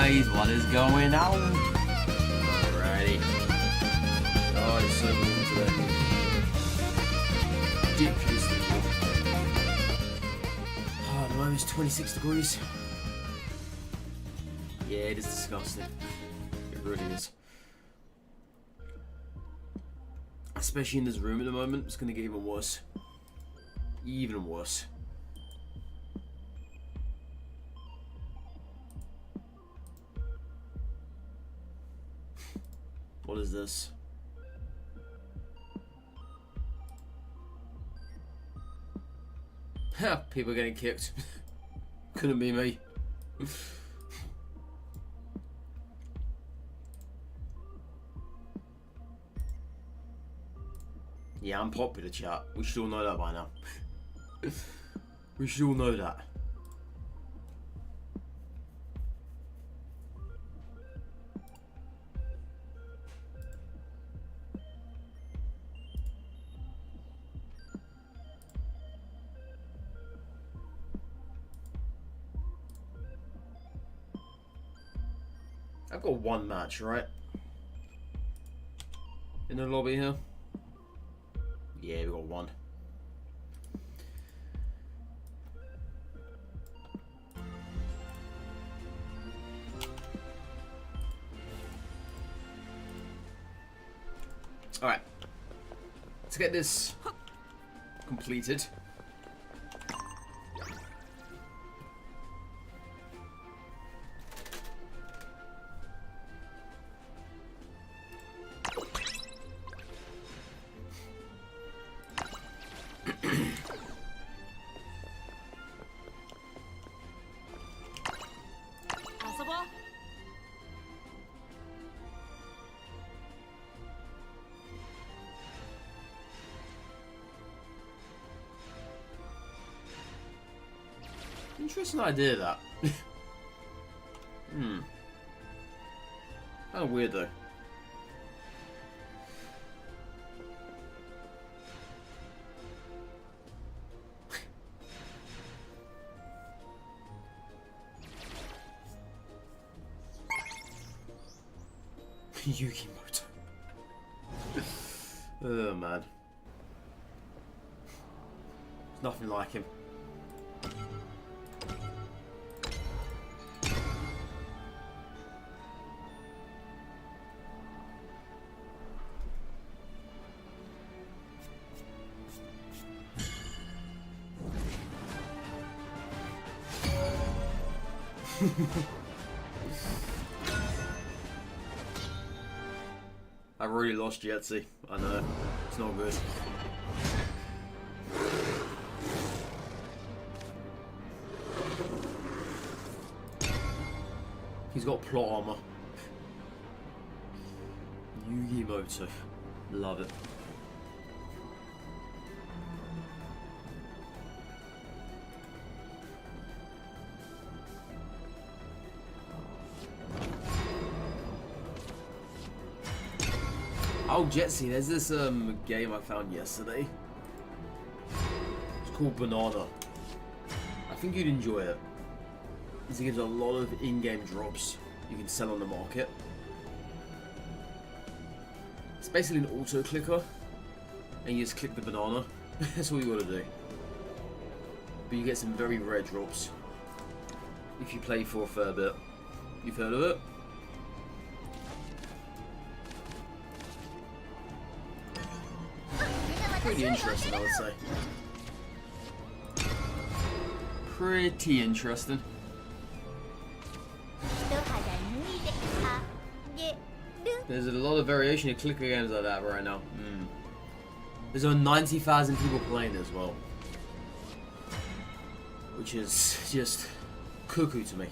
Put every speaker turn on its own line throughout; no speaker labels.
guys, what is going on? Alrighty. Oh, it's so warm today. Ridiculously warm. Oh, the moment is 26 degrees. Yeah, it is disgusting. It really is. Especially in this room at the moment, it's gonna get even worse. Even worse. What is this? Ha! People getting kicked. Couldn't be me. Yeah, I'm popular, chat. We should all know that by now. We should all know that. I've got one match, right? In the lobby here. Yeah, we got one. Alright. Let's get this completed. Interesting idea, that. Kind of weird though. Yukimoto. Oh man. There's nothing like him. I've already lost Jetsi. I know. It's not good. He's got plot armor. Yugimoto. Love it. Oh, Jetsi, there's this game I found yesterday. It's called Banana. I think you'd enjoy it. Because it gives a lot of in-game drops you can sell on the market. It's basically an auto-clicker, and you just click the banana. That's all you gotta do. But you get some very rare drops if you play for a fair bit. You've heard of it? Pretty interesting, I would say. Pretty interesting. There's a lot of variation in clicker games like that right now. There's over 90,000 people playing as well, which is just cuckoo to me.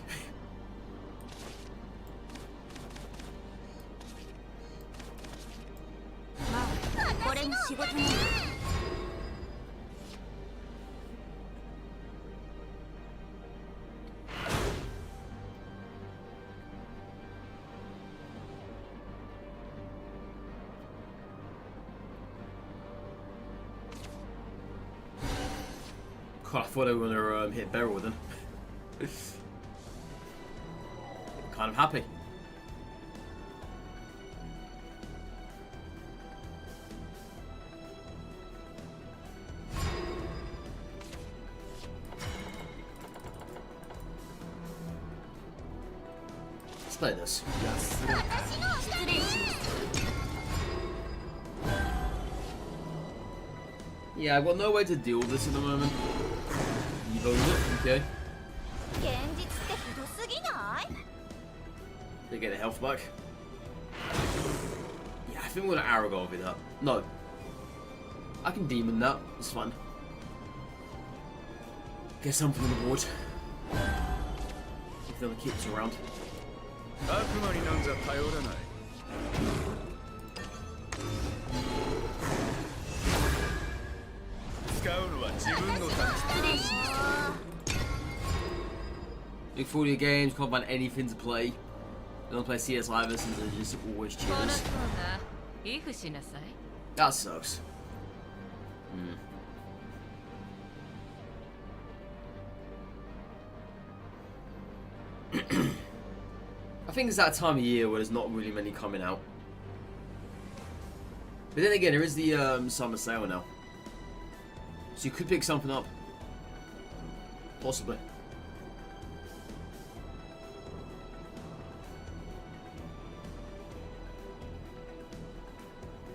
God, I thought I was going to hit barrel with him. Kind of happy. Let's play this. Yeah, I've got no way to deal with this at the moment. You've owned it, okay. They get a health back. Yeah, I think we're gonna Aragorn with that. No. I can demon that, it's fun. Get something on the board. If the other keeps around. Big 40 games, can't find anything to play. I don't play CS either since they're just always cheaters. That sucks. I think it's that time of year where there's not really many coming out. But then again, there is the summer sale now. So you could pick something up. Possibly.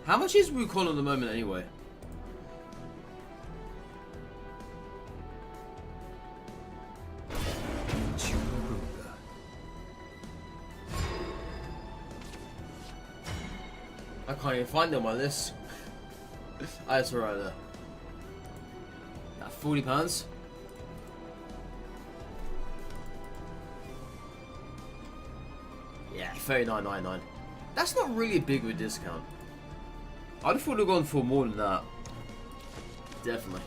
How much is Wukong at the moment anyway? I can't even find them on this. Ah, it's right there. That £40. Yeah, $39.99. That's not really a big of a discount. I'd have thought they'd gone for more than that. Definitely.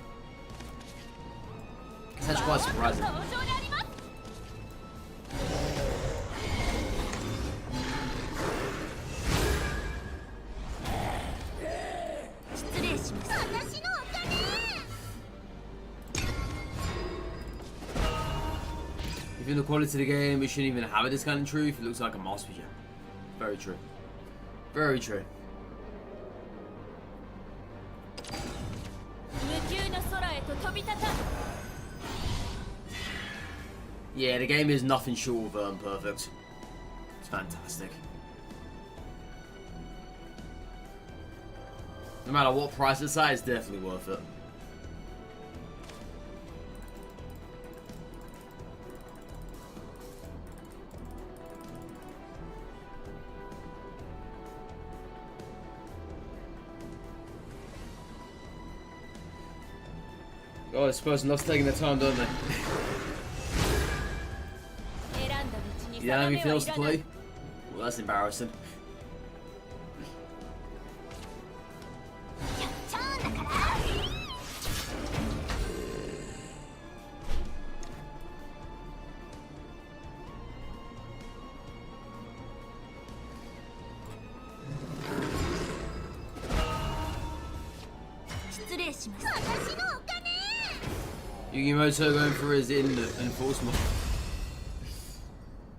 That's quite surprising. If the quality of the game, it shouldn't even have a discount in truth. It looks like a mouse picture. Very true. Very true. Yeah, the game is nothing short of perfect. It's fantastic. No matter what price it's at, it's definitely worth it. Oh, this person loves taking their time, don't they? You don't have anything else to play? Well, that's embarrassing. Yugimoto going for his enforcement.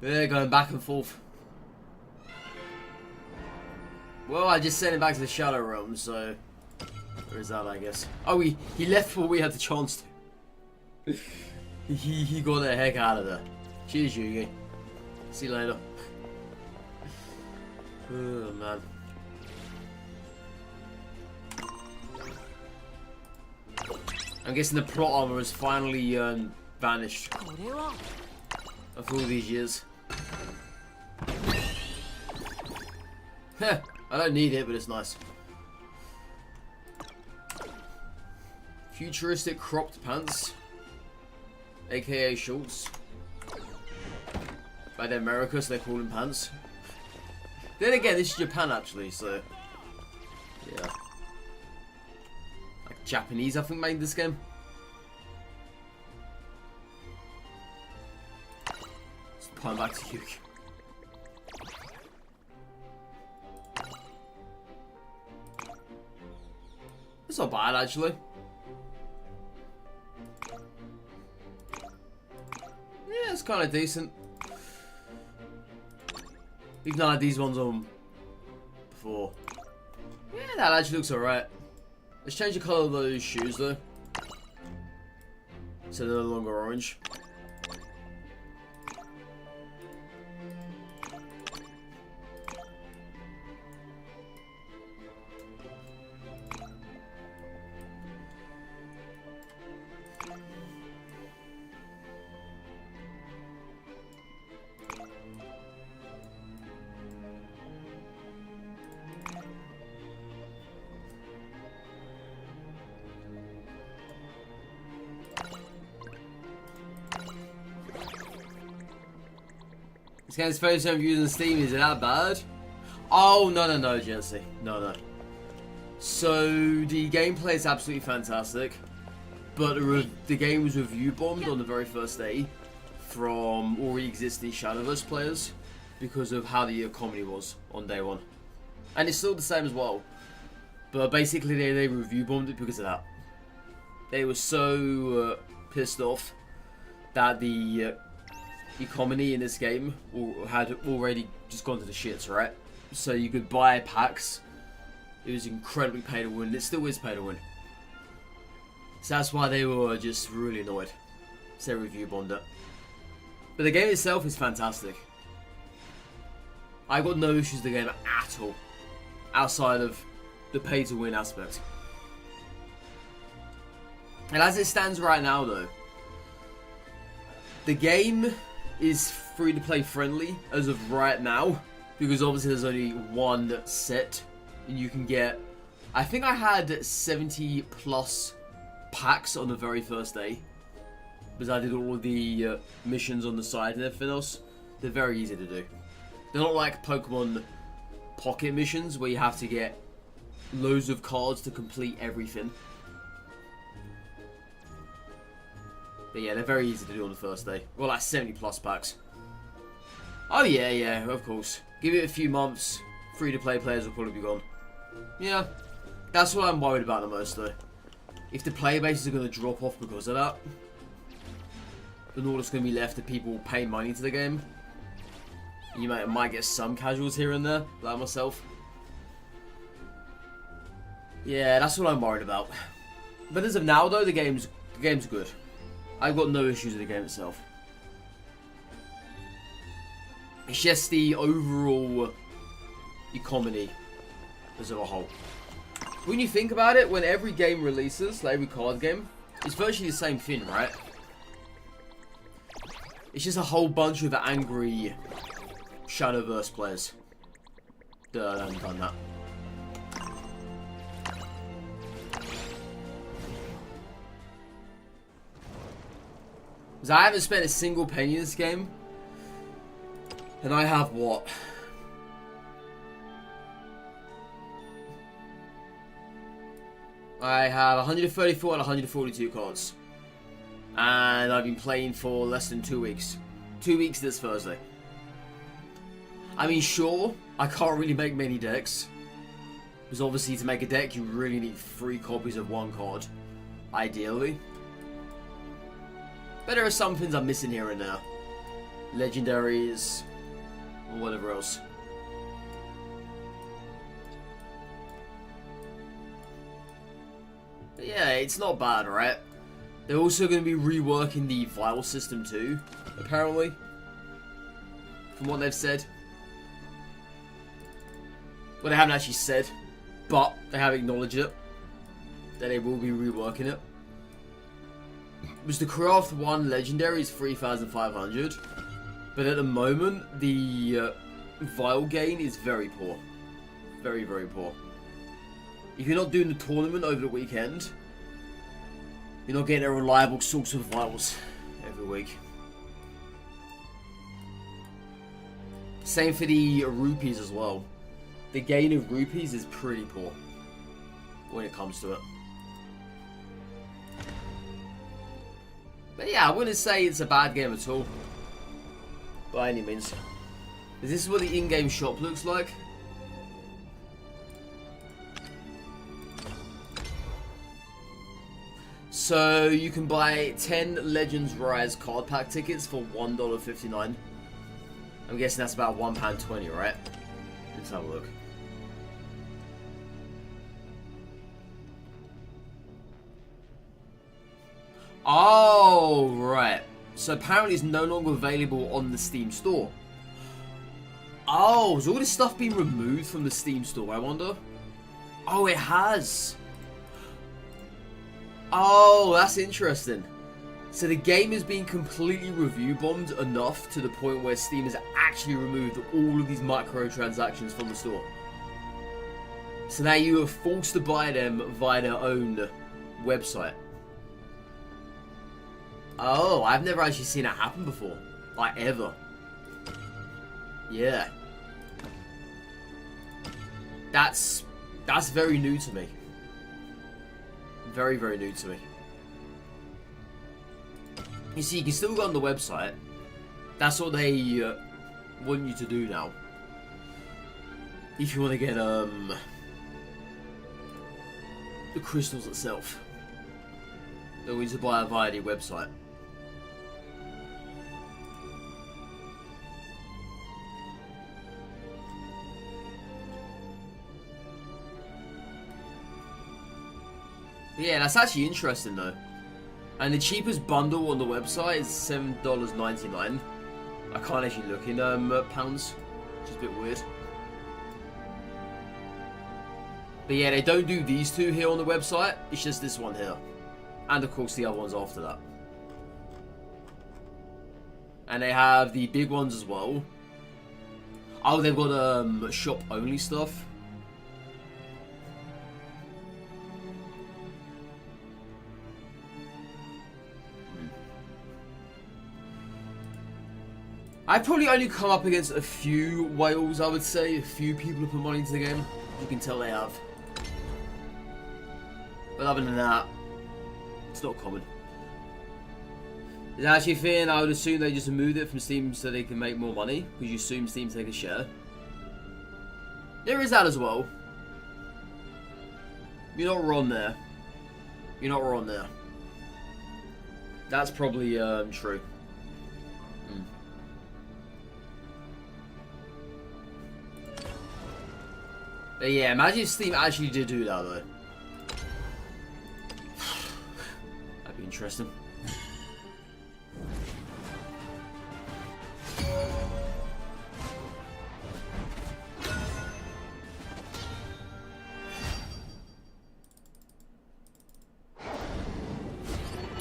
They're going back and forth. Well, I just sent him back to the Shadow Realm, so there is that, I guess. Oh, he left before we had the chance to. he got the heck out of there. Cheers, Yugi. See you later. Oh man. I'm guessing the plot armor has finally vanished after all these years. Heh, I don't need it, but it's nice. Futuristic cropped pants, aka shorts. By the America, so they call them pants. Then again, this is Japan actually, so yeah. Like Japanese, I think, made this game. Let's pull back to you. It's not bad actually. Yeah, it's kind of decent. Even though I had these ones on before. Yeah, that actually looks alright. Let's change the colour of those shoes though. So they're no longer orange. This game's 30% views on Steam, is it that bad? Oh, no, Jesse. No. So, the gameplay is absolutely fantastic, but the game was review bombed on the very first day from already existing Shadowverse players because of how the comedy was on day one. And it's still the same as well, but basically they review bombed it because of that. They were so pissed off that the comedy in this game had already just gone to the shits, right? So you could buy packs. It was incredibly pay to win. It still is pay to win. So that's why they were just really annoyed. So they review bombed it. But the game itself is fantastic. I got no issues with the game at all, outside of the pay to win aspect. And as it stands right now though, the game is free to play friendly as of right now, because obviously there's only one set and you can get, I think I had 70 plus packs on the very first day because I did all the missions on the side and everything else. They're very easy to do. They're not like Pokemon Pocket missions where you have to get loads of cards to complete everything. But yeah, they're very easy to do on the first day. Well, like 70 plus packs. Oh yeah, of course. Give it a few months, free to play players will probably be gone. Yeah, that's what I'm worried about the most though. If the player base is going to drop off because of that, then all that's going to be left are people paying money to the game. You might get some casuals here and there, like myself. Yeah, that's what I'm worried about. But as of now though, the game's good. I've got no issues with the game itself. It's just the overall economy as a whole. When you think about it, when every game releases, like every card game, it's virtually the same thing, right? It's just a whole bunch of angry Shadowverse players that haven't done that. Because I haven't spent a single penny in this game. And I have what? I have 134 and 142 cards. And I've been playing for less than 2 weeks. 2 weeks this Thursday. I mean, sure, I can't really make many decks. Because obviously to make a deck, you really need 3 copies of one card. Ideally. But there are some things I'm missing here and there. Legendaries, or whatever else. But yeah, it's not bad, right? They're also going to be reworking the vial system too, apparently. From what they've said. Well, they haven't actually said, but they have acknowledged it. That they will be reworking it. Because the Craft 1 Legendary is 3,500. But at the moment, the vial gain is very poor. Very, very poor. If you're not doing the tournament over the weekend, you're not getting a reliable source of vials every week. Same for the rupees as well. The gain of rupees is pretty poor when it comes to it. But yeah, I wouldn't say it's a bad game at all. By any means. This is what the in-game shop looks like. So you can buy 10 Legends Rise card pack tickets for $1.59. I'm guessing that's about £1.20, right? Let's have a look. Oh, right. So apparently it's no longer available on the Steam store. Oh, has all this stuff been removed from the Steam store, I wonder? Oh, it has. Oh, that's interesting. So the game has been completely review bombed enough to the point where Steam has actually removed all of these microtransactions from the store. So now you are forced to buy them via their own website. Oh, I've never actually seen it happen before. Like, ever. Yeah. That's very new to me. Very, very new to me. You see, you can still go on the website. That's what they want you to do now. If you want to get the crystals itself. They want you to buy it via the website. Yeah, that's actually interesting though. And the cheapest bundle on the website is $7.99. I can't actually look in pounds, which is a bit weird. But yeah, they don't do these two here on the website. It's just this one here, and of course the other ones after that. And they have the big ones as well. Oh, they've got shop only stuff. I've probably only come up against a few whales, I would say. A few people who put money into the game. You can tell they have. But other than that, it's not common. Is that actually a thing? I would assume they just removed it from Steam so they can make more money. Because you assume Steam take a share. There is that as well. You're not wrong there. You're not wrong there. That's probably true. But yeah, imagine if Steam actually did do that though. That'd be interesting.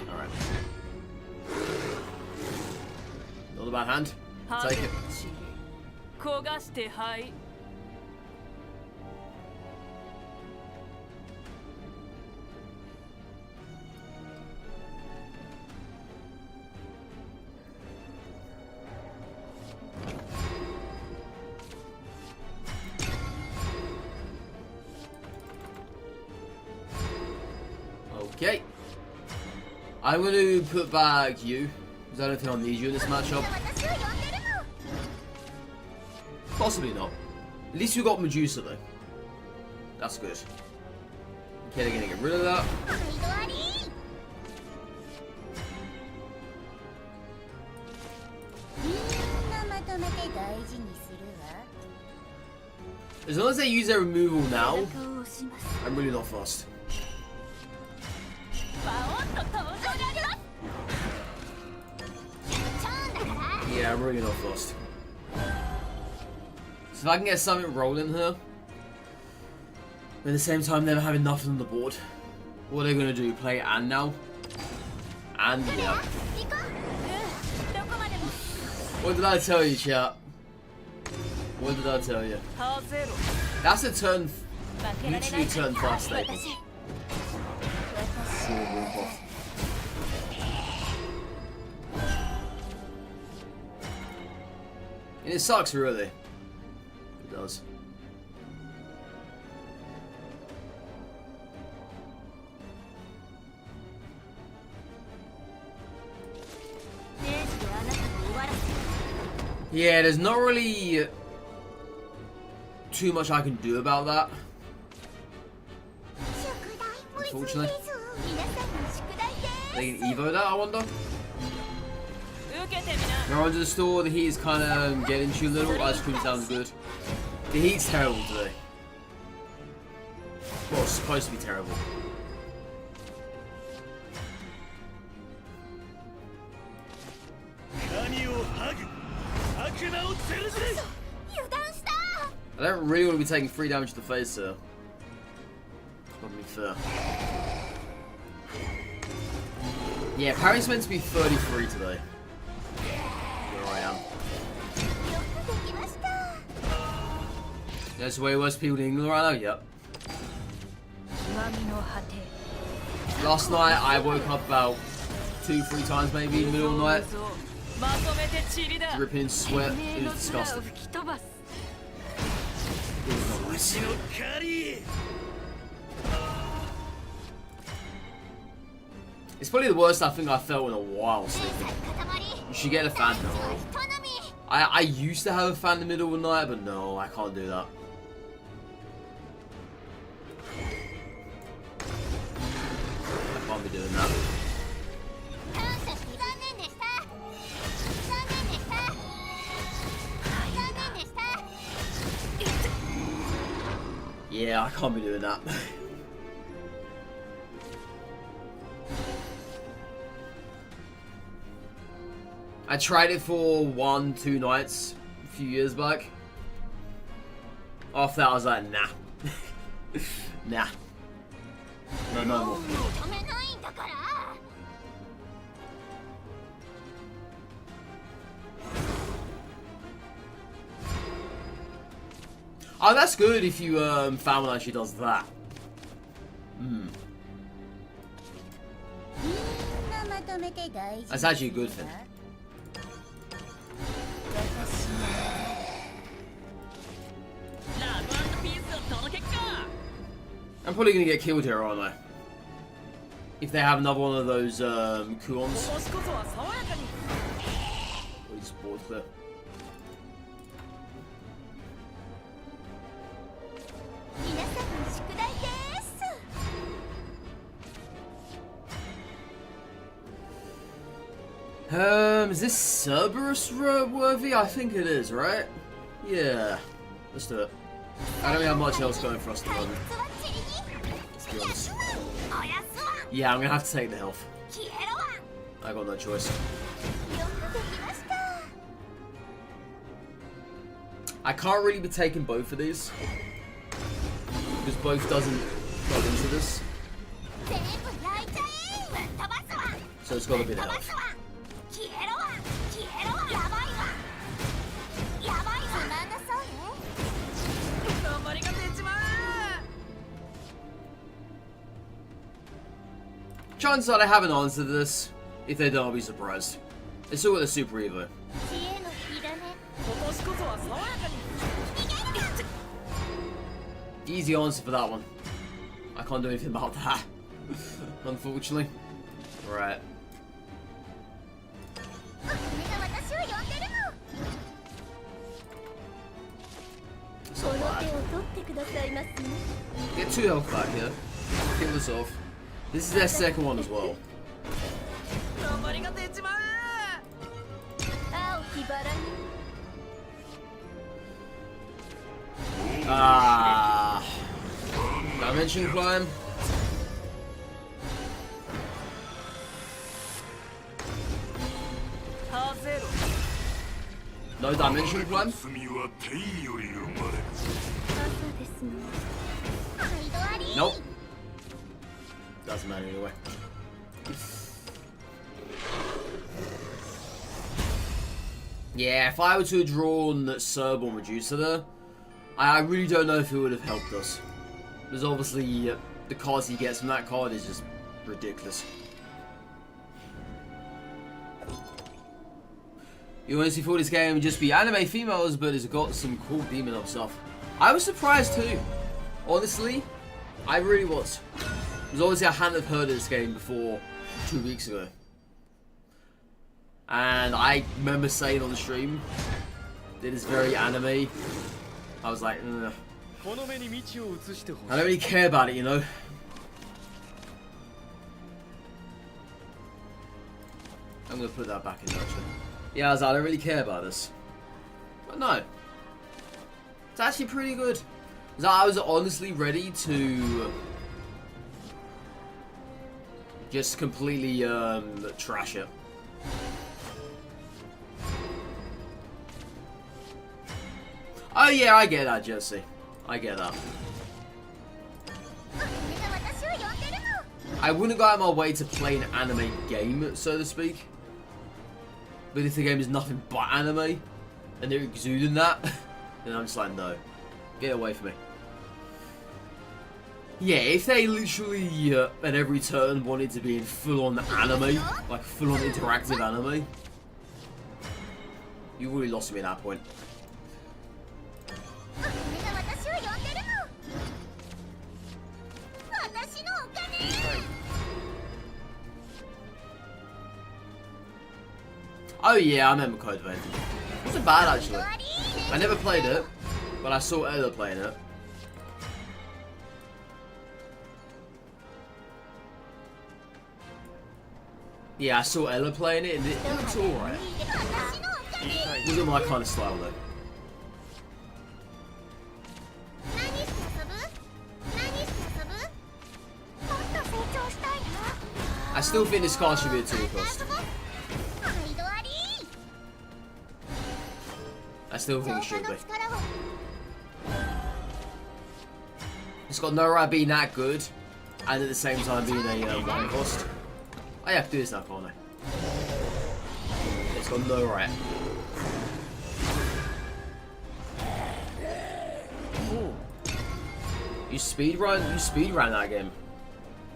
Alright. Not a bad hand. Take it. Okay. I'm going to put back you, because I don't think I'll need you in this matchup. Possibly not. At least we got Medusa though. That's good. Okay, they're going to get rid of that. As long as they use their removal now, I'm really not fussed. Yeah, I'm really not fussed. So if I can get something rolling here, but at the same time never having nothing on the board, what are they going to do? Play and now? And yeah. What did I tell you, chat? What did I tell you? That's a turn, literally turn 5 staple. And it sucks, really. It does. Yeah, there's not really too much I can do about that. Unfortunately. They can Evo that, I wonder? Now onto the store, the heat is kind of getting to you a little. Ice cream sounds good. The heat's terrible today. Well, it's supposed to be terrible. I don't really want to be taking 3 damage to the face, sir. Not be fair. Yeah, parry's meant to be 33 today. Here I am. There's way worse people in England right now? Yep. Last night I woke up about 2-3 times maybe in the middle of the night. Dripping in sweat. It was disgusting. It was not nice. It's probably the worst I think I felt in a while sleeping. You should get a fan in the middle. I used to have a fan in the middle of the night, but no, I can't do that. I can't be doing that. Yeah, I can't be doing that. I tried it for 1-2 nights a few years back. After that I was like, nah. Nah. No more. Oh, that's good if you found one actually does that. That's actually a good thing. I'm probably gonna get killed here, aren't I? If they have another one of those kuons. What is board clip? Is this Cerberus worthy? I think it is, right? Yeah. Let's do it. I don't really have much else going for us at the moment. Let's be honest. Yeah, I'm gonna have to take the health. I got no choice. I can't really be taking both of these. Because both doesn't go into this. So it's gotta be the health. Chances are I have an answer to this. If they don't, I'll be surprised. It's all with a Super Evo. Easy answer for that one. I can't do anything about that. Unfortunately. Right. It's not bad. Get 2 health back here. Kill this off. This is their second one as well. Dimension climb. No dimension climb? Nope. Doesn't matter anyway. Yeah, if I were to have drawn Serb or Medusa there, I really don't know if it would have helped us. Because obviously, the cards he gets from that card is just ridiculous. You honestly thought this game would just be anime females, but it's got some cool demon up stuff. I was surprised too. Honestly, I really was. Because obviously I hadn't heard of this game before 2 weeks ago. And I remember saying on the stream that it's very anime. I was like, ugh. I don't really care about it, you know. I'm gonna put that back in actually. Yeah, I was like, I don't really care about this. But no. It's actually pretty good. I was honestly ready to just completely trash it. Oh yeah, I get that, Jesse. I get that. I wouldn't go out of my way to play an anime game, so to speak. But if the game is nothing but anime, and they're exuding that, then I'm just like, no. Get away from me. Yeah, if they literally, at every turn, wanted to be in full-on anime, like full-on interactive anime, you really lost me at that point. Oh yeah, I remember Code Vein. It wasn't bad actually. I never played it, but I saw Ella playing it. Yeah, I saw Ella playing it and it looks alright. It wasn't my kind of style though. I still think this car should be a tool cost. I still think it should be. It's got no right being that good, and at the same time being a one cost. I have to do this now, can't I? It's got no right. You speedrun that game.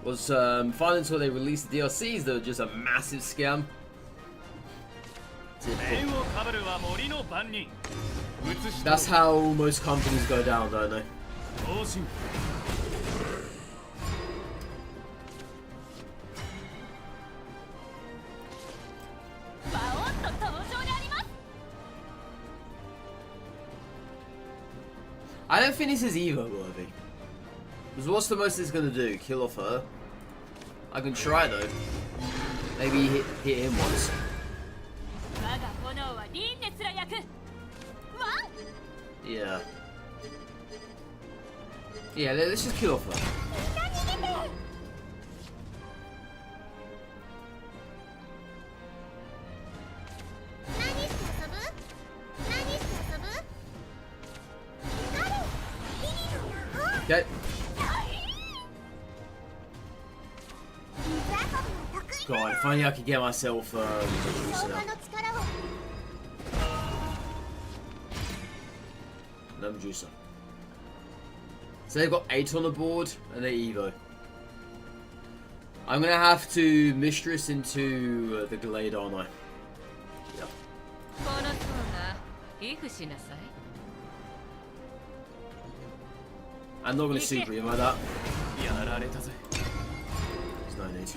Was fine until they released the DLCs that were just a massive scam. That's how most companies go down, don't they? I don't think this is Evo worthy. Because what's the most it's gonna do? Kill off her? I can try though. Maybe hit him once. Yeah. Yeah, let's just kill off her. Okay. God, if only I could get myself Medusa now. No Medusa. So they've got 8 on the board and they Evo. I'm gonna have to Mistress into the Glade, aren't I? Yep. I'm not gonna super you like that. There's no need.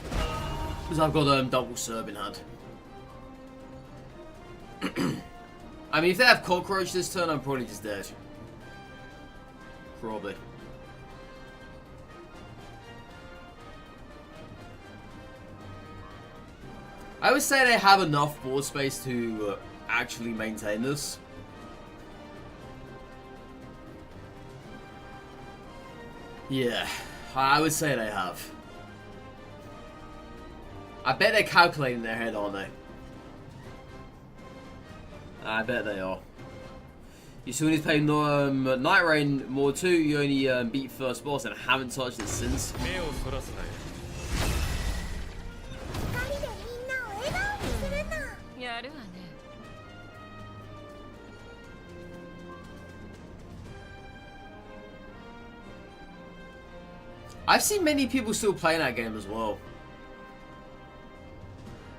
Because I've got double serve in hand. I mean, if they have cockroach this turn, I'm probably just dead. Probably. I would say they have enough board space to actually maintain this. Yeah, I would say they have. I bet they're calculating their head, aren't they? I bet they are. You still need to play Night Rain more too. You only beat first boss and haven't touched it since. I've seen many people still playing that game as well.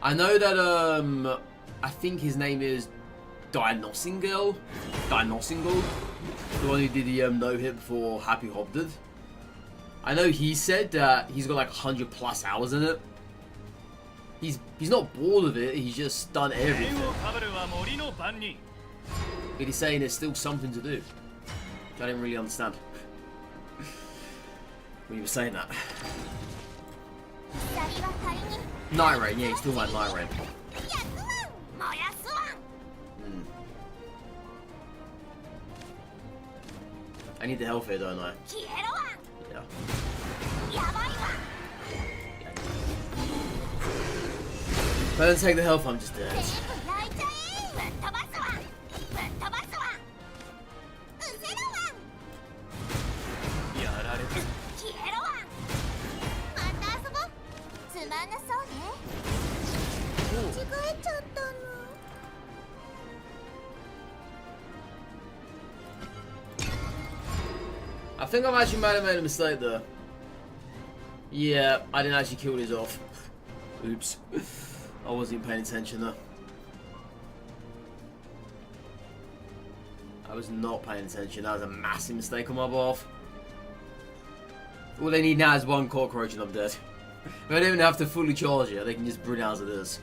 I know that I think his name is Dinosingle, the one who did the no-hit for Happy Hob did. I know he said that he's got like 100+ hours in it. He's not bored of it, he's just done everything. But he's saying there's still something to do, which I didn't really understand when you were saying that. Night Rain, yeah, he's talking about Night Rain. I need the health here, don't I? Yeah. If I don't take the health, I'm just dead. I think I actually might have made a mistake there. Yeah, I didn't actually kill these off. Oops. I wasn't even paying attention though. I was not paying attention. That was a massive mistake on my behalf. All they need now is one cockroach and I'm dead. They don't even have to fully charge it. They can just bring it as it is.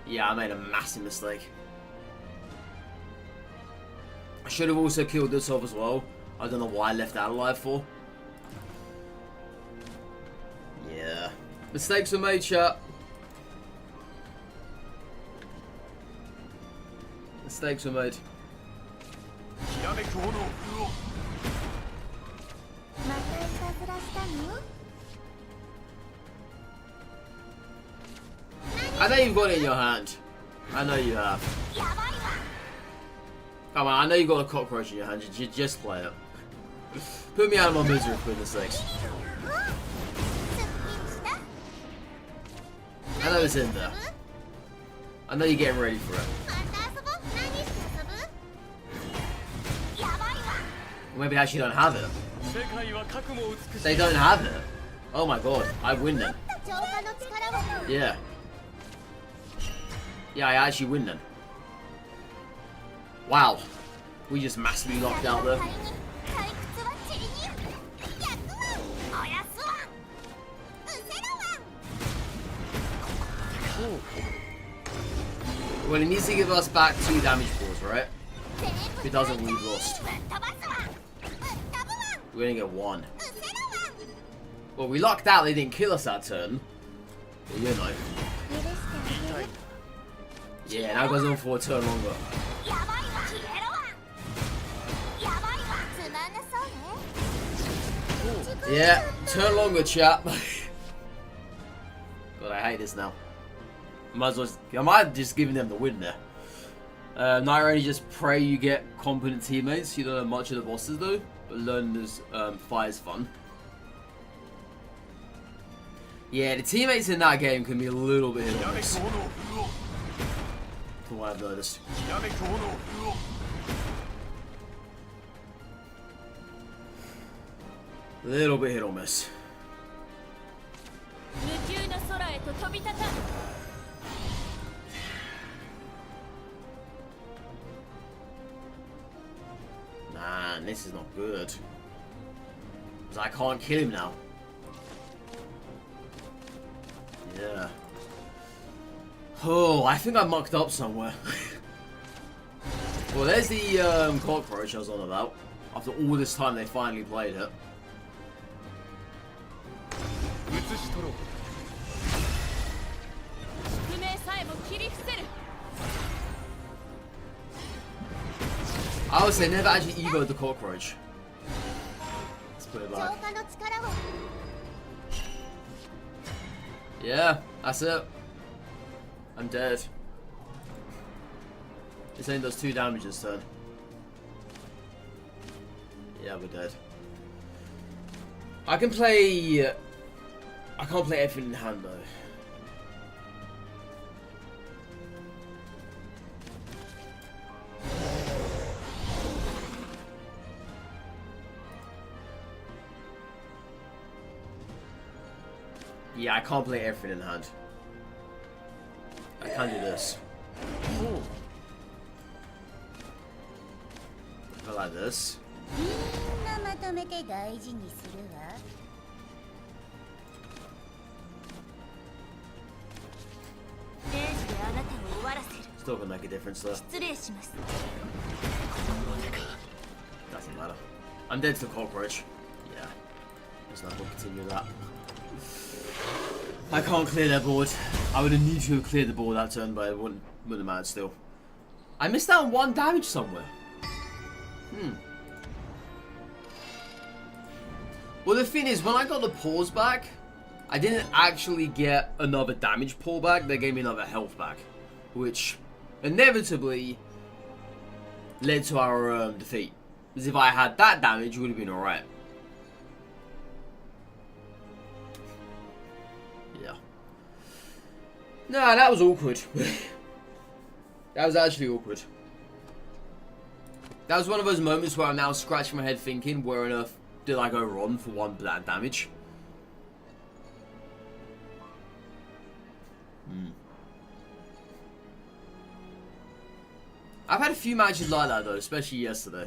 Yeah, I made a massive mistake. I should have also killed this off as well. I don't know why I left that alive for. Yeah. Mistakes were made, chat. Mistakes were made. I know you've got it in your hand. I know you have. Come on, I know you got a cockroach in your hand. You just play it. Put me out of my misery, for goodness sakes. I know it's in there. I know you're getting ready for it. Maybe I actually don't have it. They don't have it. Oh my god, I win then. Yeah. Yeah, I actually win then. Wow. We just massively locked out there. Ooh. Well, he needs to give us back 2 damage balls, right? If it doesn't, we've lost. We're gonna get 1. Well, we locked out, they didn't kill us that turn. But you know. Yeah, now it goes on for a turn longer. Yeah, turn longer, chap. God, I hate this now. Might as well, I might have just given them the win there. Not only just pray you get competent teammates. You don't know much of the bosses though, but learning this fight is fun. Yeah, the teammates in that game can be a little bit hit or miss. From what I've noticed. Little bit hit or miss. Man, this is not good. Because I can't kill him now. Yeah. Oh, I think I mucked up somewhere. Well, there's the cockroach I was on about. After all this time, they finally played it. I would say never actually evoed the cockroach. Let's put it back. Yeah, that's it. I'm dead. This only does 2 damage this turn. Yeah, we're dead. I can play... I can't play everything in hand though. Yeah, I can't play everything in hand. I can't do this. Ooh. I like this. Still gonna make a difference though. Doesn't matter. I'm dead to the cockroach. Yeah. Let's not continue that. I can't clear that board. I would have needed to have cleared the board that turn, but it wouldn't have mattered still. I missed out on 1 damage somewhere. Well, the thing is, when I got the pause back, I didn't actually get another damage pullback. They gave me another health back, which inevitably led to our defeat. Because if I had that damage, it would have been alright. Yeah. Nah, that was awkward. That was actually awkward. That was one of those moments where I'm now scratching my head thinking, where on earth did I go wrong for one bad damage? I've had a few matches like that though, especially yesterday.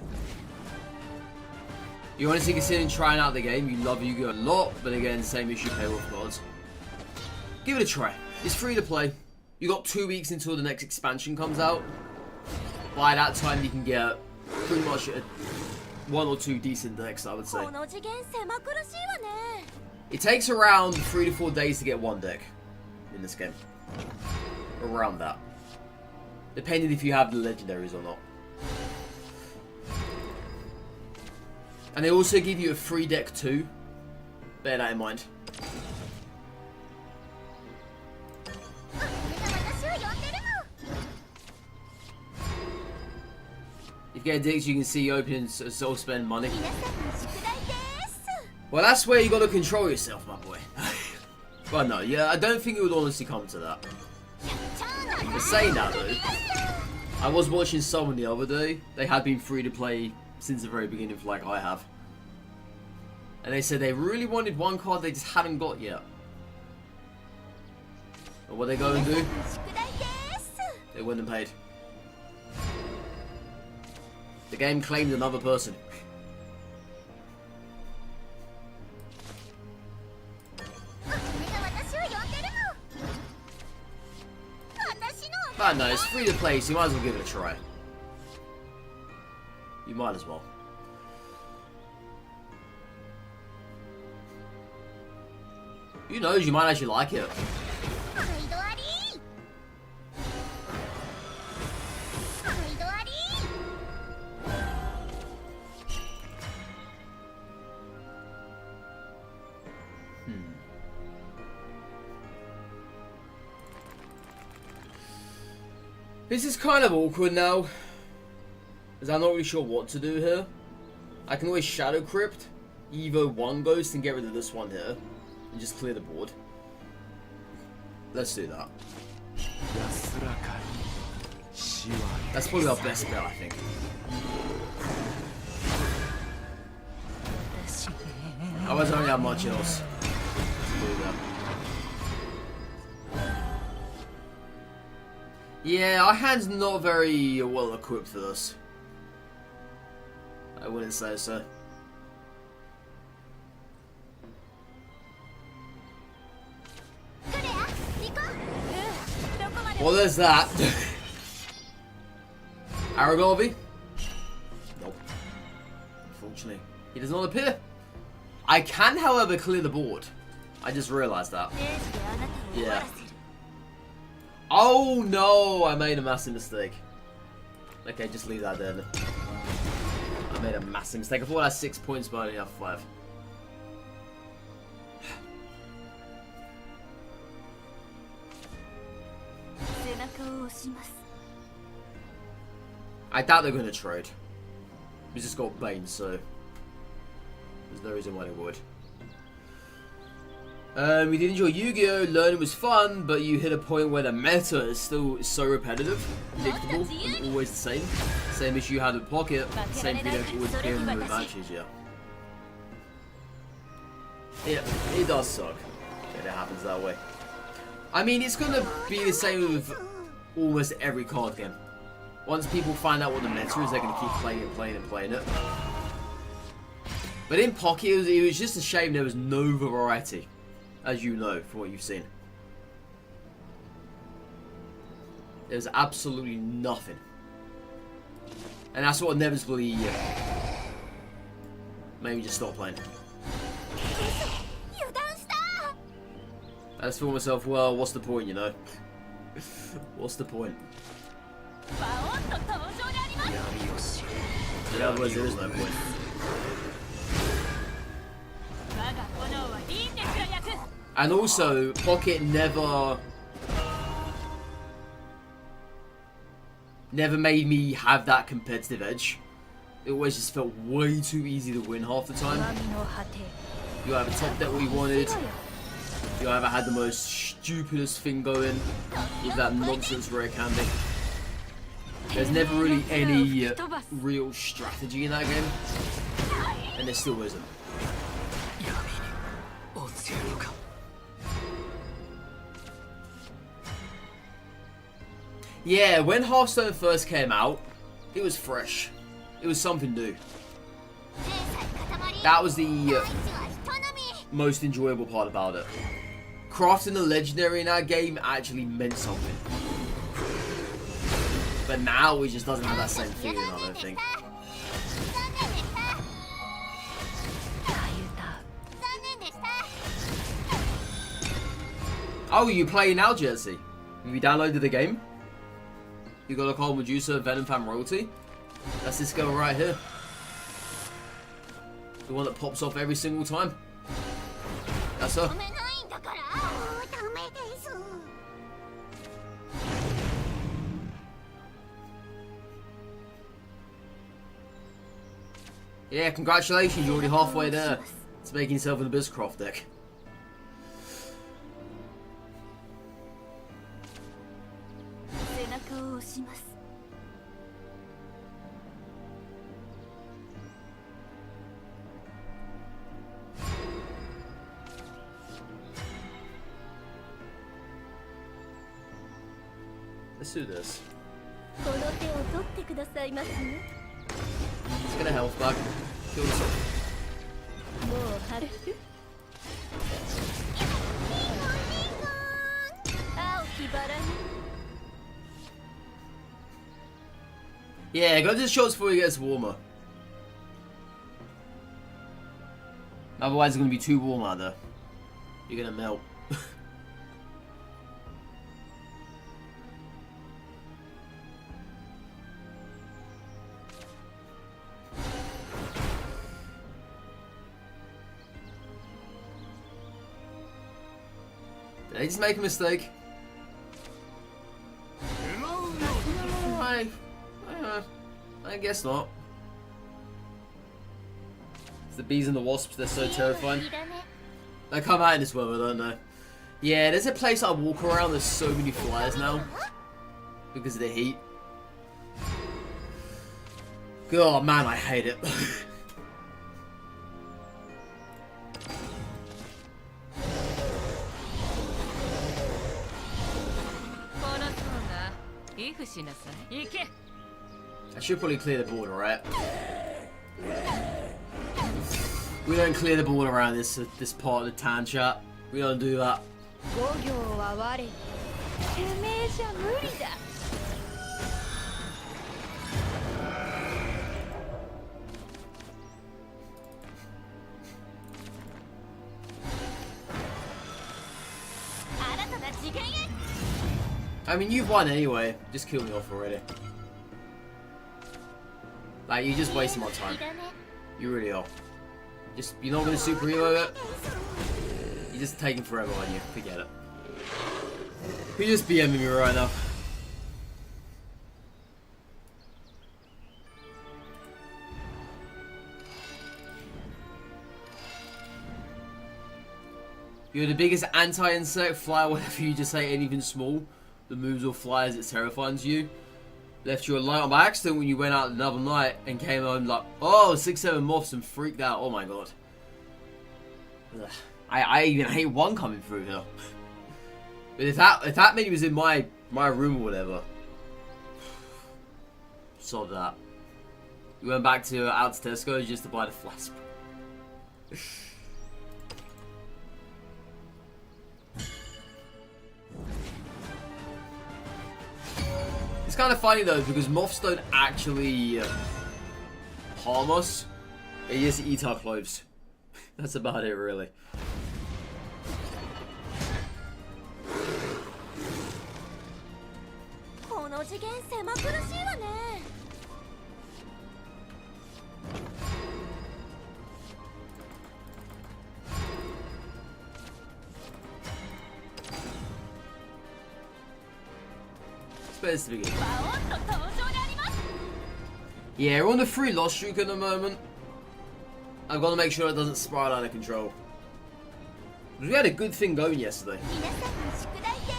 You honestly considering trying out the game, you love Yu-Gi-Oh! A lot, but again, same issue, pay off cards. Give it a try. It's free to play. You got 2 weeks until the next expansion comes out. By that time, you can get pretty much 1 or 2 decent decks, I would say. It takes around 3 to 4 days to get 1 deck in this game. Around that. Depending if you have the legendaries or not. And they also give you a free deck too. Bear that in mind. If you get decks, you can see open, so spend money. Well, that's where you got to control yourself, my boy. But no, yeah, I don't think it would honestly come to that. But saying that though, I was watching someone the other day. They had been free to play since the very beginning, like I have. And they said they really wanted one card they just hadn't got yet. And what they go and do? They went and paid. The game claimed another person. But no, it's free to play, so you might as well give it a try. You might as well. Who knows, you might actually like it. This is kind of awkward now, as I'm not really sure what to do here. I can always Shadow Crypt, Evo 1 Ghost, and get rid of this one here, and just clear the board. Let's do that. That's probably our best bet, I think. Otherwise, I don't have much else to do that. Yeah, our hand's not very well equipped for this. I wouldn't say so. Well, there's that. Aragobi? Nope. Unfortunately, he does not appear. I can, however, clear the board. I just realized that. Yeah. Oh no, I made a massive mistake. Okay, just leave that there. I made a massive mistake. I thought I had 6 points, but I only have 5. I doubt they're going to trade. We just got Bane, so there's no reason why they would. We did enjoy Yu-Gi-Oh! Learning was fun, but you hit a point where the meta is still so repetitive, predictable, and always the same. Same issue you had with Pocket, same thing that always appear in the matches, yeah. Yeah, it does suck that it happens that way. I mean, it's gonna be the same with almost every card game. Once people find out what the meta is, they're gonna keep playing and playing and playing it. But in Pocket, it was just a shame there was no variety. As you know, from what you've seen. There's absolutely nothing. And that's what inevitably made me just stop playing. I just thought to myself, well, what's the point, you know? What's the point? But otherwise there is no point. And also, Pocket never made me have that competitive edge. It always just felt way too easy to win half the time. You either top deck what you wanted, you either had the most stupidest thing going with that nonsense rare candy. There's never really any real strategy in that game, and there still isn't. Yeah, when Hearthstone first came out, it was fresh. It was something new. That was the most enjoyable part about it. Crafting a legendary in that game actually meant something. But now it just doesn't have that same feeling, I don't think. Oh, you playing now, Jersey? Have you downloaded the game? You got a Cold Medusa Venom Fan royalty? That's this girl right here. The one that pops off every single time. That's her. Yeah, congratulations, you're already halfway there. It's making yourself an Abysscraft deck. Let's do this. Let's get a health back. Kill this off. Yeah, go to the shots before it gets warmer. Otherwise it's going to be too warm out there. You're going to melt. Did I just make a mistake? I guess not. It's the bees and the wasps, they're so terrifying. They come out in this weather, don't they? Yeah, there's a place I walk around, there's so many flies now. Because of the heat. God, man, I hate it. I should probably clear the border, right? We don't clear the border around this part of the town, chat. We don't do that. I mean, you've won anyway. Just kill me off already. Like, you're just wasting my time. You really are. You're not going to superhero it. You're just taking forever on you. Forget it. You're just BMing me right now. You're the biggest anti-insect, fly whatever you just say anything small. The moves or flies, it terrifies you. Left you alone by accident when you went out another night and came home like, oh, 6-7 moths and freaked out. Oh my god. Ugh. I even hate one coming through here. But if that mini was in my room or whatever, sod that. We went back to out to Tesco just to buy the fly spray. It's kind of funny though, because moths don't actually harm us. They just eat our clothes. That's about it, really. spares to begin. Yeah, we're on the 3 loss streak at the moment. I've got to make sure it doesn't spiral out of control. We had a good thing going yesterday.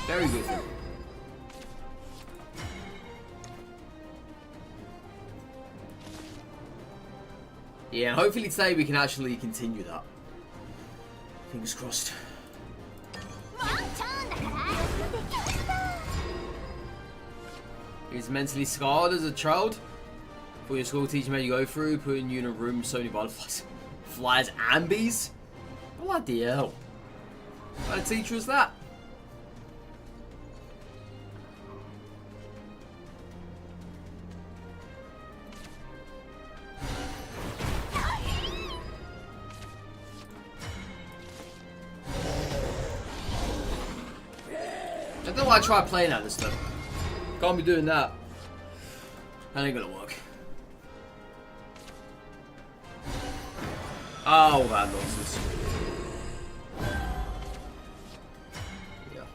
Very good thing. Yeah, and hopefully today we can actually continue that. Fingers crossed. He's mentally scarred as a child. For your school teacher made you go through, putting you in a room with so many butterflies, flies and bees. Bloody hell. What a teacher is that? I don't know why I try playing at this stuff. Can't be doing that. That ain't gonna work. Oh, that nonsense. Yeah.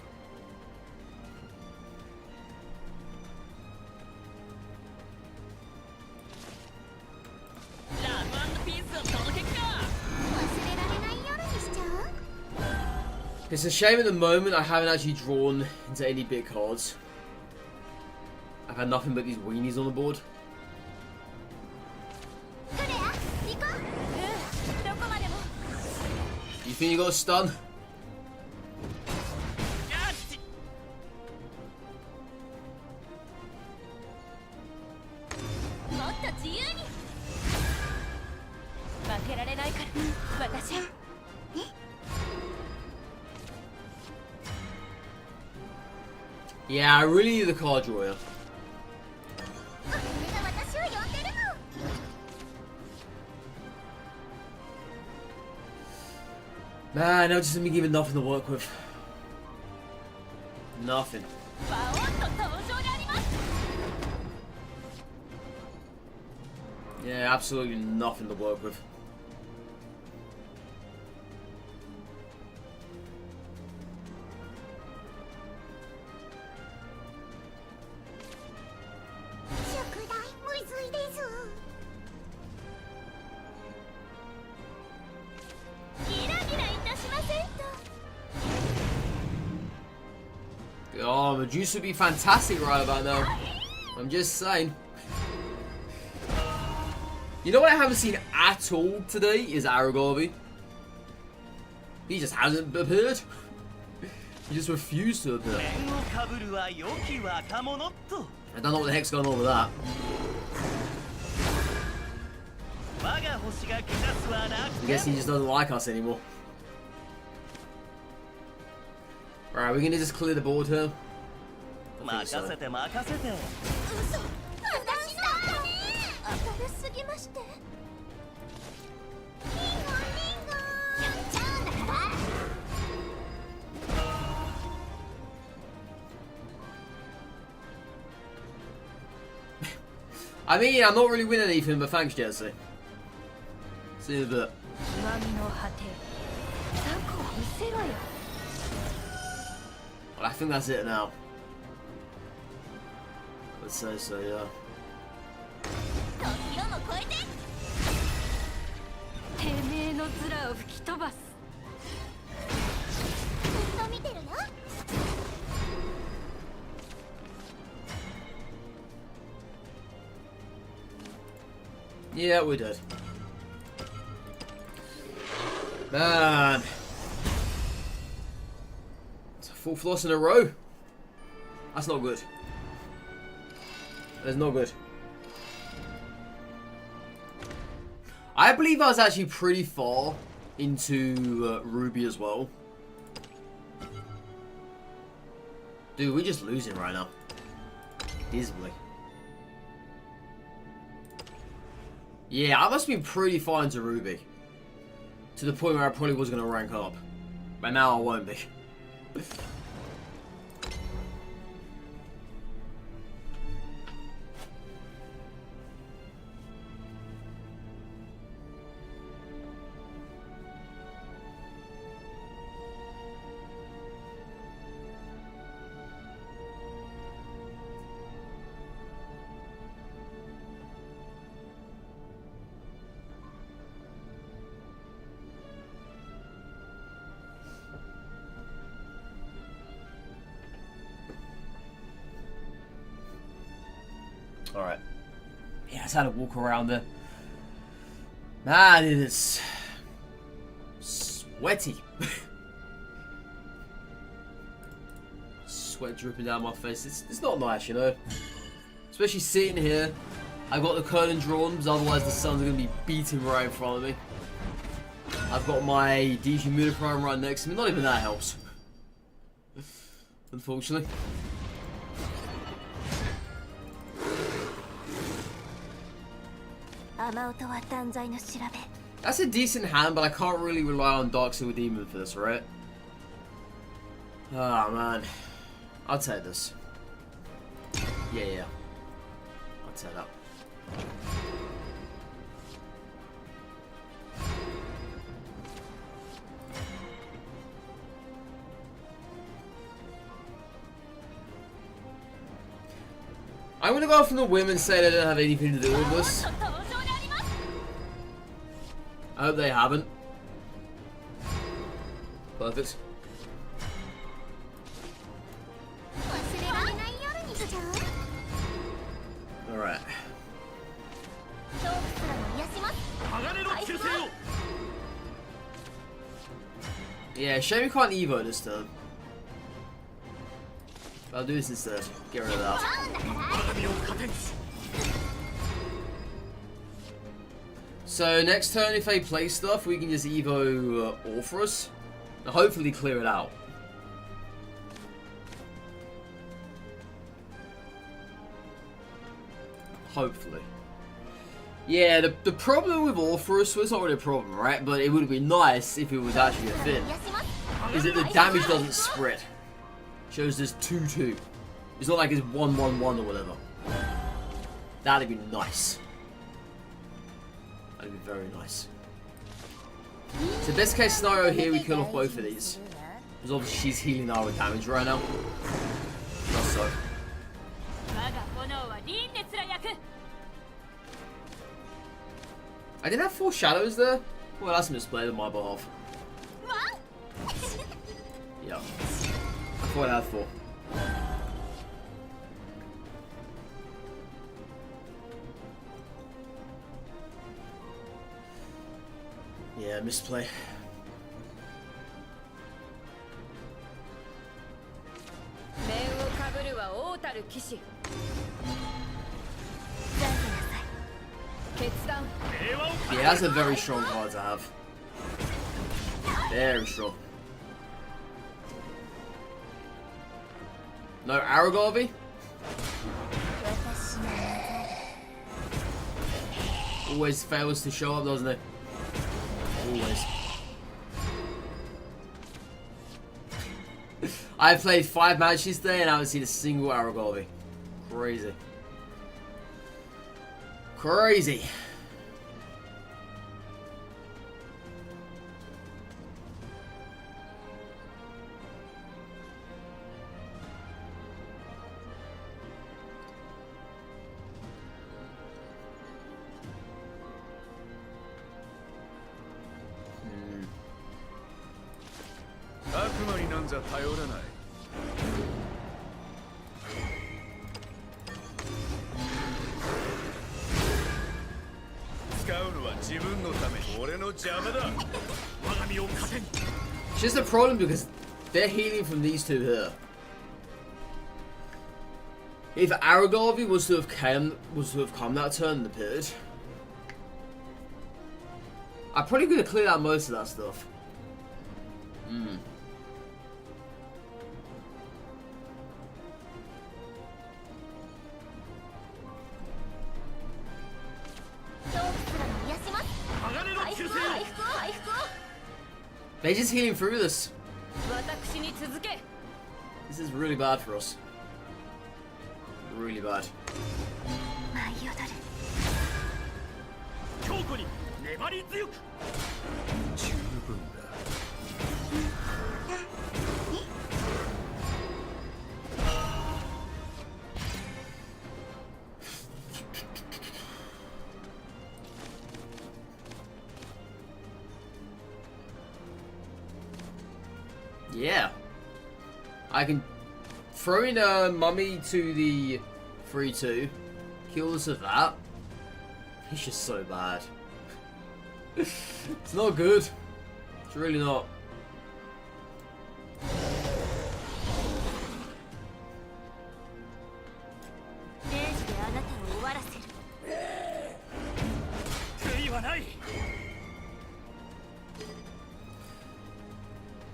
It's a shame at the moment I haven't actually drawn into any big cards. I've had nothing but these weenies on the board. You think you got a stun? Yeah, I really need the card drawer. Man, now just let me give it nothing to work with. Nothing. Yeah, absolutely nothing to work with. Oh, Medusa would be fantastic right about now. I'm just saying. You know what I haven't seen at all today is Aragorn. He just hasn't appeared. He just refused to appear. I don't know what the heck's going on with that. I guess he just doesn't like us anymore. Right, we're gonna just clear the board here. I think so. I mean, I'm not really winning anything, but thanks, Jesse. See you in a bit. Well, I think that's it now. Let's say so, yeah. Yeah, we did. Man. It's a 4th loss in a row. That's not good. That's not good. I believe I was actually pretty far into Ruby as well. Dude, we're just losing right now. Dismally. Yeah, I must have been pretty far into Ruby. To the point where I probably was going to rank up. But now I won't be. Alright. Yeah, it's had to walk around there. Man, it is sweaty. Sweat dripping down my face. It's not nice, you know. Especially sitting here. I've got the curtain drawn, because otherwise the sun's going to be beating right in front of me. I've got my dehumidifier right next to me. Not even that helps. Unfortunately. That's a decent hand, but I can't really rely on Dark Silver Demon for this, right? Ah, oh, man. I'll take this. Yeah. I'll take that. I'm gonna go from the women say they don't have anything to do with this. I hope they haven't. Perfect. Alright. Yeah, shame we can't Evo this turn. I'll do this instead. Get rid of that. So next turn, if they play stuff, we can just Evo Orpheus. And hopefully clear it out. Hopefully. Yeah, the problem with Orpheus was not really a problem, right? But it would have been nice if it was actually a fit. Is that the damage doesn't spread. Shows there's 2-2. It's not like it's 1-1-1 or whatever. That'd be nice. That'd be very nice. So best case scenario here, we kill off both of these. Because obviously she's healing our damage right now. Not so. I didn't have 4 shadows there? Well, that's misplayed on my behalf. Yeah. I thought I had 4. Yeah, misplay. Yeah, that's a very strong card to have. Very strong. No Aragorn? Always fails to show up, doesn't it? Always. I've played 5 matches today and I haven't seen a single Aragorn. Crazy. Crazy. It's just a problem because they're healing from these two here. If Aragorn was to have come that turn and appeared, I probably could have cleared out most of that stuff. They're just healing through this. This is really bad for us. Really bad. Yeah. I can throw in a mummy to the 3-2. kills of that. It's just so bad. It's not good. It's really not.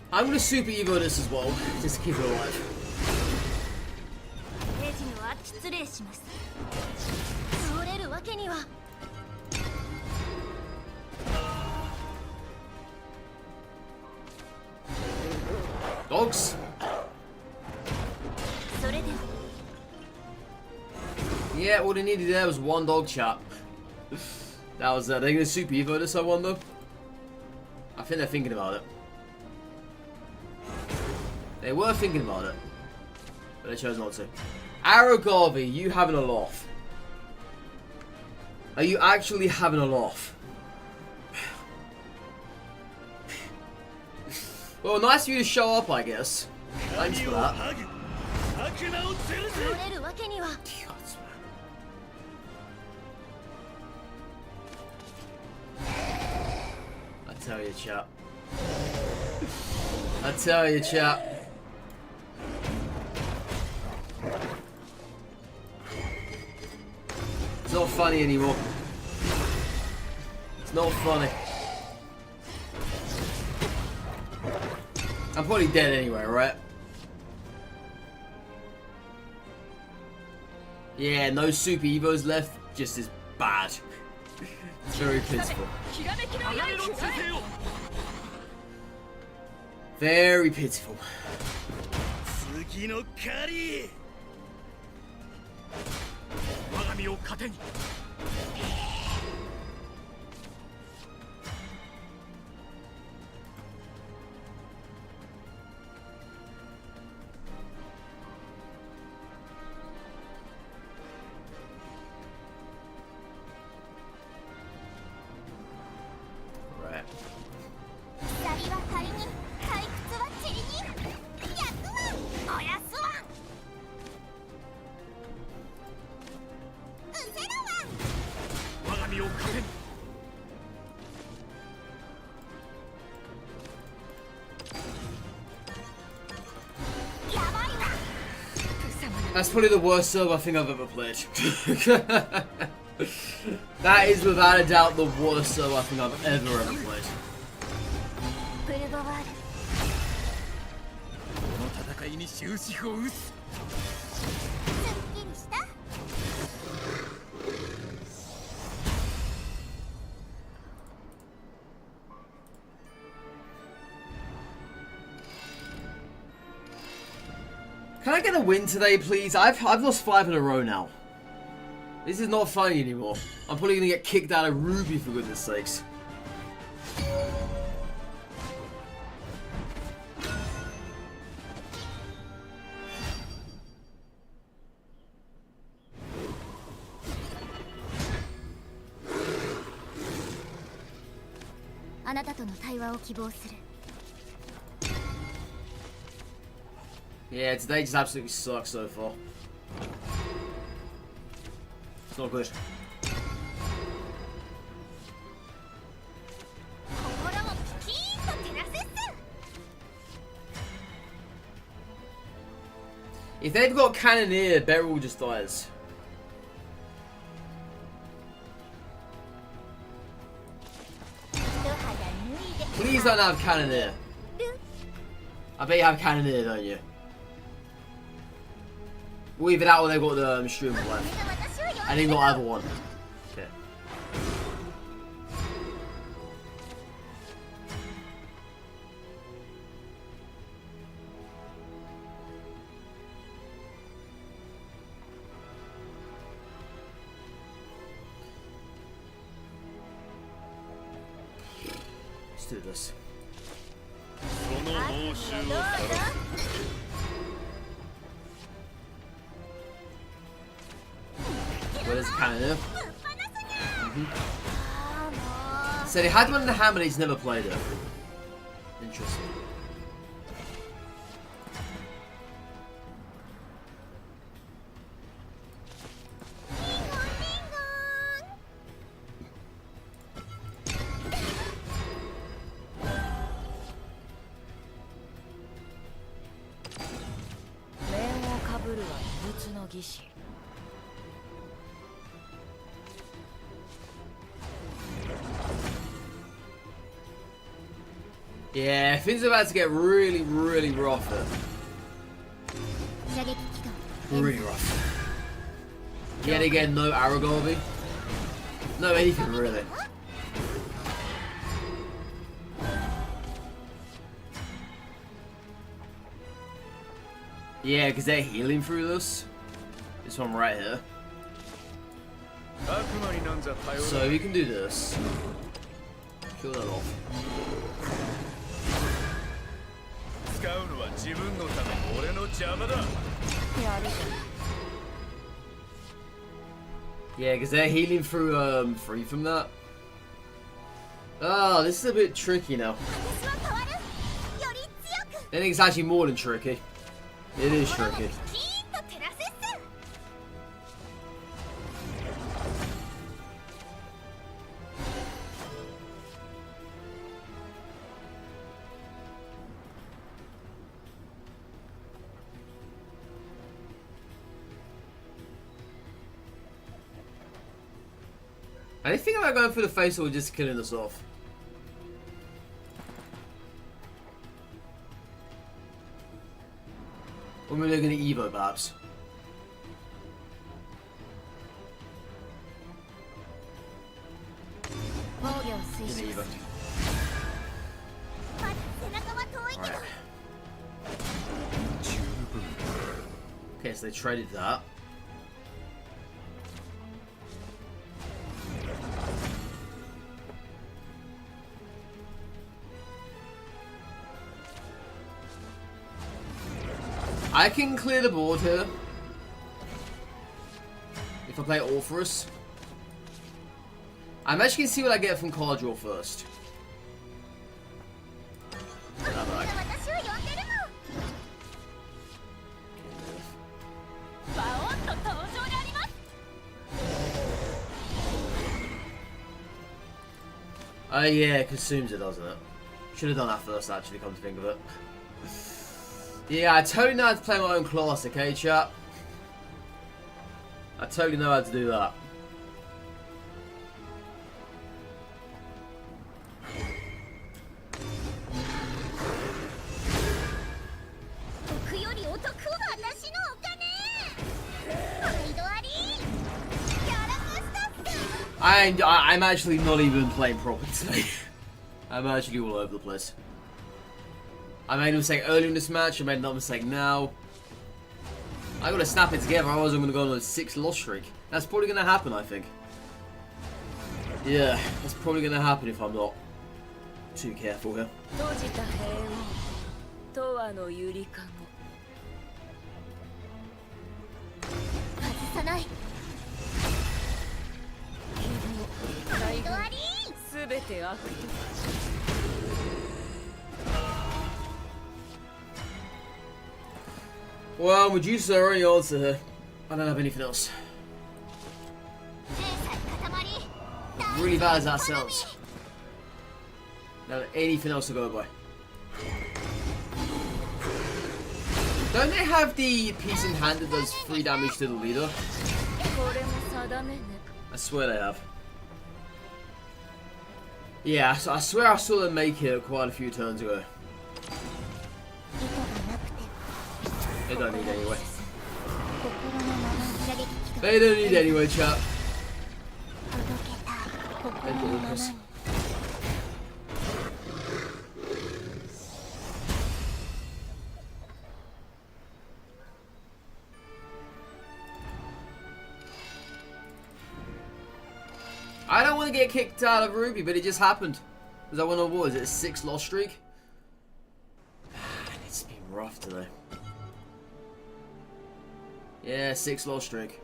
I'm gonna super evo this as well, just to keep it alive. Dogs. Yeah, all they needed there was one dog, chat. That was they're gonna super evo this, I wonder. I think they're thinking about it. They were thinking about it, but they chose not to. Aragavi, you having a laugh? Are you actually having a laugh? Well, nice of you to show up, I guess. Thanks for that. I tell you, chap. I tell you, chap. It's not funny anymore. It's not funny. I'm probably dead anyway, right? Yeah, no super evos left. Just as bad. It's very pitiful. Very pitiful. That's probably the worst server I think I've ever played. That is without a doubt the worst server I think I've ever played. Can I get a win today, please? I've lost 5 in a row now. This is not funny anymore. I'm probably gonna get kicked out of Ruby for goodness sakes. Yeah, today just absolutely sucks so far. It's not good. If they've got Cannoneer, Beryl just dies. Please don't have Cannoneer. I bet you have Cannoneer, don't you? Well, either that or they've got the stream left. I think not either one. Okay. Let's do this. Where's Canada? So they had one in the hand, but he's never played it. Interesting. Yeah, things are about to get really, really rough here. Really rough. Yet again, no Aragorn. No anything really. Yeah, because they're healing through this. This one right here. So we can do this. Kill that off. Yeah, because they're healing through free from that. Oh, this is a bit tricky now. I think it's actually more than tricky. It is tricky. I think about going for the face or just killing us off. Or maybe they're going to Evo, perhaps. Evo. Right. Okay, so they traded that. I can clear the board here if I play Orpheus. I'm actually going to see what I get from card draw first. Yeah, it consumes it, doesn't it? Should have done that first, actually, come to think of it. Yeah, I totally know how to play my own class, okay, chat? I totally know how to do that. I'm actually not even playing properly today. I'm actually all over the place. I made a mistake earlier in this match, I made another mistake now. I gotta snap it together, otherwise I'm gonna go on a 6-loss streak. That's probably gonna happen, I think. Yeah, that's probably gonna happen if I'm not too careful here. Well, Medusa are already answer here. I don't have anything else. Really bad as that sounds. Now anything else to go by. Don't they have the piece in hand that does 3 damage to the leader? I swear they have. Yeah, so I swear I saw them make it quite a few turns ago. They don't need anyway. They don't need anyway, chap. I don't want to get kicked out of Ruby, but it just happened. Because I went on, what is it, a 6-loss streak? It's been rough today. Yeah, 6-loss streak.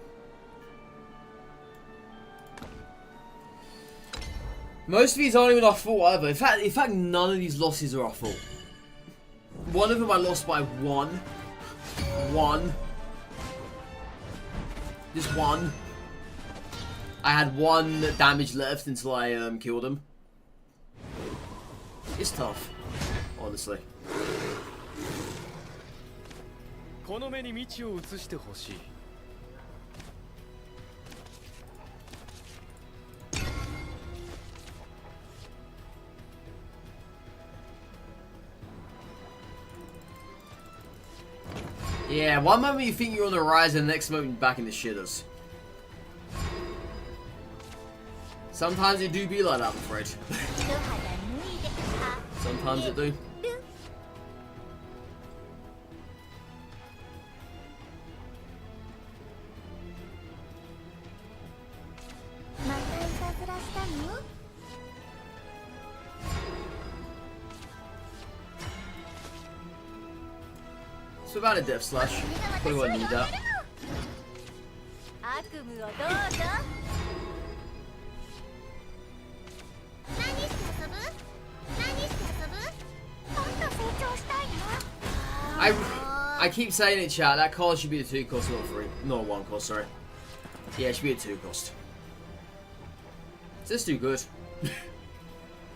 Most of these aren't even our fault either. In fact, none of these losses are our fault. One of them I lost by 1. 1. Just 1. I had 1 damage left until I killed him. It's tough, honestly. Yeah, one moment you think you're on the rise and the next moment you're back in the shitters. Sometimes it do be like that, I'm afraid. Sometimes it do. So about a death slash. Probably won't need that. I keep saying it, chat. That cost should be a 2 cost, not a 3. Not a 1 cost, sorry. Yeah, it should be a 2 cost. It's just too good.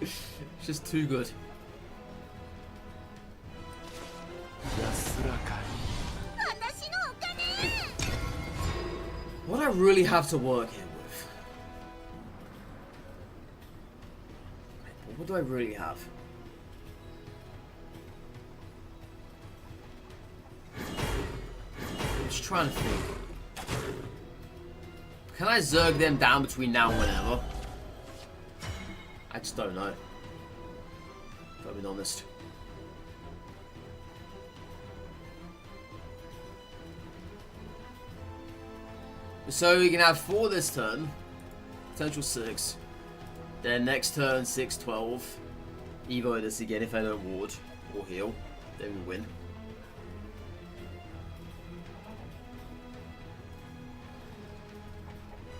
It's just too good. What I really have to work here with? What do I really have? I'm just trying to think. Can I zerg them down between now and whenever? I just don't know. If I'm being honest. So we can have 4 this turn. Potential 6. Then next turn 6, 12. Evo this again if I don't ward or heal. Then we win.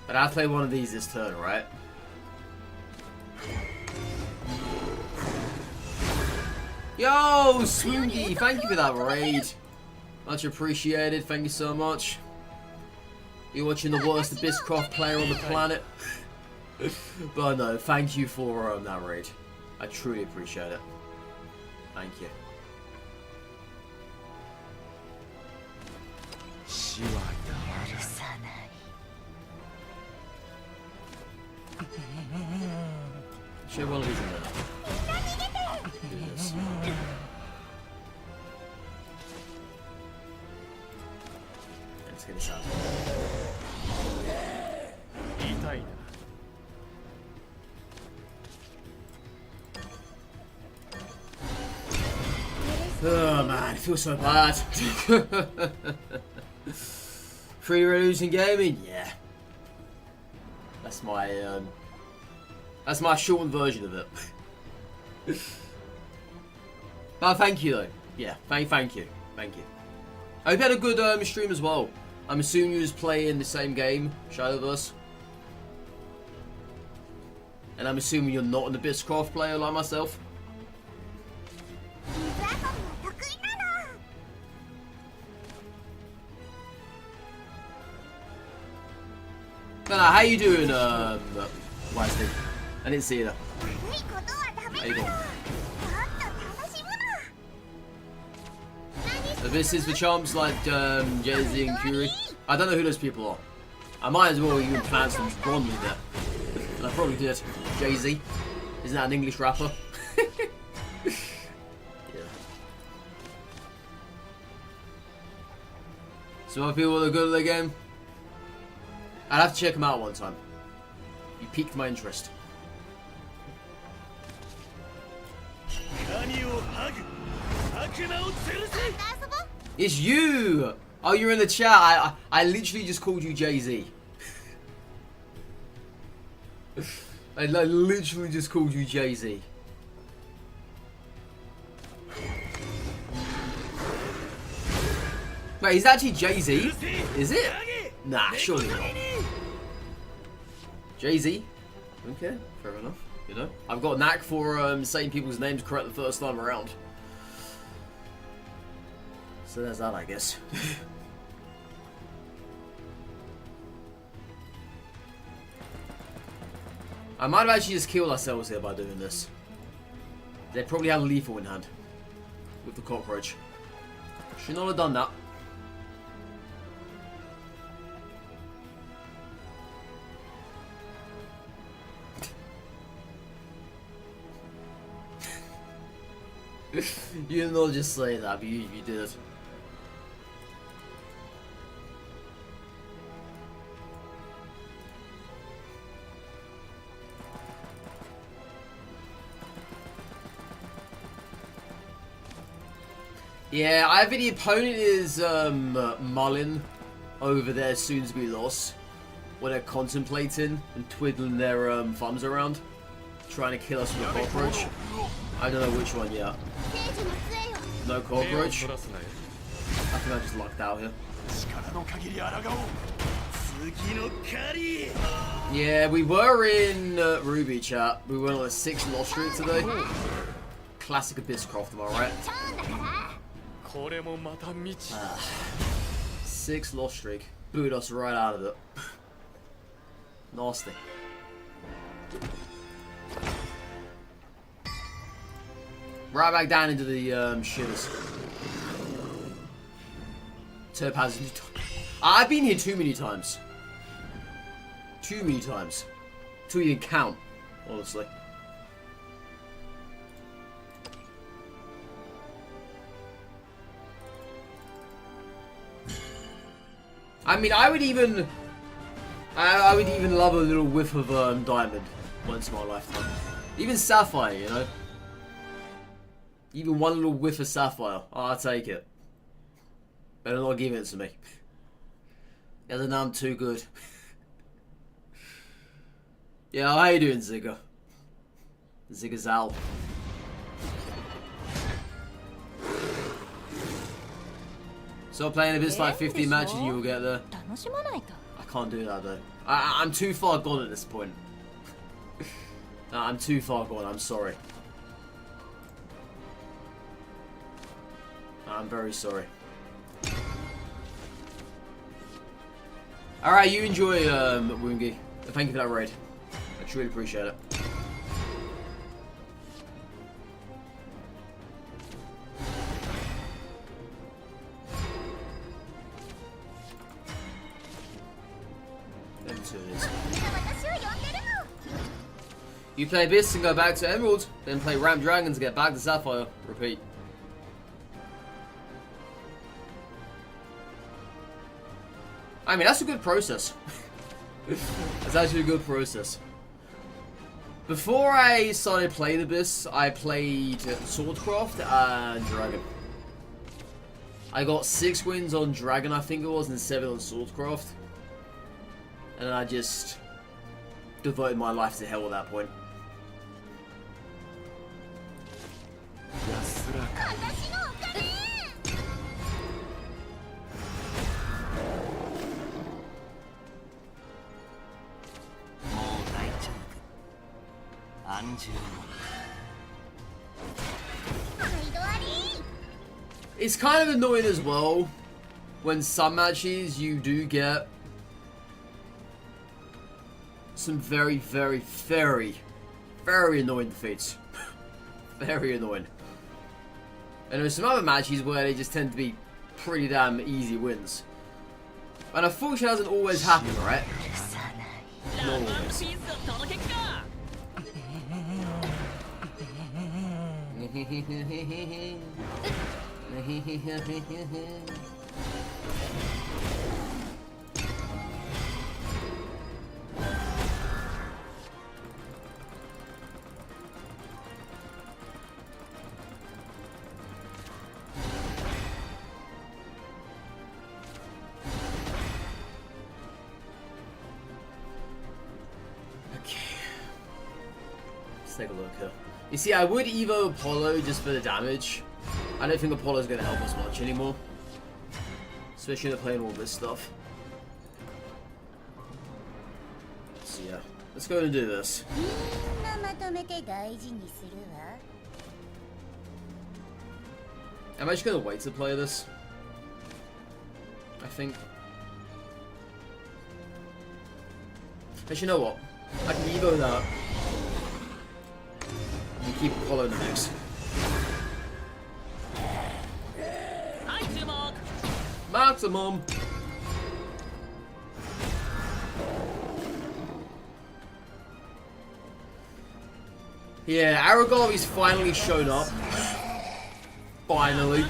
But I'll play one of these this turn, right? Yo, Swoongy, thank you for that raid. Much appreciated, thank you so much. You're watching the worst Abysscraft player on the planet. But no, thank you for that raid. I truly appreciate it. Thank you. Show one of these in there. Do this. Let's get this out. Oh man, it feels so bad. 3 losing gaming? Yeah. That's my shortened version of it. But thank you though. Yeah, thank you. Thank you. I hope you had a good stream as well. I'm assuming you was playing the same game, Shadowverse. And I'm assuming you're not an Abysscraft player like myself. No, how you doing, Wisely? I didn't see you there. How you doing? So this is for chumps like Jay-Z and Curie. I don't know who those people are. I might as well even plant some bronze there. And I probably did. Jay-Z. Isn't that an English rapper? Yeah. Some other people that are good at the game. I'd have to check them out one time. You piqued my interest. It's you! Oh, you're in the chat. I literally just called you Jay-Z. I literally just called you Jay-Z. Wait, is that actually Jay-Z? Is it? Nah, surely not. Jay-Z? Okay, fair enough. You know, I've got a knack for saying people's names correct the first time around. So there's that, I guess. I might have actually just killed ourselves here by doing this. They probably had lethal in hand. With the cockroach. Should not have done that. You did not just say that, but you did. Yeah, either the opponent is mulling over their soon-to-be loss, or they're contemplating and twiddling their thumbs around, trying to kill us with a cockroach. I don't know which one yet. No cockroach. I think I just lucked out here. Yeah, we were in Ruby chat. We were on a 6 loss streak today. Classic Abysscraft, am I right? 6 loss streak. Booed us right out of it. Nasty. Right back down into the shivers. Topaz. I've been here too many times. Too many times. To even count, honestly. I mean, I would even love a little whiff of diamond once in my lifetime. Even sapphire, you know. Even one little whiff of sapphire, I'll take it. Better not give it to me. Yeah, then I'm too good. Yeah, how you doing, Zigga? Zigga-zal. So playing a bit like 15 matches and you will get there. I can't do that though. I'm too far gone at this point. No, I'm too far gone, I'm sorry. I'm very sorry. Alright, you enjoy Woongi. Thank you for that raid. I truly appreciate it. You play Abyss and go back to Emerald, then play Ramp Dragons and get back to Sapphire. Repeat. I mean, that's a good process. That's actually a good process. Before I started playing Abyss, I played Swordcraft and Dragon. I got 6 wins on Dragon, I think it was, and 7 on Swordcraft. And then I just devoted my life to hell at that point. It's kind of annoying as well when some matches you do get some very, very, very, very annoying defeats. Very annoying. And there's some other matches where they just tend to be pretty damn easy wins. And unfortunately, it doesn't always happen, right? Not always. Take a look here. You see, I would Evo Apollo just for the damage. I don't think Apollo's going to help us much anymore. Especially when they're playing all this stuff. So yeah, let's go and do this. Am I just going to wait to play this? I think. Actually, you know what? I can Evo that. And keep Apollo in the mix. Maximum! Yeah, Aragorn's finally shown up. Finally.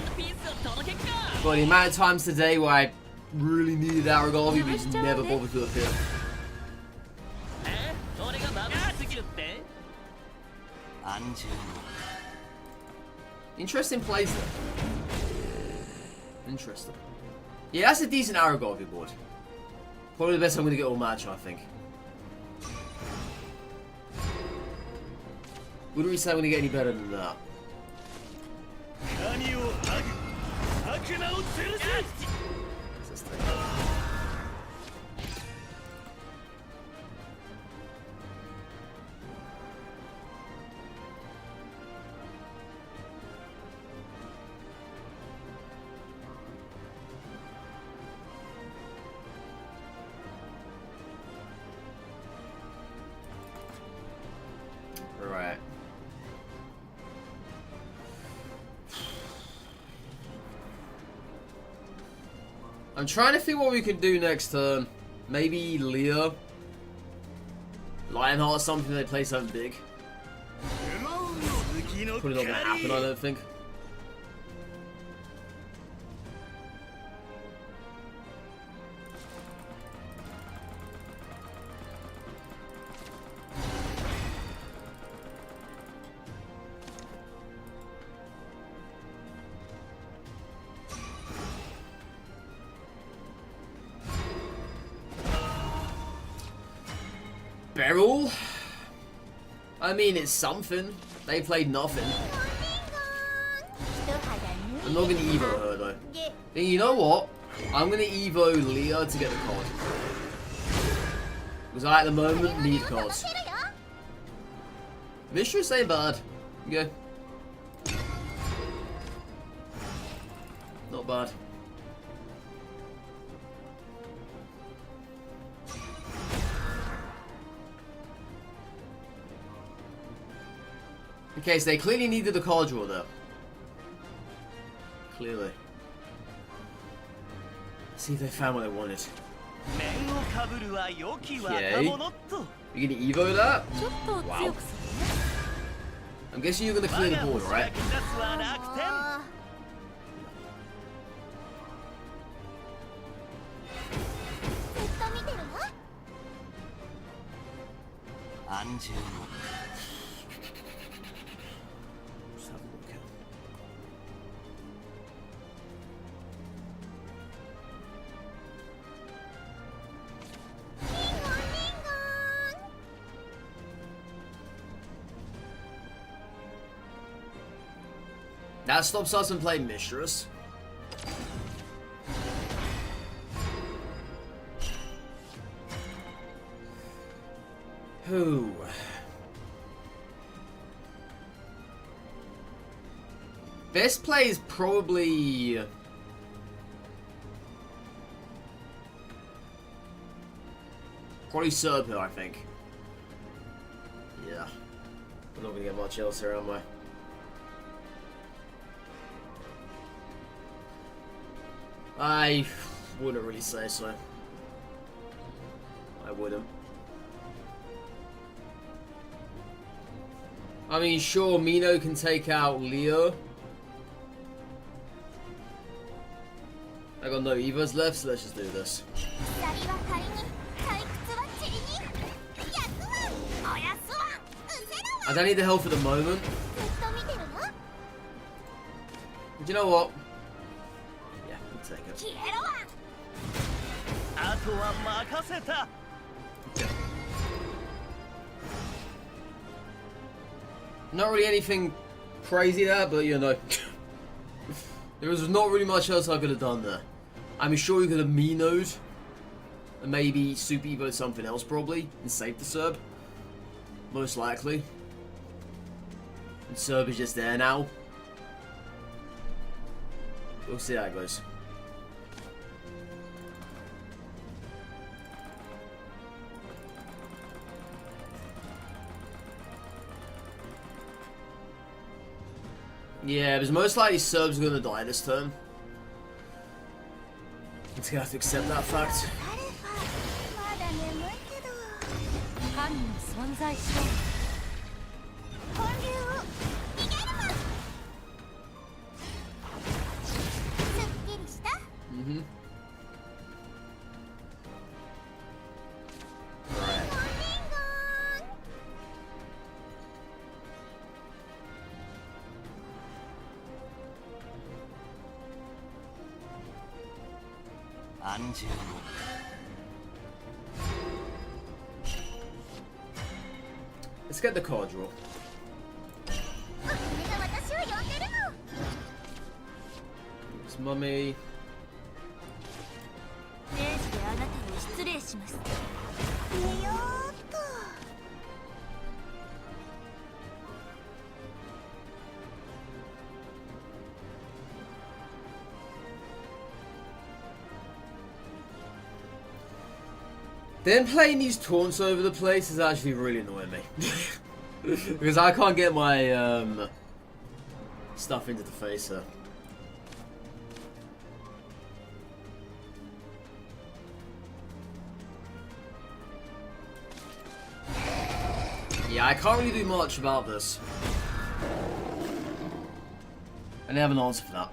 But the amount of times today where I really needed Aragorn, but he's never bothered to appear. Interesting plays there. Interesting. Yeah, that's a decent Aragorn board. Probably the best I'm going to get all match, I think. Wouldn't really say I'm going to get any better than that. What's this thing? Right. I'm trying to think what we can do next turn. Maybe Leah. Lionheart or something, they play something big. Probably not gonna happen, I don't think. Beryl? I mean, it's something. They played nothing. I'm not gonna Evo her though. And you know what? I'm gonna Evo Leah to get the card. Because I, at the moment, need cards. Mistress ain't bad. Okay. Not bad. Okay, so they clearly needed a card draw there. Clearly. Let's see if they found what they wanted. Okay. You're gonna Evo that? Wow. I'm guessing you're gonna clear the board, right? That stops us from playing Mistress. Who? Best play is probably... Probably Serpent, I think. Yeah. We're not gonna get much else here, am I? I wouldn't really say so. I wouldn't. I mean, sure, Mino can take out Leo. I got no Evas left, so let's just do this. I don't need the help at the moment. But you know what? Yeah, we'll take it. Okay. Not really anything crazy there, but you know. There was not really much else I could have done there. I'm sure you could have Mino'd. And maybe Super Evo'd something else probably. And saved the Serb. Most likely. And Serb is just there now. We'll see how it goes. Yeah, because most likely Serb's gonna die this turn. It's gonna have to accept that fact. Mm-hmm. Let's get the card draw. It's mummy. Them playing these taunts over the place is actually really annoying me. Because I can't get my stuff into the face here. Yeah, I can't really do much about this. I don't have an answer for that.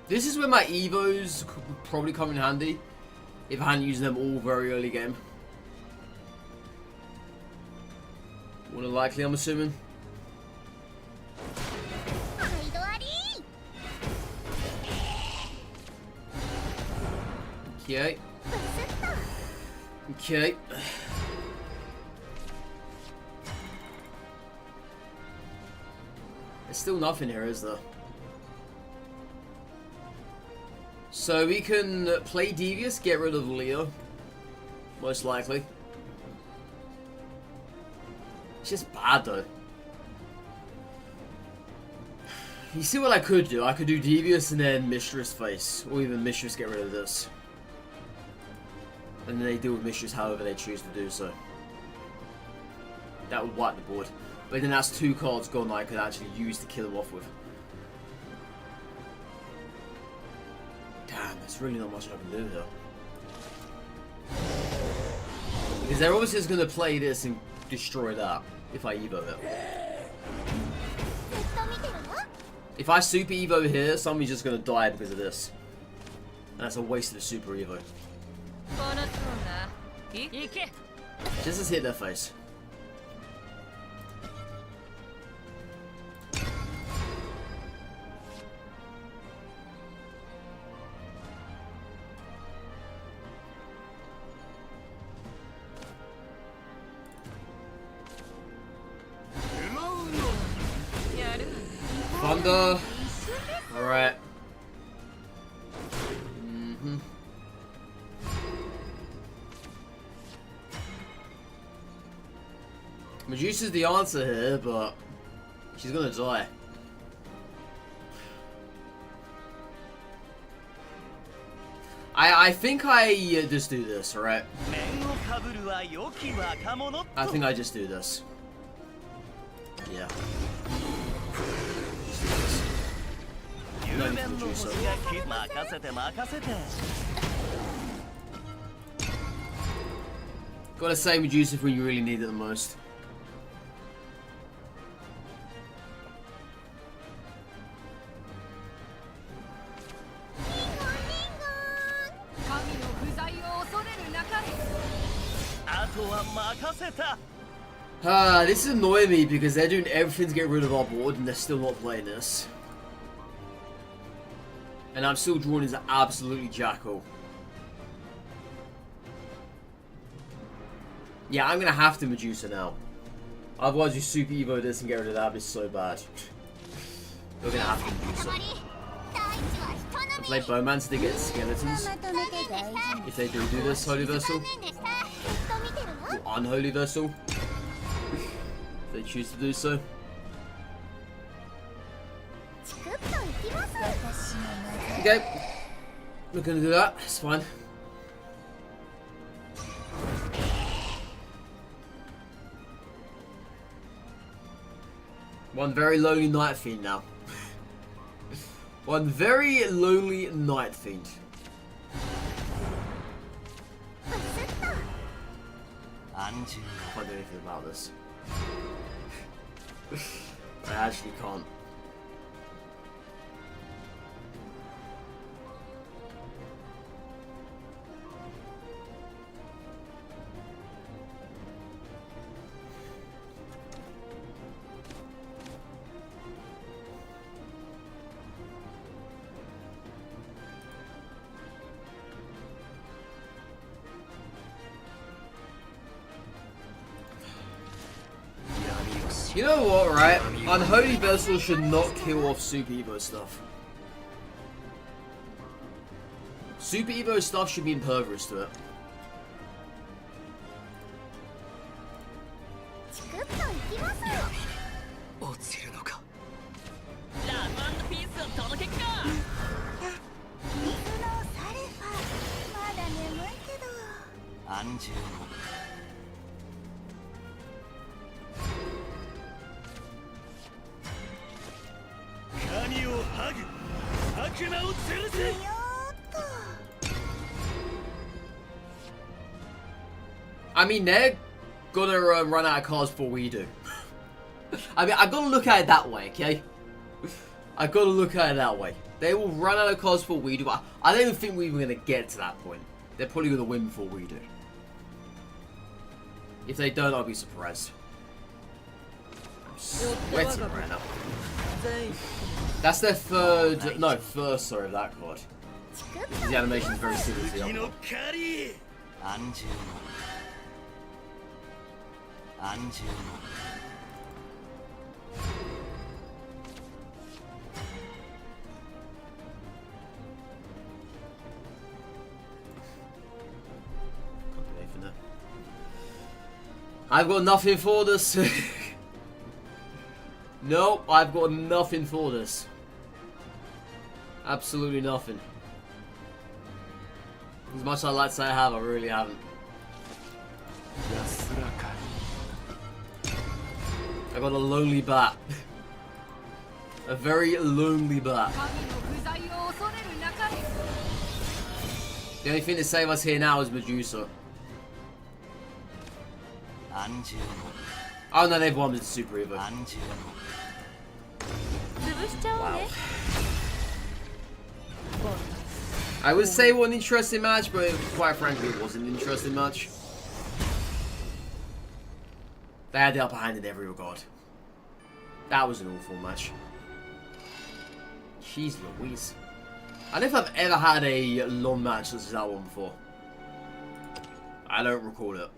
This is where my Evos could probably come in handy if I hadn't used them all very early game. More than likely, I'm assuming. Okay. Okay. There's still nothing here, is there? So we can play Devious, get rid of Leo. Most likely. It's just bad though. You see what I could do? I could do Devious and then Mistress face. Or even Mistress get rid of this. And then they deal with Mistress however they choose to do so. That would wipe the board. But then that's 2 cards gone that I could actually use to kill him off with. Damn, there's really not much I can do here. Because they're obviously just going to play this and destroy that if I Evo it. If I Super Evo here, somebody's just going to die because of this. And that's a waste of a Super Evo. Just to hit their face. Thunder. Alright. Medusa's the answer here, but she's gonna die. I think I just do this, alright? I think I just do this. Yeah. No, Medusa. Gotta say Medusa when you really need it the most. This is annoying me because they're doing everything to get rid of our board and they're still not playing this. And I'm still drawing as absolutely Jackal. Yeah, I'm gonna have to Medusa now. Otherwise you Super Evo this and get rid of that, it's so bad. We're gonna have to Medusa. I play Bowman so they get skeletons. If they do this, Holy Vessel. Or Unholy Vessel. If they choose to do so. Okay. We're gonna do that, it's fine. One very lonely Night Fiend now. One very lonely Night Fiend. I can't do anything about this. I actually can't. You know what, right? Unholy Vessel should not kill off Super Evo stuff. Super Evo stuff should be impervious to it. I mean, they're gonna run out of cards before we do. I mean, I've got to look at it that way, okay? I've got to look at it that way. They will run out of cards before we do, but I don't even think we're even going to get to that point. They're probably going to win before we do. If they don't, I'll be surprised. I'm sweating right now. That's their third, no, first, sorry, of that card. The animation is very similar to the other one. I've got nothing for this. Nope, I've got nothing for this. Absolutely nothing. As much as I'd like to say I have, I really haven't. I got a lonely bat. A very lonely bat. The only thing to save us here now is Medusa. Oh no, they've won with the Super Evo. Wow. I would say it was an interesting match, but quite frankly it wasn't an interesting match. They had the upper hand in every regard. That was an awful match. Jeez Louise. I don't know if I've ever had a long match such as that one before. I don't recall it.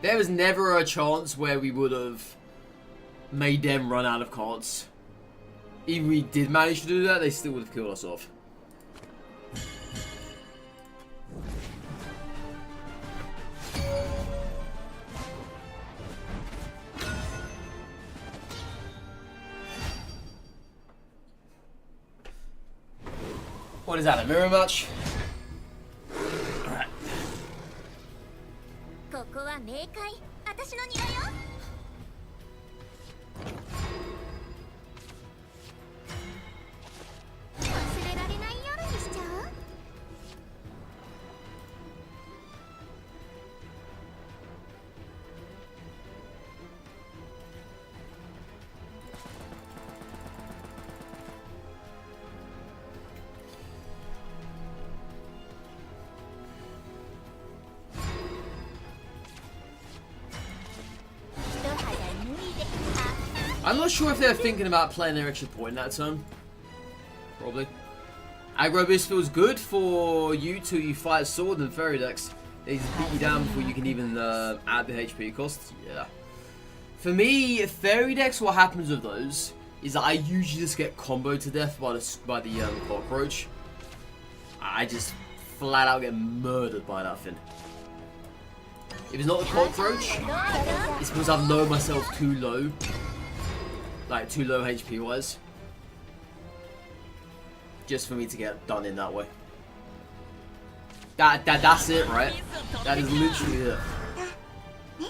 There was never a chance where we would have made them run out of cards. Even if we did manage to do that, they still would have killed us off. What is that, a mirror match? Alright. I'm not sure if they're thinking about playing their extra point that turn. Probably. Aggro Abyss feels good for you till you fight sword and fairy decks. They just beat you down before you can even add the HP costs. Yeah. For me, fairy decks, what happens with those is that I usually just get comboed to death by the cockroach. I just flat out get murdered by that thing. If it's not the cockroach, it's because I've lowered myself too low. Like, too low HP wise. Just for me to get done in that way. That's it, right? That is literally it.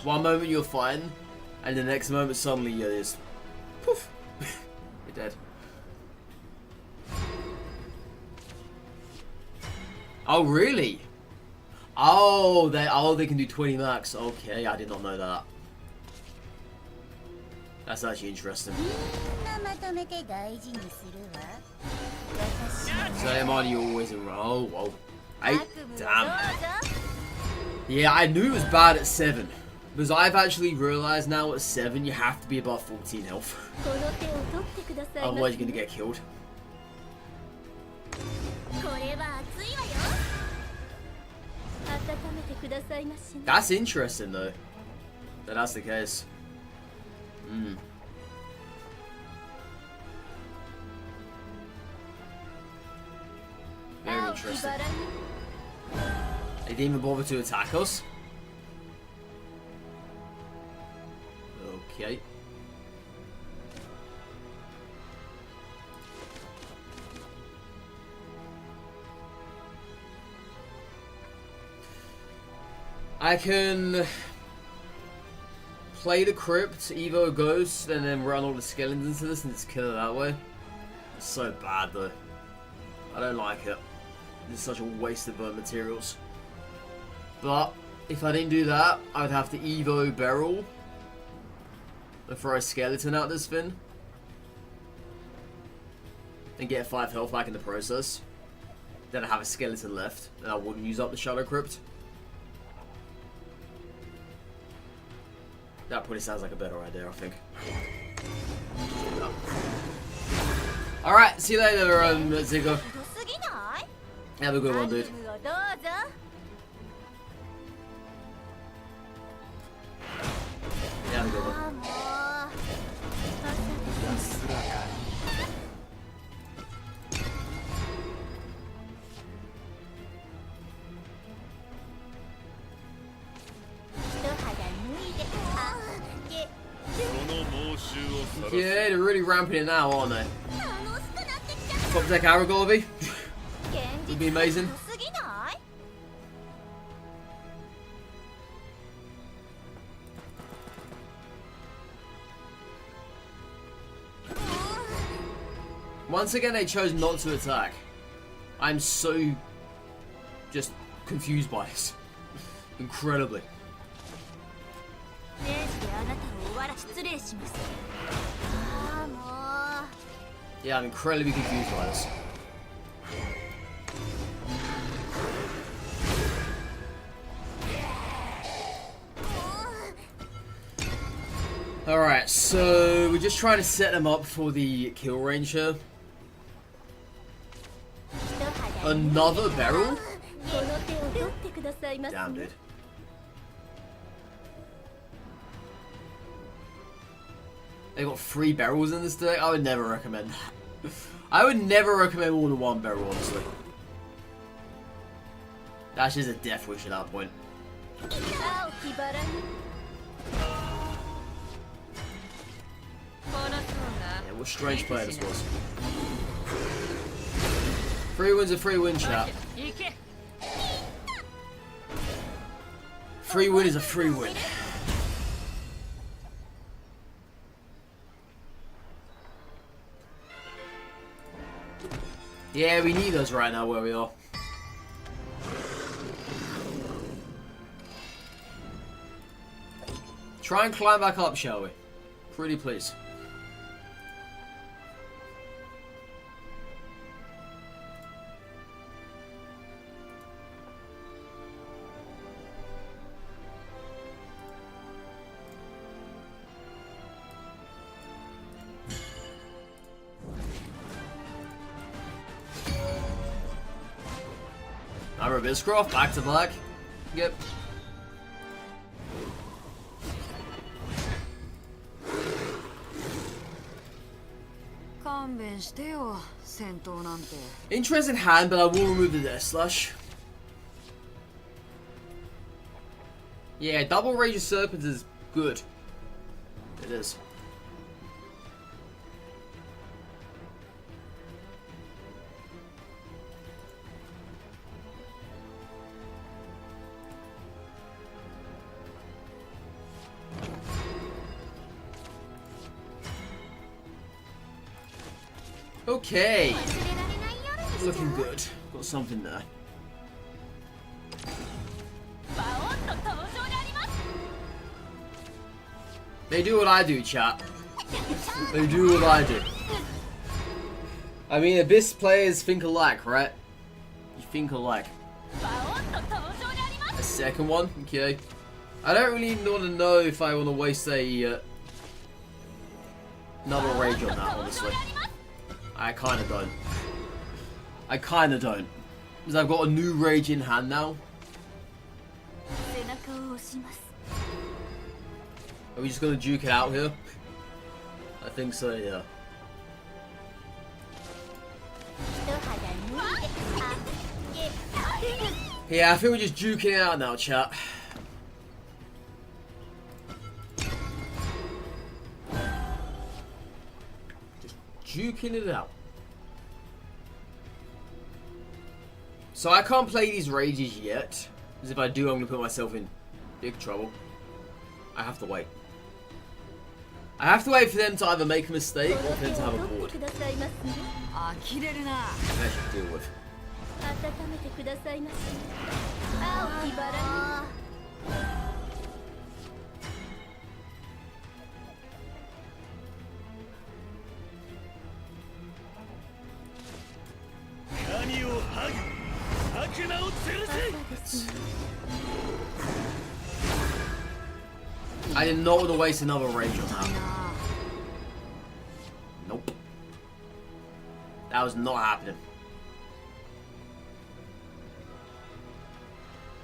One moment you're fine, and the next moment suddenly you're just poof. You're dead. Oh really? Oh they can do 20 max. Okay, I did not know that. That's actually interesting. So am I always in row? Oh, whoa. 8? Damn. Yeah, I knew it was bad at 7. Because I've actually realised now at 7 you have to be above 14 health. Otherwise you're going to get killed. That's interesting though. That's the case. Very interesting. They didn't even bother to attack us. Okay. I can play the crypt, evo a ghost, and then run all the skeletons into this and just kill it that way. It's so bad though. I don't like it. It's such a waste of materials. But if I didn't do that, I would have to evo Beryl and throw a skeleton out this thing and get 5 health back in the process. Then I have a skeleton left and I wouldn't use up the Shadow Crypt. That probably sounds like a better idea, I think. Alright, see you later, Ziggo. Have a good one, dude. Yeah, have a good one. Yeah, they're really ramping it now, aren't they? Top deck Aragorby. Would be amazing. Once again, they chose not to attack. I'm so just confused by this. Incredibly. Yeah, I'm incredibly confused by this. Alright, so we're just trying to set them up for the kill range here. Another barrel? Damn, dude. They got 3 barrels in this deck? I would never recommend that. I would never recommend more than 1 barrel, honestly. That's just a death wish at that point. Yeah, what a strange player this was. 3 wins a 3 win, chat. 3 win is a 3 win. Yeah, we need us right now where we are. Try and climb back up, shall we? Pretty please. Abysscraft, back to black. Yep. Interesting hand, but I will remove the Death Slash. Yeah, double Rage of Serpents is good. It is. Okay, looking good. Got something there. They do what I do, chat. They do what I do. I mean, Abyss players think alike, right? You think alike. A second one, okay. I don't really want to know if I want to waste a another rage on that, honestly. I kind of don't. I kind of don't. Because I've got a new rage in hand now. Are we just gonna duke it out here? I think so, yeah. Yeah, I think we're just duking it out now, chat. Just duking it out. So I can't play these rages yet, because if I do, I'm gonna put myself in big trouble. I have to wait. I have to wait for them to either make a mistake or for them to have a board. I should deal with. I did not want to waste another rage on that. Nope. That was not happening.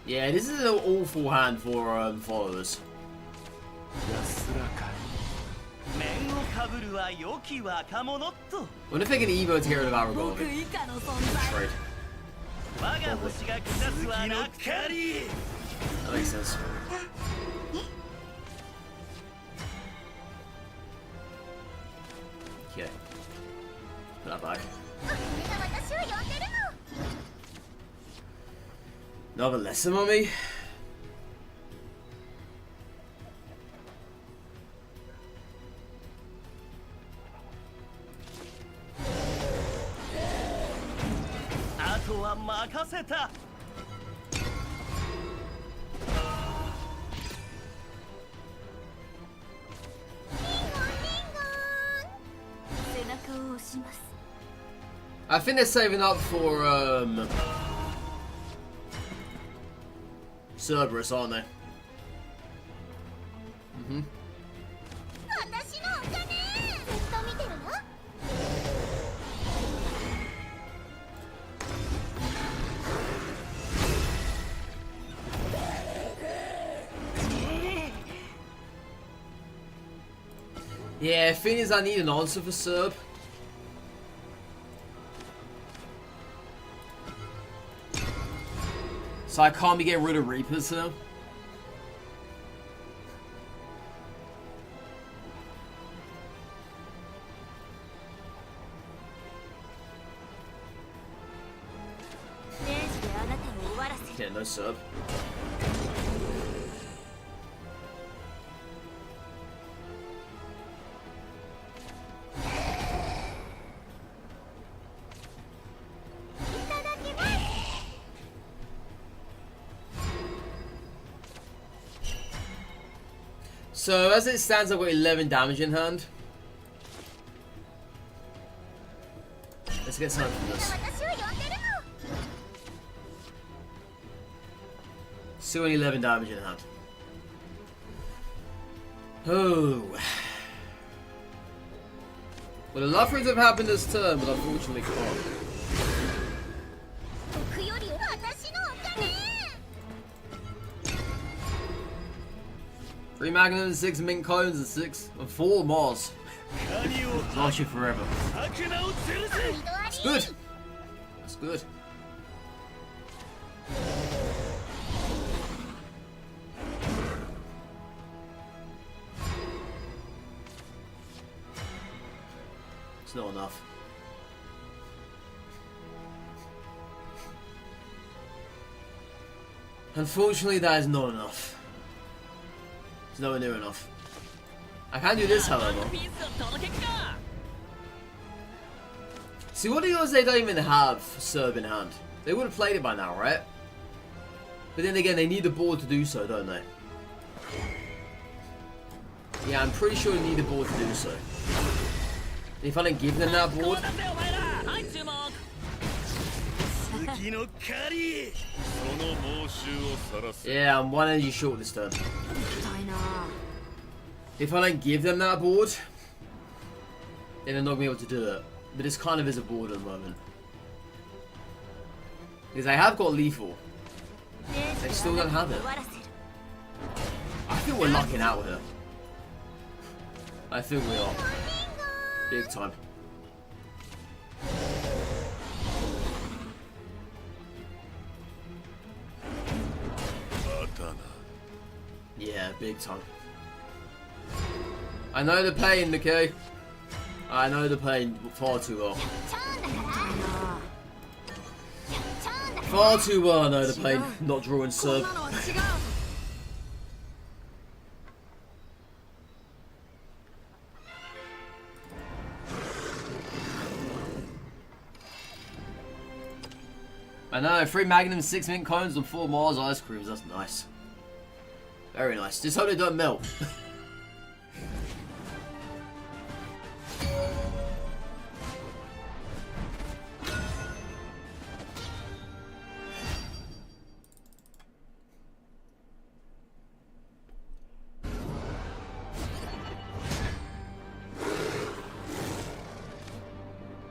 Yeah, this is an awful hand for followers. Wonder if they can Evo to get rid of Aragorn. Trade. That makes sense. Okay. Put that back. Another lesson on me. I think they're saving up for Cerberus, aren't they? Yeah, thing is I need an answer for Cerb. So I can't be getting rid of Reapers now. Yeah, no Cerb. So as it stands, I've got 11 damage in hand. Let's get something from this. Still 11 damage in hand. Oh. Well, a lot of things have happened this turn, but unfortunately can't. Three Magnums, 6 Mint Cones, and 4 Mars. Last you forever. That's good. That's good. It's not enough. Unfortunately, that is not enough. It's nowhere near enough. I can do this, however. See, what are yours? They don't even have Cerb in hand. They would have played it by now, right? But then again, they need the board to do so, don't they? Yeah, I'm pretty sure they need the board to do so. If I don't give them that board... Yeah, I'm 1 energy short this turn. If I don't give them that board, then they're not going to be able to do it. But this kind of is a board at the moment. Because I have got lethal. They still don't have it. I think we're lucking out here. I think we are. Big time. Yeah, big time. I know the pain, okay? I know the pain far too well. Far too well I know the pain. Not drawing serve. I know, 3 Magnum, 6 mint cones and 4 Mars ice creams. That's nice. Very nice. Just hope they don't melt.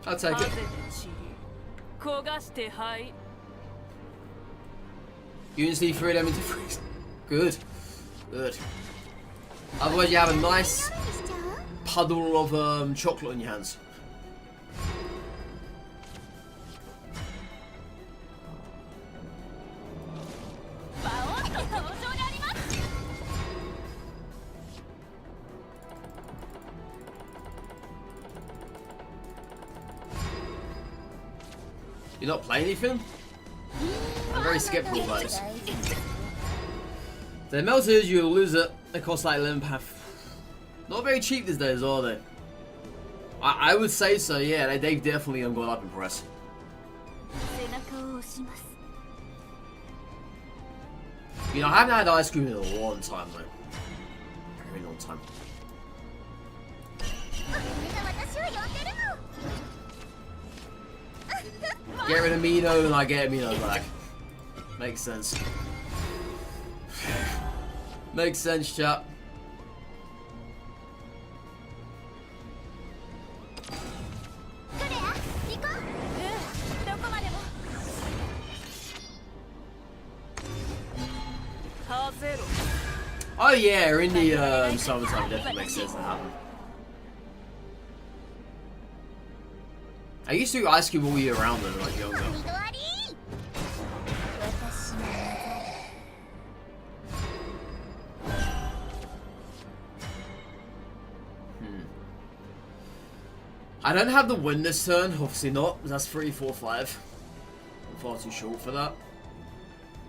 I'll take it. You can see 3 of them into freeze. Good. Good. Otherwise you have a nice puddle of chocolate on your hands. You're not playing anything? I'm very skeptical about this. They're melted, you'll lose it. They cost like £11. Not very cheap these days, are they? I would say so, yeah. They've definitely gone up in price. You know, I haven't had ice cream in a long time, though. Very long time. Get rid of Mino and I get Mino back. Makes sense. Makes sense, chap. Oh yeah, in the summertime definitely makes sense to happen. I used to do ice cream all year round when I was younger. I don't have the win this turn, obviously not. That's 3, 4, 5. I'm far too short for that.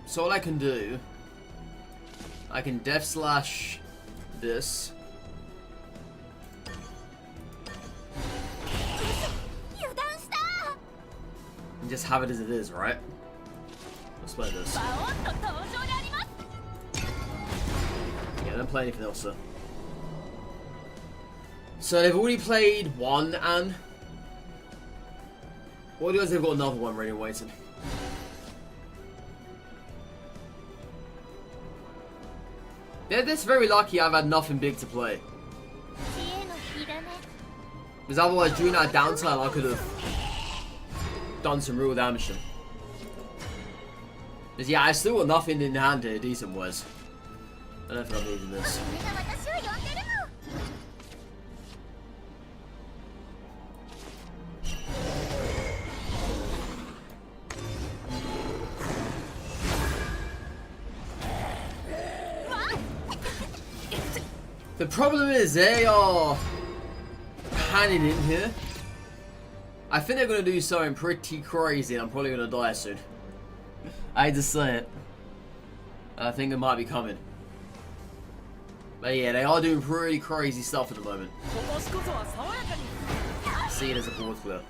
So all I can do, I can def slash this. And just have it as it is, right? Let's play this. Yeah, don't play anything else, sir. So they've already played one, and what do you guys? They've got another one ready and waiting. They're just very lucky I've had nothing big to play. Because otherwise, during that downtime, I could have done some real damage to them. Because yeah, I still got nothing in hand here, decent wise. I don't think I'm needing this. The problem is they are panning in here. I think they're going to do something pretty crazy and I'm probably going to die soon. I hate to say it. I think it might be coming. But yeah, they are doing pretty crazy stuff at the moment. See it as a board clear.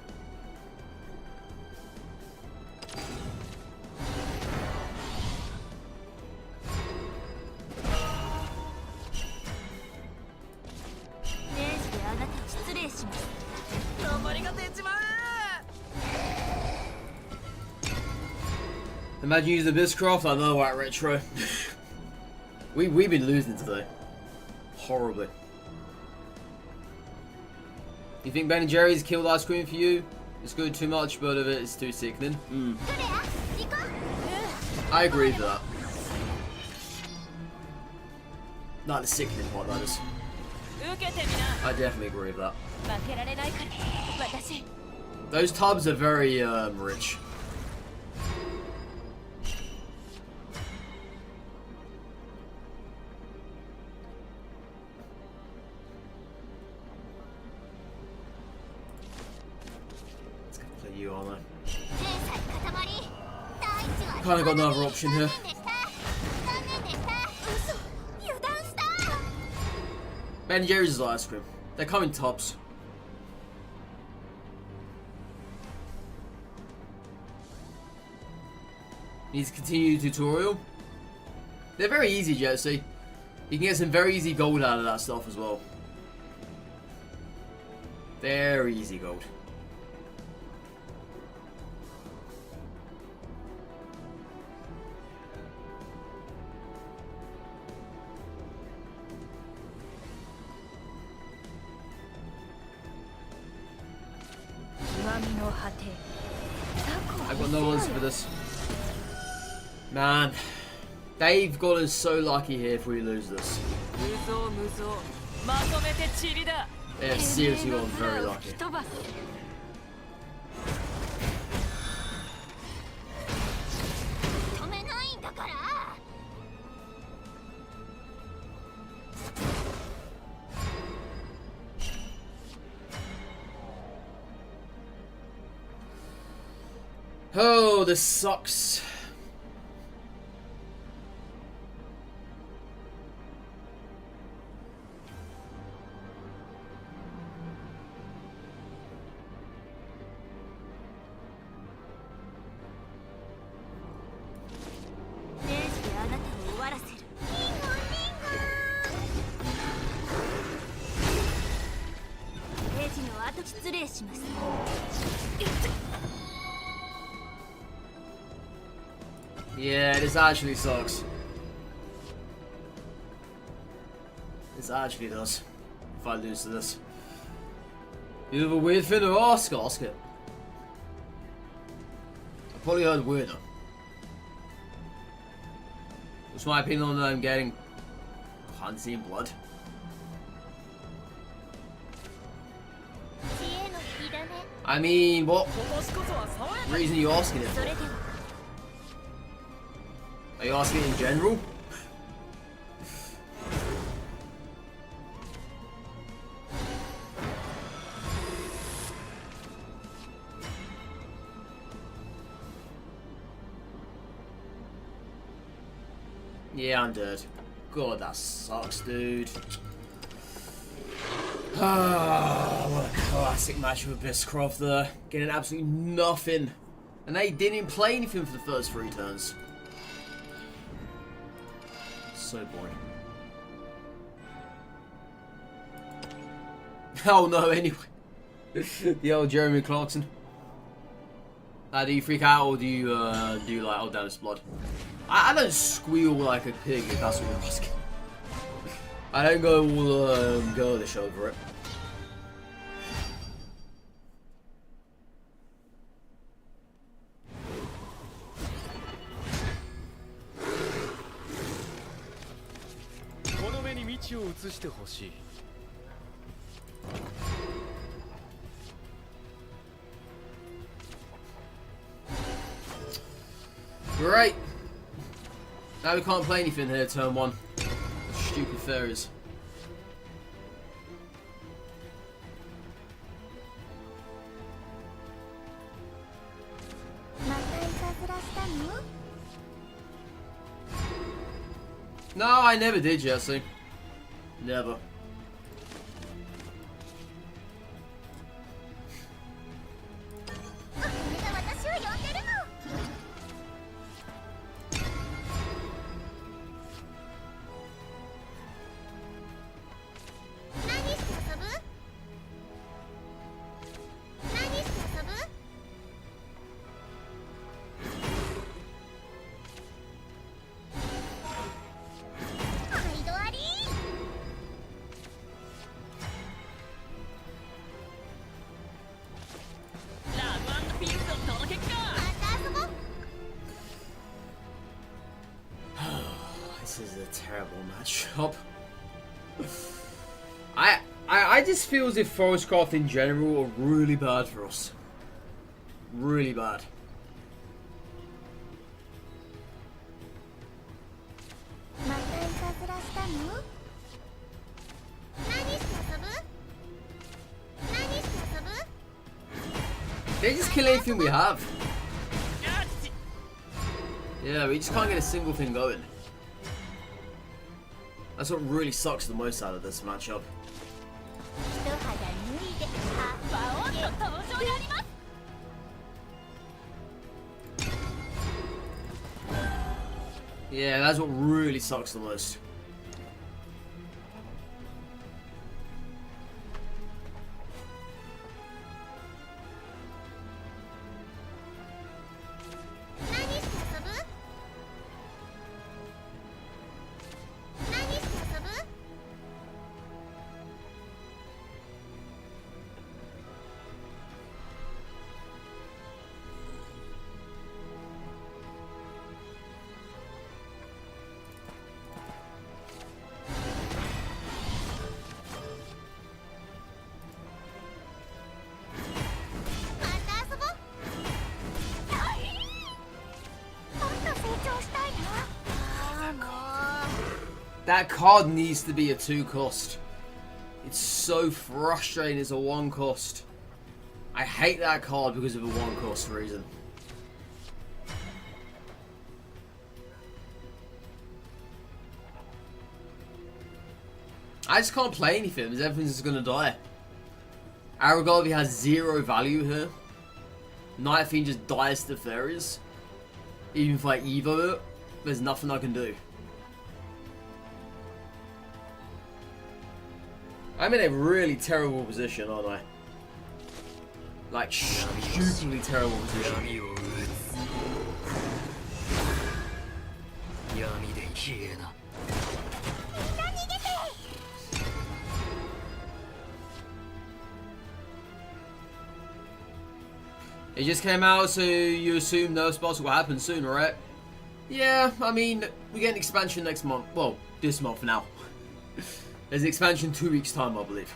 Imagine using Abysscraft, I know what retro. We've been losing today. Horribly. You think Ben & Jerry's killed ice cream for you? It's good too much, but of it, it's too sickening. I agree with that. Not the sickening part, that is. I definitely agree with that. Those tubs are very rich. Let's go play you armor. Kind of got another option here. Ben Jerry's is ice cream. They come in tubs. Need to continue the tutorial. They're very easy, Jesse. You can get some very easy gold out of that stuff as well. Very easy gold. I've got no answer for this. Man, they've got us so lucky here if we lose this. They've seriously got very lucky. Oh, this sucks. Yeah, this actually sucks. This actually does. If I lose to this. You have a weird thing to ask it. I probably heard weirder. What's my opinion on them getting unseen blood? I mean, what reason are you asking it for? Are you asking in general? Yeah, I'm dead. God, that sucks, dude. Ah, what a classic match with Abysscraft there. Getting absolutely nothing. And they didn't play anything for the first 3 turns. So boring. Oh no, anyway. The old Jeremy Clarkson. Do you freak out or do you like, oh damn, it's blood? I don't squeal like a pig if that's what you're asking. I don't go all girlish over it. Great. Now we can't play anything here, turn 1. Stupid fairies. No, I never did, Jesse. Never. This is a terrible matchup. I just feel as if Forestcraft in general are really bad for us. Really bad. They just kill anything we have. Yeah, we just can't get a single thing going. That's what really sucks the most out of this matchup. Yeah, that's what really sucks the most. That card needs to be a 2 cost. It's so frustrating it's a 1 cost. I hate that card because of a 1 cost reason. I just can't play anything because everything's just gonna die. Aragorn has 0 value here. Night Fiend just dies to fairies. Even if I Evo it, there's nothing I can do. I'm in a really terrible position, aren't I? Like, stupidly terrible position. It just came out, so you assume no spots will happen soon, right? Yeah, I mean, we get an expansion next month. Well, this month now. There's an expansion 2 weeks time, I believe.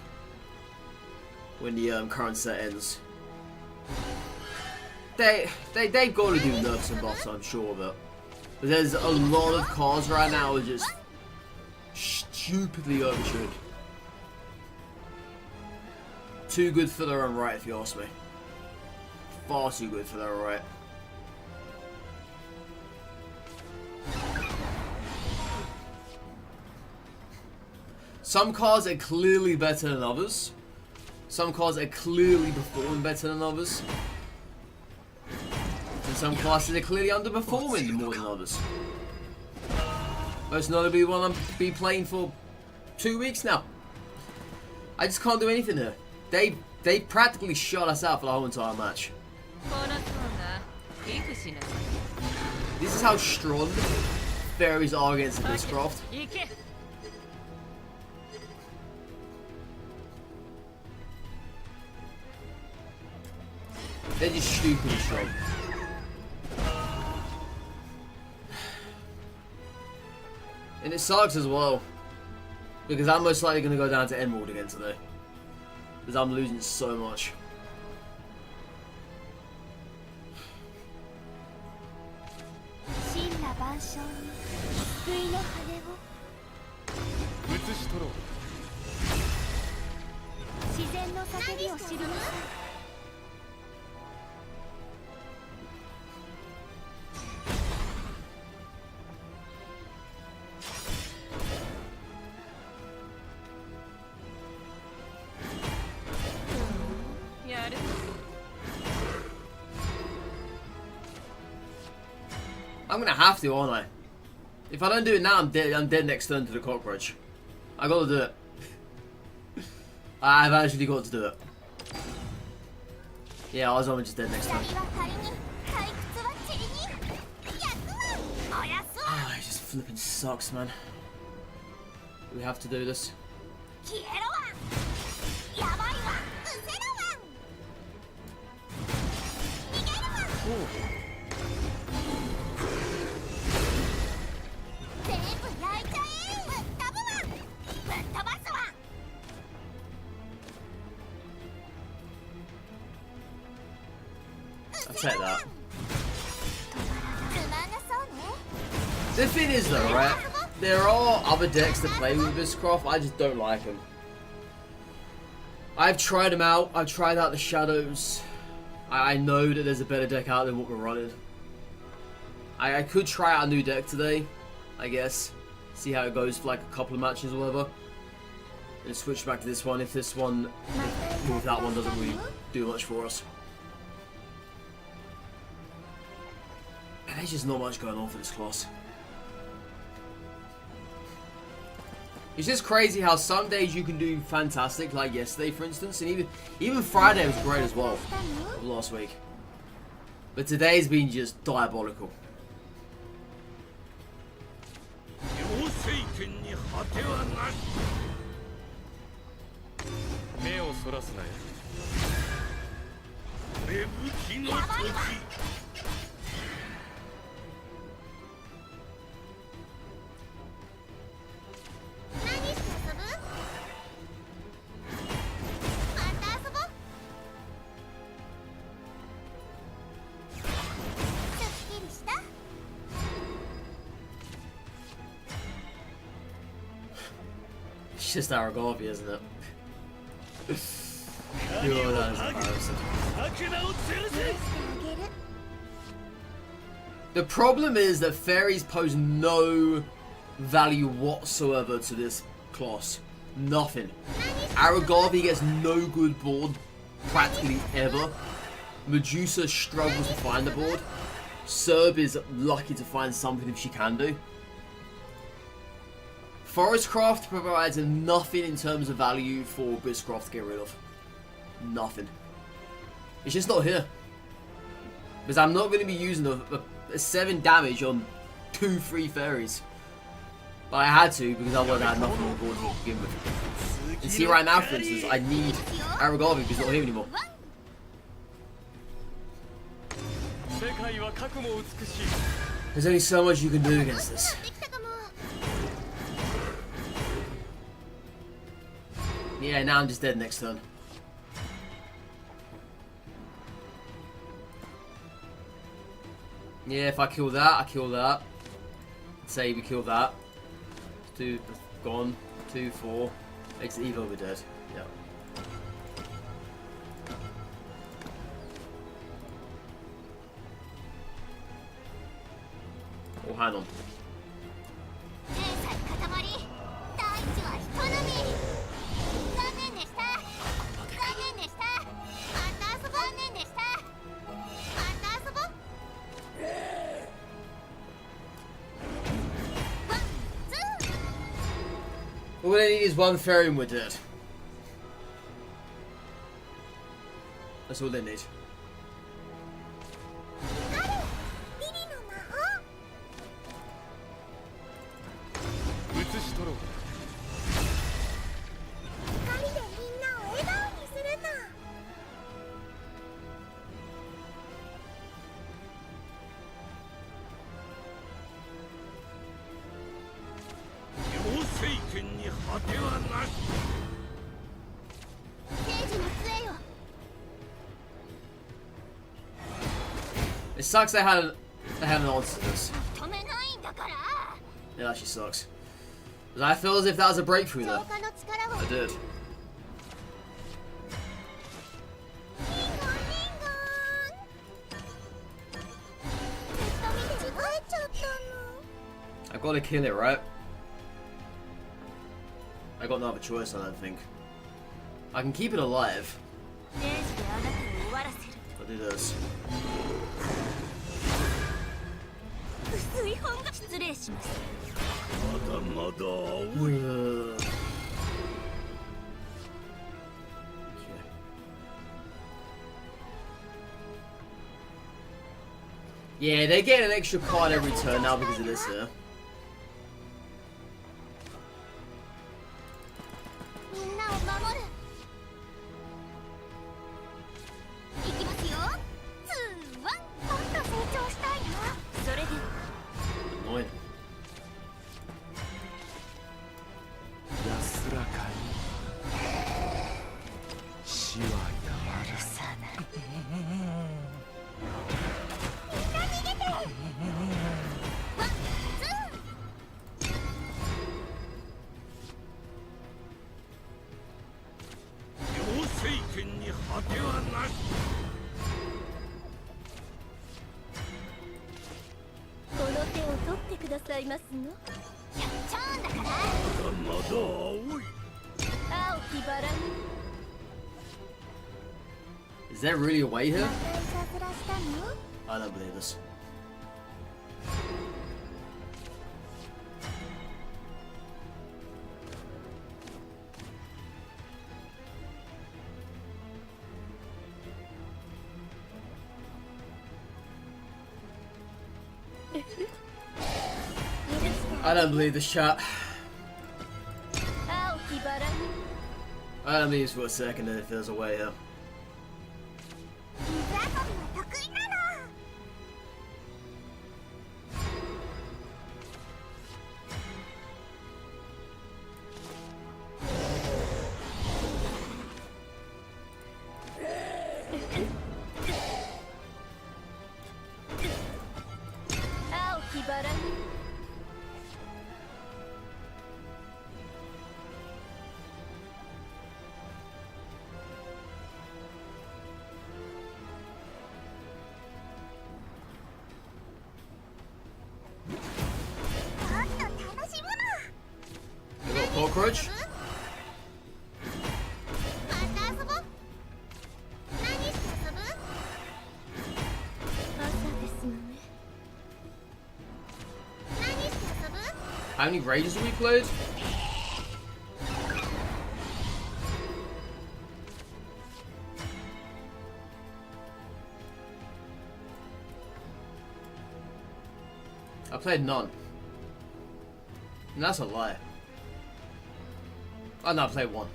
When the current set ends. They've got to do nerfs and buffs, I'm sure of it. But there's a lot of cards right now that are just stupidly overtuned. Too good for their own right, if you ask me. Far too good for their own right. Some cards are clearly better than others. Some cards are clearly performing better than others. And some classes are clearly underperforming more than others. Most notably one I'm been playing for 2 weeks now. I just can't do anything here. They practically shut us out for the whole entire match. This is how strong fairies are against Abysscraft. They're just stupidly strong. And it sucks as well. Because I'm most likely going to go down to Emerald again today. Because I'm losing so much. I'm gonna have to, aren't I? If I don't do it now, I'm dead. I'm dead next turn to the cockroach. I gotta do it. I've actually got to do it. Yeah, I was almost just dead next turn. Oh, it just flipping sucks, man. We have to do this. Ooh. take that. The thing is though, right? There are other decks that play with Abysscraft, I just don't like them. I've tried them out. I've tried out the Shadows. I know that there's a better deck out than what we're running. I could try out a new deck today, I guess. See how it goes for like a couple of matches or whatever. And switch back to this one if this one, if that one doesn't really do much for us. And there's just not much going on for this class. It's just crazy how some days you can do fantastic, like yesterday for instance, and even Friday was great as well, last week. But today's been just diabolical. It's just Aragorn, isn't it? Oh, that is embarrassing. The problem is that fairies pose no value whatsoever to this class. Nothing. Aragorn gets no good board practically ever. Medusa struggles to find the board. Serb is lucky to find something if she can do. Forestcraft provides nothing in terms of value for Abysscraft to get rid of. Nothing. It's just not here. Because I'm not going to be using a 7 damage on 2-3 fairies. But I had to because otherwise I had nothing on board to begin with. And see right now for instance, I need Aragorn because it's not here anymore. There's only so much you can do against this. Yeah, now I'm just dead next turn. Yeah, if I kill that, I kill that. Say we kill that. 2, gone. 2, 4. Makes it even we're dead. Yeah. Oh, hang on. All they need is one fairy and we're dead. That's all they need. It sucks they had an answer to this. Yeah, that actually sucks. But I feel as if that was a breakthrough there. I did. I gotta kill it, right? I got no other choice, I don't think. I can keep it alive. I'll do this. Yeah, they get an extra card every turn now because of this here. Annoying. Is there really a way here? I don't believe this. I don't believe this chat. I don't believe this for a second if there's a way here. Cockroach? How many rages have we played? I played none. And that's a lie. Oh no, I played one.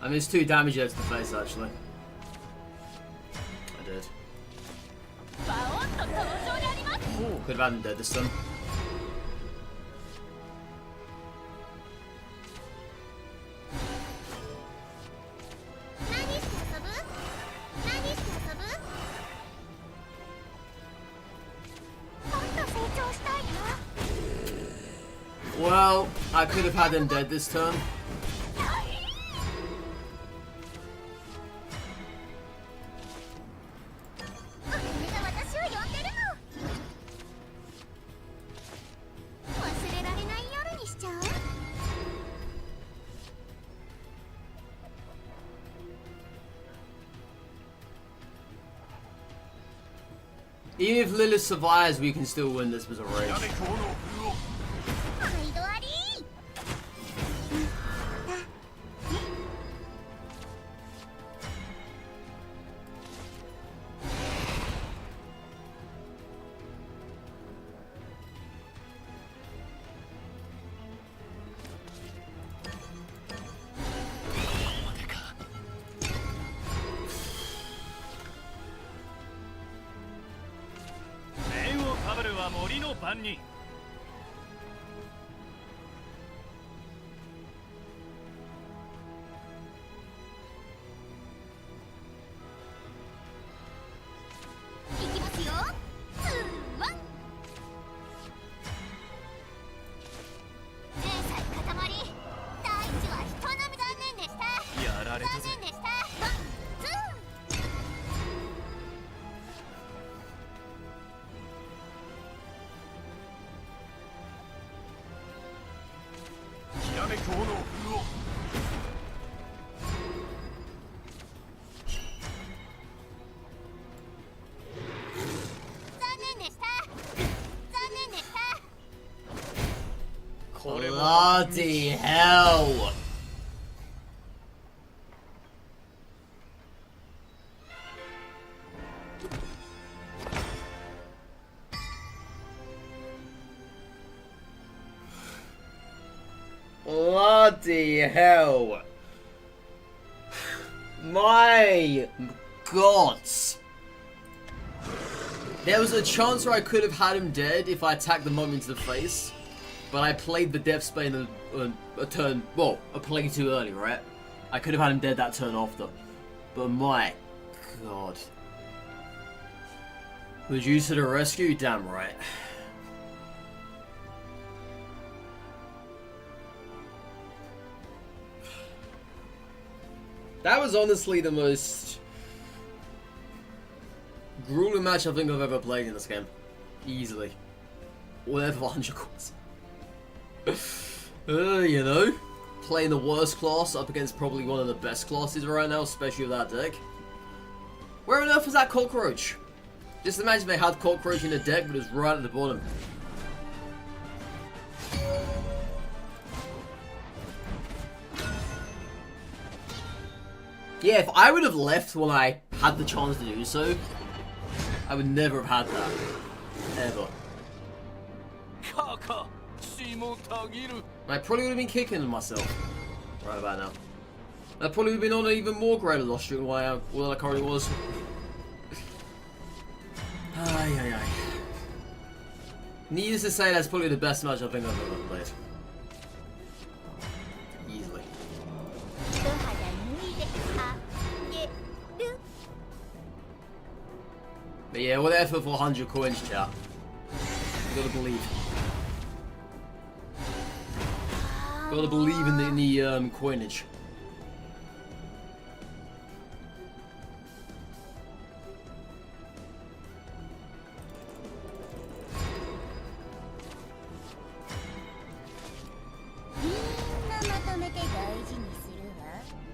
I missed 2 damage to the face actually. I did. Ooh, could have had him dead this time. Well, I could have had him dead this turn. Even if Lilith survives, we can still win this with a rage. Bloody hell! Bloody hell! My gods! There was a chance where I could have had him dead if I attacked the mummy into the face. But I played the Death Spain a turn, well, a play too early, right? I could have had him dead that turn after. But my god. Was you to the rescue? Damn right. That was honestly the most grueling match I think I've ever played in this game. Easily. Whatever 100 coins. You know, playing the worst class up against probably one of the best classes right now, especially with that deck. Where on earth was that cockroach? Just imagine they had cockroach in the deck, but it was right at the bottom. Yeah, if I would have left when I had the chance to do so, I would never have had that. Ever. I probably would have been kicking myself right about now. I probably would have been on an even more greater loss streak than I currently was. Ay, ay, ay. Needless to say, that's probably the best match I think I've ever played. Easily. But yeah, what effort for 100 coins, chat. You gotta believe. Gotta believe in the coinage.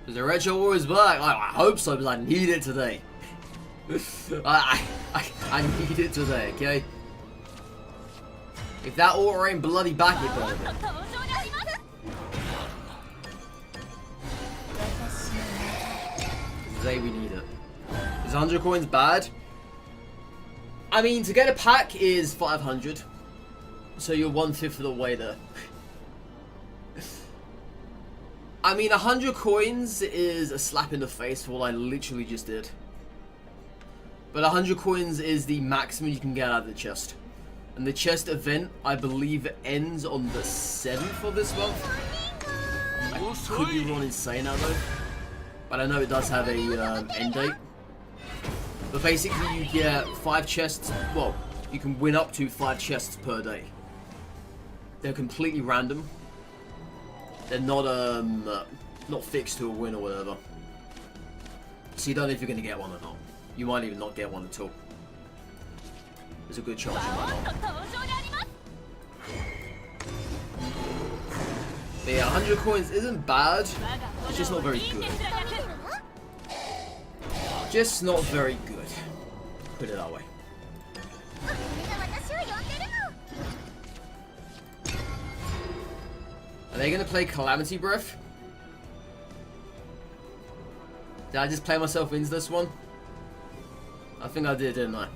Is the retro war is back? I hope so, because I need it today. I need it today, okay? If that auto ain't bloody back, it better be. Today we need it. Is 100 coins bad? I mean, to get a pack is 500. So you're 1/5 of the way there. I mean, 100 coins is a slap in the face for what I literally just did. But 100 coins is the maximum you can get out of the chest. And the chest event, I believe, ends on the 7th of this month. I could be wrong in saying that though. But I know it does have a end date. But basically you get 5 chests, well, you can win up to 5 chests per day. They're completely random. They're not fixed to a win or whatever. So you don't know if you're going to get one or not. You might even not get one at all. There's a good chance you might not. But yeah, 100 coins isn't bad. It's just not very good. Just not very good. Put it that way. Are they going to play Calamity Breath? Did I just play myself into this one? I think I did, didn't I?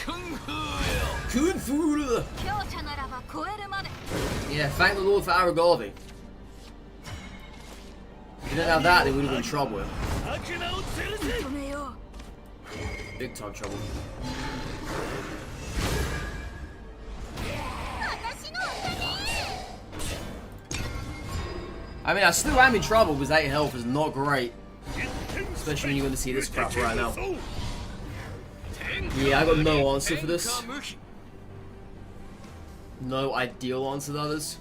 Kung Fu! Yeah, thank the Lord for Aragavi. If you didn't have that, they would have been in trouble. Big time trouble. I mean, I still am in trouble because 8 health is not great. Especially when you're going to see this crap right now. Yeah, I got no answer for this. No ideal answer, that is.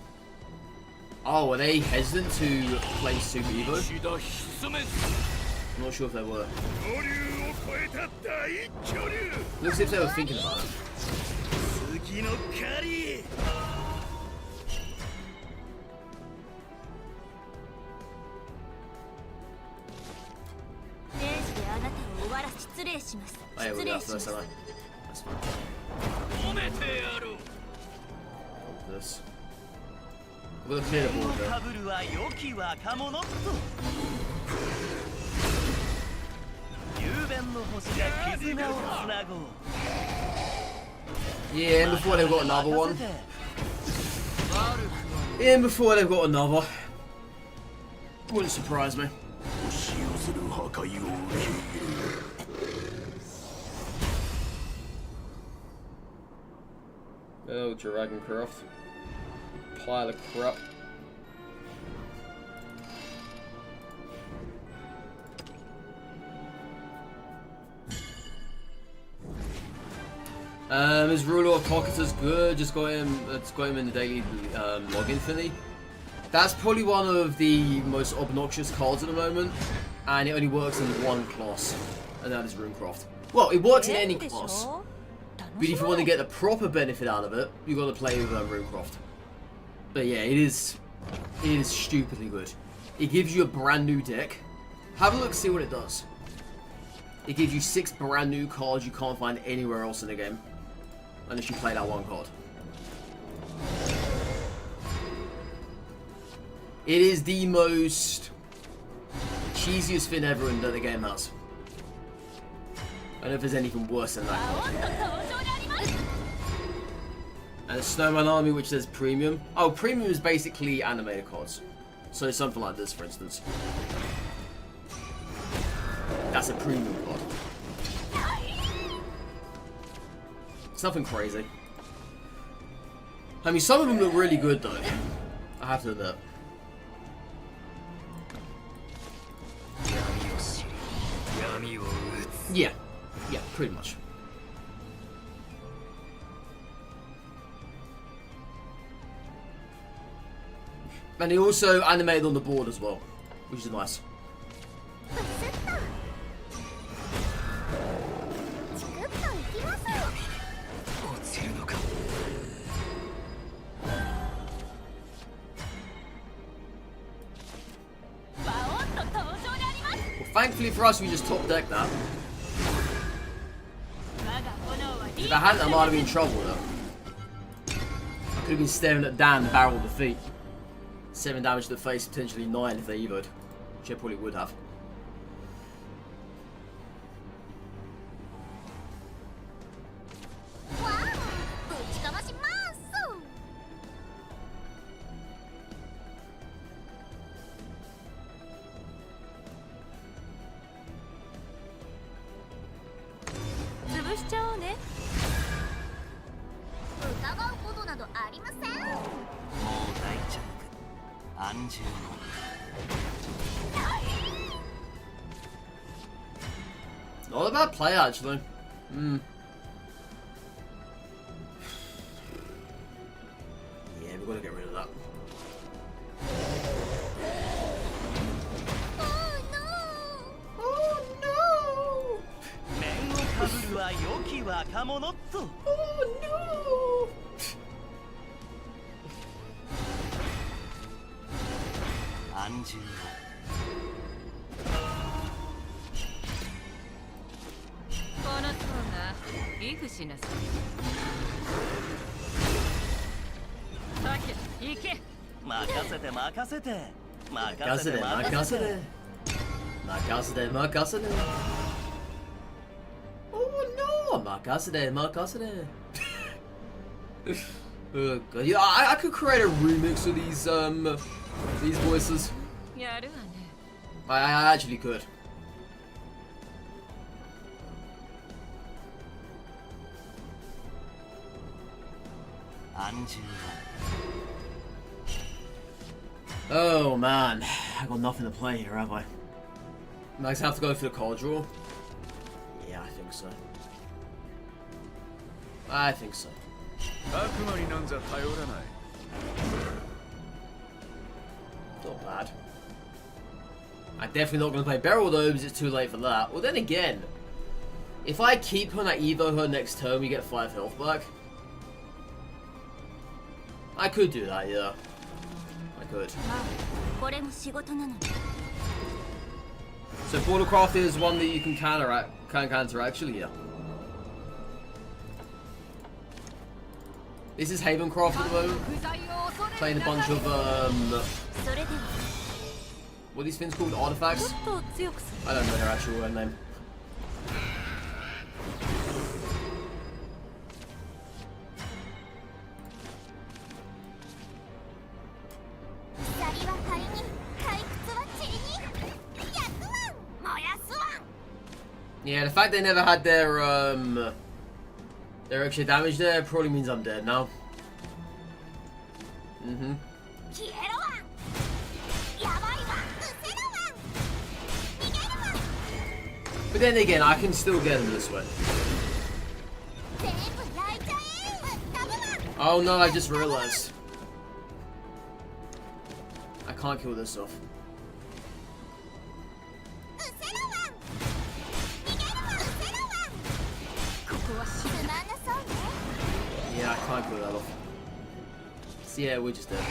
Oh, are they hesitant to play Super Evo? I'm not sure if they were. Looks as if they were thinking about it. Oh yeah, we got first, haven't I? That's fine. This. We'll clear the board though. Yeah, and before they've got another one. And before they've got another. Wouldn't surprise me. Oh, Dragoncraft. Pile of crap. His ruler of Tokita's good. Just got him. It's got him in the daily login thingy. That's probably one of the most obnoxious cards at the moment, and it only works in one class, and that is Runecraft. Well, it works in any class, but if you want to get the proper benefit out of it, you got to play with Runecraft. But yeah, it is stupidly good. It gives you a brand new deck. Have a look, see what it does. It gives you 6 brand new cards you can't find anywhere else in the game, unless you play that one card. It is the most cheesiest thing ever in that the game has. I don't know if there's anything worse than that. And a Snowman Army, which says Premium. Oh, Premium is basically animated cards. So something like this, for instance. That's a Premium card. It's nothing crazy. I mean, some of them look really good, though. I have to admit. Yeah, pretty much. And he also animated on the board as well, which is nice. Well, thankfully for us, we just top decked that. If I hadn't, I might have been in trouble though. I could have been staring at Dan barrel the feet. 7 damage to the face, potentially 9 if they evoed. Which I probably would have. Not a bad play, actually. Yeah, we've got to get rid of that. Oh no! Oh no! Oh no! Oh no! Makasede. Oh god, yeah, I could create a remix of these voices. I actually could. Oh man, I got nothing to play here, have I? I have to go for the card draw. Yeah, I think so. I think so. Not bad. I'm definitely not going to play Beryl though, because it's too late for that. Well, then again, if I keep her and I evo her next turn, we get 5 health back. I could do that, yeah. I could. So Bordercraft is one that you can counter actually, yeah. This is Havencraft at the moment. Playing a bunch of what are these things called? Artifacts? I don't know their actual name. Yeah, the fact they never had their extra damage there probably means I'm dead now. But then again, I can still get him this way. Oh no, I just realized. I can't kill this stuff. Yeah, I can't kill that off. So yeah, we're just dead.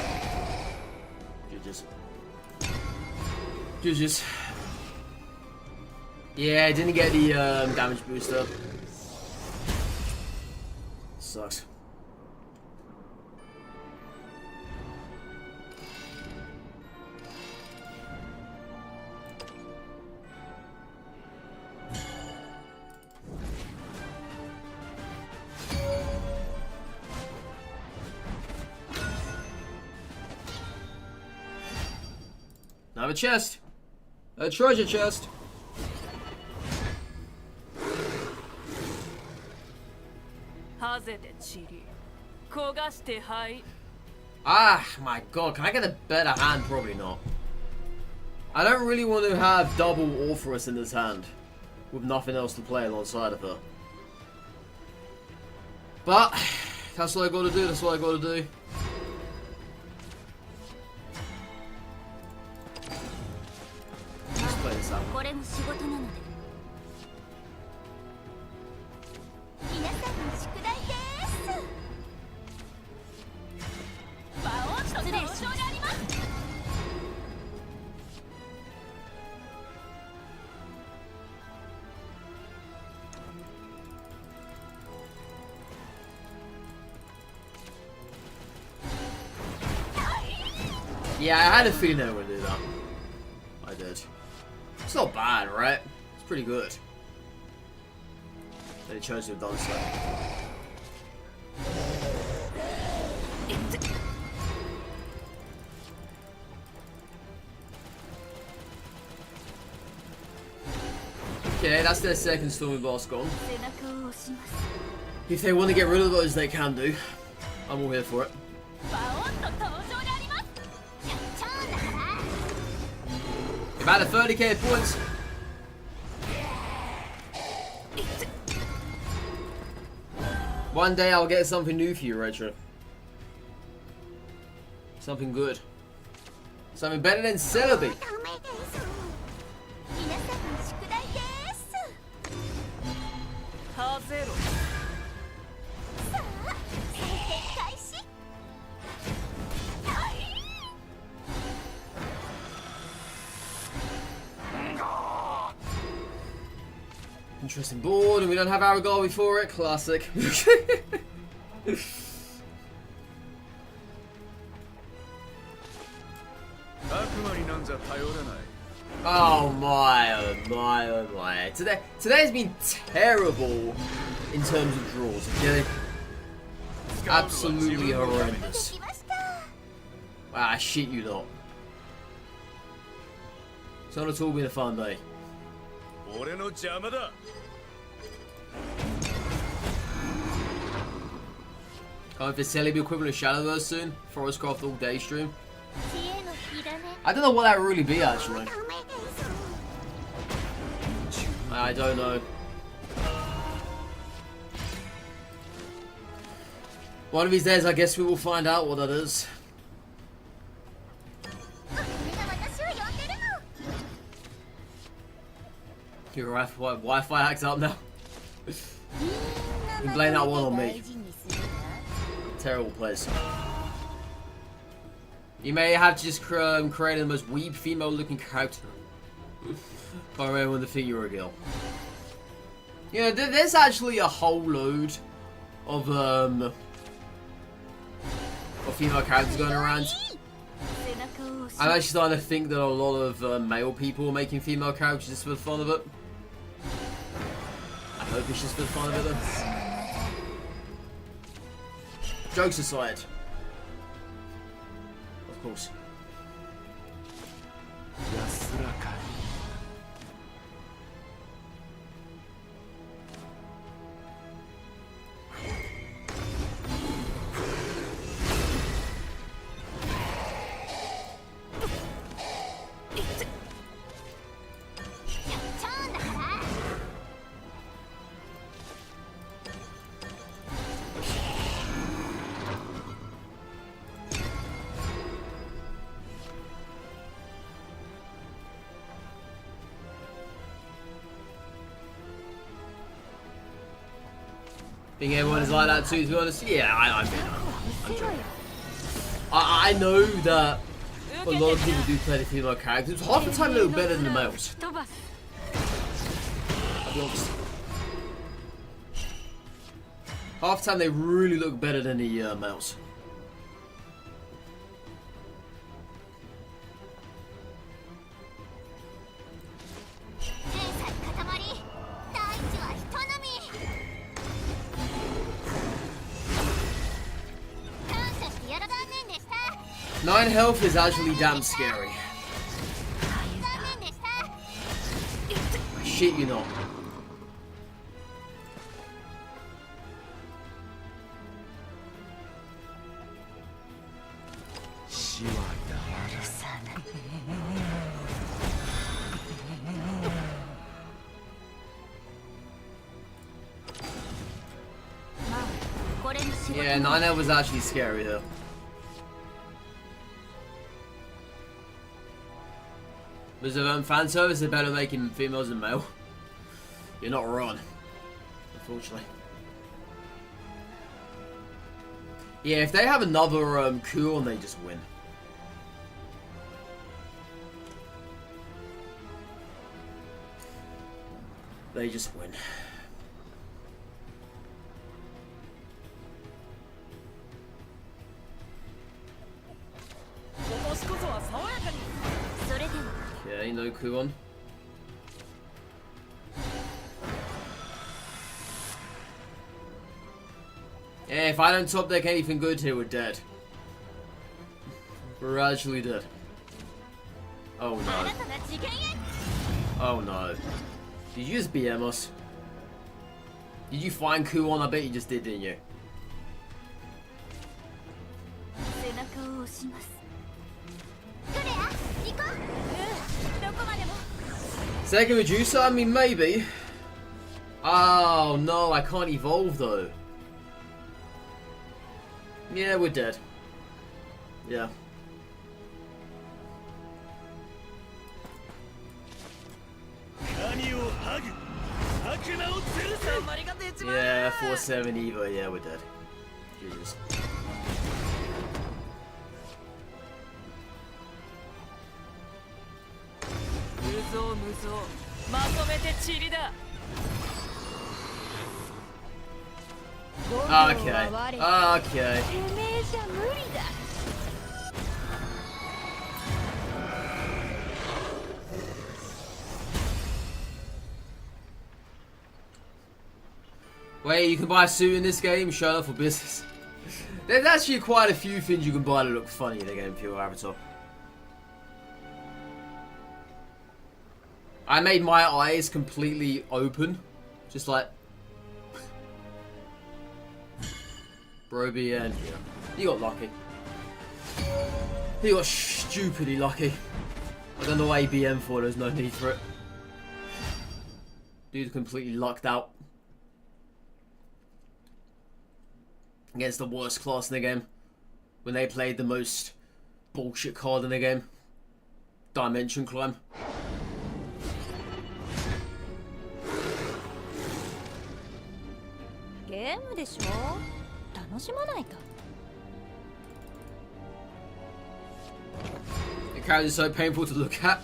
GG's. Yeah, I didn't get the damage booster. Sucks. I have a chest. A treasure chest. Ah, my god, can I get a better hand? Probably not. I don't really want to have double Orpheus in this hand with nothing else to play alongside of her. But that's what I gotta do, that's what I gotta do. Let's play this out. Yeah, I had a feeling they were going to do that. I did. It's not bad, right? It's pretty good. They chose to have done so. Okay, that's their second Stormy Boss gone. If they want to get rid of those, they can do. I'm all here for it. About 30k points. One day I'll get something new for you, Retro. Something good. Something better than Celebi. Interesting board, and we don't have Aragami for it. Classic. Oh my, oh my, oh my. Today's been terrible in terms of draws, okay? Absolutely horrendous. Ah, shit you not. It's not at all been a fun day. Can't for Celebi equivalent of Shadowverse soon. Forestcraft all day stream. I don't know what that would really be actually. I don't know. One of these days I guess we will find out what that is. Your Wi-Fi hacked up now. You can blame that one on me. Terrible place. You may have to just create the most weeb female looking character. By everyone to think you're a girl. You know, there's actually a whole load of female characters going around. I'm actually starting to think that a lot of male people are making female characters just for the fun of it. I hope it's just for the fun of it though. Jokes aside. Of course. think everyone is like that too, to be honest. Yeah, I'm joking. I know that a lot of people do play the female characters. Half the time they look better than the males. I'll be honest. Half the time they really look better than the males. Nine health is actually damn scary. I shit you not. Yeah, 9 health was actually scary though. Was it fan service is better making females than male? You're not wrong, unfortunately. Yeah, if they have another cool, they just win. They just win. Okay, no Kuon. Yeah, if I don't top deck anything good here, we're dead. We're actually dead. Oh no. Oh no. Did you just BM us? Did you find Kuon? I bet you just did, didn't you? Second Medusa? I mean, maybe. Oh no, I can't evolve though. Yeah, we're dead. Yeah. Yeah, 4-7 Eva, yeah, we're dead. Jesus. Okay. Okay. Wait, you can buy a suit in this game? Shut up for business. There's actually quite a few things you can buy that look funny in the game for your avatar. I made my eyes completely open. Just like... Broby and... Yeah. You got lucky. You got stupidly lucky. I don't know why BM for, there's no need for it. Dude completely lucked out. Against the worst class in the game. When they played the most bullshit card in the game. Dimension Climb. The character is so painful to look at.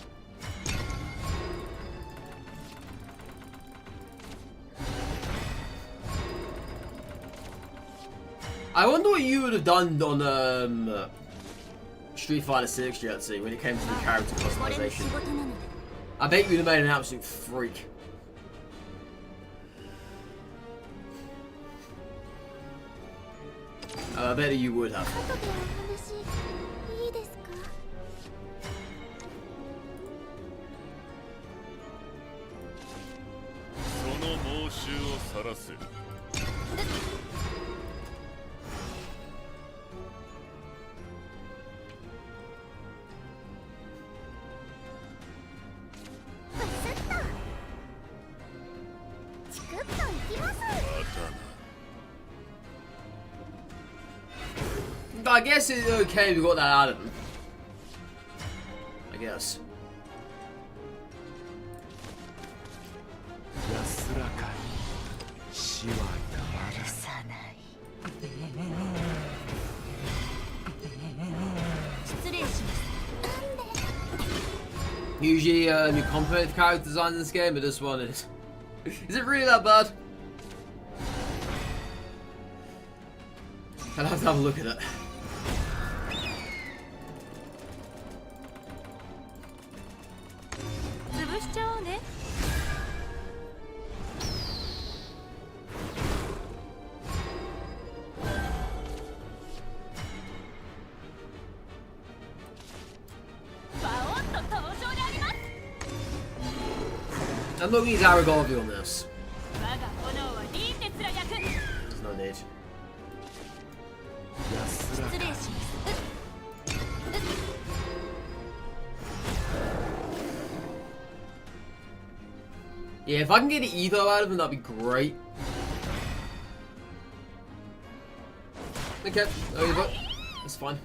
I wonder what you would have done on Street Fighter 6 Jetsi when it came to the character customization. I bet you would have made an absolute freak. I bet you would have. I guess it's okay we got that out of him. I guess. Usually, you compliment character design in this game, but this one is... Is it really that bad? I'll have to have a look at it. I'm not going to use Aragorn on this. There's no need. Yeah, if I can get an Evo out of him, that'd be great. Okay, there you go. That's fine.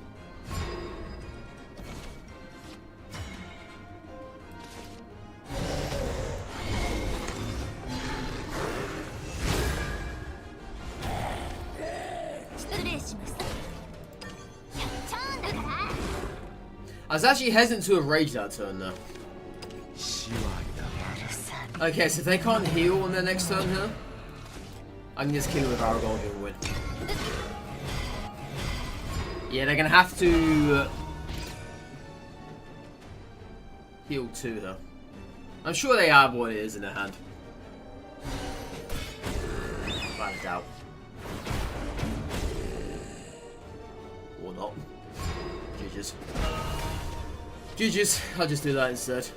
I was actually hesitant to have raged that turn though. Okay, so if they can't heal on their next turn here, I can just kill him with Aragorn and win. Yeah, they're gonna have to heal too though. I'm sure they have what it is in their hand. Without a doubt. Or not. GG's. GG's. I'll just do that instead.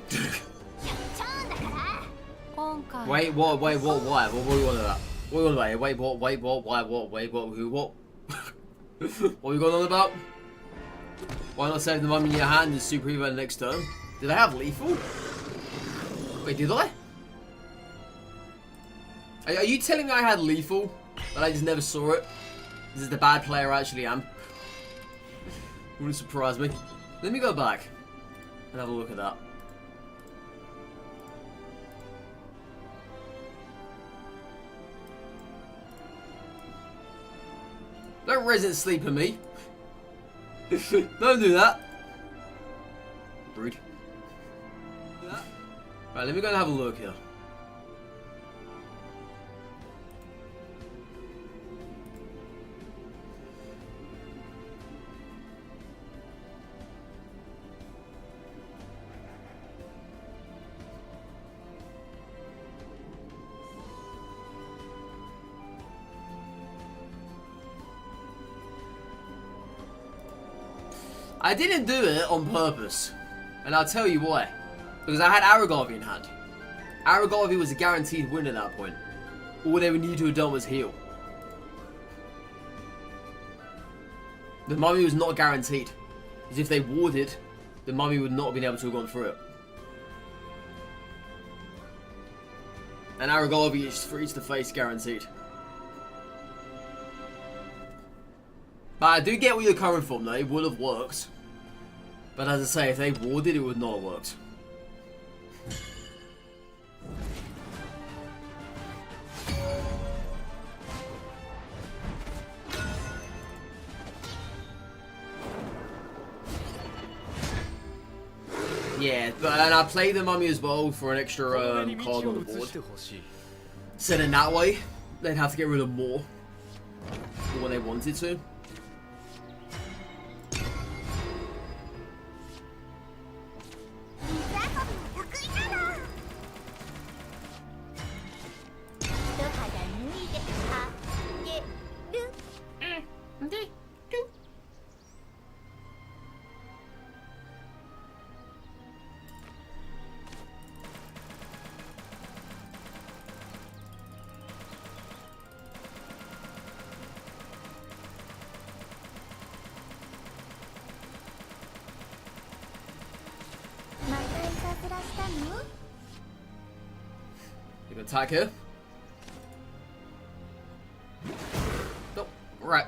Wait, what? Wait, what? Why? What do you want of that? What do you want about it? Wait, what? Wait, what? Why? What? Wait, what? Who? What? What are we going on about? Why not save the mummy in your hand and super Evo the next turn? Did I have lethal? Wait, did I? Are you telling me I had lethal, but I just never saw it? This is the bad player I actually am. Wouldn't surprise me. Let me go back and have a look at that. Don't resident sleep on me. Don't do that. Rude. Right, let me go and have a look here. I didn't do it on purpose, and I'll tell you why. Because I had Aragorn in hand. Aragorn was a guaranteed win at that point. All they would need to have done was heal. The mummy was not guaranteed. Because if they warded, the mummy would not have been able to have gone through it. And Aragorn is free to face guaranteed. But I do get where you're coming from though, it would have worked. But as I say, if they warded, it would not have worked. Yeah, but and I played the mummy as well for an extra card on the board. So then that way, they'd have to get rid of more for what they wanted to. You can attack her. Nope. Right.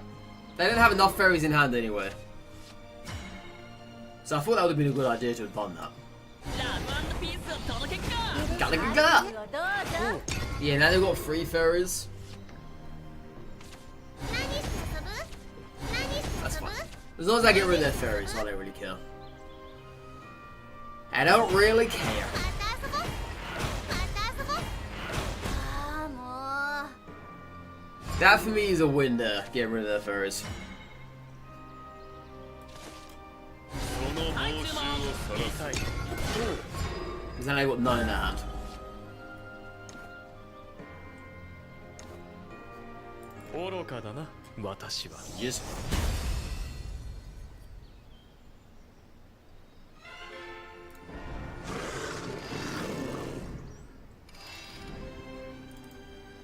They didn't have enough fairies in hand anyway. So I thought that would have been a good idea to have done that. Yeah, now they've got 3 fairies. That's fine. As long as I get rid of their fairies, I don't really care. I don't really care. That for me is a win there, getting rid of their furries. Because then I got 9 in their hand. Yes.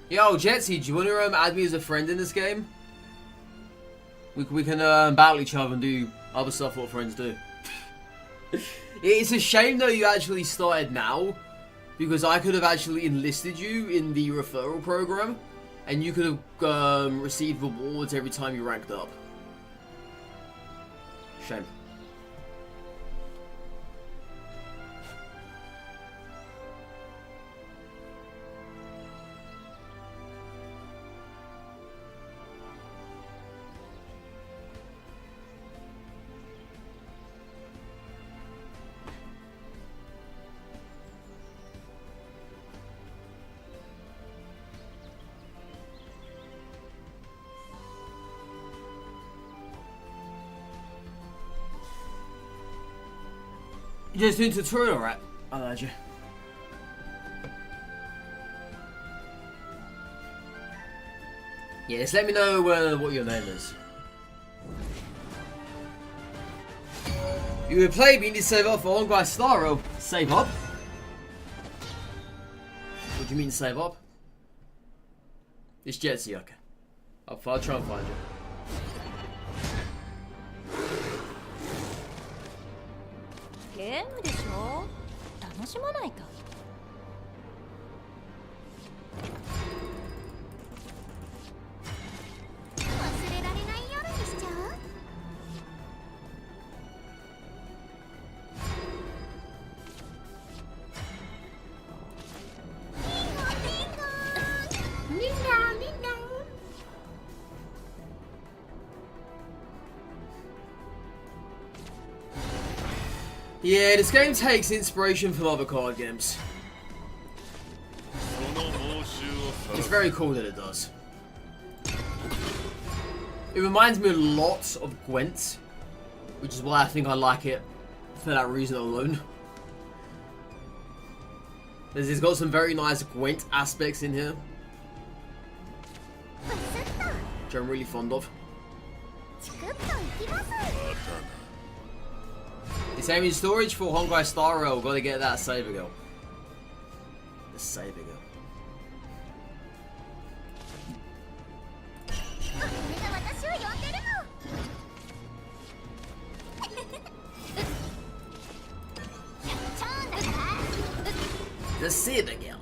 Yo, Jetsy, do you want to add me as a friend in this game? We can battle each other and do other stuff what friends do. It's a shame though you actually started now, because I could have actually enlisted you in the referral program, and you could have received rewards every time you ranked up. Shame. You just doing tutorial, right? I heard you. Yeah, just let me know what your name is. You would play, but you need to save up for Honkai Starro. Save up? What do you mean save up? It's Jetsy, okay. I'll try and find you.
ゲームでしょ。楽しまないと。忘れられない夜にしちゃう。
Yeah, this game takes inspiration from other card games. It's very cool that it does. It reminds me a lot of Gwent, which is why I think I like it for that reason alone. It's got some very nice Gwent aspects in here, which I'm really fond of. It's aiming storage for Honkai Star Rail. Gotta get that Saber Girl. The Saber Girl. The Saber Girl.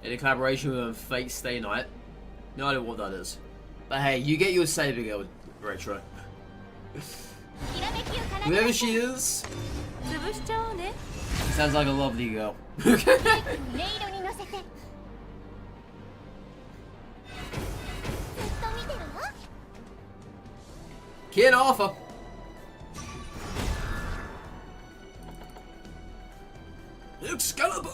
In a collaboration with Fate Stay Night. No idea what that is. But hey, you get your Saber Girl, Retro. Whoever she is. Sounds like a lovely girl. Kid Arthur. Excalibur.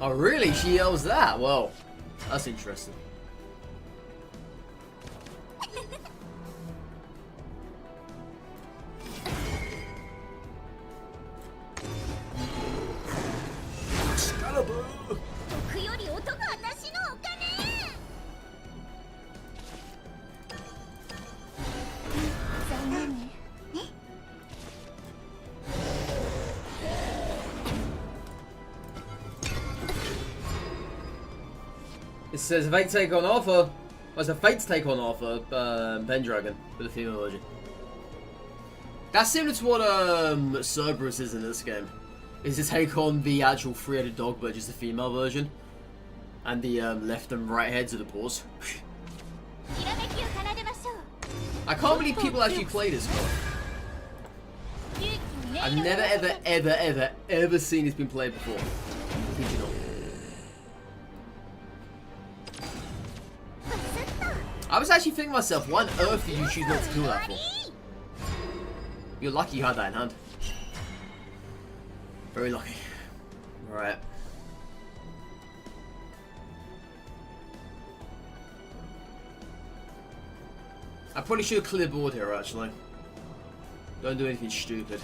Oh really? She yells that? Well, that's interesting. It says Fate take on Arthur. Oh, it's a Fate's take on Arthur, Pendragon, with a female version. That's similar to what Cerberus is in this game. Is to take on the actual three-headed dog, but just a female version. And the left and right heads of the paws. I can't believe people actually play this one. I've never ever seen this been played before. Kid you not. was actually thinking to myself, why on earth did you choose not to kill that for? You're lucky you had that in hand. Very lucky. Alright. I probably should have cleared board here, actually. Don't do anything stupid.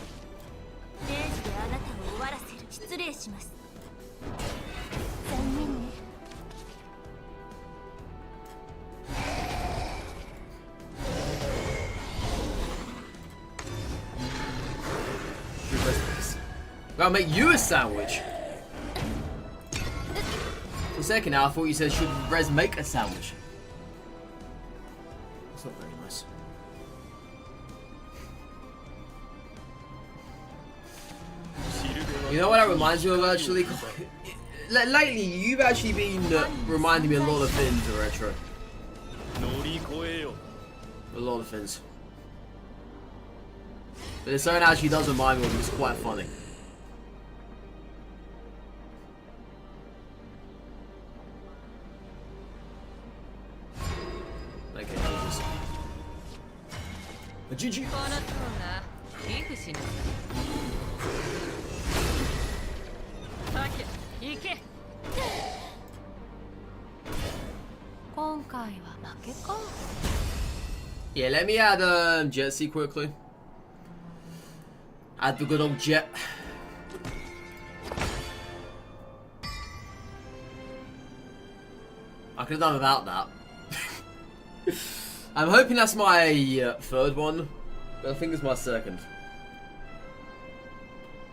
I'll make you a sandwich. For a second now, I thought you said should Rez make a sandwich. That's not very nice. You know what that reminds me of, actually? Lately, you've actually been reminding me a lot of things, Retro. A lot of things. But there's something that actually does remind me of, it's quite funny. GG. Yeah, let me add Jet quickly. Add the good old Jet. I could have done without that. I'm hoping that's my third one, but I think it's my second.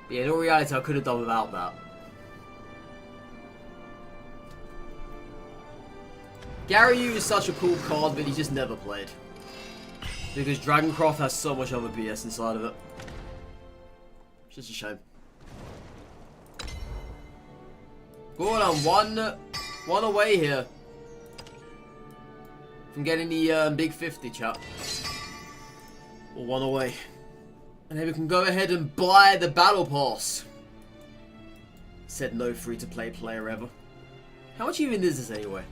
But yeah, in all reality, I could have done without that. Gary Yu is such a cool card, but he's just never played. Because Dragoncraft has so much other BS inside of it. It's just a shame. Go on, one away here. From getting the big 50, chat. Or one away. And then we can go ahead and buy the battle pass. Said no free-to-play player ever. How much even is this anyway?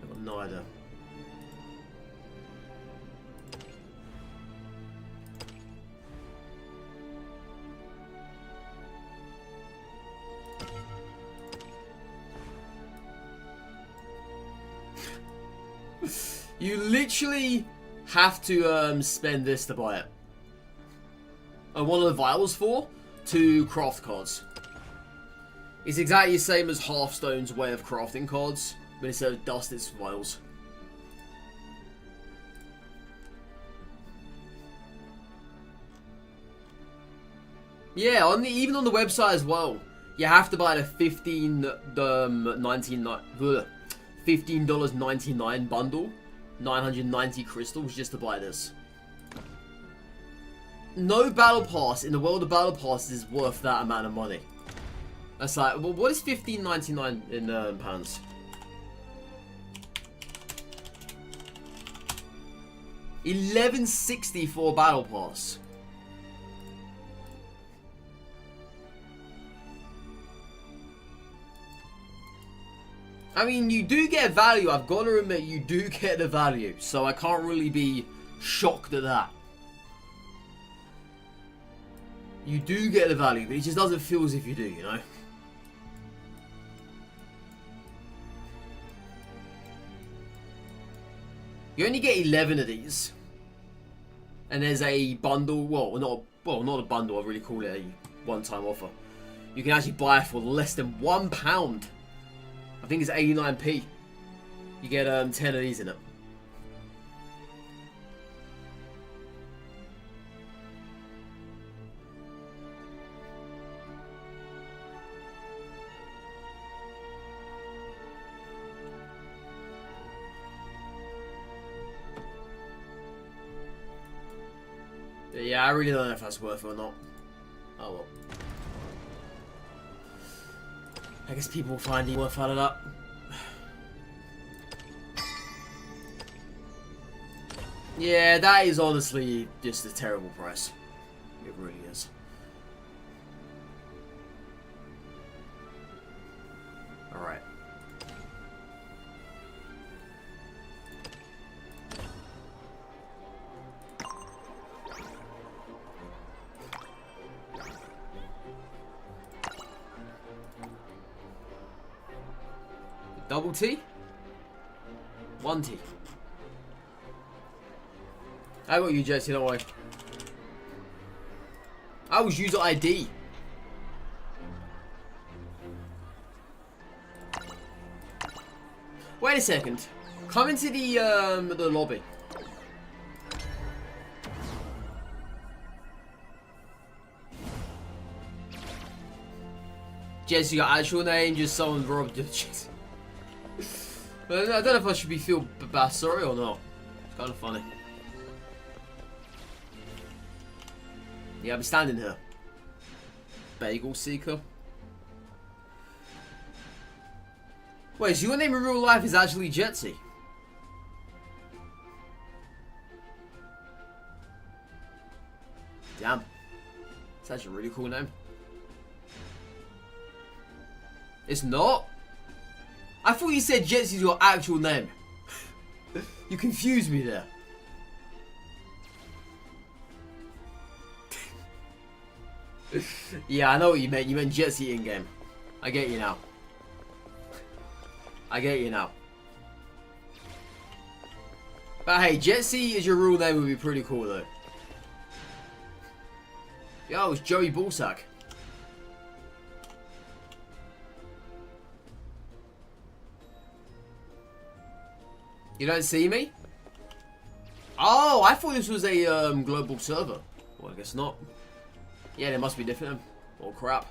I've got no idea. You literally have to spend this to buy it. And one of the vials for to craft cards. It's exactly the same as Hearthstone's way of crafting cards, but instead of dust, it's vials. Yeah, even on the website as well, you have to buy the $15.99 bundle. 990 crystals just to buy this. No battle pass in the world of battle passes is worth that amount of money. That's like, well, what is $15.99 in pounds? $11.60 for a battle pass. I mean, you do get value. I've got to admit, you do get the value. So I can't really be shocked at that. You do get the value, but it just doesn't feel as if you do, you know? You only get 11 of these. And there's a bundle. Well, not a bundle. I really call it a one-time offer. You can actually buy it for less than £1. I think it's 89p. You get 10 of these in it. Yeah, I really don't know if that's worth it or not. Oh well. I guess people will find it worth out of that. Yeah, that is honestly just a terrible price. It really is. Alright. Double T? 1T. I got you, Jesse, don't worry. I was user ID. Wait a second. Come into the lobby. Jesse, your actual name, just someone robbed your shit. I don't know if I should feel bad sorry or not. It's kind of funny. Yeah, I'm standing here. Bagel Seeker. Wait, so your name in real life is actually Jetsy? Damn. It's actually a really cool name. It's not? I thought you said Jetsy's your actual name. You confused me there. Yeah, I know what you meant. You meant Jetsy in-game. I get you now. I get you now. But hey, Jetsy as your real name would be pretty cool though. Yo, it's Joey Ballsack. You don't see me? Oh, I thought this was a global server. Well, I guess not. Yeah, they must be different. Oh crap.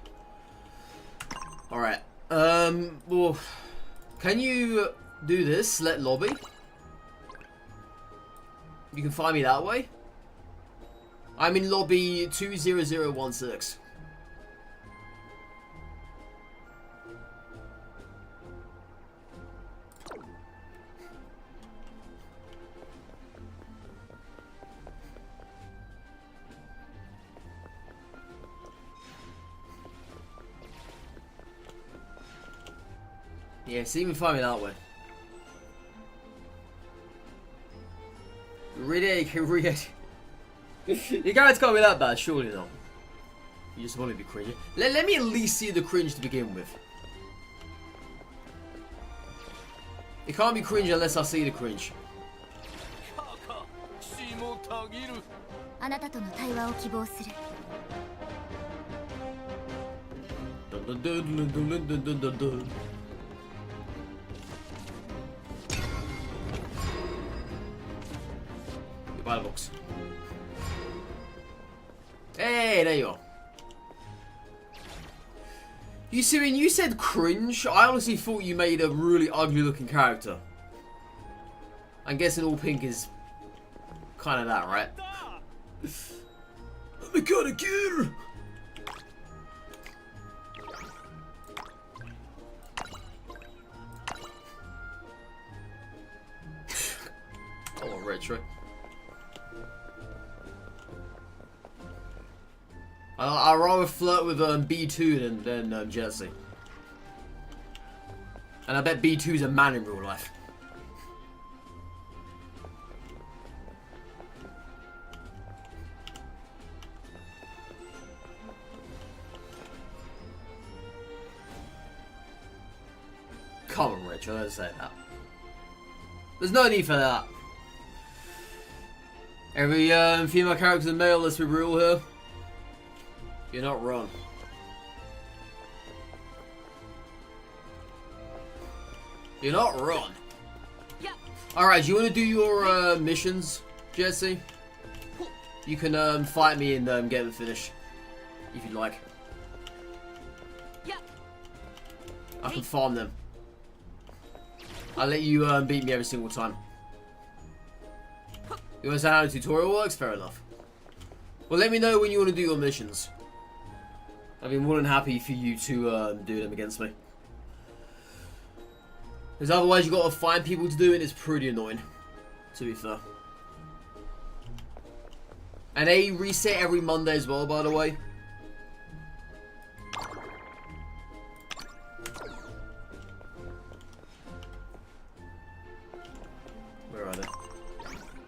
Alright. Well, can you do this? Select lobby. You can find me that way. I'm in lobby 20016. Yeah, see, you can find me that way. Really? You guys can't be that bad, surely not. You just want to be cringy. Let me at least see the cringe to begin with. It can't be cringe unless I see the cringe. Dun, dun, dun, dun, dun, dun, dun, dun, dun. Buy the box. Hey, there you are. You see, when you said cringe, I honestly thought you made a really ugly looking character. I'm guessing all pink is kind of that, right? I'm gonna kill. Oh, retro. I'd rather flirt with B2 than Jesse. And I bet B2's a man in real life. Come on, Rich, I don't say that. There's no need for that. Every female character's a male, let's be real here. You're not wrong. You're not wrong. Yeah. Alright, do you want to do your missions, Jesse? You can fight me and get them finished. If you'd like. Yeah. I can farm them. I'll let you beat me every single time. You want to know how the tutorial works? Fair enough. Well, let me know when you want to do your missions. I'd be more than happy for you to do them against me. Because otherwise you've got to find people to do it. It's pretty annoying, to be fair. And they reset every Monday as well, by the way. Where are they?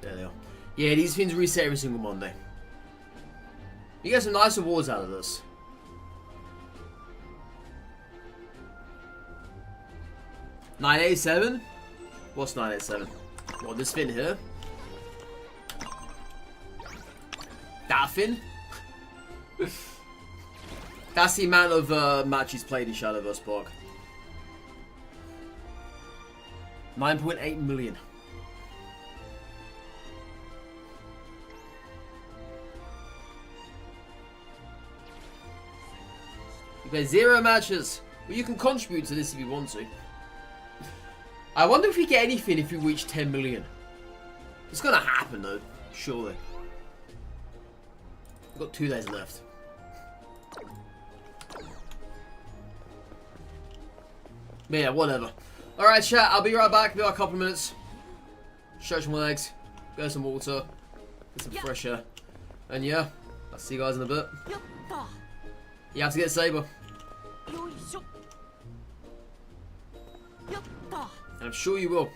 There they are. Yeah, these things reset every single Monday. You get some nice rewards out of this. 987? What's 987? What, this fin here? That fin? That's the amount of matches played in Shadowverse Park. 9.8 million. You play 0 matches. Well, you can contribute to this if you want to. I wonder if we get anything if we reach 10 million. It's gonna happen though, surely. We've got 2 days left. But yeah, whatever. Alright, chat, I'll be right back. Be like a couple of minutes. Stretch my legs. Go some water. Get some fresh air. And yeah, I'll see you guys in a bit. You have to get Saber. And I'm sure you will.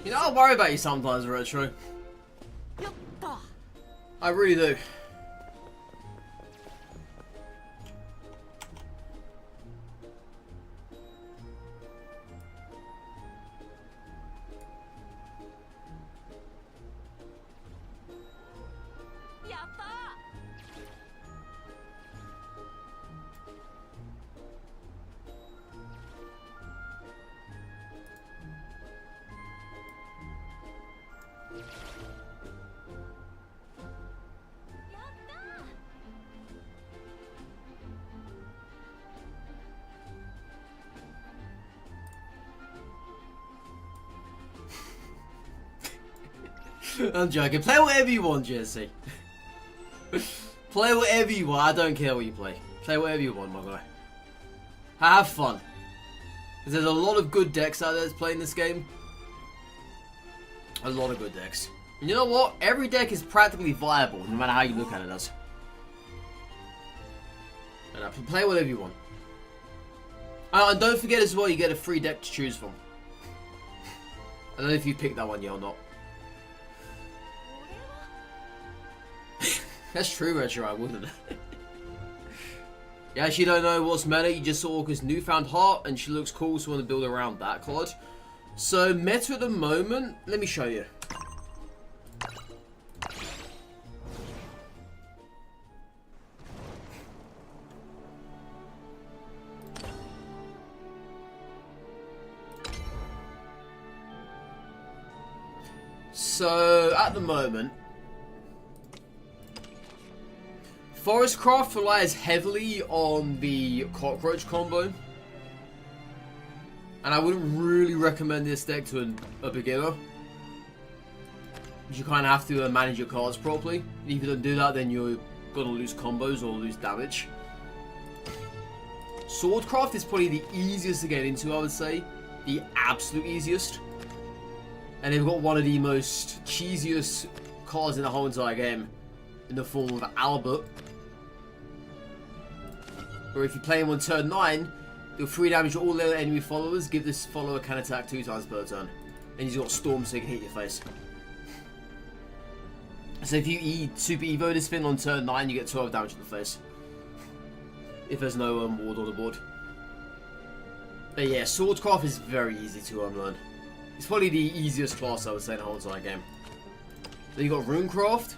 You know, I worry about you sometimes, Retro. I really do. I'm joking. Play whatever you want, Jesse. Play whatever you want. I don't care what you play. Play whatever you want, my guy. Have fun. There's a lot of good decks out there that's playing this game. A lot of good decks. And you know what? Every deck is practically viable, no matter how you look at it as. And play whatever you want. And don't forget as well, you get a free deck to choose from. I don't know if you picked that one yet or not. That's true, Retro, I wouldn't. You actually don't know what's meta, you just saw Orca's newfound heart, and she looks cool, so you want to build around that card. So, meta at the moment, let me show you. So, at the moment, Abysscraft relies heavily on the cockroach combo. And I wouldn't really recommend this deck to a beginner. You kind of have to manage your cards properly. If you don't do that, then you're going to lose combos or lose damage. Swordcraft is probably the easiest to get into, I would say. The absolute easiest. And they've got one of the most cheesiest cards in the whole entire game. In the form of Albert. Where if you play him on turn 9, deal 3 damage to all their enemy followers, give this follower can attack 2 times per turn. And he's got Storm so he can hit your face. So if you Super Evo this thing on turn 9, you get 12 damage to the face. If there's no ward on the board. But yeah, Swordcraft is very easy to learn. It's probably the easiest class I would say in the whole entire game. Then you got Runecraft.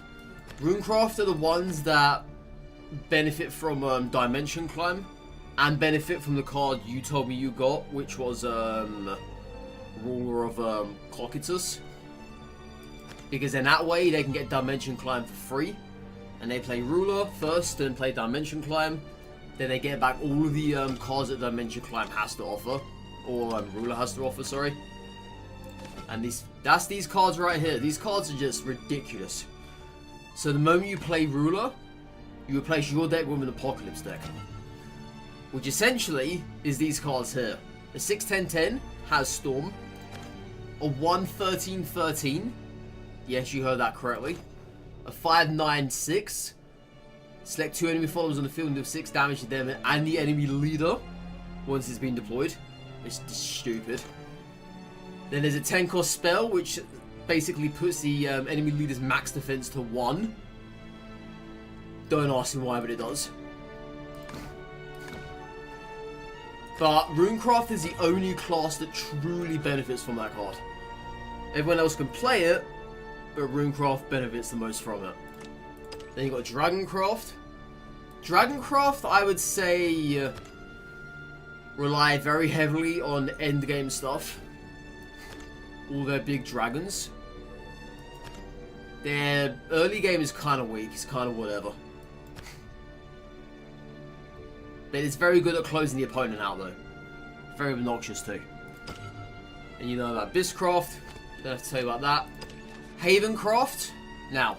Runecraft are the ones that benefit from Dimension Climb. And benefit from the card you told me you got, which was Ruler of Clockitus. Because in that way they can get Dimension Climb for free. And they play Ruler first, then play Dimension Climb. Then they get back all of the cards that Dimension Climb has to offer. Or Ruler has to offer, sorry. And that's these cards right here. These cards are just ridiculous. So the moment you play Ruler, you replace your deck with an Apocalypse deck. Which essentially is these cards here. A 6-10-10 has Storm. A 1-13-13. Yes, you heard that correctly. A 5-9-6. Select 2 enemy followers on the field and do 6 damage to them and the enemy leader once it's been deployed. It's just stupid. Then there's a 10-cost spell, which basically puts the enemy leader's max defense to 1. Don't ask me why, but it does. But Runecraft is the only class that truly benefits from that card. Everyone else can play it, but Runecraft benefits the most from it. Then you got Dragoncraft. Dragoncraft, I would say, rely very heavily on endgame stuff. All their big dragons. Their early game is kind of weak. It's kind of whatever. But it's very good at closing the opponent out, though. Very obnoxious, too. And you know about Abysscraft. Don't have to tell you about that. Havencraft. Now,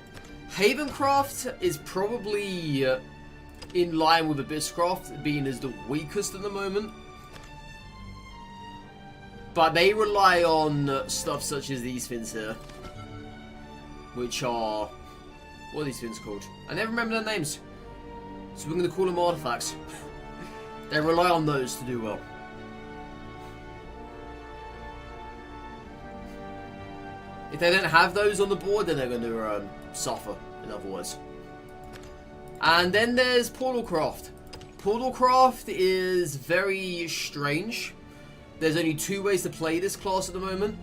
Havencraft is probably in line with Abysscraft, being as the weakest at the moment. But they rely on stuff such as these things here. Which are... what are these things called? I never remember their names. So we're going to call them artifacts. They rely on those to do well. If they don't have those on the board, then they're going to suffer, in other words. And then there's Portalcraft. Portalcraft is very strange. There's only 2 ways to play this class at the moment.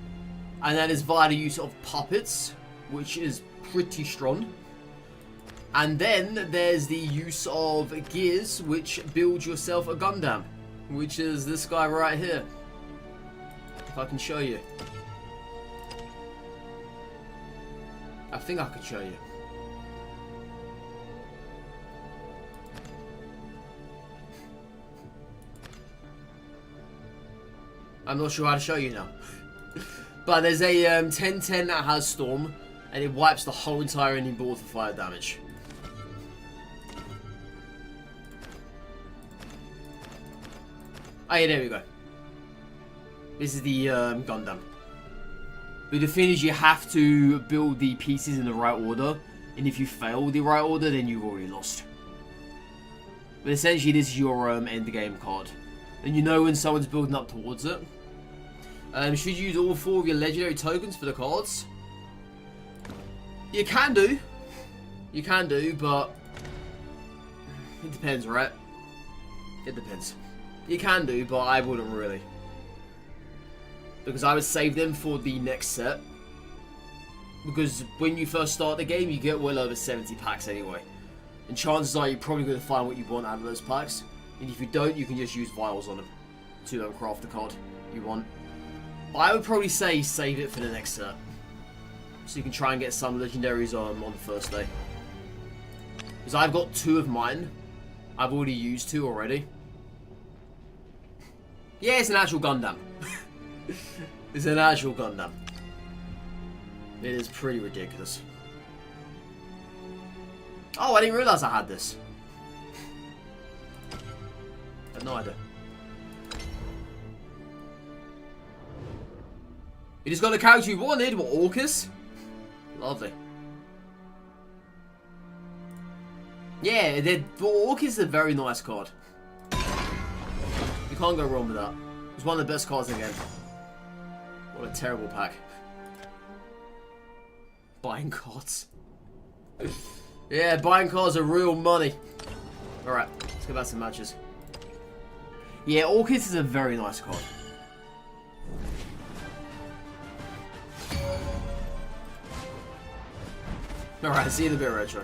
And that is via the use of puppets, which is pretty strong. And then there's the use of gears, which build yourself a Gundam. Which is this guy right here. If I can show you. I think I could show you. I'm not sure how to show you now. But there's a 10-10 that has Storm. And it wipes the whole entire ending board for fire damage. Oh yeah, there we go. This is the Gundam. But the thing is, you have to build the pieces in the right order. And if you fail the right order, then you've already lost. But essentially, this is your end game card. And you know when someone's building up towards it. Should you use all 4 of your legendary tokens for the cards? You can do. You can do, but it depends, right? It depends. You can do, but I wouldn't really. Because I would save them for the next set. Because when you first start the game, you get well over 70 packs anyway. And chances are you're probably going to find what you want out of those packs. And if you don't, you can just use vials on them to craft the card you want. But I would probably say save it for the next set. So you can try and get some legendaries on the first day. Because I've got 2 of mine. I've already used 2 already. Yeah, it's an actual Gundam. It's an actual Gundam. It is pretty ridiculous. Oh, I didn't realise I had this. I had no idea. You just got the character you wanted, what, Orcus? Lovely. Yeah, Orcus is a very nice card. You can't go wrong with that. It's one of the best cards in the game. What a terrible pack. Buying cards. Yeah, buying cards are real money. Alright, let's go back to some matches. Yeah, Orcus is a very nice card. Alright, see you in a bit, Retro.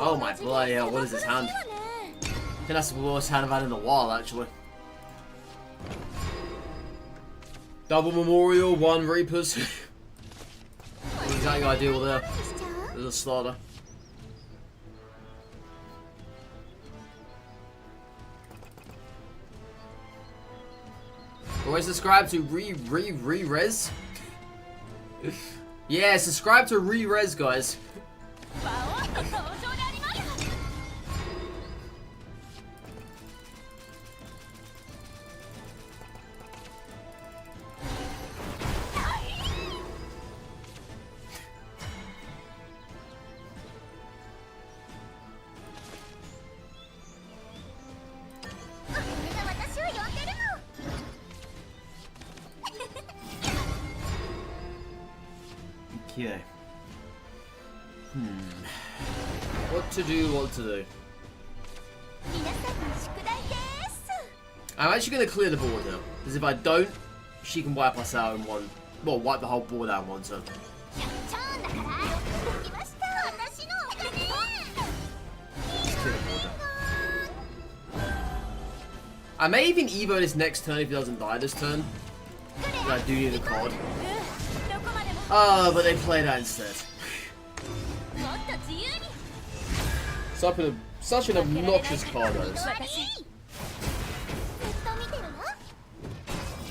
Oh my bloody hell, what is this hand? I think that's the worst hand I've had in a while, actually. Double Memorial, 1 Reapers. Not exactly ideal there. There's a starter. Always subscribe to re-res. Yeah, subscribe to re-res, guys. Okay. What to do? I'm actually going to clear the board now. Because if I don't, she can wipe us out in one... Well, wipe the whole board out in one turn. I may even Evo this next turn if he doesn't die this turn. But I do need a card. Oh, but they play that instead. Such an obnoxious card, though.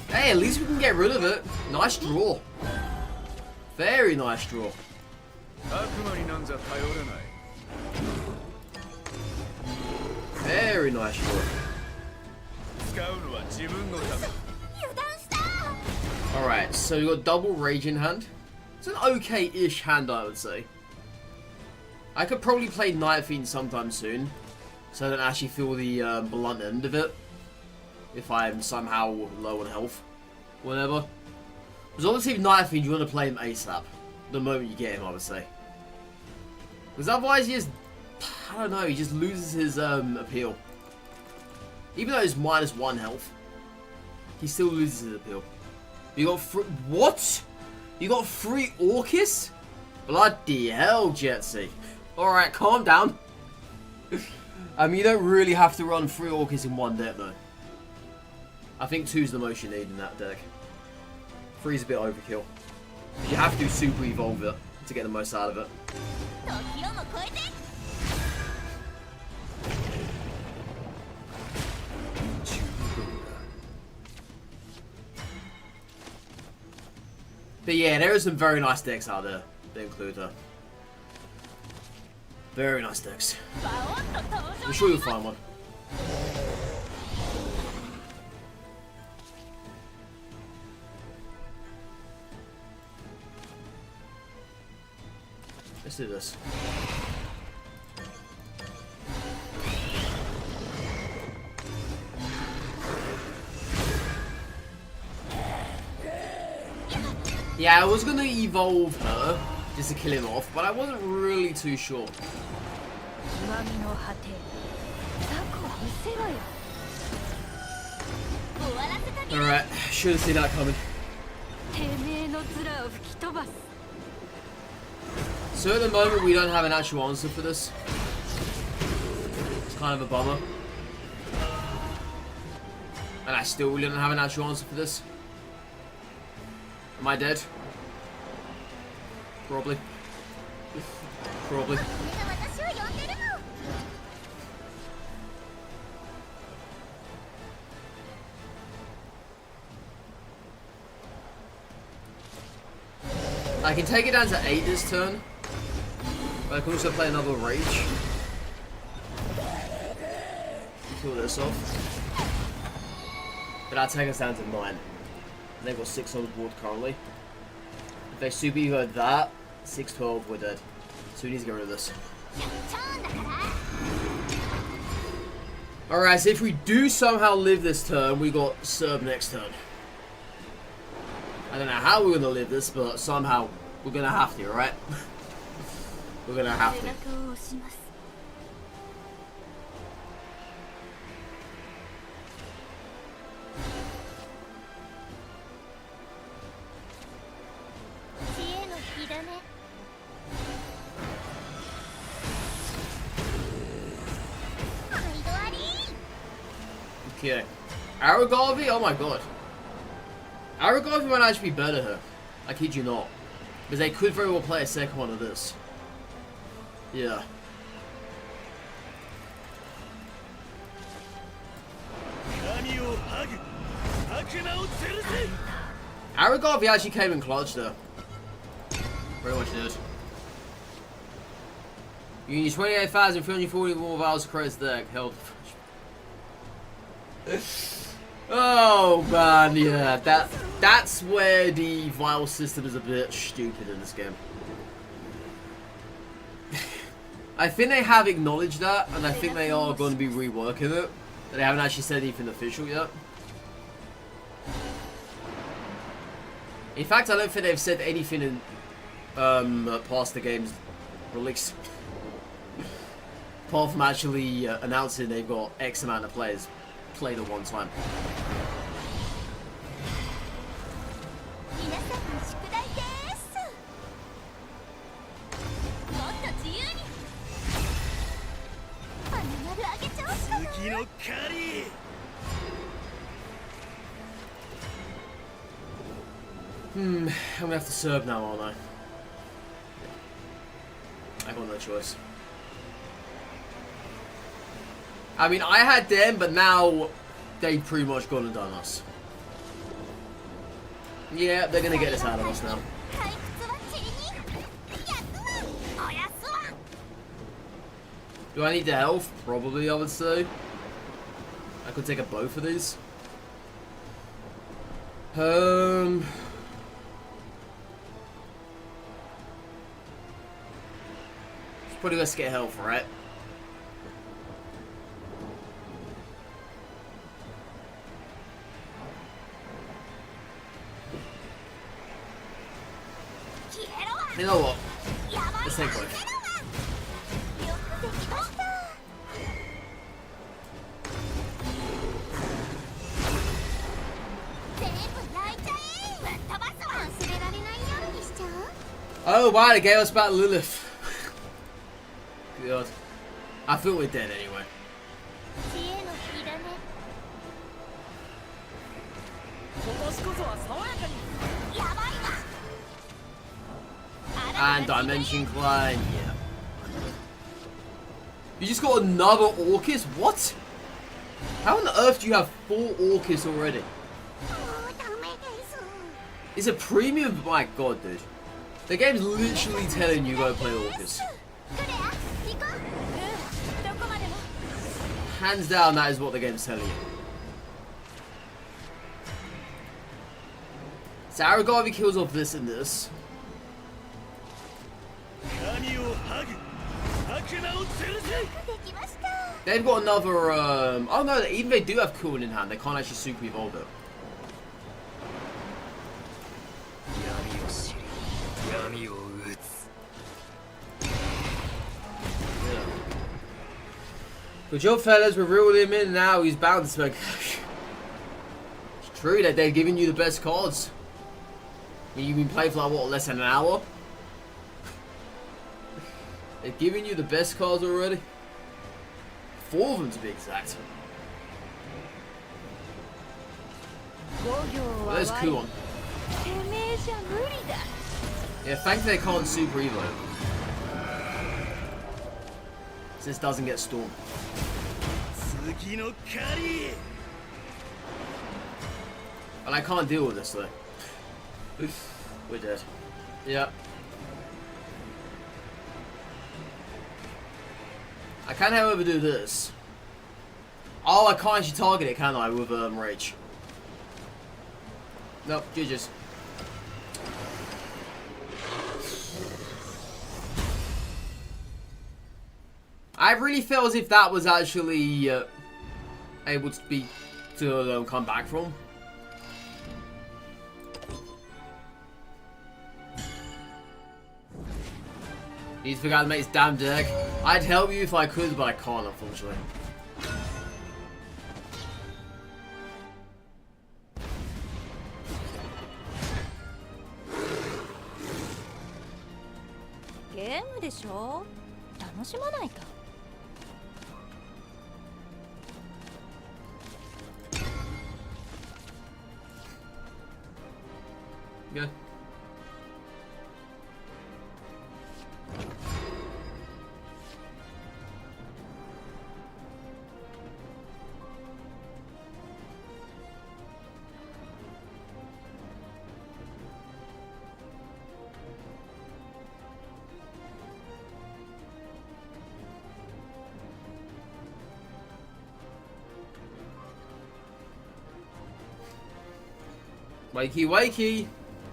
Hey, at least we can get rid of it. Nice draw. Very nice draw. Very nice draw. Alright, so we got double rage in hand. It's an okay-ish hand, I would say. I could probably play Night Fiend sometime soon, so I don't actually feel the blunt end of it. If I'm somehow low on health. Whatever. Because obviously with Night Fiend, you want to play him ASAP. The moment you get him, I would say. Because otherwise he just... I don't know, he just loses his appeal. Even though he's -1 health, he still loses his appeal. You got what? You got 3 Orcus? Bloody hell, Jetsy. Alright, calm down. I mean, you don't really have to run 3 Orcus in one deck, though. I think 2's the most you need in that deck. 3's a bit overkill. You have to super evolve it to get the most out of it. But yeah, there are some very nice decks out there that include her. Very nice decks. I'm sure you'll find one. Let's do this. Yeah, I was gonna evolve her just to kill him off, but I wasn't really too sure. Alright, should have seen that coming. So at the moment we don't have an actual answer for this. It's kind of a bummer. And I still really don't have an actual answer for this. Am I dead? Probably. Probably. I can take it down to 8 this turn. But I can also play another Rage. Kill this off. But I'll take us down to 9. They've got 6 on the board currently. If they super evo that, 6-12, we're dead. So we need to get rid of this. Alright, so if we do somehow live this turn, we got Serb next turn. I don't know how we're going to live this, but somehow we're going to have to, right? We're going to have to. Okay. Aragarvy? Oh my god. Aragarvy might actually be better here. I kid you not. Because they could very well play a second one of this. Yeah. Aragarvy actually came in clutch there. Very much did. You need 28,340 more vials to create this deck. Hell. Oh man, yeah, that's where the vial system is a bit stupid in this game. I think they have acknowledged that, and I think they are going to be reworking it. But they haven't actually said anything official yet. In fact, I don't think they've said anything in past the game's release. Apart from actually announcing they've got X amount of players played at one time. I'm gonna have to serve now, aren't I? I got no choice. I mean, I had them, but now they've pretty much gone and done us. Yeah, they're gonna get this out of us now. Do I need the health? Probably, I would say. I could take a both of these. Probably let's get health, right? You know what? Let's take both. Oh wow, they gave us back Lilith. God. I feel we're dead anyway. And Dimension Climb, yeah. You just got another Orcus? What? How on earth do you have 4 Orcus already? It's a premium. My god, dude. The game's literally telling you go play Orcus. Hands down, that is what the game's telling you. So Aragami kills off this and this. They've got another, oh no, even they do have cooling in hand, they can't actually super evolve it. Yeah. Good job, fellas, we reeled him in now, he's bound to smoke. It's true that they're giving you the best cards. I mean, you've been playing for like, what, less than an hour? They're giving you the best cards already. 4 of them to be exact. Well, there's Kuon. Yeah, thankfully they can't super evo. This doesn't get stormed. And I can't deal with this though. We're dead. Yeah. I can, however, do this. Oh, I can't actually target it, can I, with Rage? Nope, GG's. I really felt as if that was actually able to be come back from. He's forgot to make his damn deck. I'd help you if I could, but I can't, unfortunately. Yeah. Wakey, wakey!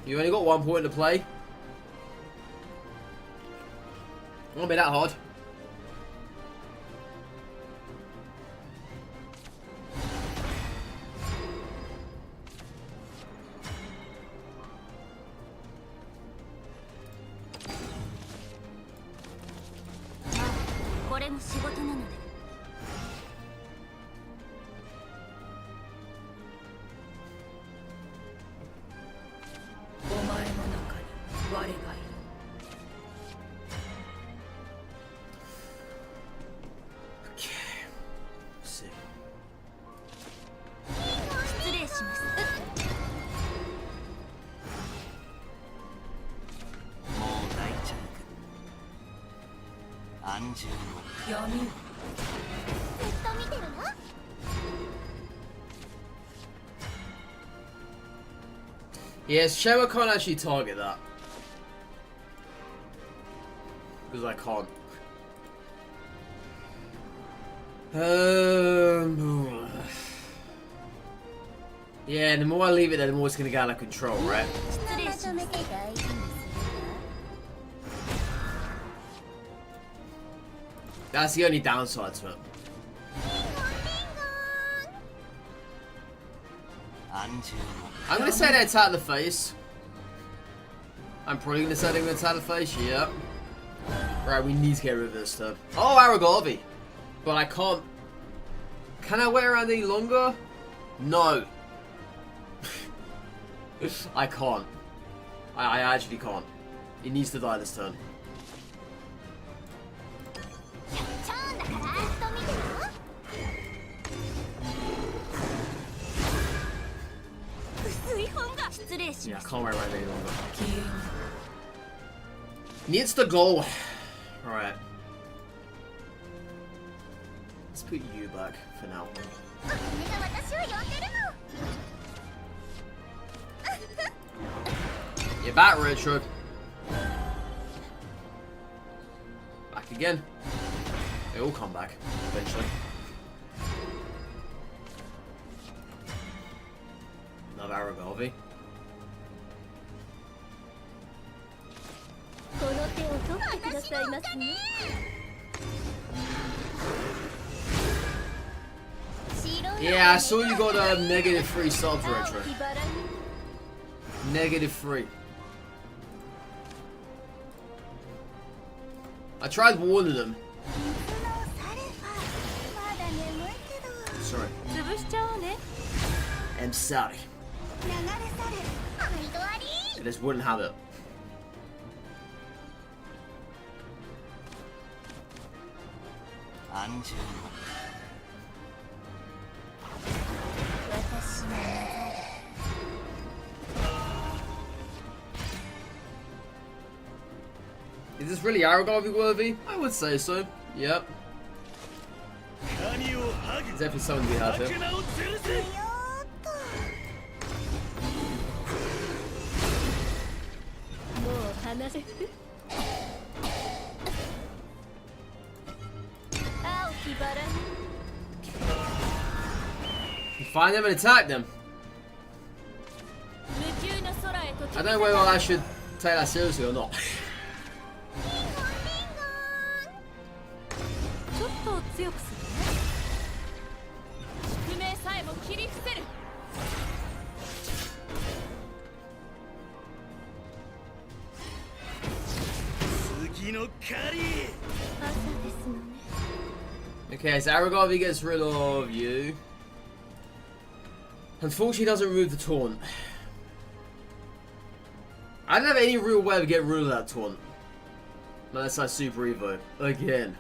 You only got 1 point to play. Won't be that hard. Yes, Shema can't actually target that. Because I can't. Yeah, the more I leave it there, the more it's going to get out of control, right? That's the only downside to it. I'm going to say they attack the face. I'm probably going to say they're going to attack the face, yeah. Right, we need to get rid of this stuff. Oh, Aragami! But I can't... Can I wait around any longer? No. I can't. I actually can't. He needs to die this turn. Yeah, I can't wait around any longer. Needs to go. Alright. Let's put you back for now. You're back, Retro. Back again. They all come back eventually. Another Aragalvi.
この手を取ってくださいますね。
Yeah, I saw you got a -3 subs, Retro. -3. I tried warning them. Sorry.
潰しちゃおうね。
I'm sorry. I just wouldn't have it. Is this really Aragalvi worthy? I would say so. Yep. There's definitely something to be had here.
もう話せ。青きバラ。
You find them and attack them.
無休の空へと。
I don't know whether I should take that seriously or not.
ちょっと強くするね。宿命さえも切り伏せる。
次の狩り。
朝ですのね。
Okay, so Aragalvi gets rid of you. Unfortunately, doesn't remove the taunt. I don't have any real way of getting rid of that taunt. Unless I Super Evo. Again.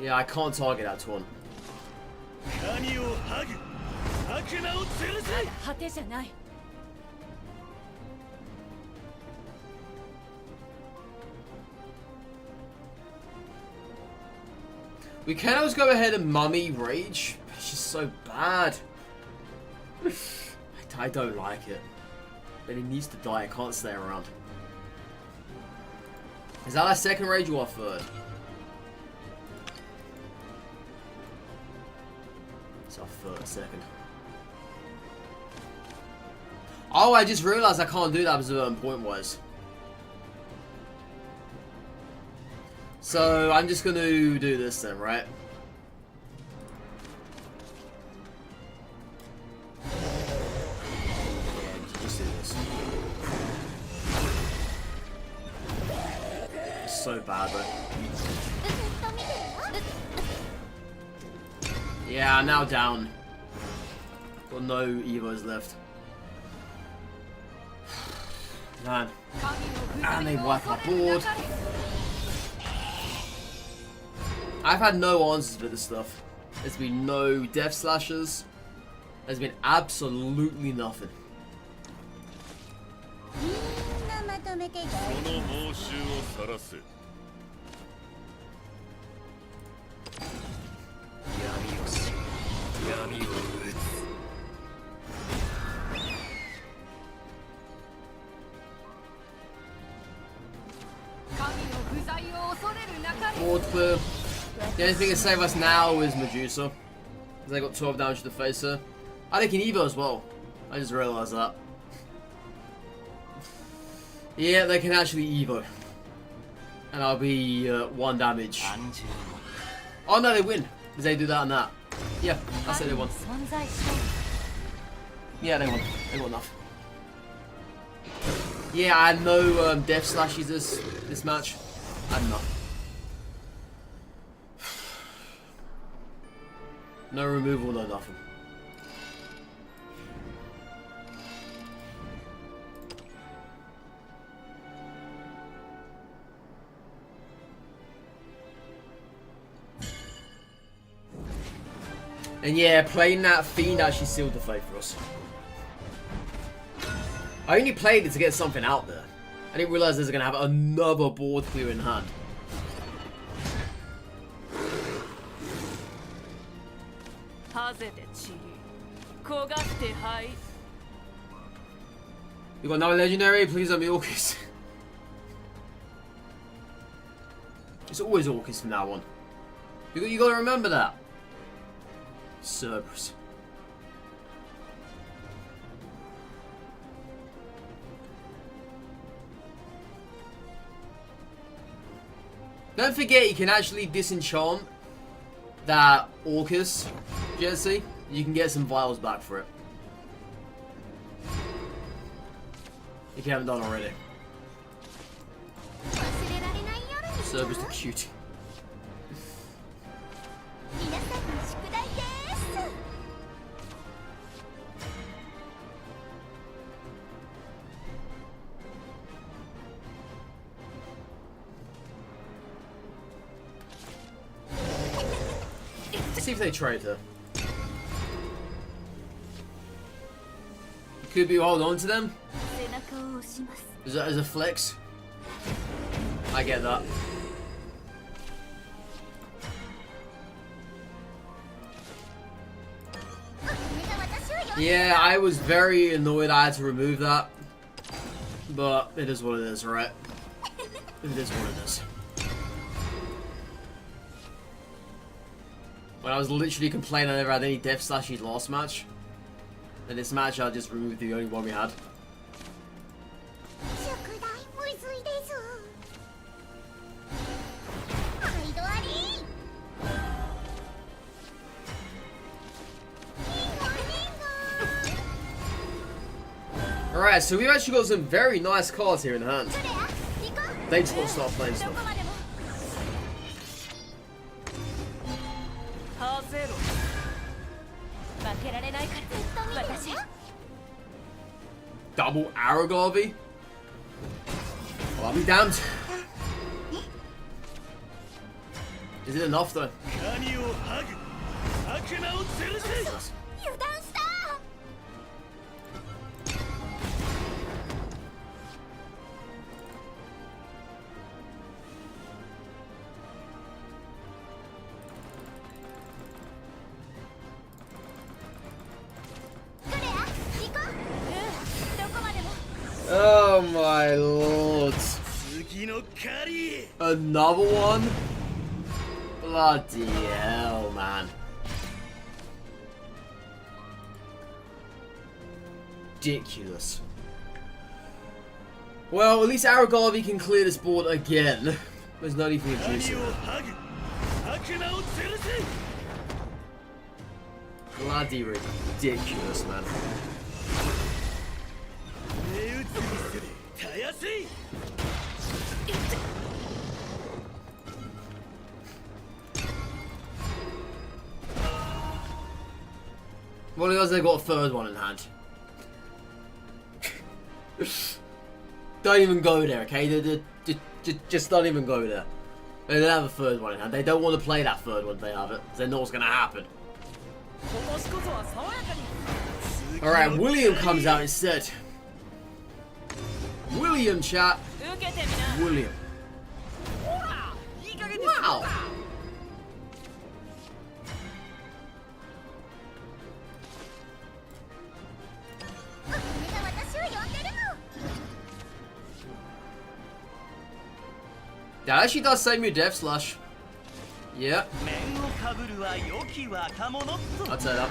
Yeah, I can't target that taunt.
神を剥ぐ。悪魔を吊るせ。
まだ果てじゃない。
We can always go ahead and Mummy Rage. It's just so bad. I don't like it. But he needs to die. I can't stay around. Is that our second Rage or our third? It's our second. Oh, I just realized I can't do that because point-wise. So, I'm just going to do this then, right? Yeah, just do this. It's so bad, though. Yeah, I'm now down. Got no Evos left. Man. And they wipe our board. I've had no answers for this stuff. There's been no death slashes. There's been absolutely nothing.
その猛襲を晒せ。闇をし、闇を打つ。
Board clear. The only thing that can save us now is Medusa. Because they got 12 damage to the facer. I think they can Evo as well. I just realised that. Yeah, they can actually Evo. And I'll be 1 damage. Oh no, they win. Because they do that and that. Yeah, I say they won. Yeah, they won. They got enough. Yeah, I had no death slashes this match. I had enough. No removal, no nothing. And yeah, playing that Fiend actually sealed the fate for us. I only played it to get something out there. I didn't realise I was going to have another board clear in hand. You got another legendary? Please don't be Orcus. It's always Orcus from now on. You gotta remember that. Cerberus. Don't forget you can actually disenchant that Orcus, Jesse. You can get some vials back for it. If you haven't done already. Cerberus the cute. Let's see if they trade her. Could be hold on to them. Is that as a flex? I get that. Yeah, I was very annoyed I had to remove that. But it is what it is, right? It is what it is. When I was literally complaining I never had any death slashes last match. And this match I just removed the only one we had. Alright, so we've actually got some very nice cards here in hand. They just got to start playing stuff. Double Aragarvy? Well, I'll be damned. Is it enough though? Oh my lord. Another one? Bloody hell, man. Ridiculous. Well, at least Aragarvy can clear this board again. There's no need for the juice. Bloody ridiculous, man. Well, because they've got a third one in hand. Don't even go there, okay? Just don't even go there. They don't have a third one in hand. They don't want to play that third one if they have it. They know what's going to happen. Alright, William comes out instead. William, chat. William. Wow. That actually does save me Death Slash. Yeah. I'll say that.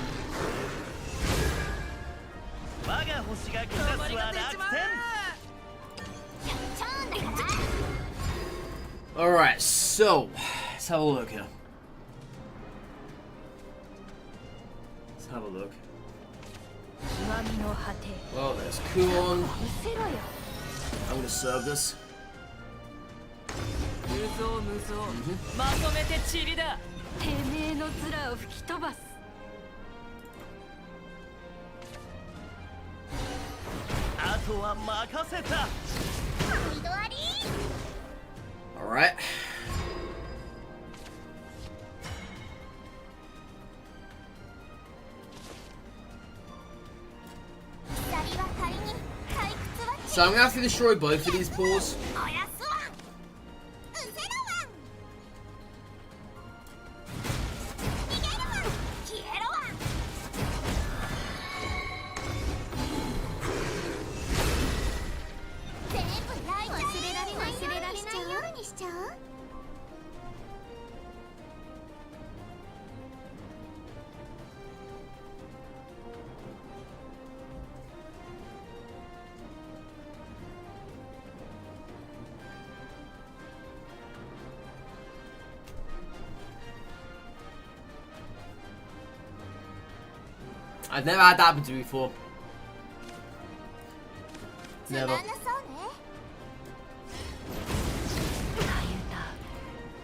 Alright, so let's have a look here. Let's have a look. Well, there's Kuon. I'm gonna serve this. Alright. So I'm gonna have to destroy both of these paws.
しちゃう？
I've never had that happen to me before.
つまん
Never.
なそうね。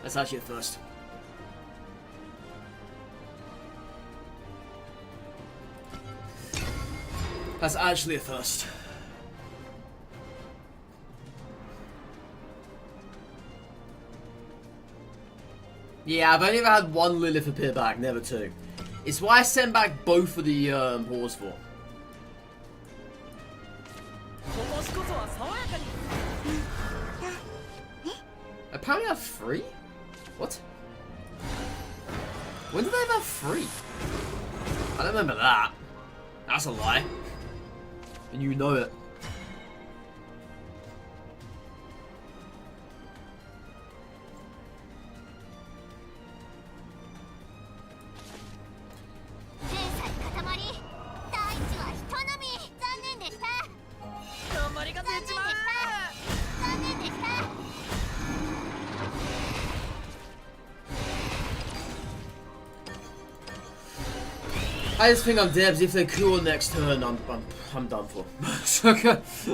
That's actually a first. That's actually a first. Yeah, I've only ever had one Lilith appear back, never two. It's why I sent back both of the whores for.
今年こそは爽やかに
Apparently I have three? What? When did I have three? I don't remember that. That's a lie. And you know it.
天才塊。大地は人並み。残念でした。
頑張りが出ちまう
残念でした。
I just think I'm dead, because if they kill next turn, I'm done for.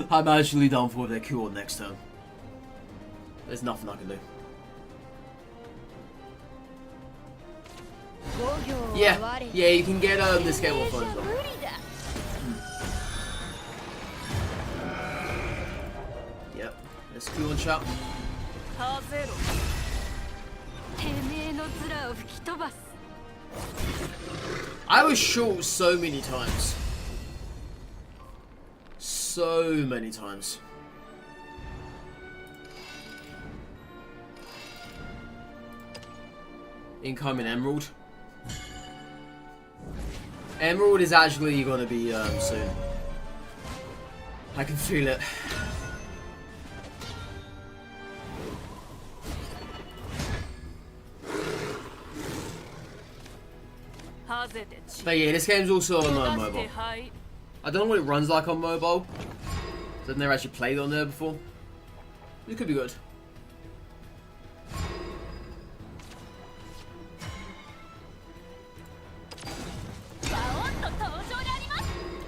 I'm actually done for if they kill next turn. There's nothing I can do. Yeah, you can get this game on phone as well. Yep, let's Q on chat.
ハゼロ
てめえの面を吹き飛ばす
I was short so many times. So many times. Incoming Emerald. Emerald is actually going to be soon. I can feel it. But yeah, this game's also on mobile. I don't know what it runs like on mobile. I've never actually played on there before. It could be good.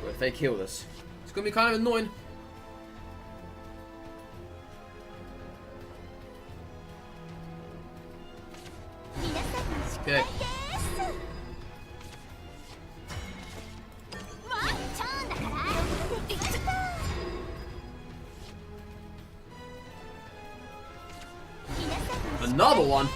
What if they kill this? It's gonna be kind of annoying. Okay. Another one.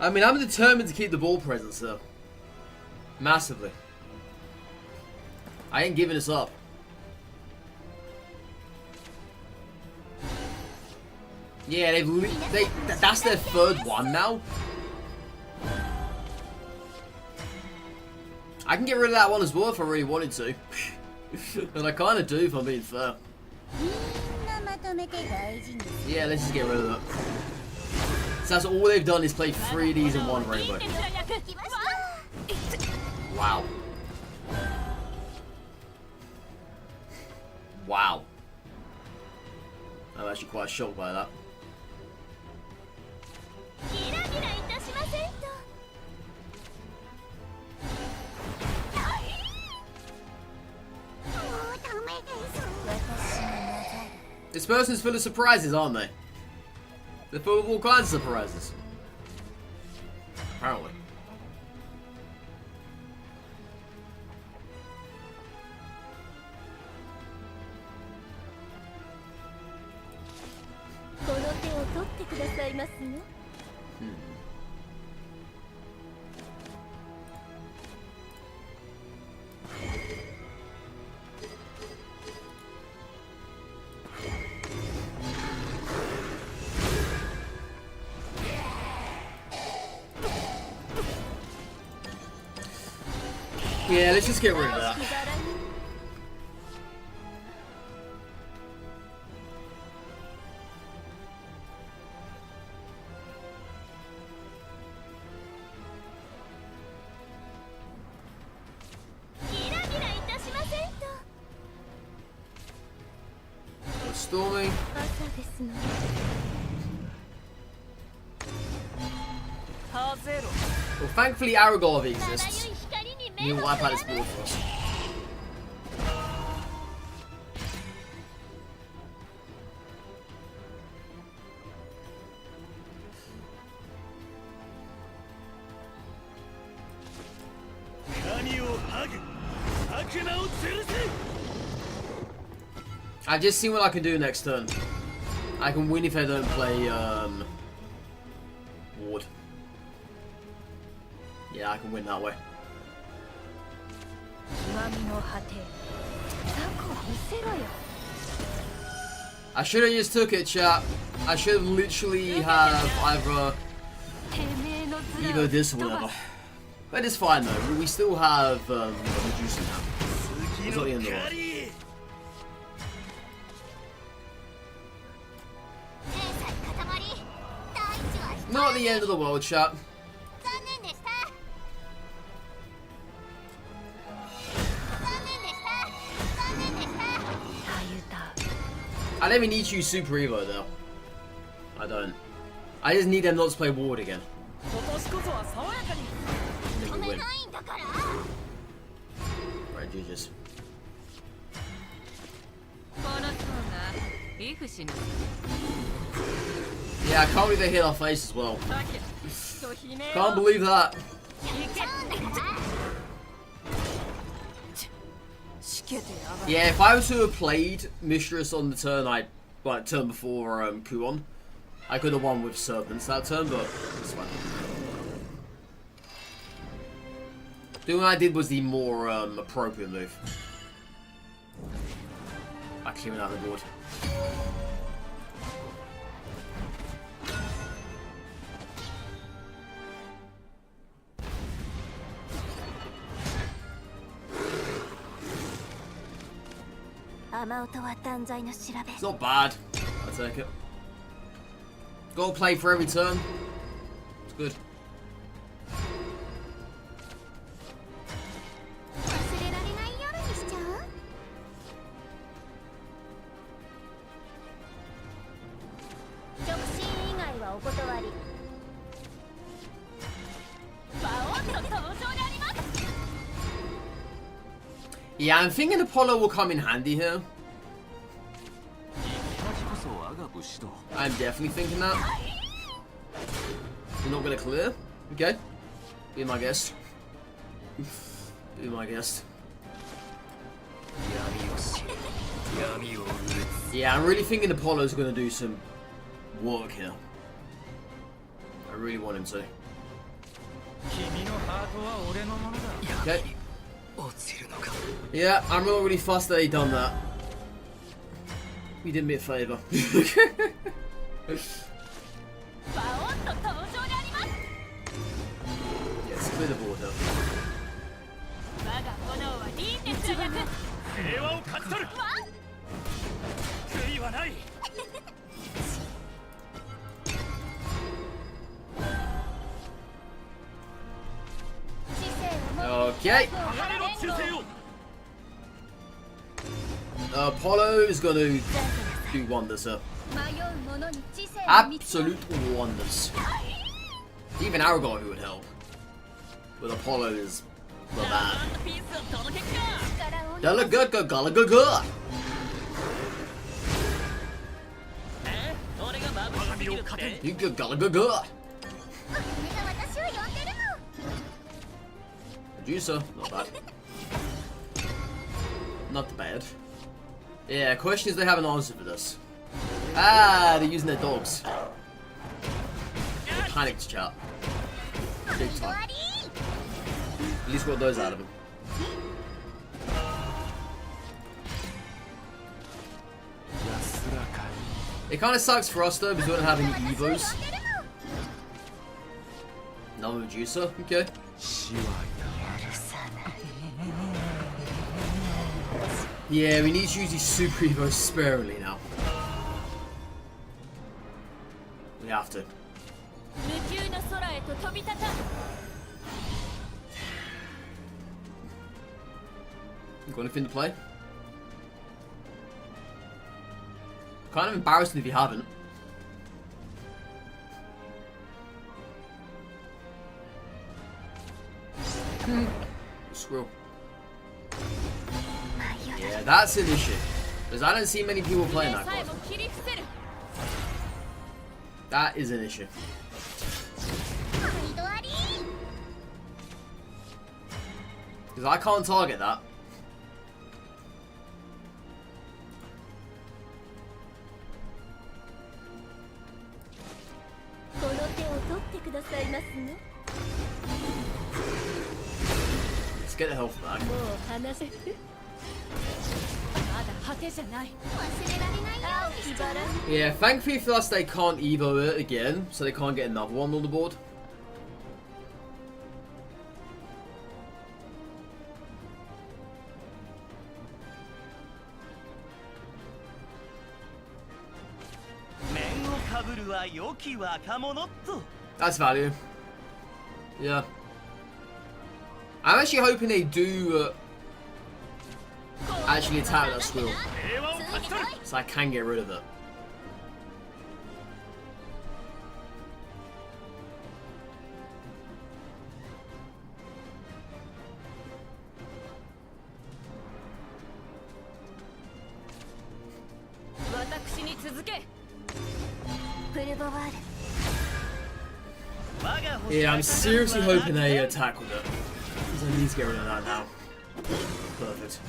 I mean, I'm determined to keep the ball presence though. Massively. I ain't giving this up. Yeah, that's their third one now. I can get rid of that one as well if I really wanted to. And I kind of do if I'm being fair. Yeah, let's just get rid of that. So that's all they've done is play 3 of these in one rainbow. Wow. Wow. I'm actually quite shocked by that. This person's full of surprises, aren't they? They're full of all kinds of surprises. Apparently. Yeah, let's just get rid of that. Storming. Well, thankfully Aragorn exists. He'll wipe out his board for us. I've just seen what I can do next turn. I can win if I don't play ward. Yeah, I can win that way. I should have just took it, chat. I should have literally have either this or whatever. But it's fine though. We still have Medusa now. It's not the end of the world. Not the end of the world, chat. I don't even need to use Super Evo though. I don't. I just need them not to play Ward again. Then we win. Right, GG's. Yeah, I can't believe they hit our face as well. Can't believe that. Yeah, if I was to have played Mistress on the turn turn before Kuon, I could have won with Serpents that turn, but it's fine. Doing what I did was the more appropriate move. I cleared out the board. It's not bad. I'll take it. Gotta play for every turn. It's good. Yeah, I'm thinking Apollo will come in handy here. I'm definitely thinking that. You're not gonna clear? Okay. Be my guest. Be my guest. Yeah, I'm really thinking Apollo's gonna do some work here. I really want him to. Okay. Yeah, I'm not really fussed that he done that. He did me a favour. Yes, clear the board up. Okay. Apollo is going to do wonders here. Absolute wonders. Even Aragorn who would help. But Apollo is the man. Medusa, not bad. Not bad. Yeah, question is they have an answer for this. Ah, they're using their dogs. They panicked, chat. Big time. At least got those out of him. It kind of sucks for us though because we don't have any Evos. No Medusa, okay. Yeah, we need to use these Super Evos sparingly now. We have to.
無窮の空へと飛び立たん。
You got anything to play? Kind of embarrassing if you haven't. Squirrel. Yeah, that's an issue. Because I don't see many people playing that
さえ
card.
も切り伏せる。
That is an issue.
毎度あり
Because I can't target that.
この手を取ってくださいますね。
Let's get the health back.
もう話せ。まだ果てじゃない。
忘れられないようにしちゃう
Yeah, thankfully for us they can't Evo it again, so they can't get another one on the board.
面をかぶるは良き若者と
That's value. Yeah. I'm actually hoping they do actually attack that squirrel,
平和を勝ち取る
so I can get rid of it.
私に続け。
ブルボワール
我が星
Yeah, I'm
は
seriously hoping they attack with it. Because I need to get rid of that now. Perfect.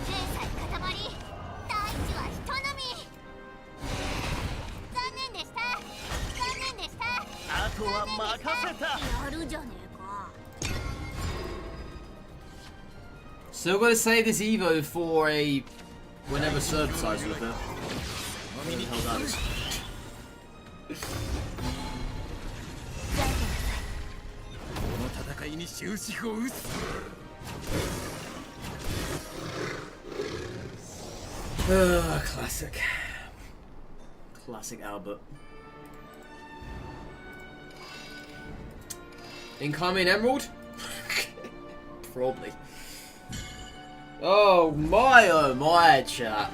前菜塊大地は人のみ残念でした残念でした
あとは任せた
やるじゃねえか
Still gotta save this Evo for a whenever Serb decides with it. What the hell that is?
この戦いに終止符を打つ
Classic. Classic Albert. Incoming Emerald? Probably. Oh my, chat.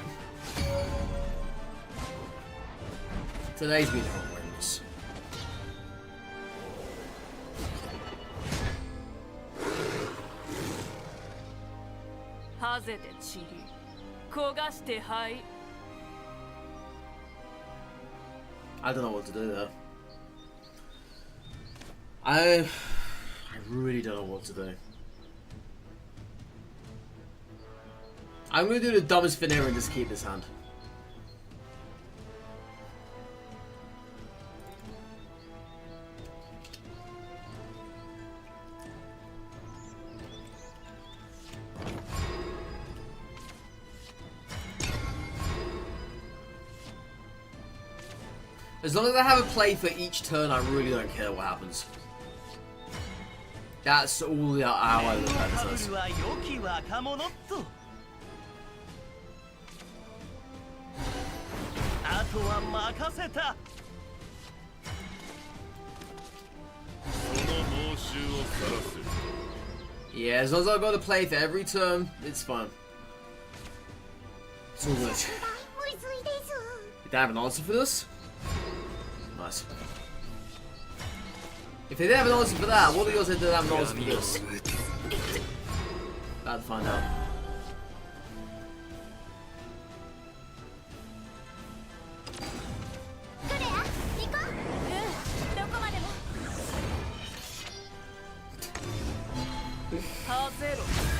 Today's been horrendous. I don't know what to do there. I really don't know what to do. I'm gonna do the dumbest thing ever and just keep this hand. As long as I have a play for each turn, I really don't care what happens. That's all how I look at
か
this.
ぶるは良き若者とあとは任せたその猛襲を晒す
Yeah, as long as I've got a play for every turn, it's fine. It's all good.
むずいです
Did they have an answer for this? Nice. If they didn't have an answer for that, what do you guys say they didn't have an answer for this? About to find out.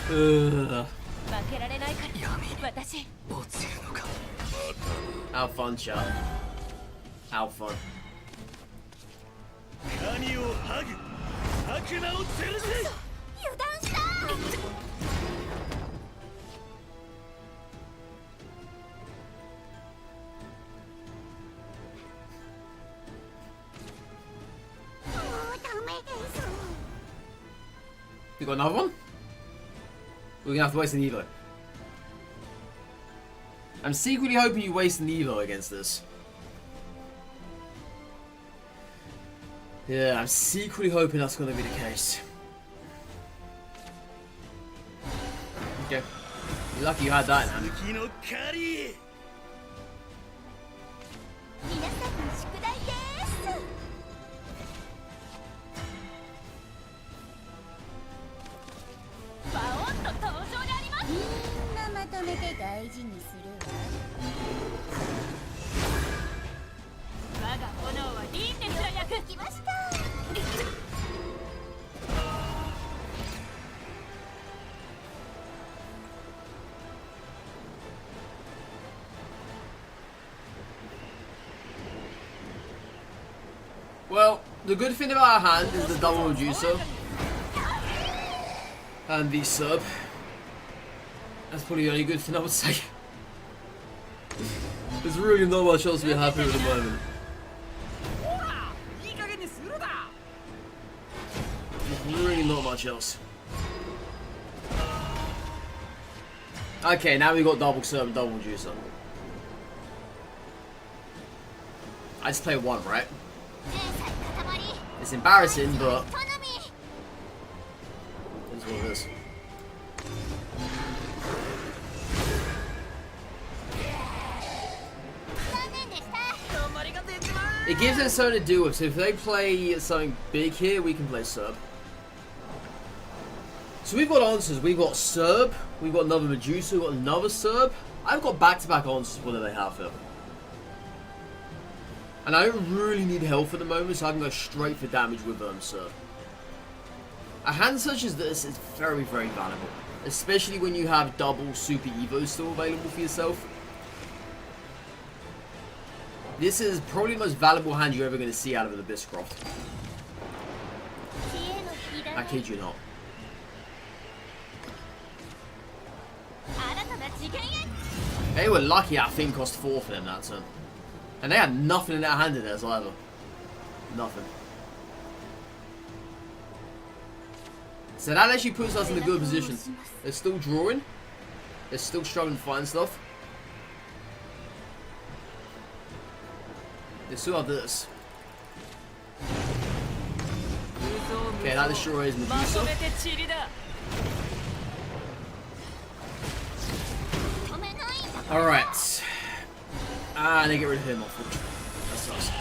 Ugh.
負けられないから私
How fun, chat. How fun.
神をハグ悪魔を吊るせ
油断したもうダメです
You got another one? We're gonna have to waste an Evo. I'm secretly hoping you waste an Evo against this. Yeah, I'm secretly hoping that's gonna be the case. Okay. You're lucky you had that in hand.
次の狩り
皆さんに宿題です
バオンと登場であります。
みんなまとめて大事にするわ
我が炎は輪廻が焼く。
来ました
Well, the good thing about our hand is the double Medusa and the sub. That's probably the only good thing I would say. There's really not much else to be happy with at the moment.
ほら、いい加減にするな。
Really not much else. Okay, now we got double sub and double Medusa. I just play one, right?
前菜塊
It's embarrassing, but
人のみ
it's what it is.
残念でした
頑張りが出ちまう。
It gives them something to do with. So if they play something big here, we can play sub. So we've got answers. We've got Serb. We've got another Medusa. We've got another Serb. I've got back-to-back answers. What do they have here? And I don't really need health at the moment, so I can go straight for damage with Serb. A hand such as this is very, very valuable. Especially when you have double Super Evo still available for yourself. This is probably the most valuable hand you're ever going to see out of an Abysscraft.
知恵の火種
I kid you not.
新たな次元へ
They were lucky our thing cost 4 for them that turn. And they had nothing in their hand in theirs either. Nothing. So that actually puts us in a good position. They're still drawing. They're still struggling to find stuff. They still have this. Okay, that destroys
ま
Medusa.
とめてチリだ。
止めない
Alright. Ah, they get rid of him, unfortunately. That sucks.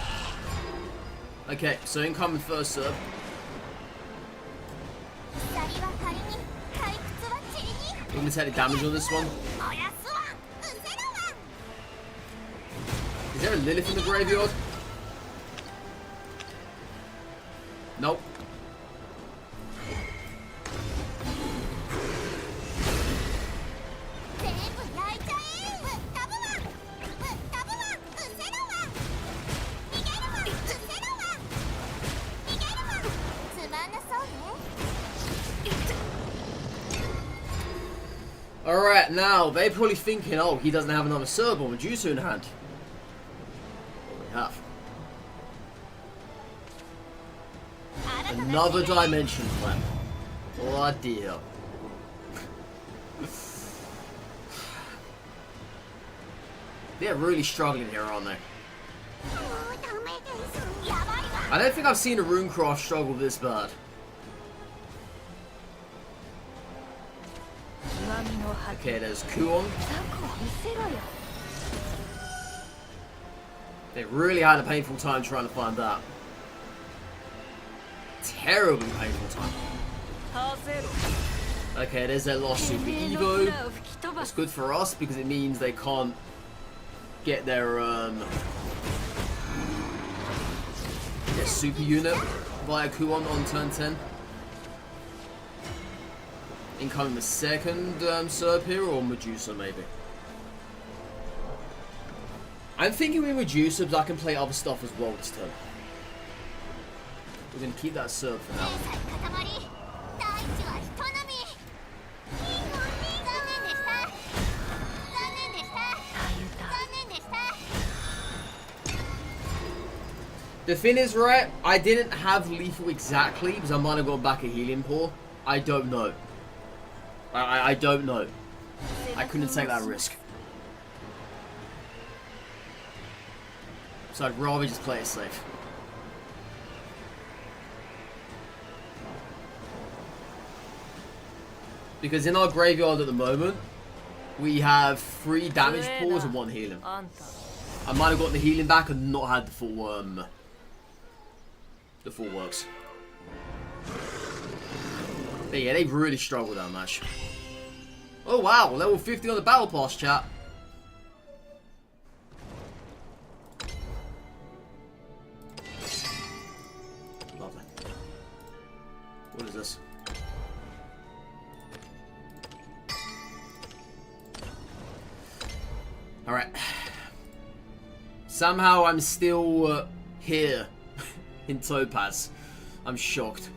Okay, so incoming first serve.
鎖は仮に退屈は塵に
We're going to take the damage on this one.
燃やすわうせろわ
Is there a Lilith in the graveyard? Nope.
全部焼いちゃえぶっ飛ぶわぶっ飛ぶわうせろわ逃げるわうせろわ逃げるわつまんなそうね
Alright, now, they're probably thinking, oh, he doesn't have another Serb or Medusa in hand. Well, we have.
新たな
Another
次元
dimension flap. Oh dear. They're really struggling here, aren't they?
もうダメですやばいわ
I don't think I've seen a Runecraft struggle this bad.
極みの果て。
Okay, there's Kuon.
ザコ見せろよ。
They really had a painful time trying to find that. Terribly painful time.
倒せる。
Okay, there's their lost
て
Super
めえの
Evo.
蔵を吹き飛ば
That's
す。
good for us because it means they can't get their super unit via Kuon on turn 10. Incoming the second Serb here, or Medusa maybe. I'm thinking with Medusa, but I can play other stuff as well this turn. We're going to keep that Serb for now.
前菜塊大地は人のみ残念でした残念でした残念でした
The thing is, right, I didn't have lethal exactly because I might have got back a healing pour. I don't know. I don't know. I couldn't take that risk. So I'd rather just play it safe. Because in our graveyard at the moment, we have 3 damage pools and 1 healing. I might have gotten the healing back and not had the full works. But yeah, they really struggled that match. Oh wow, level 50 on the battle pass, chat. Lovely. What is this? Alright. Somehow I'm still here in Topaz. I'm shocked.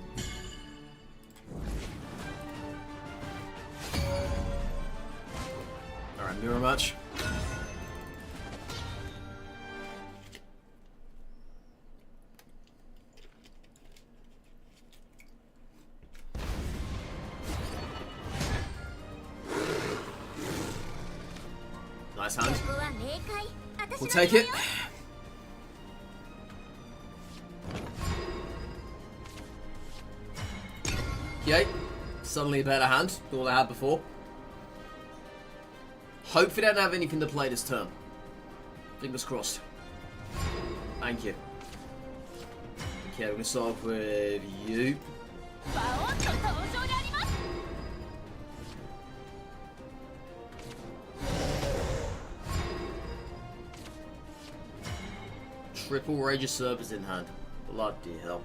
Alright, mirror match. Nice hand. We'll take it. Yay. Suddenly a better hand than all I had before. Hopefully I don't have anything to play this turn. Fingers crossed. Thank you. Okay, we're going to start off with you. Triple Rager Servers in hand. Bloody hell.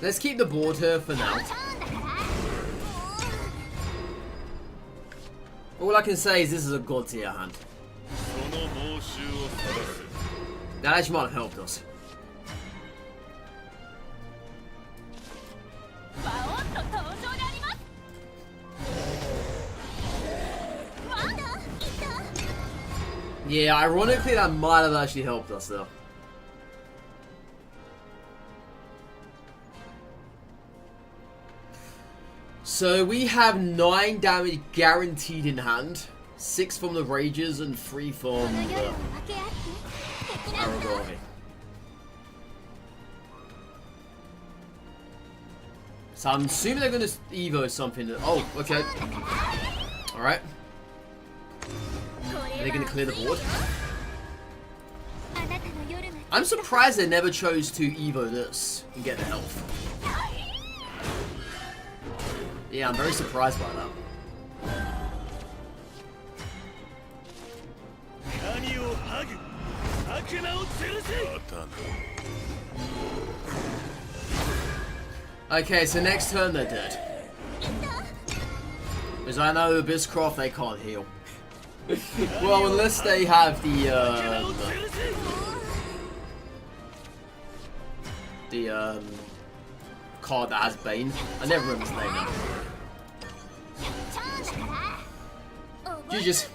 Let's keep the board here for now. All I can say is this is a god tier hand. That actually might have helped us. Yeah, ironically that might have actually helped us though. So we have 9 damage guaranteed in hand, 6 from the Rages and 3 from the Aragami. So I'm assuming they're going to Evo something. Oh, okay. Alright. Are they going to clear the board? I'm surprised they never chose to Evo this and get the health. Yeah, I'm very surprised by that. Okay, so next turn they're dead. Because I know Abysscraft they can't heal. Well, unless they have the card that has Bane. I never remember his name now. GG's.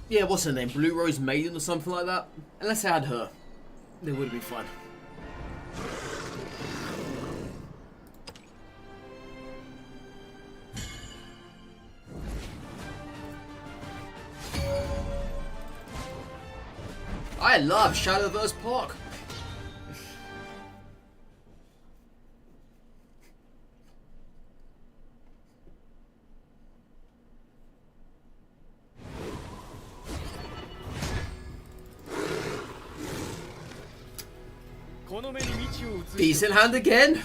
Yeah, what's her name? Blue Rose Maiden or something like that? Unless I had her, they would be fine. I love Shadowverse Park. Decent hand again?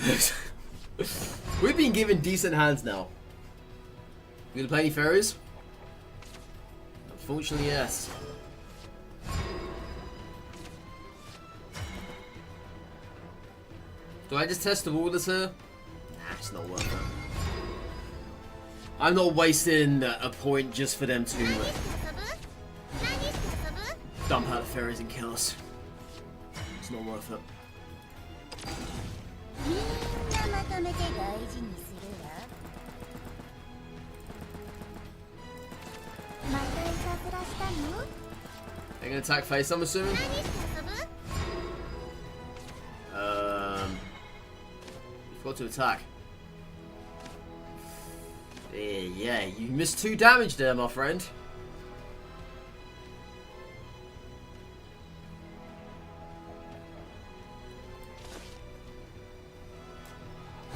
We've been given decent hands now. You gonna play any fairies? Unfortunately, yes. Do I just test the waters here? Nah, it's not worth it. I'm not wasting a point just for them to dump out the fairies and kill us. It's not worth it.
またいたずらしたの？
They're gonna attack face, I'm assuming.
何して遊ぶ？
Forgot to attack. Yeah, you missed 2 damage there, my friend.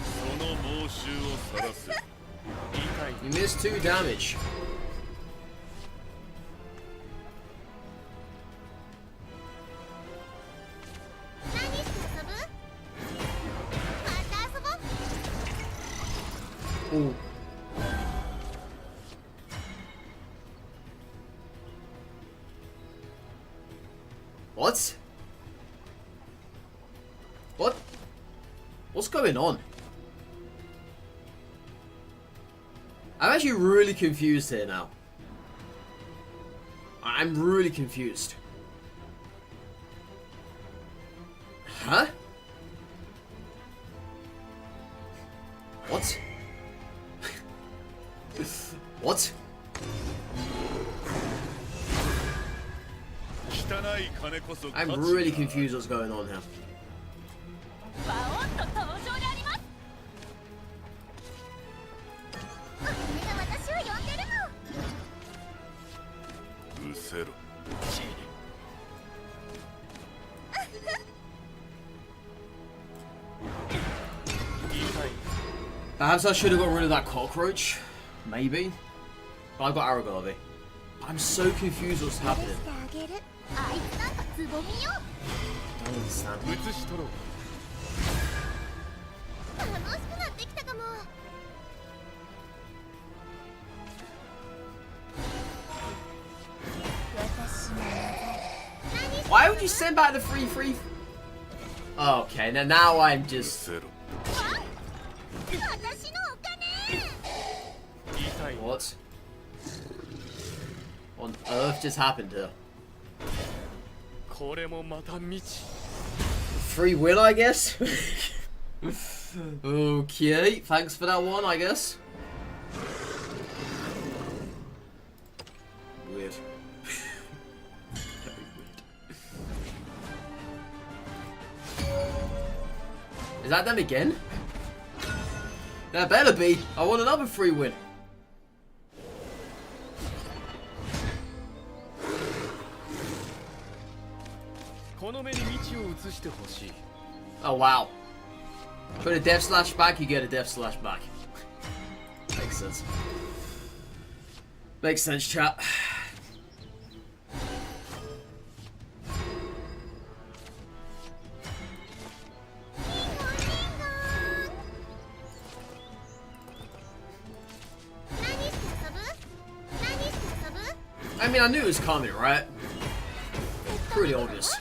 その猛襲を晒す。
You missed 2 damage.
何して遊ぶ？また遊ぼう。
Ooh. What? What? What's going on? I'm actually really confused here now. I'm really confused. Huh? What? What?
汚い金こそ
I'm really confused what's going on here.
バオンと登場であります。
お金が私を呼んでるの。
うせろ。
Perhaps I should have got rid of that cockroach. Maybe. But I got Aragorn. I'm so confused what's
許
happening.
してあげる。あいつなんかつぼみよ。
I don't understand.
移しとろう。
楽しくなってきたかも。 私の技。
Why would you send back the free? Okay, now I'm
う
just...
せろ。
私のお金。
What? On earth just happened here?
これもまた未知。
Free will, I guess? Okay, thanks for that one, I guess. Weird. Very weird. Is that them again? That better be. I want another free win.
この目に道を移してほしい。
Oh wow. Put a death slash back, you get a death slash back. Makes sense. Makes sense, chat. I mean, I knew it was coming, right? Pretty obvious.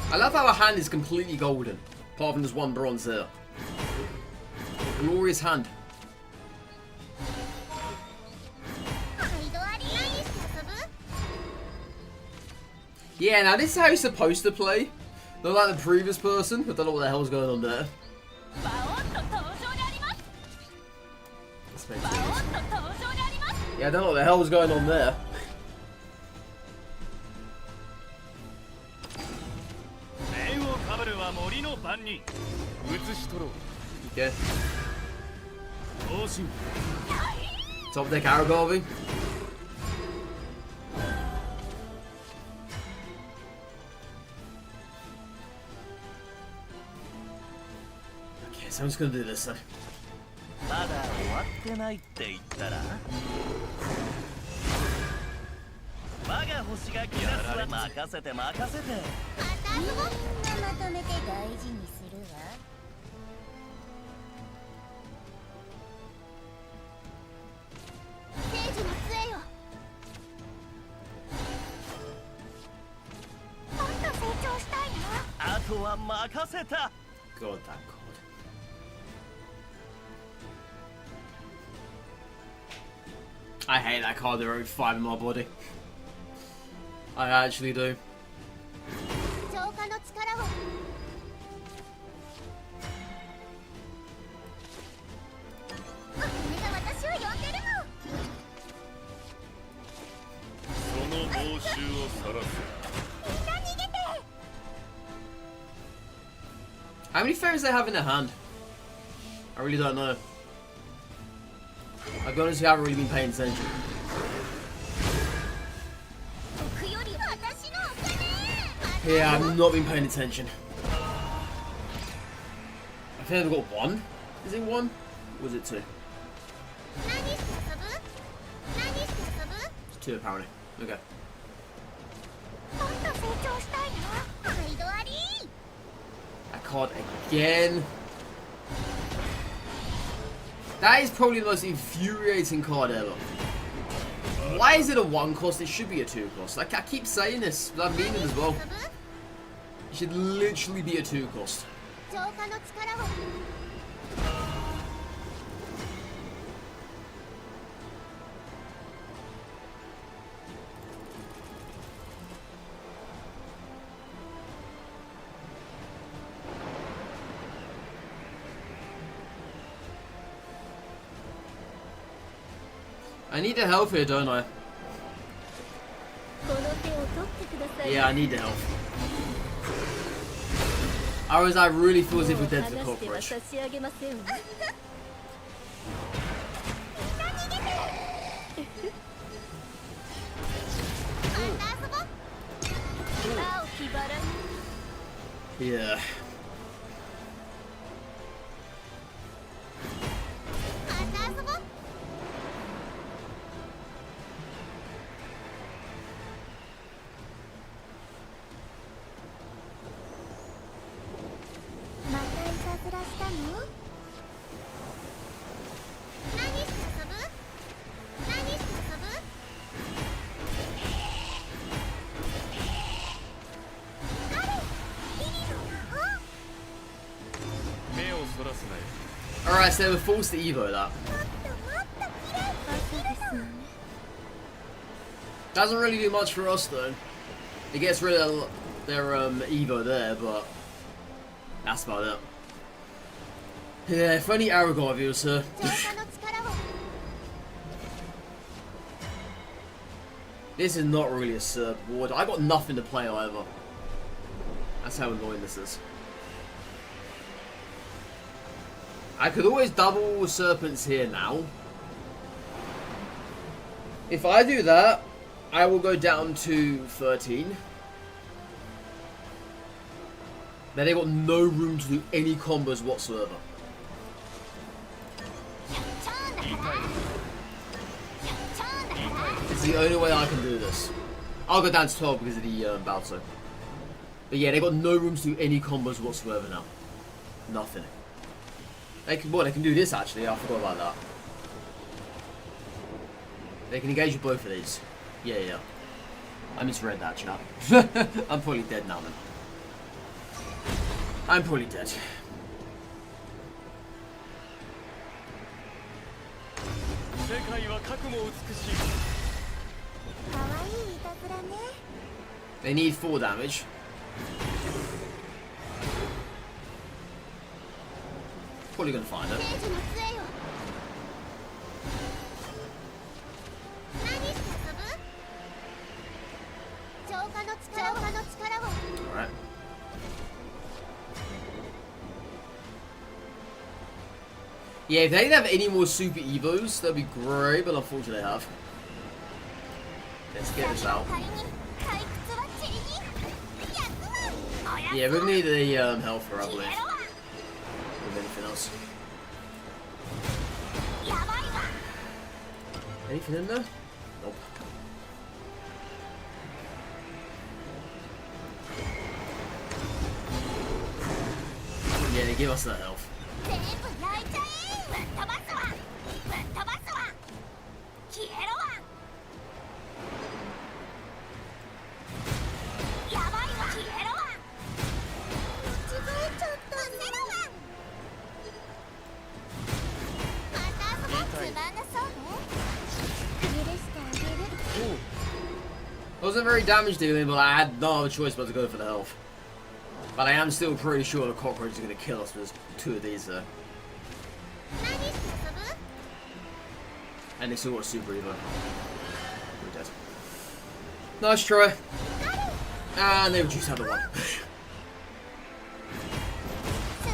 I love how her hand is completely golden, apart from there's one bronze there. Glorious hand. Yeah, now this is how you're supposed to play. Not like the previous person. I don't know what the hell's going on there.
バオンと登場であります。
Let's make
バ
this.
オンと登場であります。
Yeah, I don't know what the hell was going on there.
面をかぶるは森の番人。移しとろう。
Okay.
同心。
Top deck Aragorn. Okay, so I'm just gonna do this then.
まだ終わってないって言ったら我が星が来だすわ任せて任せて
みんなまとめて大事にするわ。聖樹の杖よ。もっと成長したいな。
あとは任せた
God, that card. I hate that card, there are five in my body. I actually do.
浄化の力を。
How many fairies they have in their hand? I really don't know. I'll be honest, I haven't really been paying attention.
僕より私のお金
Yeah, I've not been paying attention. I think I've got one. Is it one? Or was it two?
何して遊ぶ？何して遊ぶ？
It's two apparently. Okay.
もっと成長したいな。毎度あり。
That card again. That is probably the most infuriating card ever. Why is it a 1 cost? It should be a 2 cost. Like, I keep saying this, but I mean it as well. It should literally be a 2 cost.
浄化の力を。
I need the health here, don't I?
この手を取ってください。
Yeah, I need the health. Otherwise, I really feel as if we're dead to the
離しては
cockroach.
差し上げませんわ。青きバラに
Yeah.
また遊ぼう。 またいたずらしたの？何して遊ぶ？何して遊ぶ？あれ、リリの魔法。
目をそらすなよ
Alright, so they were forced to Evo that.
もっともっと綺麗にできるの。
Doesn't really do much for us though. It gets rid of their Evo there, but that's about it. Yeah, if only Aragorn of you, sir.
浄化の力を。
This is not really a Serb board. I got nothing to play either. That's how annoying this is. I could always double Serpents here now. If I do that, I will go down to 13. Then they got no room to do any combos whatsoever.
100兆だから。100兆だから。
It's the only way I can do this. I'll go down to 12 because of the Balto. But yeah, they got no room to do any combos whatsoever now. Nothing. They can, well, they can do this actually. I forgot about that. They can engage with both of these. Yeah, yeah. I misread that, chat. I'm probably dead now, then. I'm probably dead.
世界は核も美しい
可愛いいたずらね。
They need 4 damage. Probably gonna find it.
聖女の杖よ。何して遊ぶ？浄化の力を。浄化の力を。
Alright. Yeah, if they didn't have any more Super Evos, that'd be great, but unfortunately they have. Let's get this out.
仮に退屈は塵に。やつは。
Yeah, we're gonna need the health for, I
消
believe.
えろわ。
With anything else.
やばいわ。
Anything in there? Nope. Yeah, they give us that health.
全部焼いちゃえ。ぶっ飛ばすわ。ぶっ飛ばすわ。消えろわ。やばいわ。消えろわ。間違えちゃった。うせろわ。また遊ぼう。つまんなそうね。許してあげる。
Wasn't very damage dealing, but I had no other choice but to go for the health. But I am still pretty sure the cockroach is going to kill us with 2 of these there.
何して遊ぶ？
And they still got Super Evo. We're dead. Nice try. And they reduced another one.
つ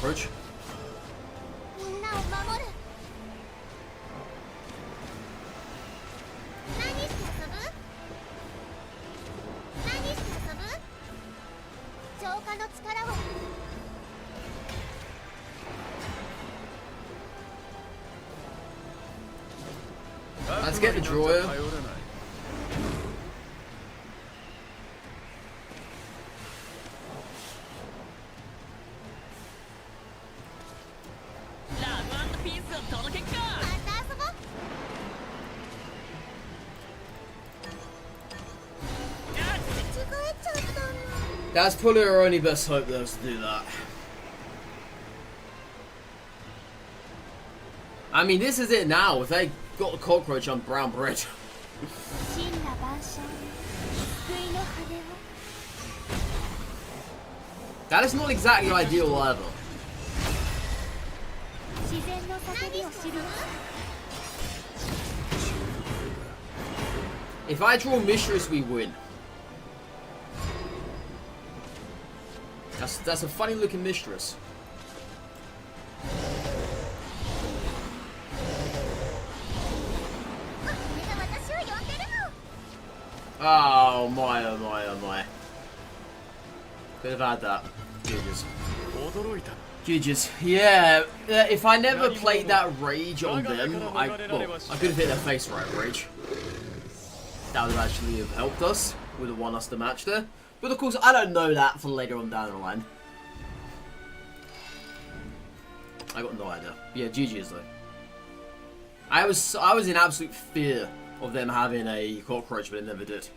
cockroach.
みんなを守る。何して遊ぶ？何して遊ぶ？浄化の力を。
Let's get the drawer. That's probably our only best hope though, to do that. I mean, this is it now. If they got the cockroach on brown bread. That is not exactly ideal either. If I draw Mistress, we win. That's a funny looking Mistress. Oh my, oh my, oh my. Could have had that. GG's. GG's. Yeah, if I never played that rage on them, I could have hit their face right, rage. That would have actually have helped us. Would have won us the match there. But of course, I don't know that for later on down the line. I got no idea. But yeah, GG's though. I was in absolute fear of them having a cockroach, but it never did.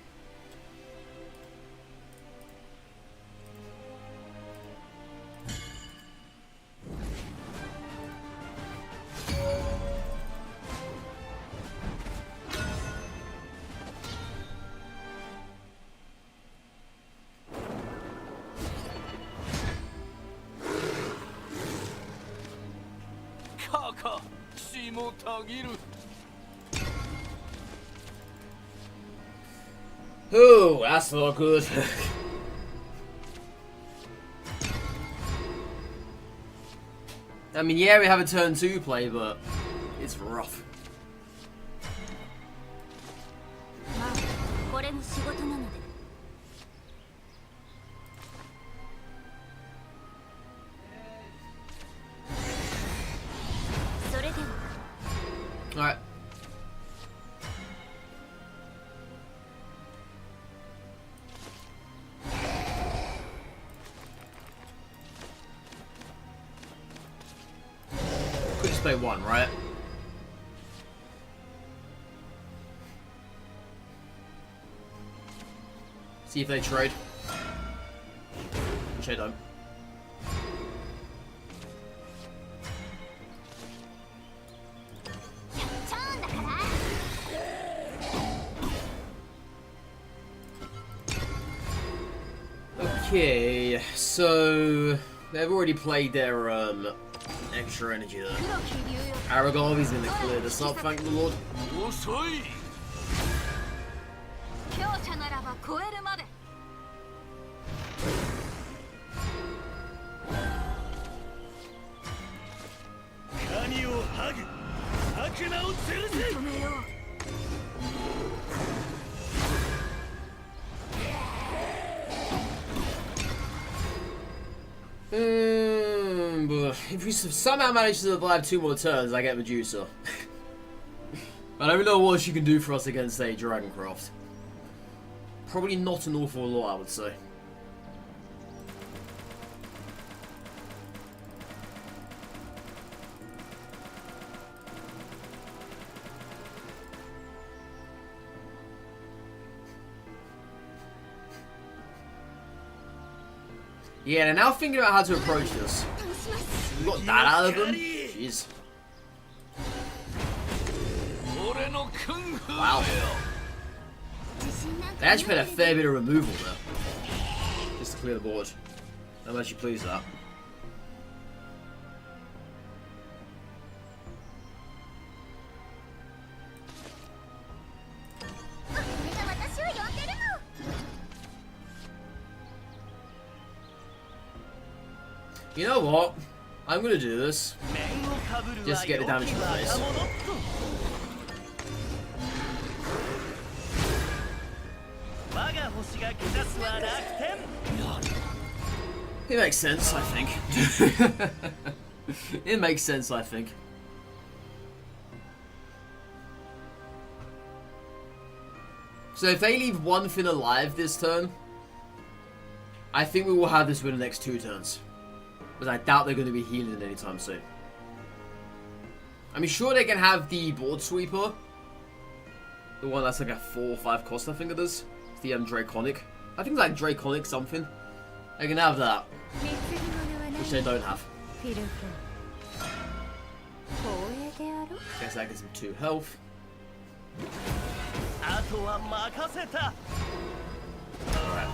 Ooh, that's not good. I mean, yeah, we have a turn 2 play, but it's rough. Alright. Could just play one, right? See if they trade. Which they don't. Okay, so they've already played their extra energy there. Aragorn's gonna clear this up, thank the Lord. But if we somehow manage to survive 2 more turns, I get Medusa. I don't know what she can do for us against a Dragoncraft. Probably not an awful lot, I would say. Yeah, and now thinking about how to approach this. We got that out of them? Jeez. Wow. They actually played a fair bit of removal there. Just to clear the board. I'm actually pleased with that. You know what? I'm gonna do this. Just get the damage in the face. It makes sense, I think. It makes sense, I think. So if they leave one thing alive this turn, I think we will have this win the next 2 turns. But I doubt they're going to be healing anytime soon. I mean, sure they can have the board sweeper. The one that's like a 4 or 5 cost, I think it is. It's the Draconic. I think it's like Draconic something. They can have that. Which they don't have. Guess that gives him 2 health. Alright.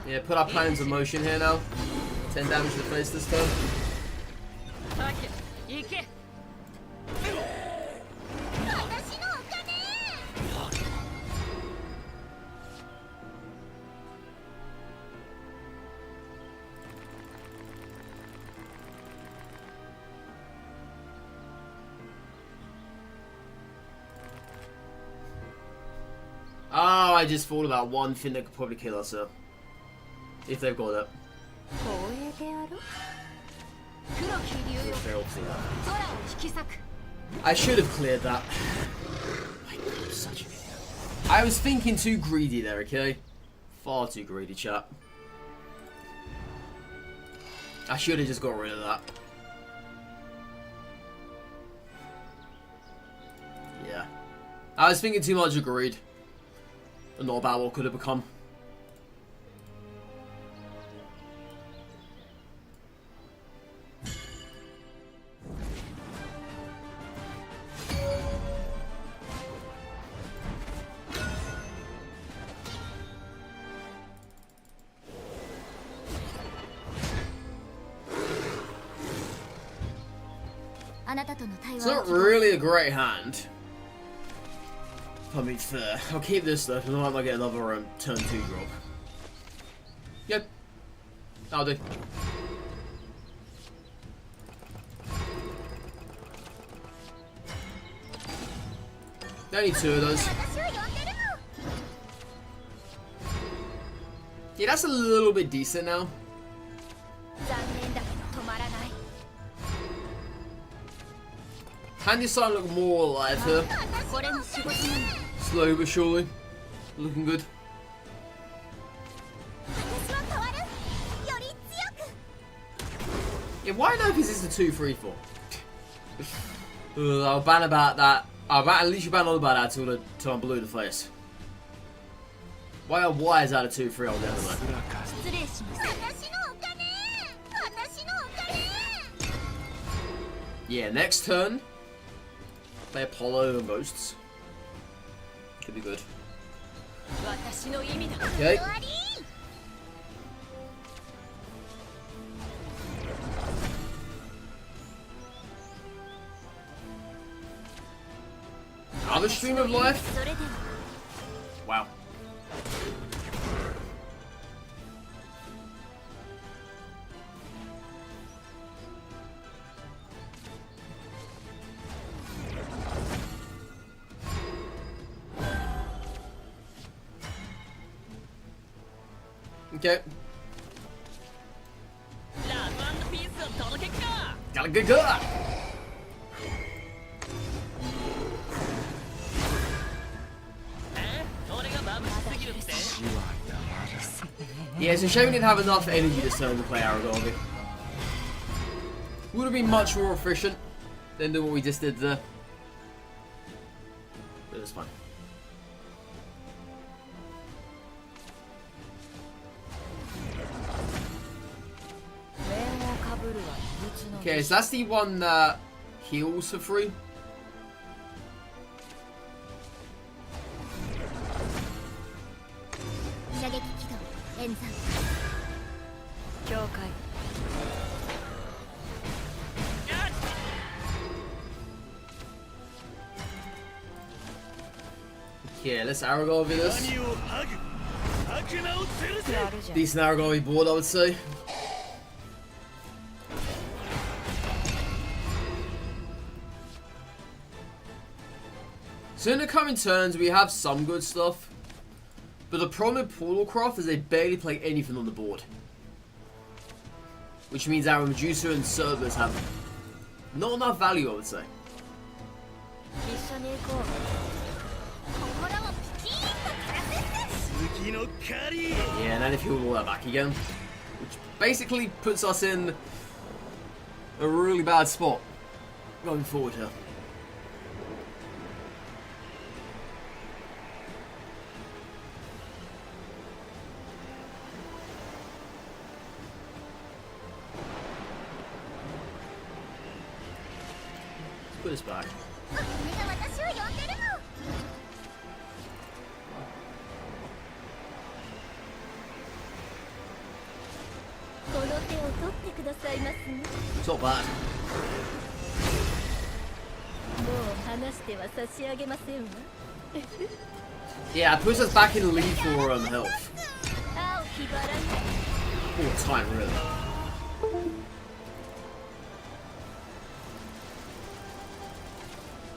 Yeah, put our plan into motion here now. 10 damage to the face this turn. Oh, I just thought about one thing that could probably kill us, sir. If they've got it. I should have cleared that. My God, I'm such an idiot. I was thinking too greedy there, okay? Far too greedy, chat. I should have just got rid of that. Yeah. I was thinking too much of greed. And not about what could have become. It's not really a great hand. If I'm being fair. I'll keep this though, because I might get another turn 2 drop. Yep. That'll do. Only 2 of those. Yeah, that's a little bit decent now. Hand is starting to look more alive here. Slow but surely. Looking good. Yeah, why no? Because it's a 2-3-4. I'll ban about that. At least you ban all about that till I'm blue in the face. Why is that a 2-3 on the other one? Yeah, next turn. Play Apollo and Ghosts. Could be good. Okay. Other stream of life? Wow. Okay. Gotta get good. Yeah, it's a shame we didn't have enough energy this turn to play Aragorn. Would have been much more efficient than what we just did there. But it was fine. Okay, so that's the one that heals for free. Okay, let's Aragorn over this. Decent Aragorn board, I would say. So in the coming turns, we have some good stuff. But the problem with Portalcraft is they barely play anything on the board. Which means our Medusa and Cerberus have not enough value, I would say.
一緒に行こう。
心をピキーンと照らせ
次の狩り
Yeah, and then if he'll all that back again. Which basically puts us in a really bad spot going forward here. Let's put this back.
君が私を呼んでるの。
この手を取ってくださいますね。
It's not bad.
もう離しては差し上げませんわ。
Yeah, it puts us back in the lead for health.
青きバラに
All the time, really.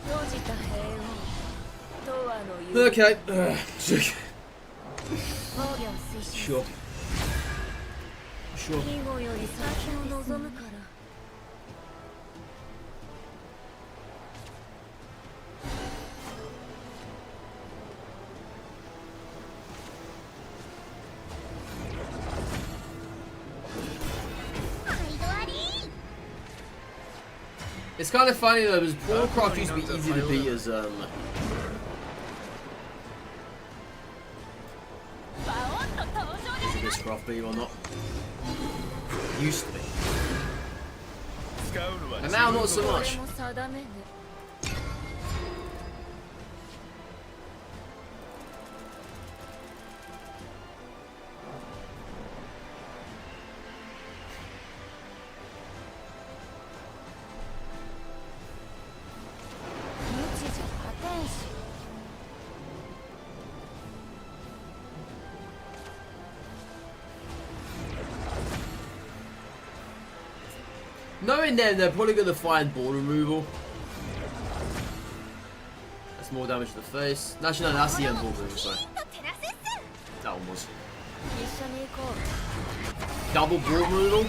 閉じた平穏。永遠の夢。
Okay.
防御を推進。
Sure. Sure.
以後より先を望むから。
毎度あり。
It's kind of funny though, because Portalcraft used to be easy to beat as
バオンの登場だ。
Abysscraft beat or not. Used to be.
使うのは
And now not so
こ
much.
れも定めね。 無知じゃ勝てんし。
Knowing them, they're probably going to find board removal. That's more damage to the face. Actually, no, that's the end board removal, sorry.
ピキーンと照らせっす。
That one was.
一緒に行こう。
Double board removal?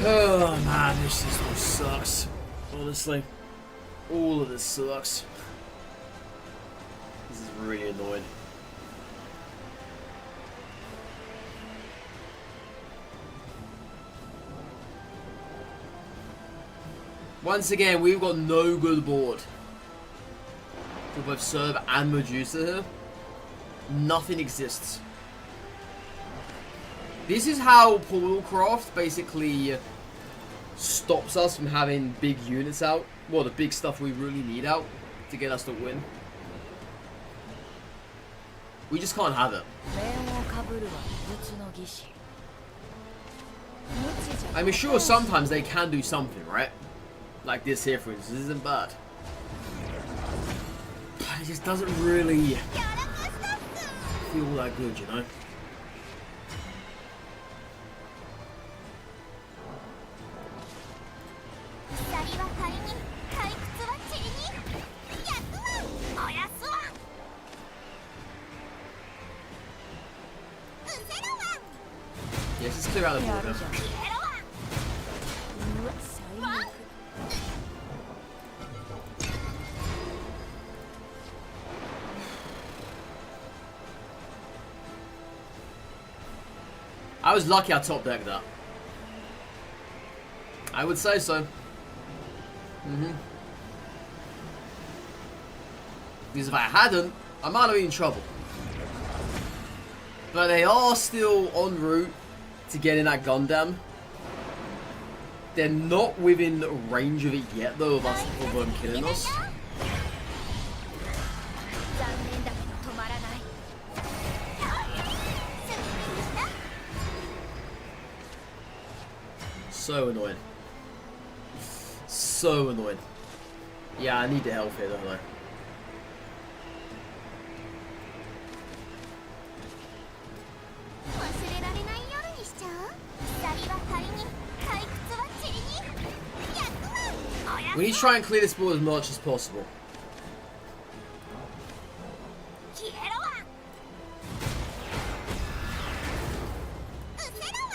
Oh man, this one sucks. Honestly. All of this sucks. This is really annoying. Once again, we've got no good board. For both Serb and Medusa here. Nothing exists. This is how Portalcraft basically stops us from having big units out. Well, the big stuff we really need out to get us to win. We just can't have it. I mean, sure, sometimes they can do something, right? Like this here, for instance, isn't bad. But it just doesn't really feel that good, you know? Yes, let's clear out the border. I was lucky I top decked that. I would say so. Because if I hadn't, I might have been in trouble. But they are still en route to getting that Gundam. They're not within range of it yet, though, of us of them killing us.
残念だけど止まらない
So annoying. So annoying. Yeah, I need the health here, don't I?
忘れられない夜にしちゃう。鎖は仮に、退屈は塵に。100万。
We need to try and clear this board as much as possible.
消えろわ。うせろわ。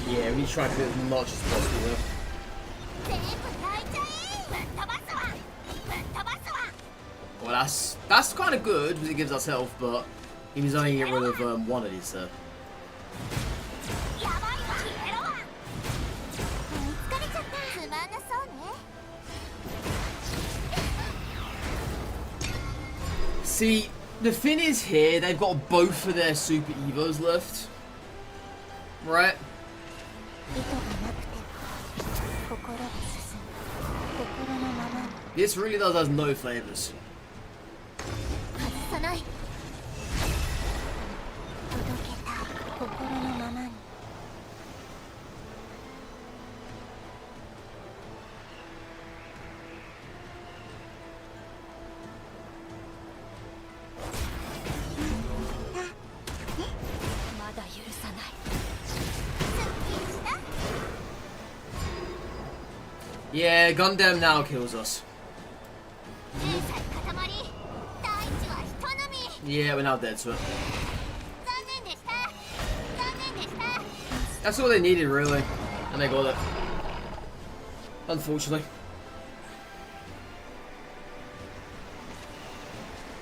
Yeah, we need to try and clear as much as possible, though.
全部焼いちゃえ。ぶっ飛ばすわ。ぶっ飛ばすわ。
Well, that's kind of good because it gives us health, but he was only get rid of one of these, so.
やばいわ。消えろわ。見つかれちゃった。つまんなそうね。
See, the thing is here, they've got both of their Super Evos left. Right?
意図がなくても心が進む。心のままに。
This really does has no flavors.
外さない。届けたい。心のままに。
まだ許さない
Yeah, Gundam now kills us.
天才塊。大地は人のみ。
Yeah, we're now dead to it.
残念でした。残念でした。
That's all they needed, really. And they got it. Unfortunately.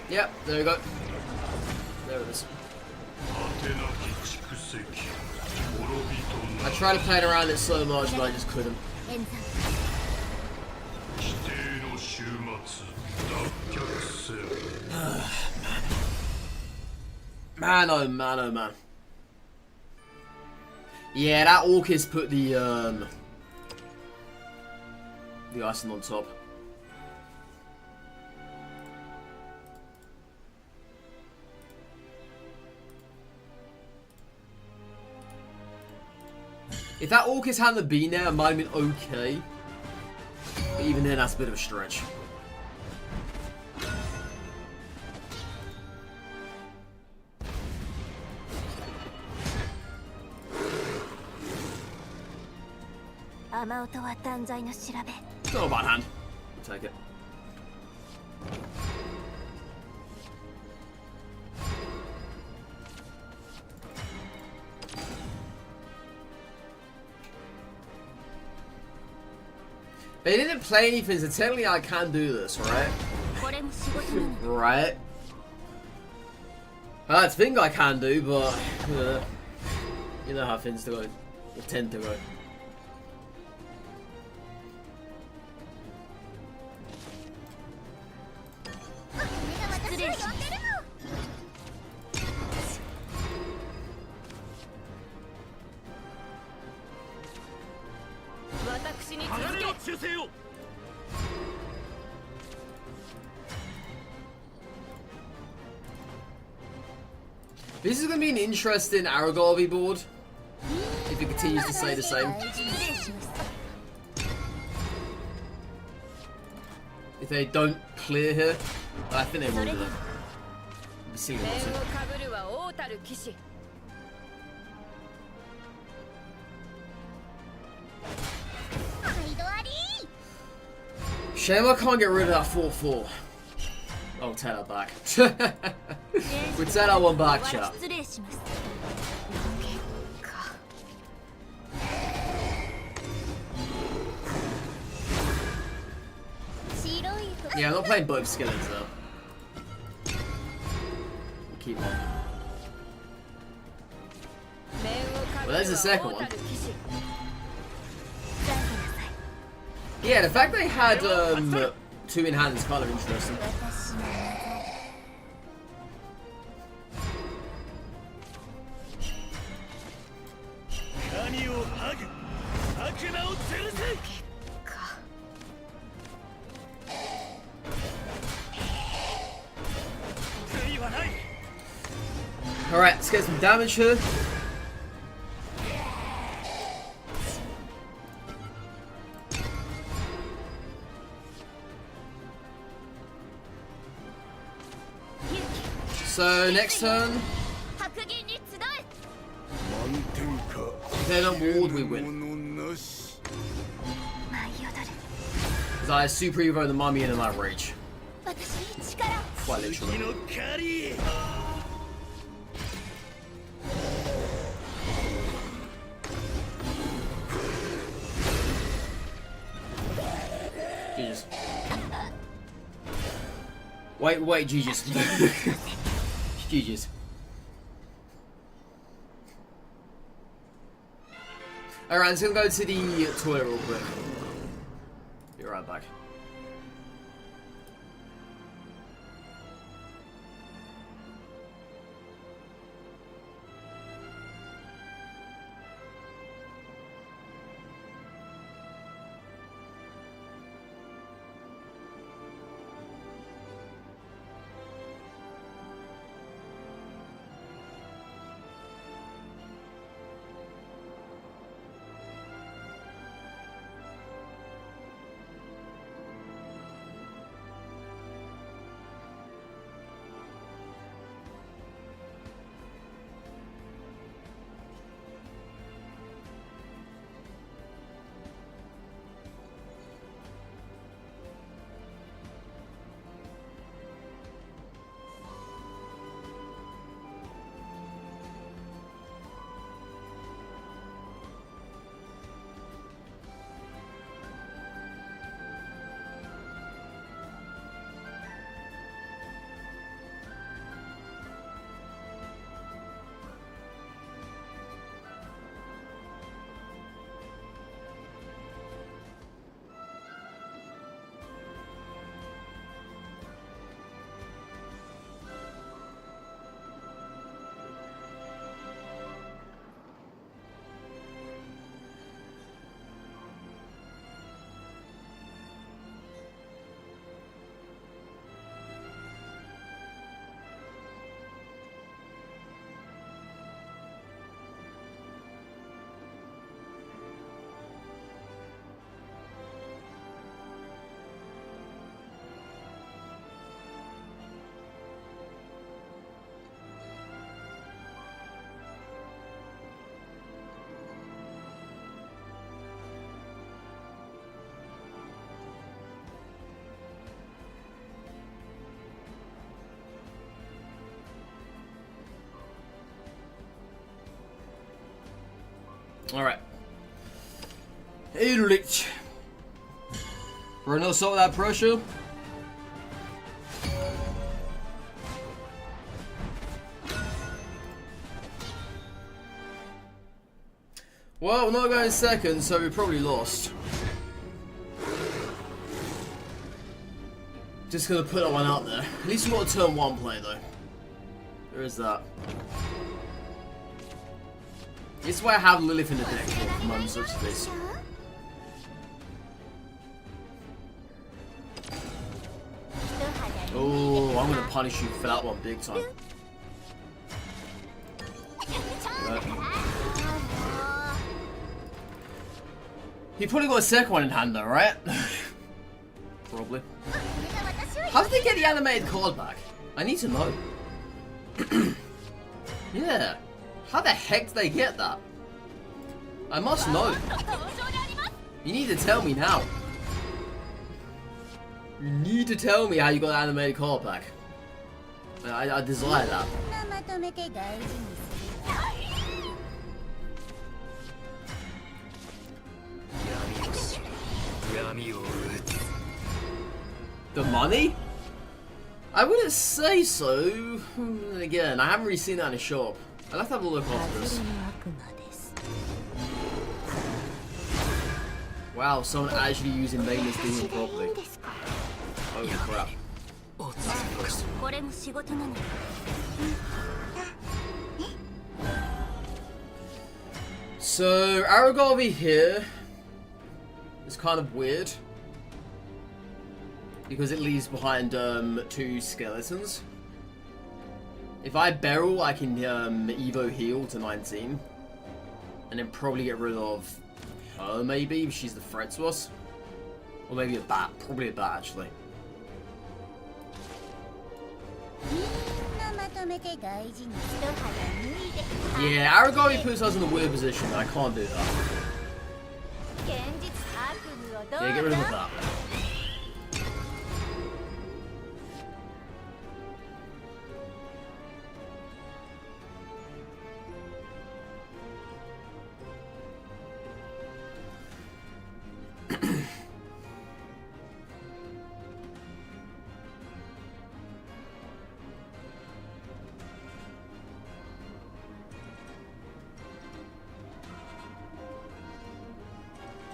Yep, there we go. There it is. I tried to play it around it so much, but I just couldn't.
演算。
Man, oh man, oh man. Yeah, that Orcus put the icing on top. If that Orcus hadn't been there, it might have been okay. But even then, that's a bit of a stretch.
It's not
Not a bad hand. We'll take it. They didn't play anything, so technically I can do this, right?
これも仕事なの。
Right. I think I can do, but you know how things go, or tend to go.
失礼します。
私に続
離れ
け
ろ忠誠よ。
This is going to be an interesting Aragorn board, if it continues to stay the same.
失礼します。
If they don't clear here, I think they will do that. We'll see
面
what
をかぶるは王たる騎士
毎度あり。
Shame I can't get rid of that 4-4. I'll take that back. We'll take that one back, chat.
失礼します。白い服。
Yeah, I'm not playing both skeletons though. We'll keep on.
面をかぶ
Well,
る
there's the
は
second
王
one.
たる騎士
Yeah, the fact they had two in hand is kind of interesting.
私の技。
Alright, let's get some damage here. So, next turn,
白銀に集え
if they don't ward, we win.
舞い踊る
Because I super evo the mummy and then I rage.
私に力を
Quite
次
literally.
の狩り
Jesus. Wait, Jesus. Jesus. Alright, I'm just gonna go to the toilet real quick. Be right back. Alright. Ehrlich. We're gonna sort that pressure. Well, we're not going second, so we probably lost. Just gonna put that one out there. At least we got a turn 1 play though. There is that. This is why I have Lilith in the deck for moments such as this. Oh, I'm gonna punish you for that one big time. He probably got a second one in hand though, right? Probably. How did they get the animated card back? I need to know. Yeah. How the heck did they get that? I must know. You need to tell me now. You need to tell me how you got the animated card back. I desire that.
まとめて大事にする
The money? I wouldn't say so. Again, I haven't really seen that in a shop. I'll have to have a look after this.
の悪魔です
Wow, someone actually using Mayless Demon properly. Holy crap.
これも仕事なの
So, Aragorn here is kind of weird. Because it leaves behind 2 skeletons. If I Beryl, I can Evo heal to 19. And then probably get rid of her, maybe. She's the threat to us. Or maybe a bat. Probably a bat, actually.
みんなまとめて大事に一肌脱いで
Yeah, Aragami puts us in a weird position. I can't do that.
現実悪夢をどう
Yeah, get rid of
ぞ
that.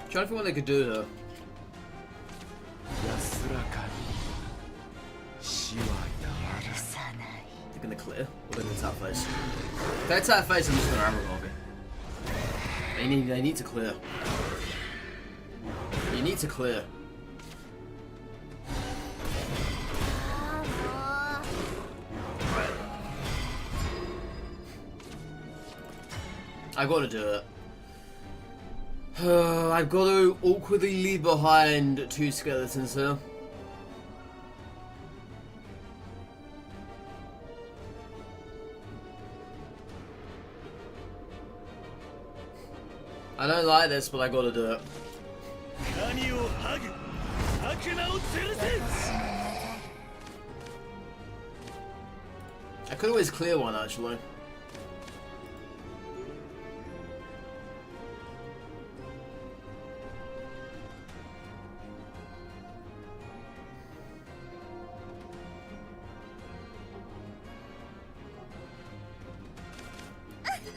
Trying to think what they could do here.
安らかに死はやら
さない
They're gonna clear. Or they're gonna tap face. If they tap face, I'm just gonna Aragami. They need to clear. You need to clear.
ああもう
I gotta do it. I've got to awkwardly leave behind 2 skeletons here. I don't like this, but I gotta do it.
何を剥ぐ悪魔を吊るせ
I could always clear one, actually.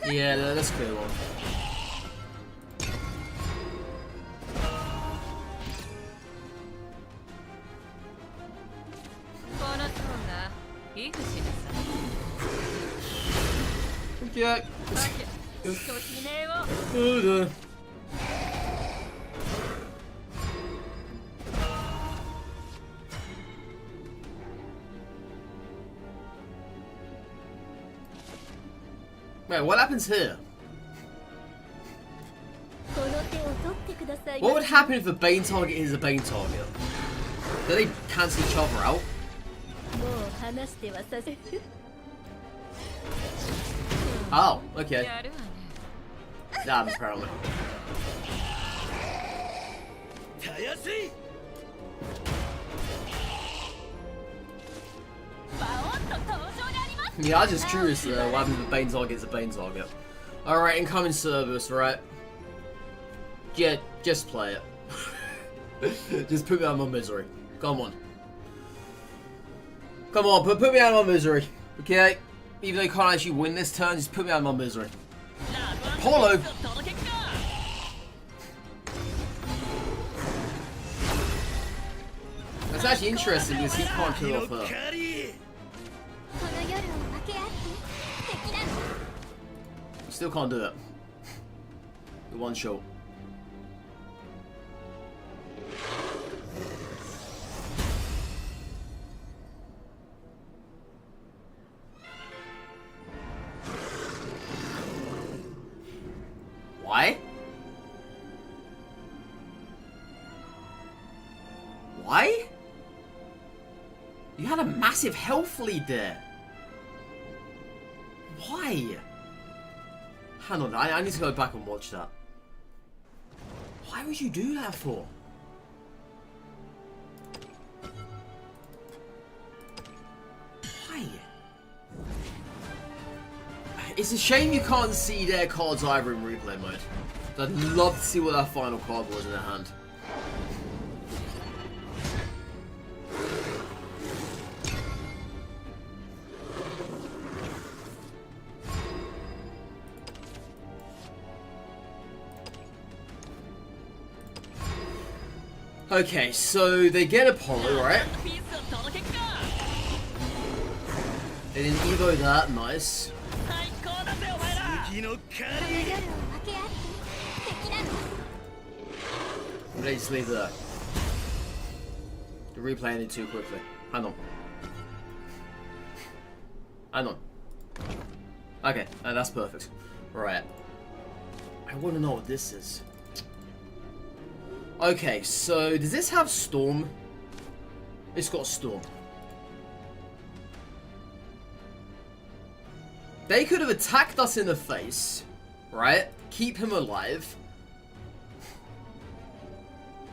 Yeah, let's clear one.
この塔がいくしなさい
Okay.
ご指名を
Oh, no. Wait, what happens here?
この手を取ってください
What would happen if a Bane target is a Bane target? Do they cancel each other out?
もう話してはさせ
Oh, okay.
やるわね
Damn, apparently.
たやすい
Yeah, I'm just curious what happens if a Bane target is a Bane target. Alright, incoming service, right? Yeah, just play it. Just put me out of my misery. Come on. Come on, put me out of my misery. Okay? Even though you can't actually win this turn, just put me out of my misery. Apollo! That's actually interesting because he can't kill off her.
狩り
この夜を分け合って敵なの
You still can't do it. The one shot. Why? Why? You had a massive health lead there. Why? Hang on, I need to go back and watch that. Why would you do that for? Why? It's a shame you can't see their cards either in replay mode. I'd love to see what that final card was in their hand. Okay, so they get Apollo, right? They didn't Evo that, nice.
敵の狩
この
り
夜を分け合って敵なの
They just leave there. They're replaying it too quickly. Hang on. Hang on. Okay, that's perfect. Right. I want to know what this is. Okay, so does this have Storm? It's got Storm. They could have attacked us in the face, right? Keep him alive.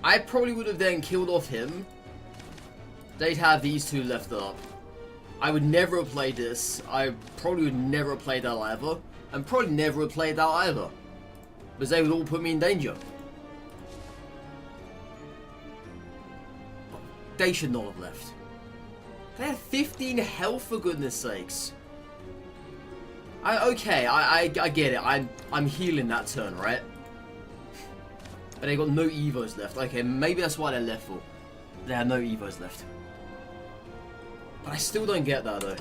I probably would have then killed off him. They'd have these two left up. I would never have played this. I probably would never have played that either. And probably never have played that either. Because they would all put me in danger. They should not have left. They had 15 health, for goodness sakes. Okay, I get it. I'm healing that turn, right? But they got no Evos left. Okay, maybe that's why they're left for. They had no Evos left. But I still don't get that, though.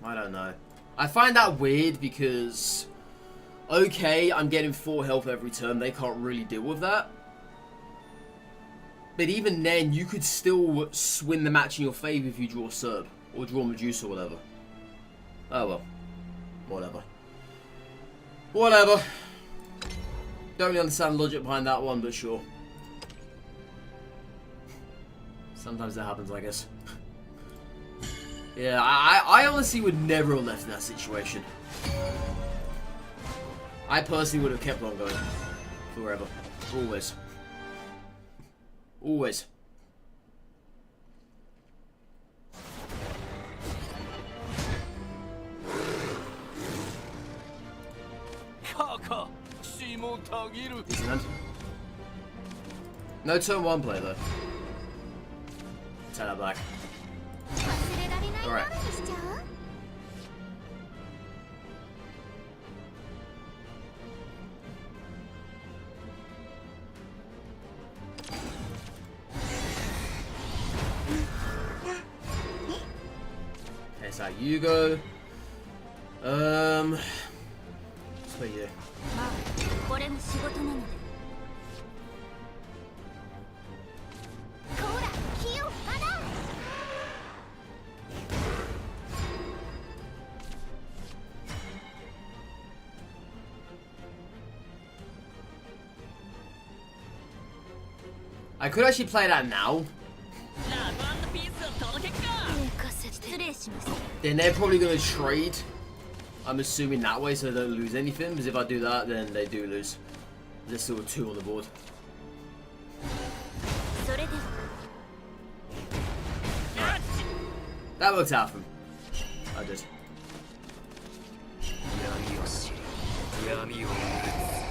I don't know. I find that weird because... Okay, I'm getting 4 health every turn. They can't really deal with that. But even then, you could still win the match in your favour if you draw Serb. Or draw Medusa or whatever. Oh well. Whatever. Whatever. Don't really understand the logic behind that one, but sure. Sometimes that happens, I guess. Yeah, I honestly would never have left in that situation. I personally would have kept on going. Forever. Always. Always. Decent hand. No turn 1 play though. Turn that back. Alright. Okay, so you go. Let's put you. I could actually play that now. Then they're probably going to trade. I'm assuming that way so they don't lose anything. Because if I do that, then they do lose. There's still a 2 on the board. Right. That worked out for him. I did.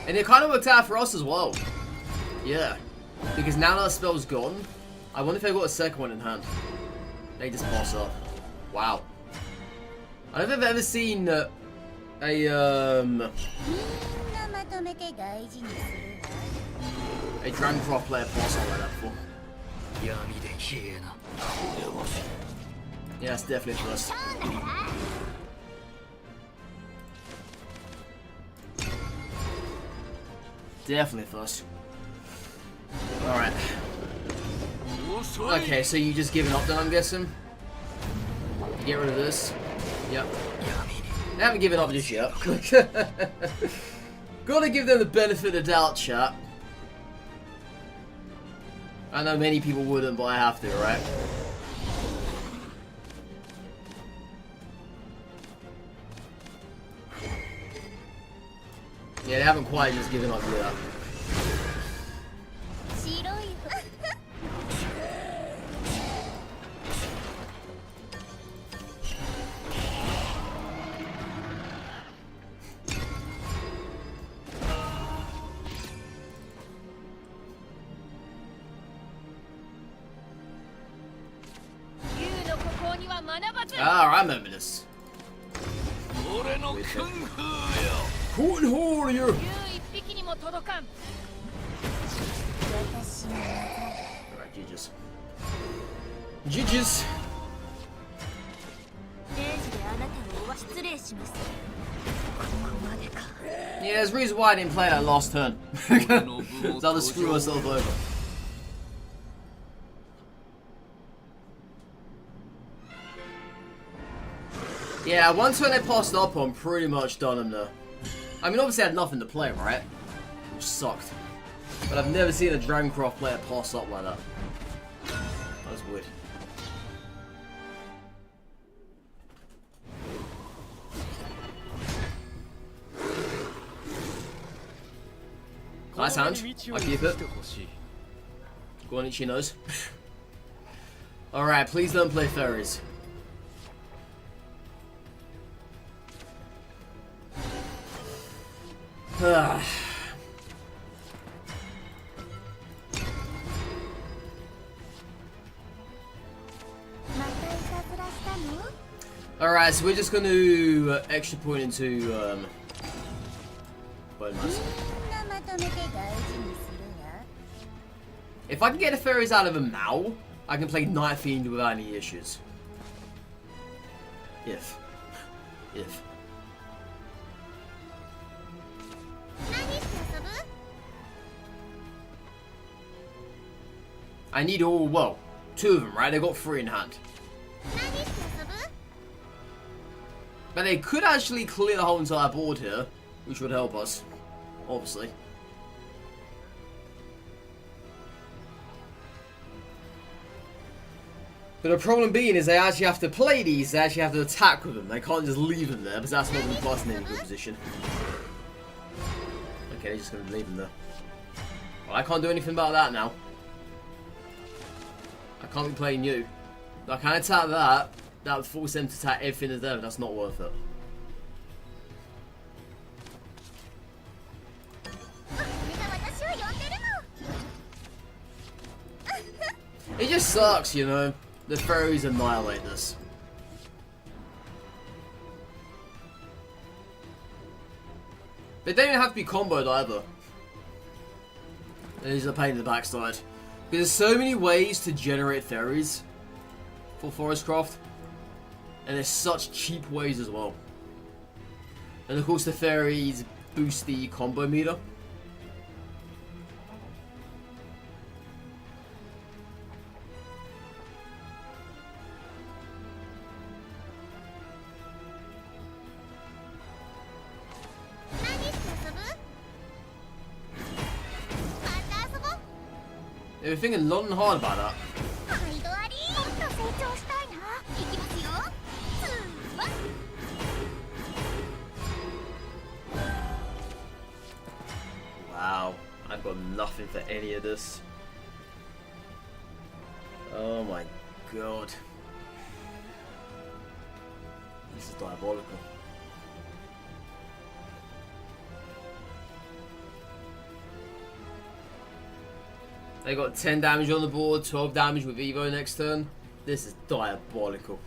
And it kind of worked out for us as well. Yeah. Because now that spell's gone, I wonder if they got a second one in hand. They just pass up. Wow. I don't think I've ever seen a Dragoncraft player pass up like that before. Yeah, it's definitely a first. Definitely a first. Alright. Okay, so you just giving up then, I'm guessing? You get rid of this? Yep. They haven't given up just yet. Gotta give them the benefit of the doubt, chat. I know many people wouldn't, but I have to, right? Yeah, they haven't quite just given up yet. Ah, I remember this. Cotton hole here. Alright, GG's. GG's. Yeah, there's a reason why I didn't play that last turn. So I'll just screw myself over. Yeah, once when they passed up on, pretty much done them there. I mean, obviously I had nothing to play, right? Which sucked. But I've never seen a Dragoncraft player pass up like that. That was weird. Nice hand. I keep it. Go on, itchy nose. Alright, please don't play fairies. Alright, so we're just going to extra point into Bone Master. If I can get the fairies out of him now, I can play Night Fiend without any issues. If. I need all, well, 2 of them, right? They got 3 in hand. But they could actually clear the whole entire board here, which would help us, obviously. But the problem being is they actually have to play these, they actually have to attack with them. They can't just leave them there, because that's not going to put us in any good position. Okay, they're just going to leave them there. Well, I can't do anything about that now. I can't be playing you. I can attack that. That would force them to attack everything that's there, but that's not worth it. It just sucks, you know. The fairies annihilate this. They don't even have to be comboed either. It is a pain in the backside. There's so many ways to generate fairies for Forestcraft. And there's such cheap ways as well. And of course the fairies boost the combo meter. They were thinking long and hard about that. Wow, I've got nothing for any of this. Oh my god. This is diabolical. They got 10 damage on the board, 12 damage with Evo next turn. This is diabolical.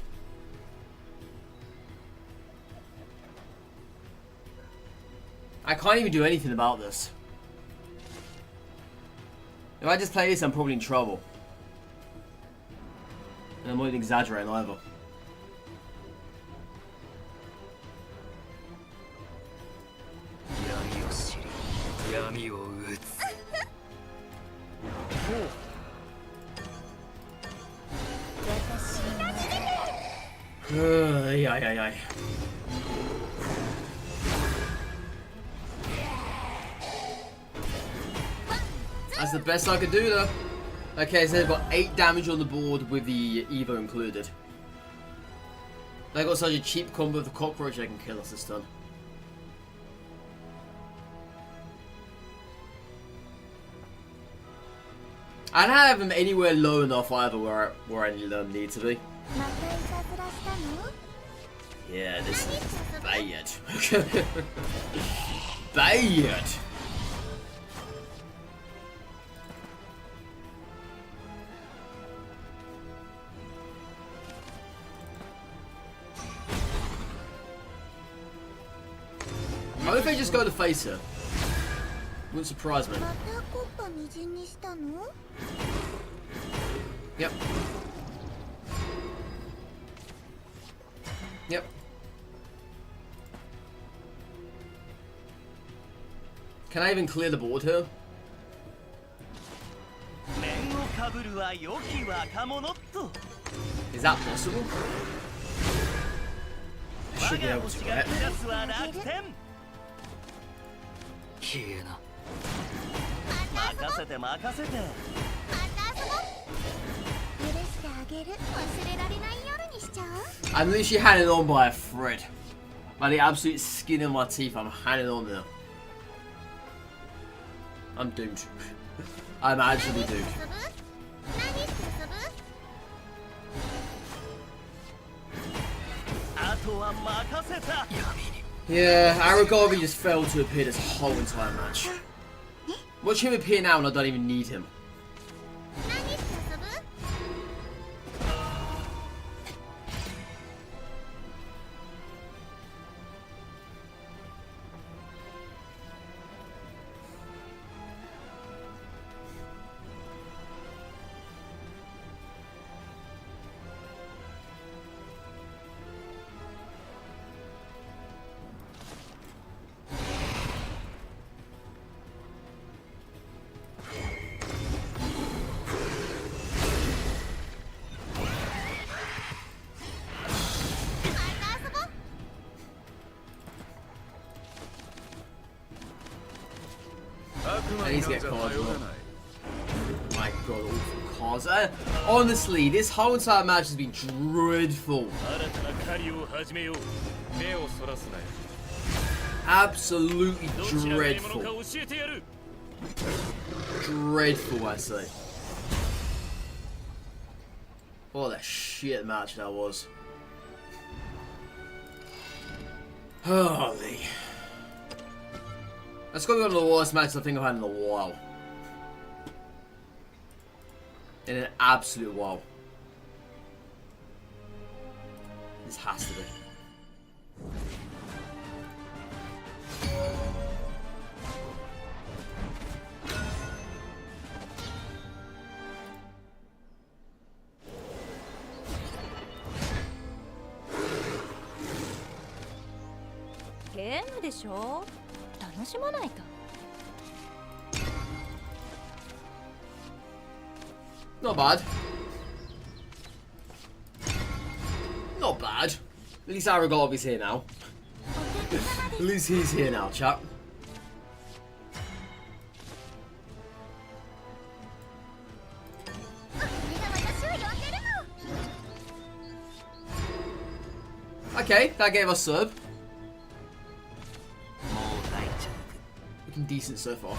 I can't even do anything about this. If I just play this, I'm probably in trouble. And I'm not even exaggerating either. Ay. That's the best I could do though. Okay, so they've got 8 damage on the board with the Evo included. They got such a cheap combo with the cockroach they can kill us this turn. I don't have them anywhere low enough either where I need to be. Yeah, this is bad. Bad. What if they just go to face her? Wouldn't surprise me. Yep. Yep. Can I even clear the board here? Is that possible? should be able to, right?
我が星が下すは楽天
消えな
任せて任せて
また遊ぼう許してあげる忘れられない夜にしちゃう
I'm literally hanging on by a thread. By the absolute skin of my teeth, I'm hanging on there. I'm doomed. I'm actually doomed.
遊ぶ何して遊ぶ
あとは任せた
Yeah, Aragorn just failed to appear this whole entire match. Watch him appear now and I don't even need him.
何して遊ぶ
I need to get cards. My god, awful cards. Honestly, this whole entire match has been dreadful.
新たな狩りを始めよう目をそらすなよ
Absolutely
どちらがいいもの
dreadful.
か教えてやる
Dreadful, I say. What a shit match that was. Holy. That's got to be one of the worst matches I think I've had in a while. In an absolute while. This has to be. Not bad. Not bad. At least Aragorn here now. At least he's here now, chap. Okay, that gave us sub.
もう大丈
Looking decent so far.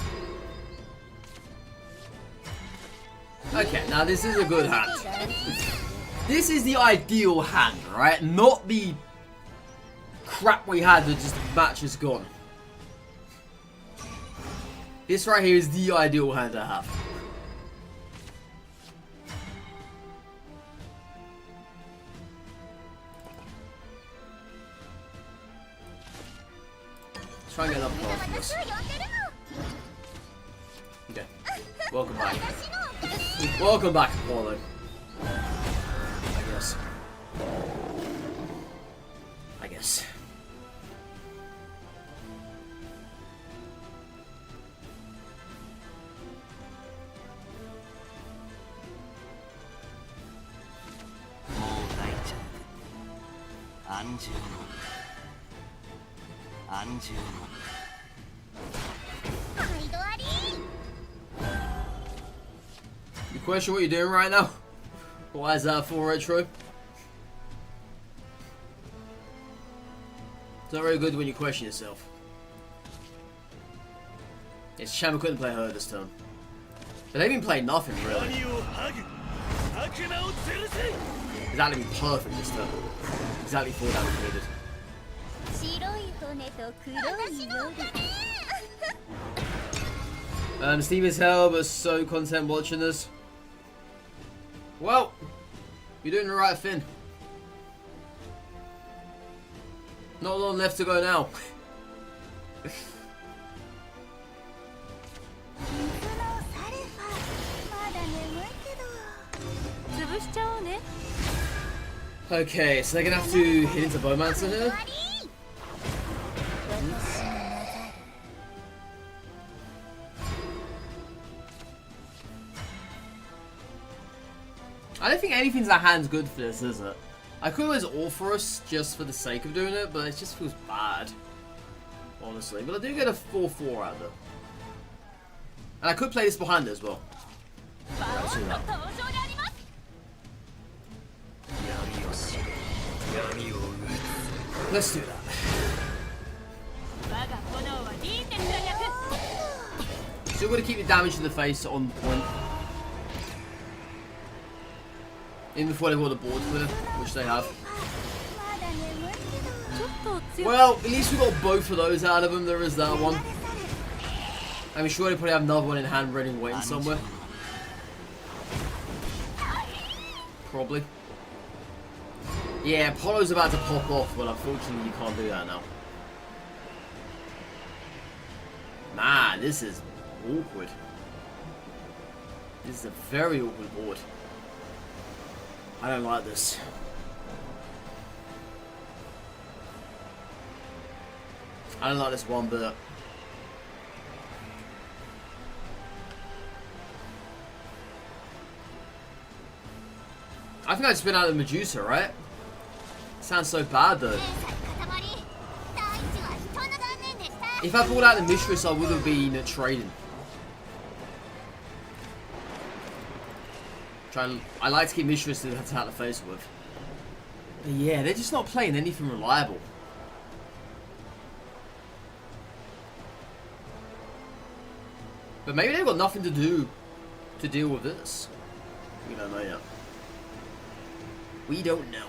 Okay, now this is a good hand. This is the ideal hand, right? Not the crap we had that just the match is gone. This right here is the ideal hand to have. Let's try and get another card from this. Okay. Welcome back. Welcome back, Apollo. I guess. I guess. You question what you're doing right now? Why is that for retro? It's not very good when you question yourself. Yes, Shaman couldn't play her this turn. But they've been playing nothing really.
何をハグ悪魔を吊るせ
Exactly perfect this turn. Exactly 4 damage needed.
白い骨と黒い夜
Steve is hell, but so content watching this. Well, you're doing the right thing. Not long left to go now.
水のサルファまだ眠いけど
潰しちゃおうね
Okay, so they're gonna have to hit into Bowmancer here.
終わり私の技
I don't think anything's that hand's good for this, is it? I could always offer us just for the sake of doing it, but it just feels bad. Honestly. But I do get a 4-4 out of it. And I could play this behind it as well. Let's do that. Let's do that. Still got to keep the damage to the face on point. Even before they got the board clear, which they have. Well, at least we got both of those out of them. There is that one. I mean, sure, they probably have another one in hand ready waiting somewhere. Probably. Yeah, Apollo's about to pop off, but unfortunately you can't do that now. Man, this is awkward. This is a very awkward board. I don't like this. I don't like this one bit. I think I just been out of Medusa, right? Sounds so bad though. If I pulled out the Mistress, I would have been trading. I like to keep Mistress to attack the face with. But yeah, they're just not playing anything reliable. But maybe they've got nothing to do to deal with this. We don't know yet. We don't know.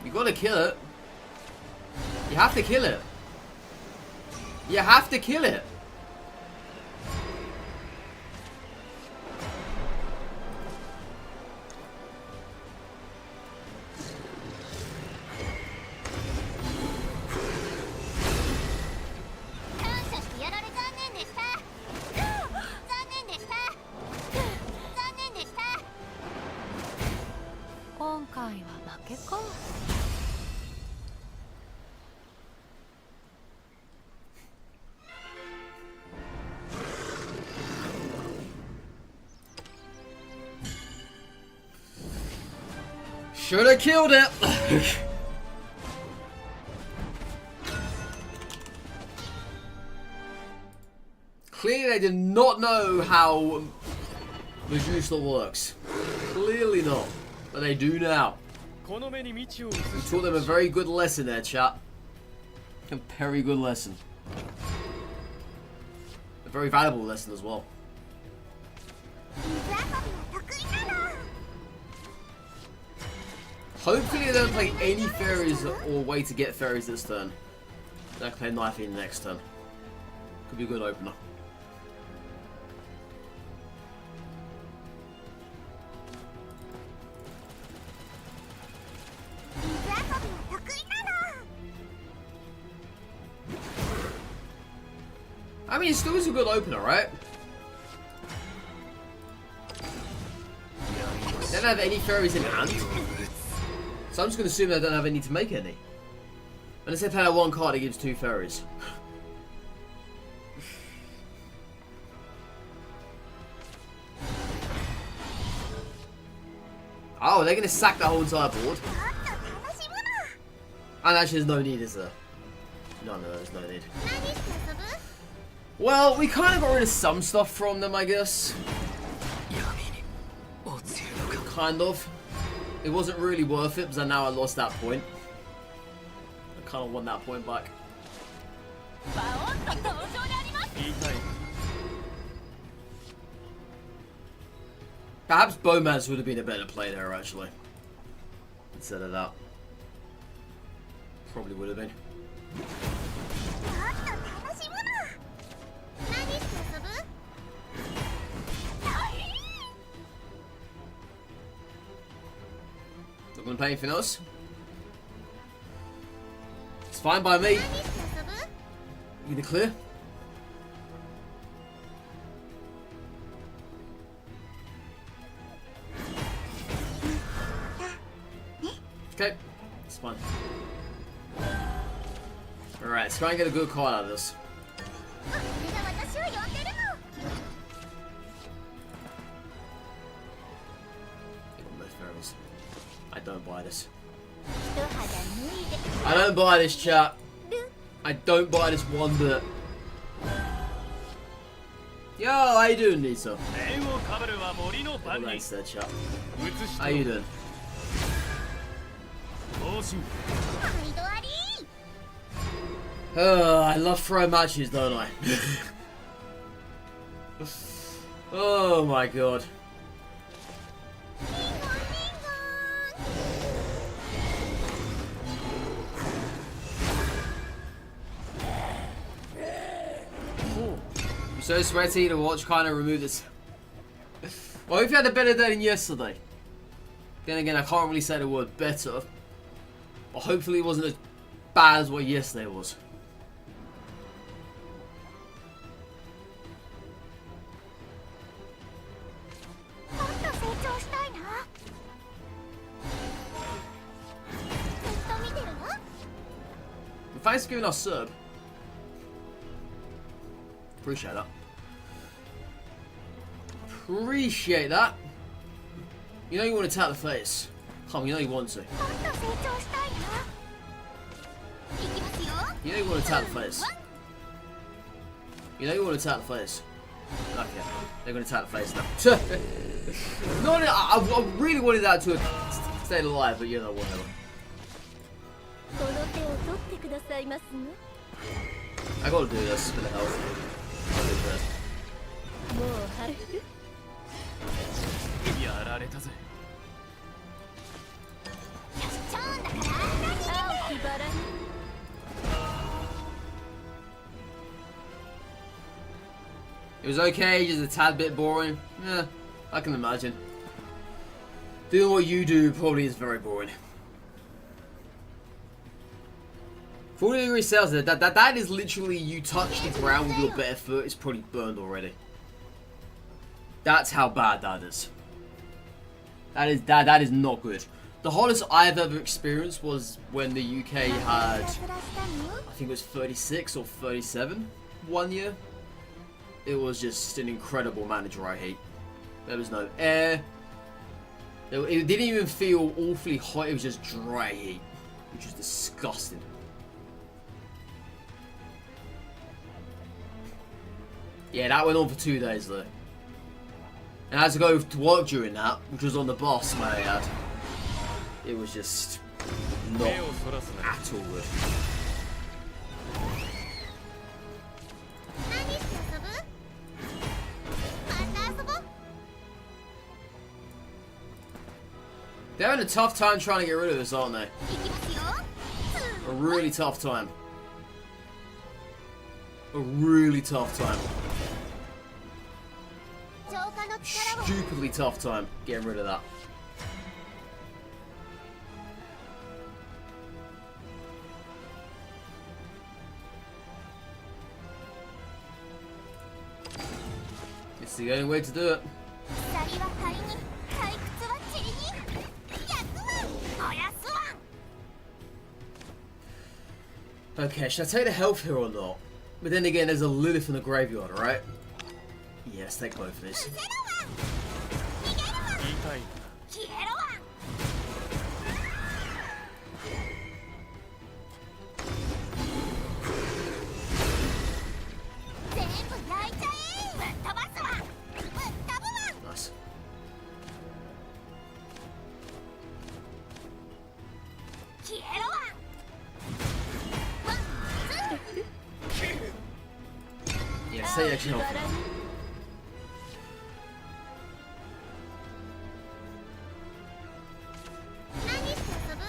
You gotta kill it. You have to kill it. You have to kill it. Should have killed it. Clearly they did not know how Medusa works. Clearly not. But they do now. We taught them a very good lesson there, chat. A very good lesson. A very valuable lesson as well. Hopefully they don't play any fairies or way to get fairies this turn. They can play knife in next turn. Could be a good opener. I mean, it still is a good opener, right? They don't have any fairies in hand. So I'm just going to assume they don't have any to make any. Unless they play out one card, it gives 2 fairies. Oh, they're going to sack the whole entire board. And actually, there's no need, is there? No, there's no need. Well, we kind of got rid of some stuff from them, I guess. Kind of. It wasn't really worth it, because now I lost that point. I kind of want that point back. Perhaps Bomaz would have been a better play there, actually. Instead of that. Probably would have been. Not gonna play anything else. It's fine by me. You the clear? Okay. It's fine. Alright, let's try and get a good card out of this.
これが私を呼んでるの。
I don't buy this.
一肌脱いで。
I don't buy this, chat. I don't buy this one bit. Yo, how you doing, Nisa?
面をかぶるは森の番人
Thanks there, chat.
映し
How you doing?
更新
毎度あり。
I love throwing matches, don't I? Oh my god.
リンゴンリンゴン。
I'm so sweaty to watch kind of remove this. Well, if you had a better day than yesterday. Then again, I can't really say the word better. But hopefully it wasn't as bad as what yesterday was.
もっと成長したいな。ずっと見てるわ。
Thanks for giving us sub. Appreciate that. Appreciate that. You know you want to tap the face. Come on, you know you want to.
もっと成長したいな。いきますよ。
You know you want to tap the face. You know you want to tap the face. Okay, they're going to tap the face now. No, I really wanted that to stay alive, but you know, whatever.
この手を取ってくださいますね。
I gotta do this for the health. I'll do this.
もう春。
やられたぜ
ちょんだから
青きバラに。
It was okay, just a tad bit boring. Yeah, I can imagine. Doing what you do probably is very boring. 40 degree cells, that is literally you touch the ground with your bare foot, it's probably burned already. That's how bad that is. That is not good. The hottest I've ever experienced was when the UK had, I think it was 36 or 37 one year. It was just an incredible amount of dry heat. There was no air. It didn't even feel awfully hot, it was just dry heat, which was disgusting. Yeah, that went on for 2 days though. And I had to go to work during that, which was on the bus, may I add. It was just not
目をそらすな
at all good.
何して遊ぶ？また遊ぼう。
They're having a tough time trying to get rid of this, aren't they?
いきますよ。
A really tough time. A really tough time.
浄化の力を。
Stupidly tough time getting rid of that. It's the only way to do it.
鎖は肺に、退屈は塵に。焼くわ。燃やすわ。
Okay, should I take the health here or not? But then again, there's a Lilith in the graveyard, right? Yeah, let's take both of these.
ゼロワン。逃げるわ。
言いたい
消えろわ。全部焼いちゃえ。ぶっ飛ばすわ。ぶっ飛ぶわ。
Nice.
消えろわ。ワン、ツー。
Yeah, say extra
バ
health.
ラに。
何して遊ぶ？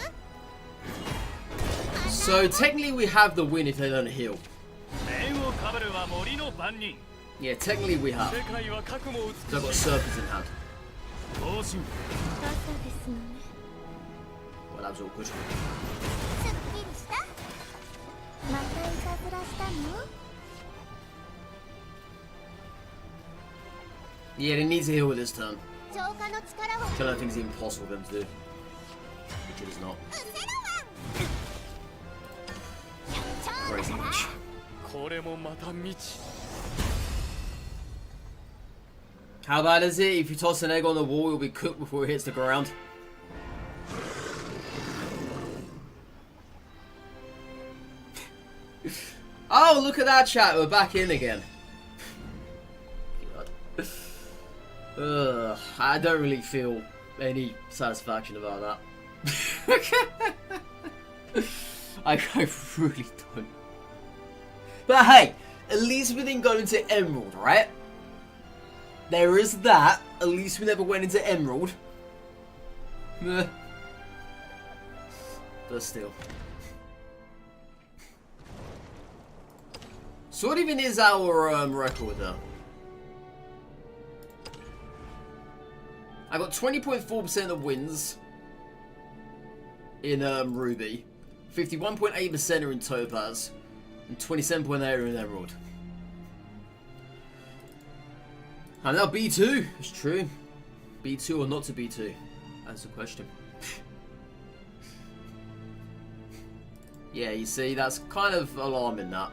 So technically we have the win if they don't heal.
面をかぶるは森の番人
Yeah, technically we have.
世界は核も
So I've got
美しい
Serpents in hand.
更新
朝ですのね。
Well, that was all good.
すっきりした？またいたずらしたの？
Yeah, they need to heal with this turn.
浄化の力を。
Which I don't think is even possible for them to do. Which it is not.
うせろわん。
crazy much.
これもまた未知
How bad is it? If you toss an egg on the wall, it'll be cooked before it hits the ground. Oh, look at that chat. We're back in again. Ugh, I don't really feel any satisfaction about that. I really don't. But hey, at least we didn't go into Emerald, right? There is that. At least we never went into Emerald. But still. So what even is our record though? I got 20.4% of wins in Ruby, 51.8% are in Topaz, and 27.8% are in Emerald. And now B2, it's true. B2 or not to B2? That's the question. Yeah, you see, that's kind of alarming that.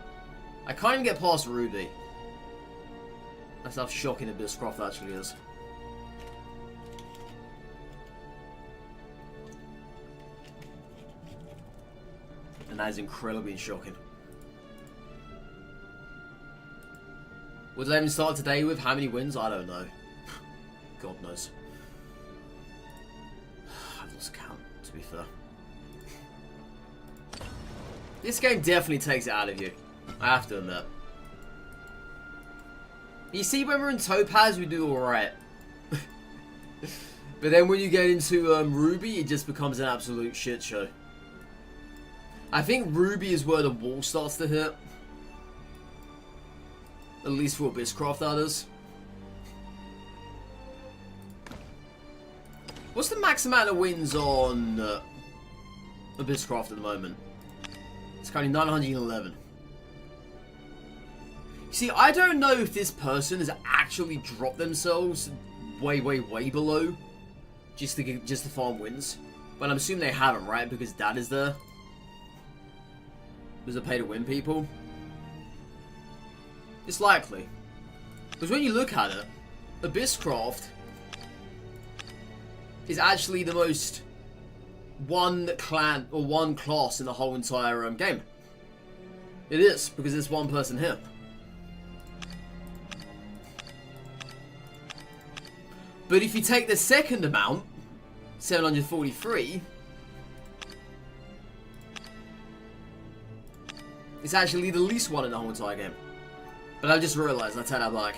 I can't even get past Ruby. That's how shocking Abysscraft actually is. And that is incredibly shocking. What did I even start today with? How many wins? I don't know. God knows. I've lost count, to be fair. This game definitely takes it out of you. I have to admit. You see, when we're in Topaz, we do alright. But then when you get into Ruby, it just becomes an absolute shit show. I think Ruby is where the wall starts to hit. At least for Abysscraft, that is. What's the max amount of wins on Abysscraft at the moment? It's currently 911. See, I don't know if this person has actually dropped themselves way below just to farm wins. But I'm assuming they haven't, right? Because that is there. Does it pay to win people? It's likely. Because when you look at it, Abysscraft is actually the most one clan or one class in the whole entire game. It is, because there's one person here. But if you take the second amount, 743, it's actually the least one in the whole entire game. But I just realized, I take that back.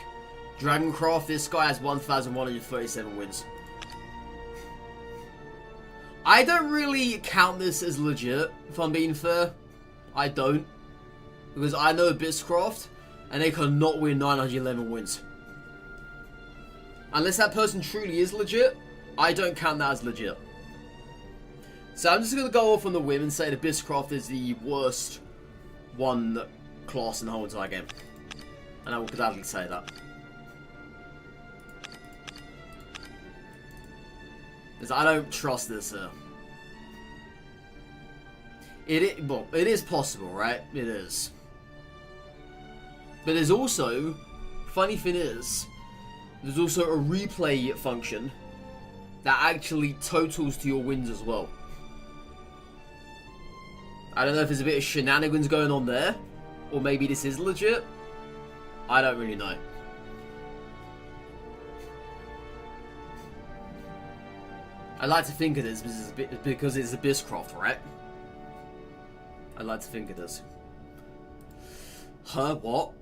Dragoncraft, this guy has 1,137 wins. I don't really count this as legit, if I'm being fair. I don't. Because I know Abysscraft, and they cannot win 911 wins. Unless that person truly is legit, I don't count that as legit. So I'm just going to go off on the whim and say that Abysscraft is the worst one class in the whole entire game. And I will gladly say that. Because I don't trust this. Well, it is possible, right? It is. But there's also, funny thing is, there's also a replay function that actually totals to your wins as well. I don't know if there's a bit of shenanigans going on there, or maybe this is legit. I don't really know. I like to think it is because it's Abysscraft, right? I like to think it is. Huh? What?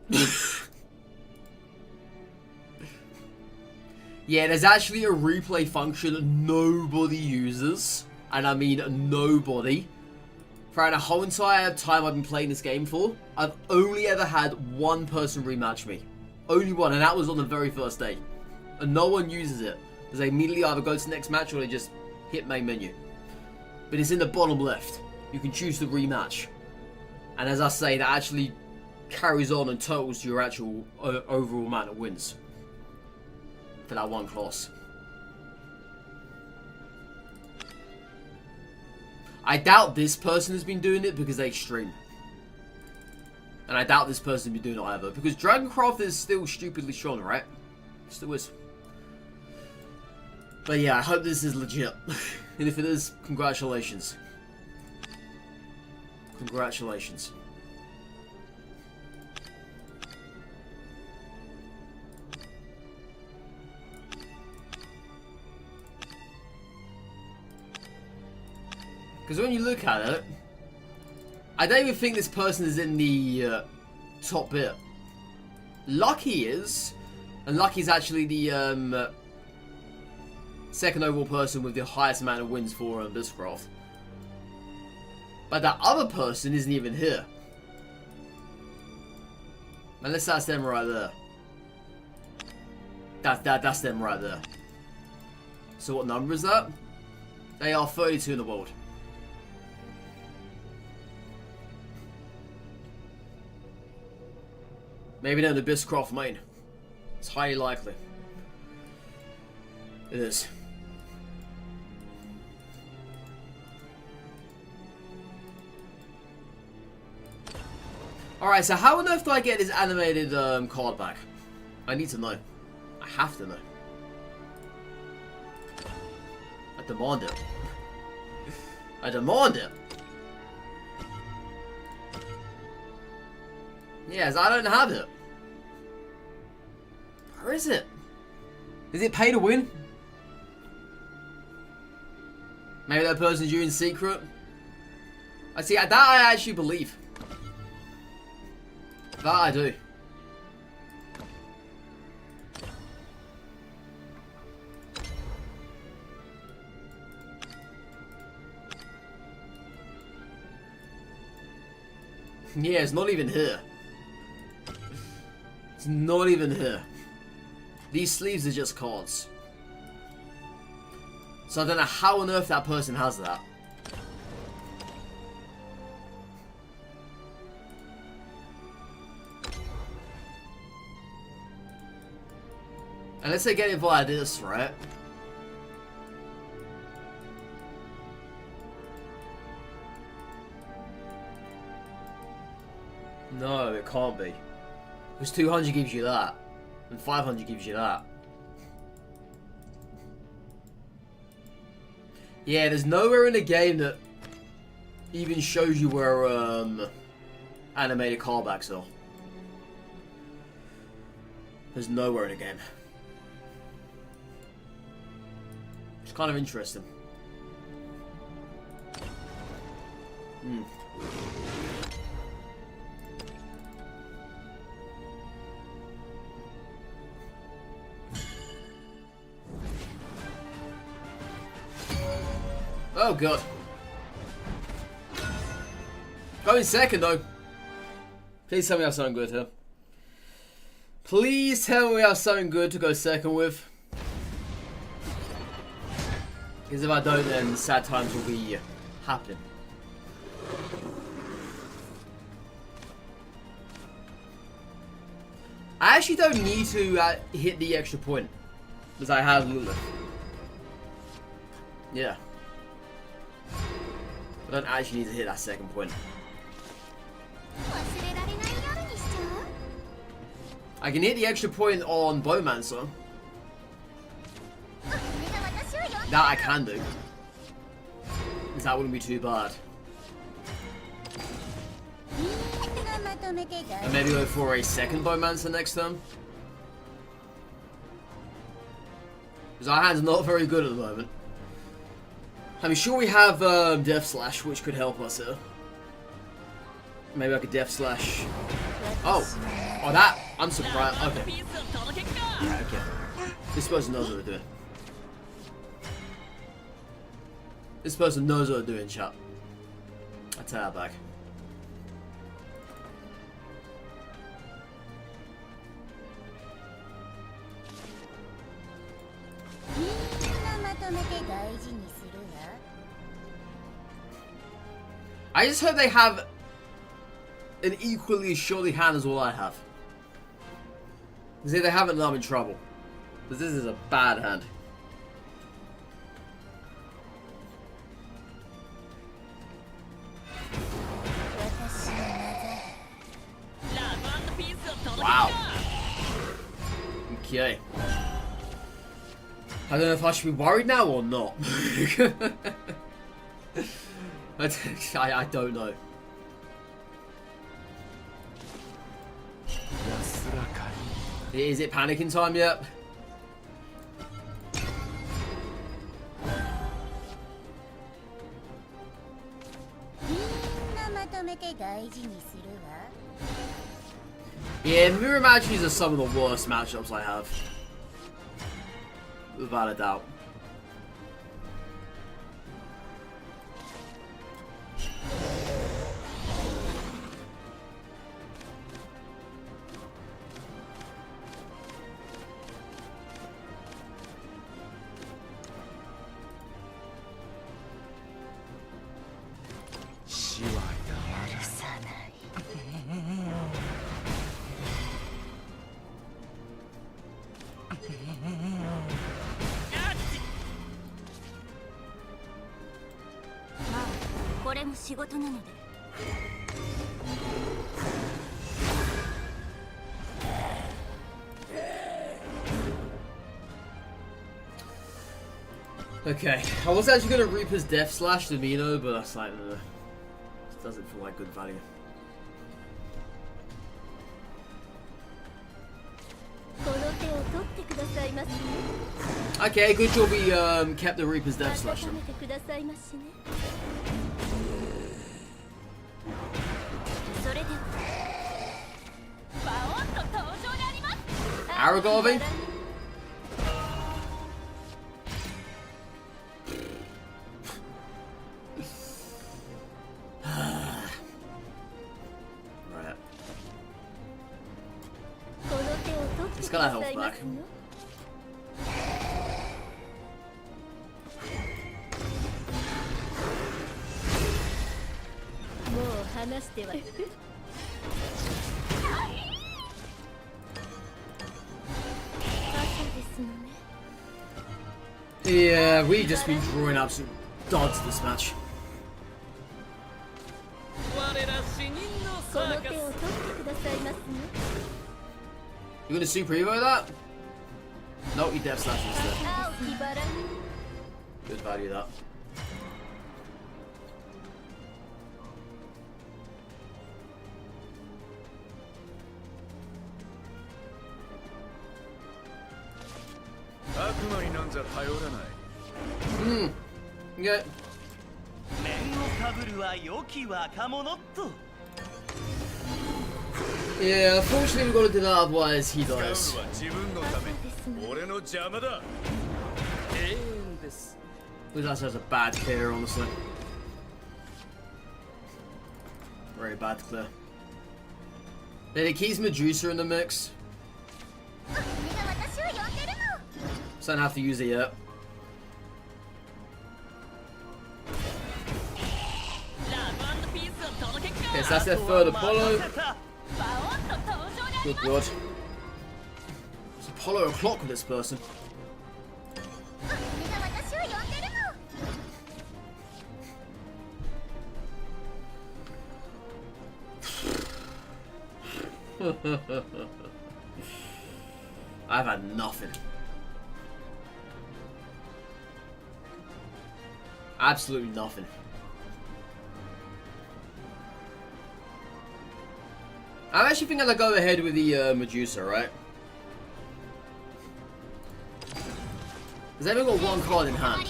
Yeah, there's actually a replay function nobody uses. And I mean nobody. Throughout the whole entire time I've been playing this game for, I've only ever had one person rematch me. Only one, and that was on the very first day. And no one uses it. Because they immediately either go to the next match or they just hit main menu. But it's in the bottom left. You can choose the rematch. And as I say, that actually carries on and totals your actual overall amount of wins. For that one class. I doubt this person has been doing it because they stream. And I doubt this person will be doing it either. Because Dragoncraft is still stupidly strong, right? Still is. But yeah, I hope this is legit. And if it is, congratulations. Congratulations. Because when you look at it, I don't even think this person is in the top bit. Lucky is, and Lucky's actually the second overall person with the highest amount of wins for Abysscraft. But that other person isn't even here. Unless that's them right there. That's them right there. So what number is that? They are 32 in the world. Maybe they're the Abysscraft main. It's highly likely. It is. Alright, so how on earth do I get this animated card back? I need to know. I have to know. I demand it. I demand it. Yes, I don't have it. Where is it? Is it pay to win? Maybe that person's you in secret? I see, that I actually believe. That I do. Yeah, it's not even here. It's not even here. These sleeves are just cards. So I don't know how on earth that person has that. Unless they get it via this, right? No, it can't be. Because 200 gives you that. And 500 gives you that. Yeah, there's nowhere in the game that even shows you where animated callbacks are. There's nowhere in the game. It's kind of interesting. Hmm. Oh god. Going second though. Please tell me I have something good here. Please tell me we have something good to go second with. Because if I don't, then sad times will be happening. I actually don't need to hit the extra point. Because I have Lilith. Yeah. I don't actually need to hit that second point. I can hit the extra point on Bowmancer. That I can do. Because that wouldn't be too bad. And maybe go for a second Bowmancer next turn. Because our hand's not very good at the moment. I'm sure we have Death Slash, which could help us here. Maybe I could Death Slash. Oh, that I'm surprised. Okay, okay. This person knows what they're doing. This person knows what they're doing, chat. I take that back. I just hope they have an equally surely hand as all I have. Because if they haven't, then I'm in trouble. Because this is a bad hand. Okay. I don't know if I should be worried now or not. I don't know. Is it panicking time yet?
みんなまとめて大事にするわ。
Yeah, mirror matches are some of the worst matchups I have. Without a doubt. Okay, I was actually going to Reaper's Death Slash Domino, but that's like, it doesn't feel like good value. Okay, good job we kept the Reaper's Death Slash then. Aragorn? Right. It's got a health back. Yeah, we've just been drawing absolute duds this match. You gonna Super Evo that? No, he Death Slash instead. Good value that. Yeah. Yeah, unfortunately we've got to do that, otherwise he dies. Which actually has a bad clear, honestly. Very bad clear. Then it keeps Medusa in the mix. So I don't have to use it yet. Okay, so that's their third Apollo. Good god. It's Apollo o'clock with this person. I've had nothing. Absolutely nothing. I actually think I'm gonna go ahead with the Medusa, right? Because they've only got one card in hand.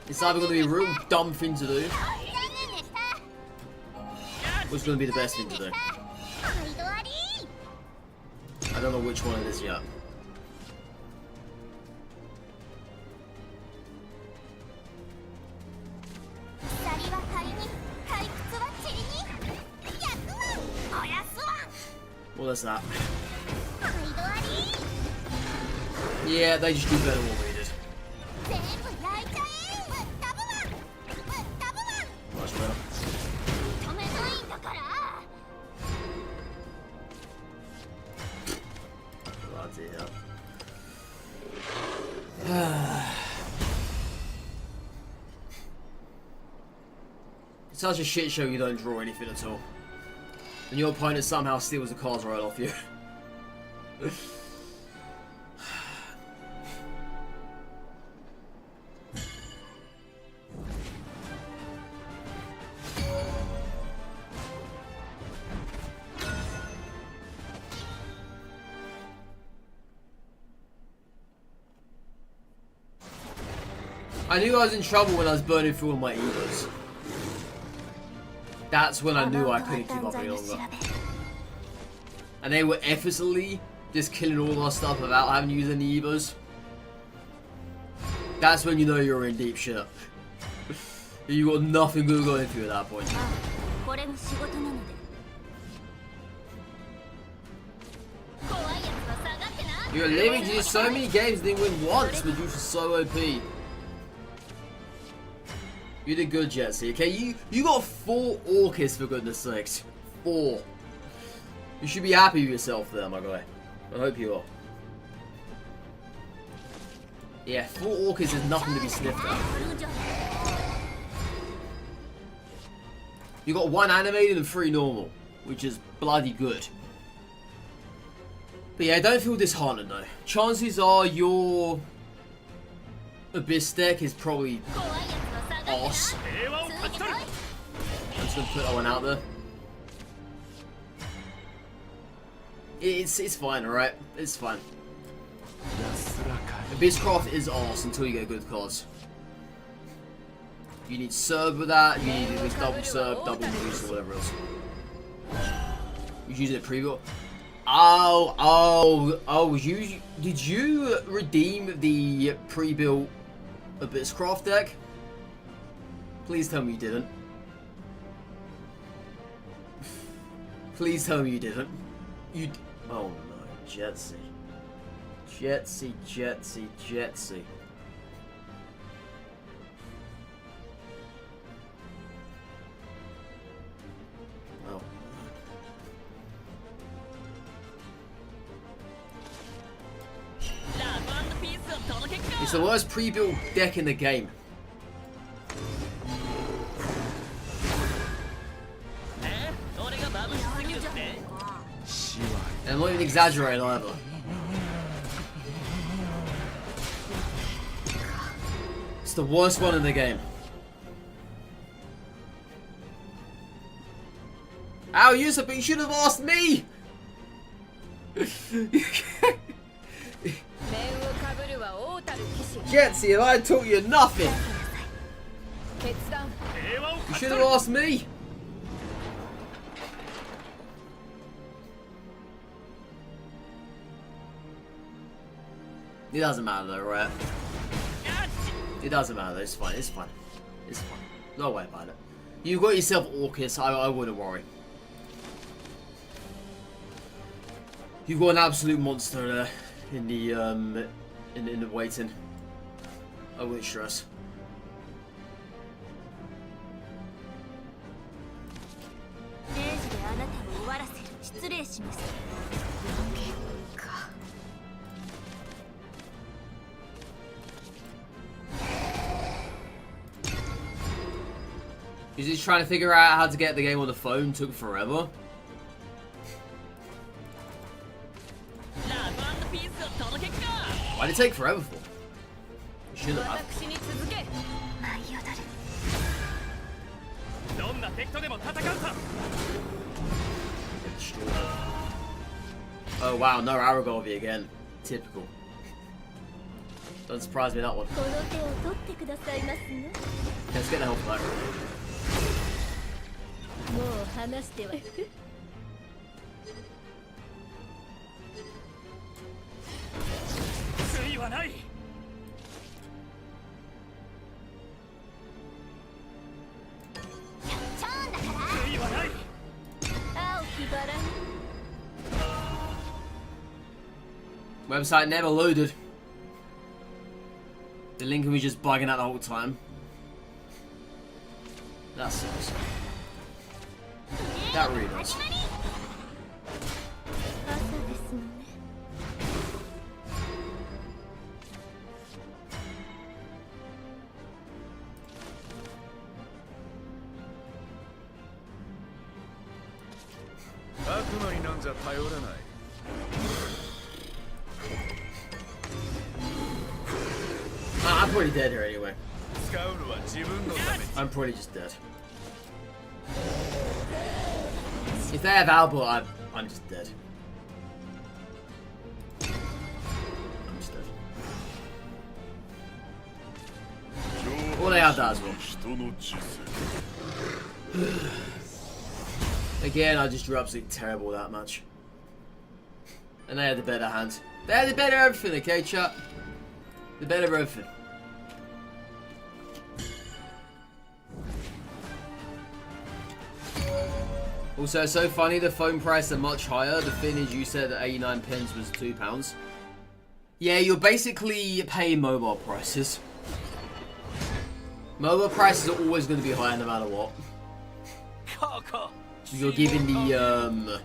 It's either gonna be a real dumb thing to do, or it's gonna be the best thing to do. I don't know which one it is yet. What is that? Yeah, they just do better than what we did. Much better. Bloody hell. It's such a shit show you don't draw anything at all. And your opponent somehow steals the cards right off you. I knew I was in trouble when I was burning through all my evos. That's when I knew I couldn't keep up any longer. And they were effortlessly just killing all our stuff without having to use any evos. That's when you know you're in deep shit. You got nothing good going for you at that point. You're living to so many games, didn't win once, but you were so OP. You did good, Jetsy. Okay, you got 4 Orcus for goodness sakes. 4. You should be happy with yourself there, my guy. I hope you are. Yeah, 4 Orcus is nothing to be sniffed at. You got 1 animated and 3 normal, which is bloody good. But yeah, don't feel disheartened though. Chances are your Abyss deck is probably arse. I'm just gonna put that one out there. It's fine, alright? It's fine. Abysscraft is arse until you get good cards. You need Serb with that, you need this double Serb, double boost, or whatever else. You use it at pre-build. Did you redeem the pre-built Abysscraft deck? Please tell me you didn't. Please tell me you didn't. Oh no, Jetsy. Jetsy. Oh. It's the worst pre-built deck in the game. And I'm not even exaggerating either. It's the worst one in the game. Ow, Yusuf, but you should have asked me! Jetsy, and I taught you nothing! You should have asked me! It doesn't matter though, right? It doesn't matter though, it's fine. Don't worry about it. You got yourself Orcus, I wouldn't worry. You've got an absolute monster there in the waiting. I wouldn't stress. He's just trying to figure out how to get the game on the phone. Took forever. Why did it take forever for? You shouldn't have. Oh wow, no Aragorn again. Typical. Doesn't surprise me that one. Let's get the health back. Website never loaded. The link was just bugging out the whole time. That sucks. That really does. I'm probably dead here anyway.
使うのは自分のために
I'm probably just dead. If they have Albert, I'm just dead. I'm just dead. Well, they have that as well.
人の知性
Again, I just drew absolutely terrible that match. And they had the better hand. They had the better everything, okay, chat? The better everything. Also, so funny, the phone price are much higher. The thing is, you said that 89 pence was £2. Yeah, you're basically paying mobile prices. Mobile prices are always going to be higher no matter what. You're giving the,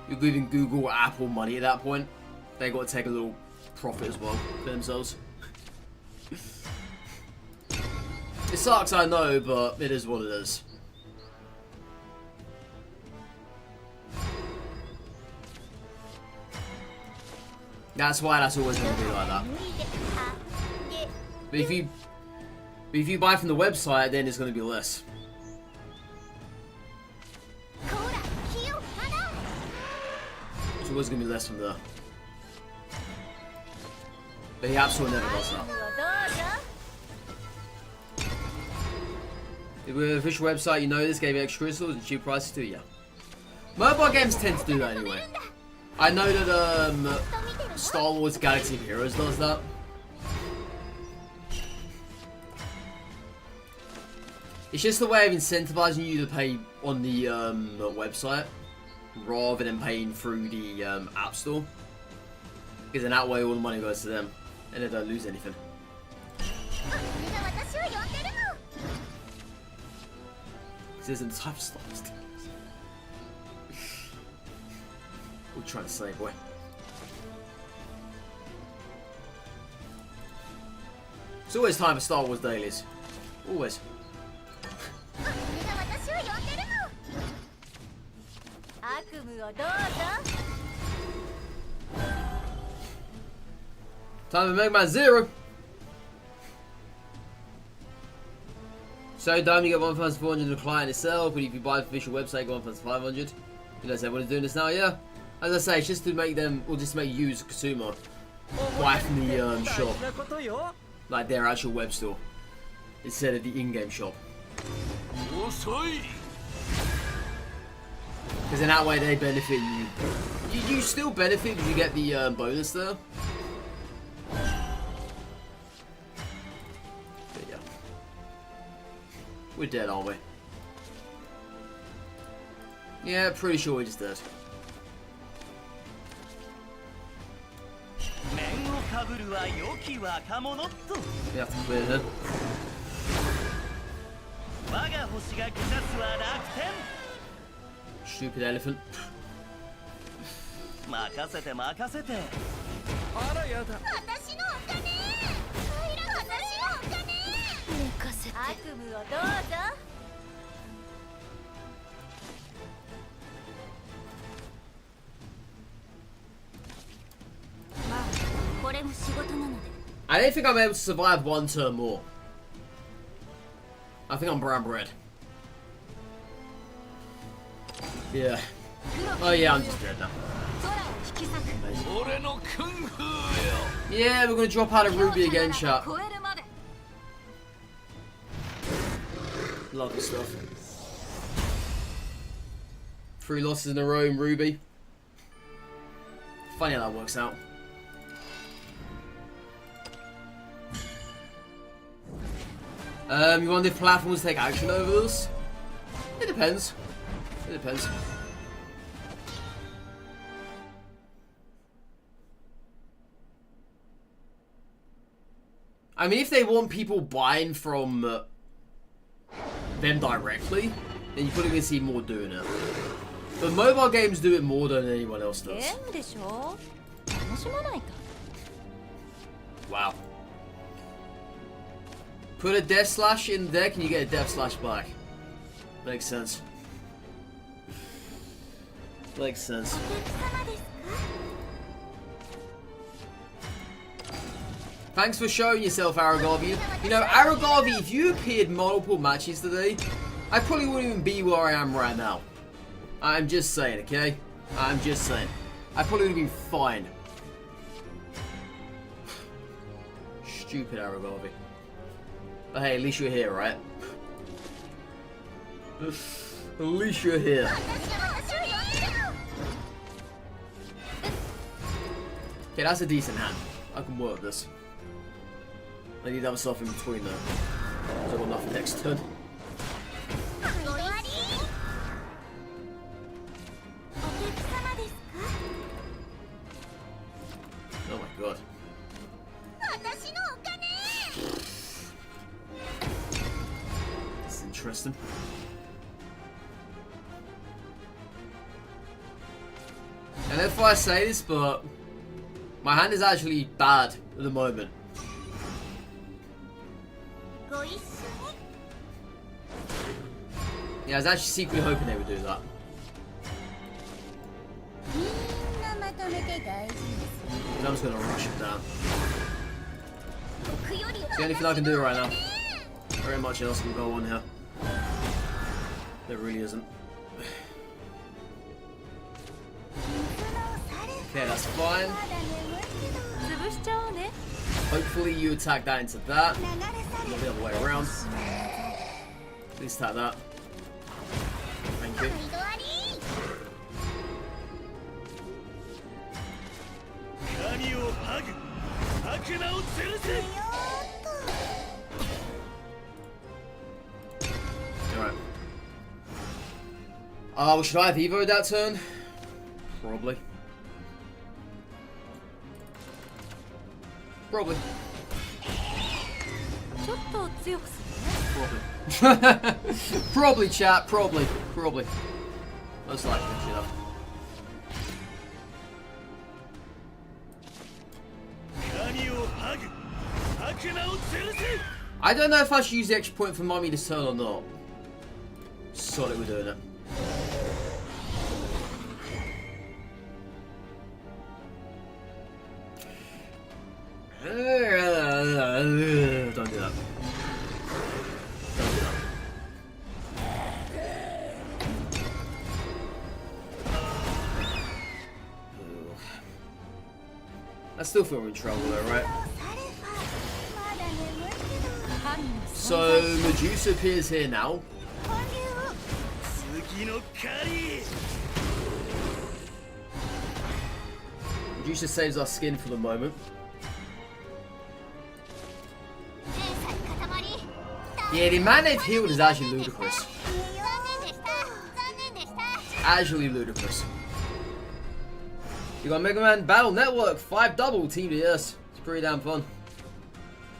you're giving Google or Apple money at that point. They got to take a little profit as well for themselves. It sucks, I know, but it is what it is. That's why that's always going to be like that. But if you buy from the website, then it's going to be less. It's always going to be less from there. But the App Store never does that. If we're an official website, you know this gave extra crystals and cheap prices too, yeah. Mobile games tend to do that anyway. I know that Star Wars Galaxy of Heroes does that. It's just a way of incentivizing you to pay on the website rather than paying through the App Store. Because in that way all the money goes to them and they don't lose anything. This isn't type slots. What are you trying to say, boy? It's always time for Star Wars dailies. Always. Time for Mega Man 0. So dumb, you get 1,400 in the client itself, but if you buy the official website, you get 1,500. You know, everyone's doing this now, yeah? As I say, it's just to make them, or just to make you as a consumer buy from the shop. Like their actual web store. Instead of the in-game shop. Because in that way they benefit you. You still benefit because you get the bonus there. But yeah. We're dead, aren't we? Yeah, pretty sure we're just dead. We have to clear him. Stupid elephant. I don't think I'm able to survive one turn more. I think I'm brown bread. Yeah. Oh yeah, I'm just dead now. Yeah, we're gonna drop out of Ruby again, chat. Lovely stuff. 3 losses in a row in Ruby. Funny how that works out. You wonder if platforms take action over this? It depends. It depends. I mean, if they want people buying from them directly, then you're probably going to see more doing it. But mobile games do it more than anyone else does. Wow. Put a death slash in deck and you get a death slash back. Makes sense. Makes sense. Thanks for showing yourself, Aragavi. You know, Aragavi, if you appeared multiple matches today, I probably wouldn't even be where I am right now. I'm just saying, okay? I'm just saying. I probably would have been fine. Stupid Aragavi. But hey, at least you're here, right? At least you're here. Okay, that's a decent hand. I can work this. I need to have stuff in between though. So I've got nothing next turn. Oh my god. This is interesting. And if I say this, but my hand is actually bad at the moment. Yeah, I was actually secretly hoping they would do that. I'm just gonna rush it down. It's the only thing I can do right now. Very much else can go on here. There really isn't. Okay, that's fine. Hopefully you attack that into that. Not the other way around. Please attack that. Thank you. Alright. Should I have Evo'd that turn? Probably. Probably. Probably, chat. Probably. Most likely, you know. I don't know if I should use the extra point for Mommy this turn or not. Sorry, we're doing it. Don't do that. I still feel we're in trouble though, right? So, Medusa appears here now. Medusa saves our skin for the moment. Yeah, the amount they've healed is actually ludicrous. Actually ludicrous. You got Mega Man Battle Network 5 double Team DS. It's pretty damn fun.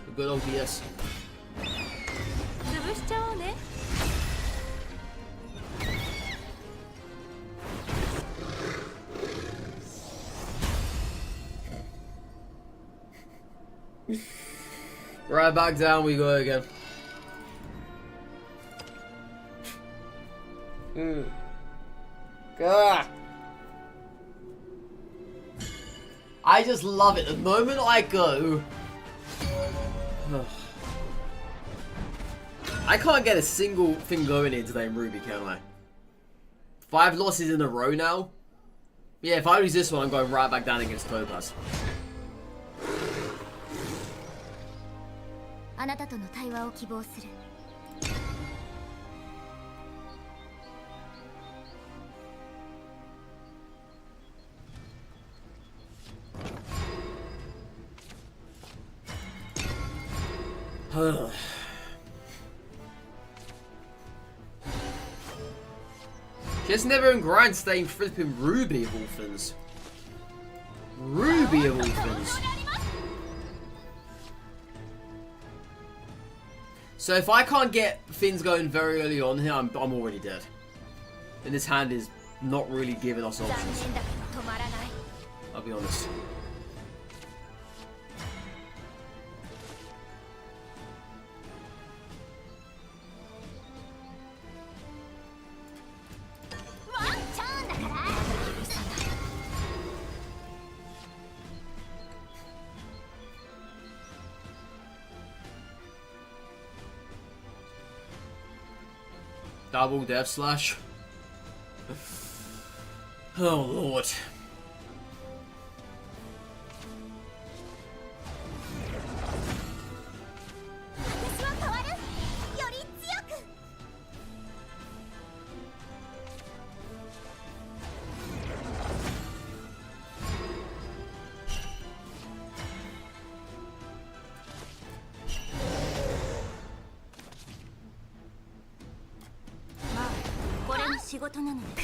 A good old DS. Right back down we go again. God. I just love it. The moment I go... I can't get a single thing going here today in Ruby, can I? 5 losses in a row now? Yeah, if I lose this one, I'm going right back down against Topaz. Just never in grind staying flipping Ruby of all things. Ruby of all things. So if I can't get things going very early on here, I'm already dead. And this hand is not really giving us options. I'll be honest. Double Death Slash. Oh lord.
私は変わる。より強く。まあ、これも仕事なので。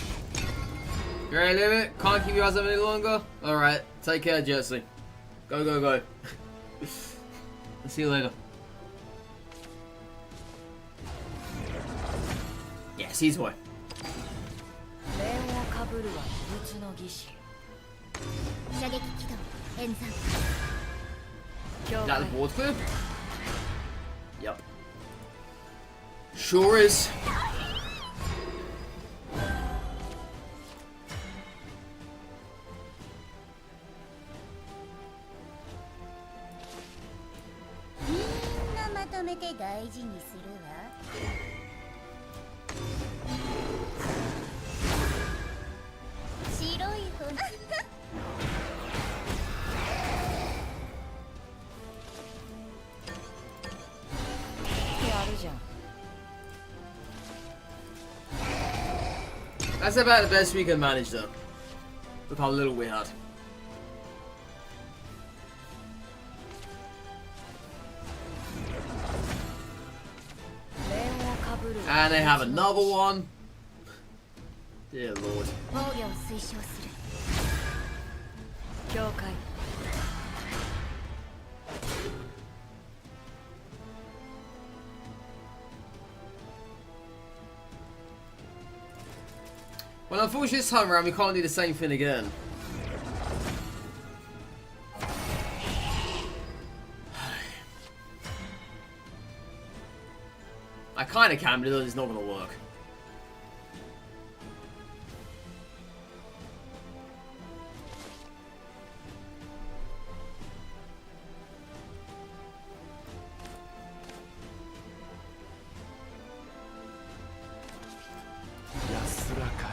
Great limit. Can't keep you guys up any longer. Alright. Take care, Jesse. Go, go, go. See you later. Yes, he's away.
面をかぶるは異物の儀式。
射撃軌道演算。
Is that the board clear? Yep. Sure is.
みんなまとめて大事にするわ。白い骨。
やるじゃん。
That's about the best we can manage though. With how little we had. And they have another one. Dear lord.
防御を推奨する。
了解。
Well, unfortunately this time around we can't do the same thing again. I kinda can, but it's not gonna work.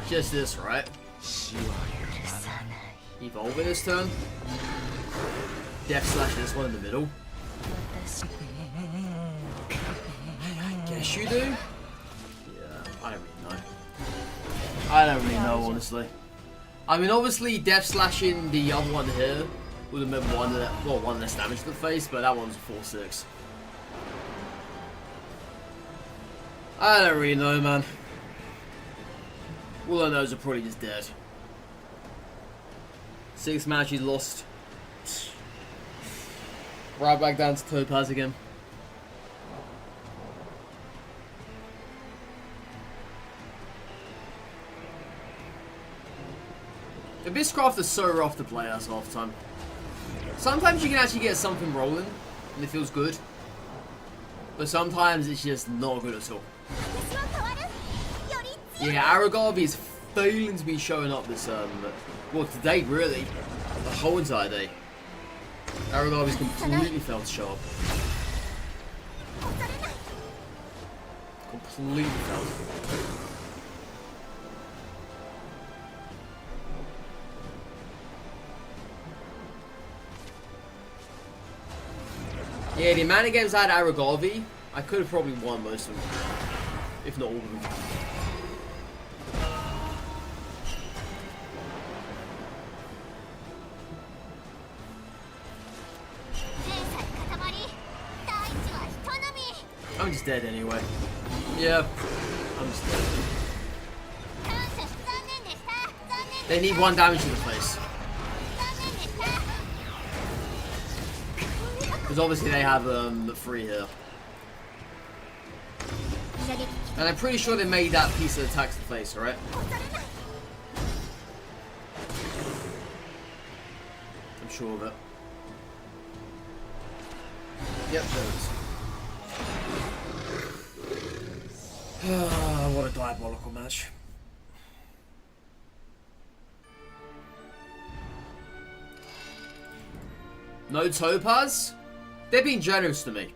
Just this, right? Evolve in this turn. Death Slash this one in the middle. I guess you do? Yeah, I don't really know. I don't really know, honestly. I mean, obviously, Death Slashing the other one here would have been one less damage to the face, but that one's a 4-6. I don't really know, man. All I know is they're probably just dead. 6 matches lost. Right back down to Topaz again. Abysscraft is so rough to play as half time. Sometimes you can actually get something rolling and it feels good. But sometimes it's just not good at all.
私は変わる。より強く。
Yeah, Aragorn is failing to be showing up this, well, today really. The whole entire day. Aragorn is completely failed to show up. Completely failed. Yeah, the amount of games I had Aragorn, I could have probably won most of them. If not all of them. I'm just dead anyway. Yeah, I'm just dead. They need 1 damage to the face. Because obviously they have 3 here. And I'm pretty sure they made that piece that attacks the face, right? I'm sure of it. Yep, there it is. What a diabolical match. No Topaz? They're being generous to me.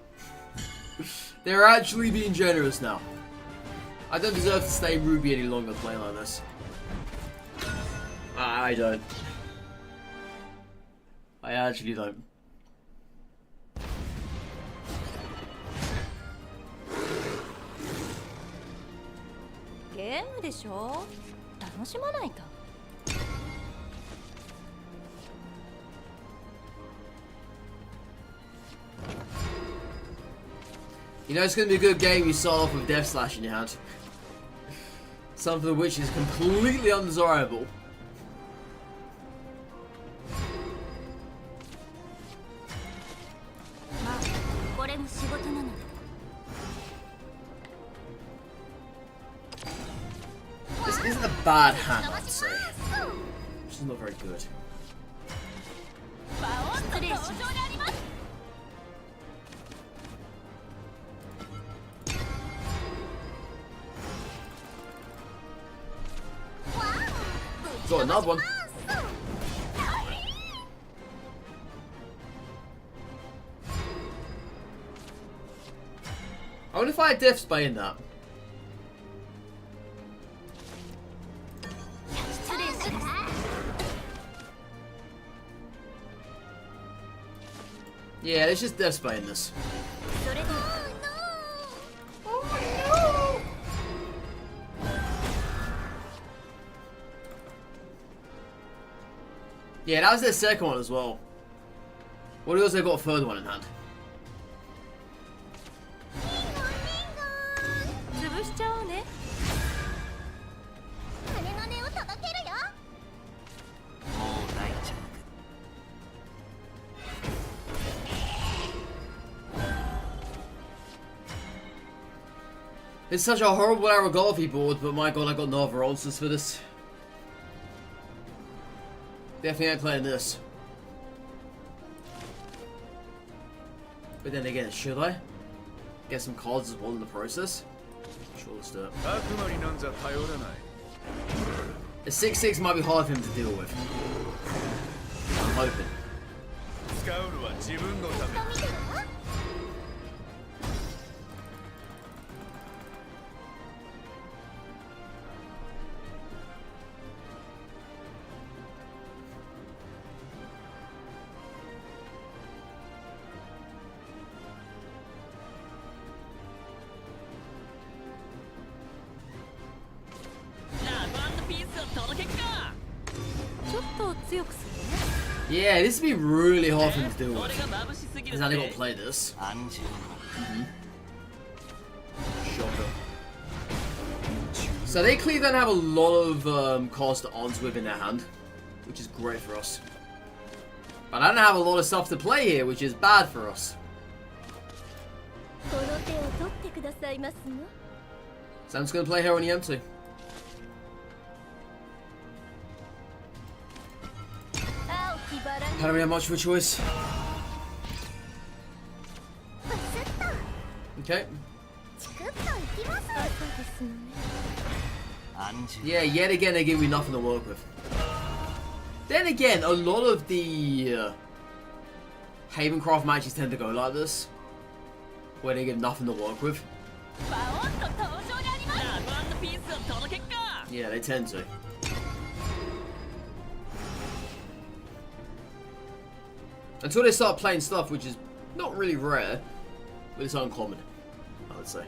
They're actually being generous now. I don't deserve to stay Ruby any longer playing like this. I don't. I actually don't.
ゲームでしょ。楽しまないと。
You know it's going to be a good game you start off with Death Slash in your hand. Something which is completely undesirable. This isn't a bad hand, I'd say. Which is not very good. Got another one. I wonder if I had Death Spay in that. Yeah, let's just Death Spay in this. Yeah, that was their second one as well. What else? They got a third one in hand. It's such a horrible Aragorn board, but my god, I got no other answers for this. Definitely ain't playing this. But then again, should I? Get some cards as well in the process? Sure, let's do it. A 6/6 might be hard for him to deal with. I'm hoping. Yeah, this would be really hard for him to deal with. He's only got to play this. Shocker. So they clearly don't have a lot of cards to answer with in their hand, which is great for us. But I don't have a lot of stuff to play here, which is bad for us. So I'm just going to play her on the empty. I don't really have much of a choice. Okay. Yeah, yet again they give me nothing to work with. Then again, a lot of the Havencraft matches tend to go like this, where they give nothing to work with. Yeah, they tend to. Until they start playing stuff which is not really rare, but it's uncommon, I would say.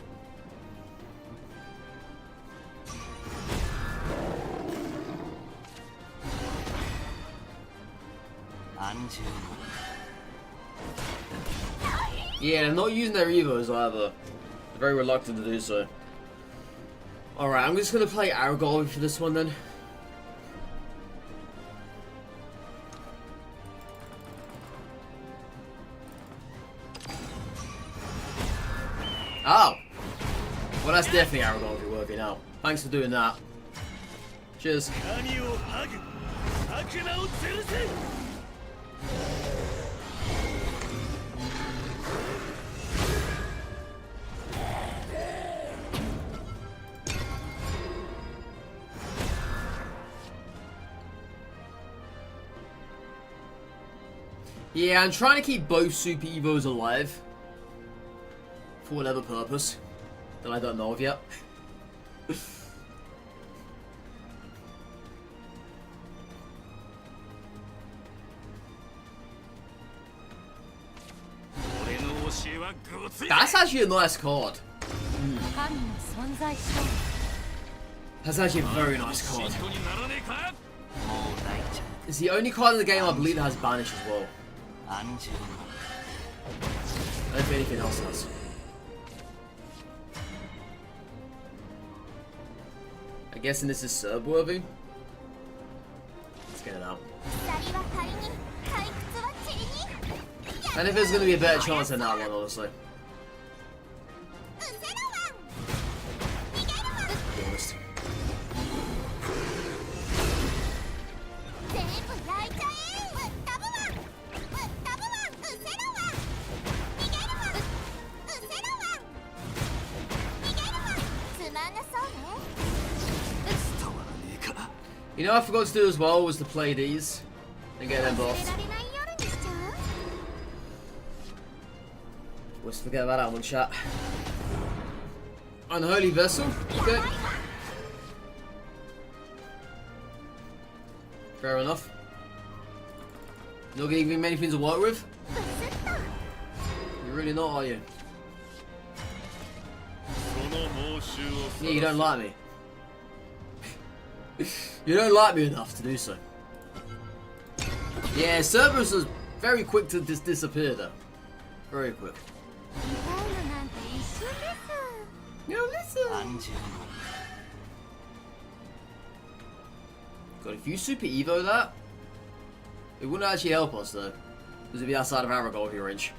Yeah, they're not using their Evos either. They're very reluctant to do so. Alright, I'm just going to play Aragorn for this one then. Oh! Well, that's definitely Aragorn worthy now. Thanks for doing that. Cheers. Yeah, I'm trying to keep both Super Evos alive. For whatever purpose that I don't know of yet. That's actually a nice card.
神の存在証明
That's actually a very nice card.
もう大ち
It's the only card in the game I believe that has Banish as well.
ゃん安住
I don't think anything else has. I'm guessing this is serb worthy. Let's get it out.
鎖は仮に退屈は塵に
And if there's going to be a better chance than that one, honestly.
うせろワン逃げるワン
To be honest.
全部焼いちゃえぶっ飛ぶワンぶっ飛ぶワンうせろワン逃げるワンうせろワン逃げるワンつまんなそうね
You know what I forgot to do as well was to play these and get them
忘れ
buffed.
られない夜にしちゃう
Let's forget about that one, chat. Unholy Vessel. Okay. Fair enough. Not gonna give me many things to work with?
ブスッと
You're really not, are you?
その申しを
Yeah, you don't like me. You don't like me enough to do so. Yeah, Cerberus was very quick to disappear though. Very quick.
痛いのなんて一瞬です
No, listen.
安住
God, if you super evo that, it wouldn't actually help us though. Because it'd be outside of our goal here range.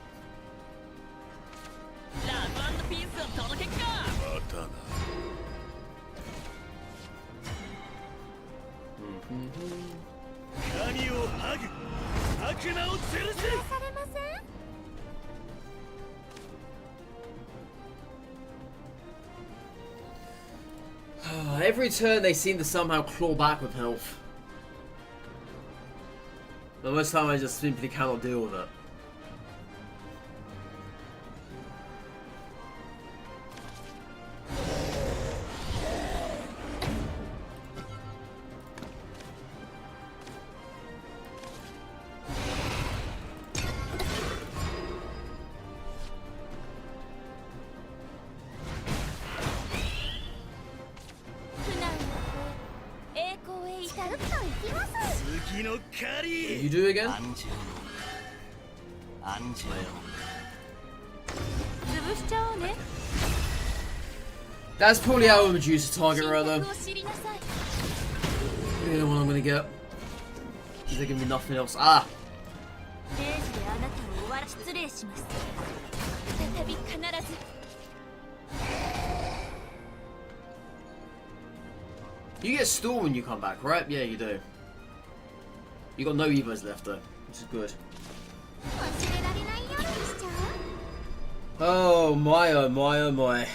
ラブ&ピースを届けっか
またな 神をハグ悪魔を吊るせ
されません
Every turn they seem to somehow claw back with health. But most of the time I just simply cannot deal with it. You do again?
安住安住
潰しちゃおうね
That's probably how I would use the target right
真
though.
相を知りなさい
You know what I'm gonna get. Is there gonna be nothing else? Ah!
定時であなたを終わら失礼します再び必ず
You get Storm when you come back, right? Yeah, you do. You got no Evos left though, which is good.
忘れられない夜にしちゃう
Oh my, oh my, oh my.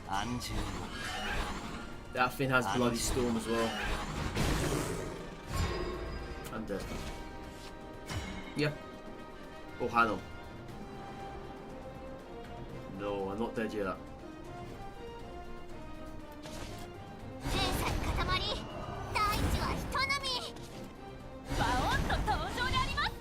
安住
That thing has bloody Storm as well. I'm dead. Yeah. Oh, hang on. No, I'm not dead yet.
前菜塊大地は人並み
バオンと登場であります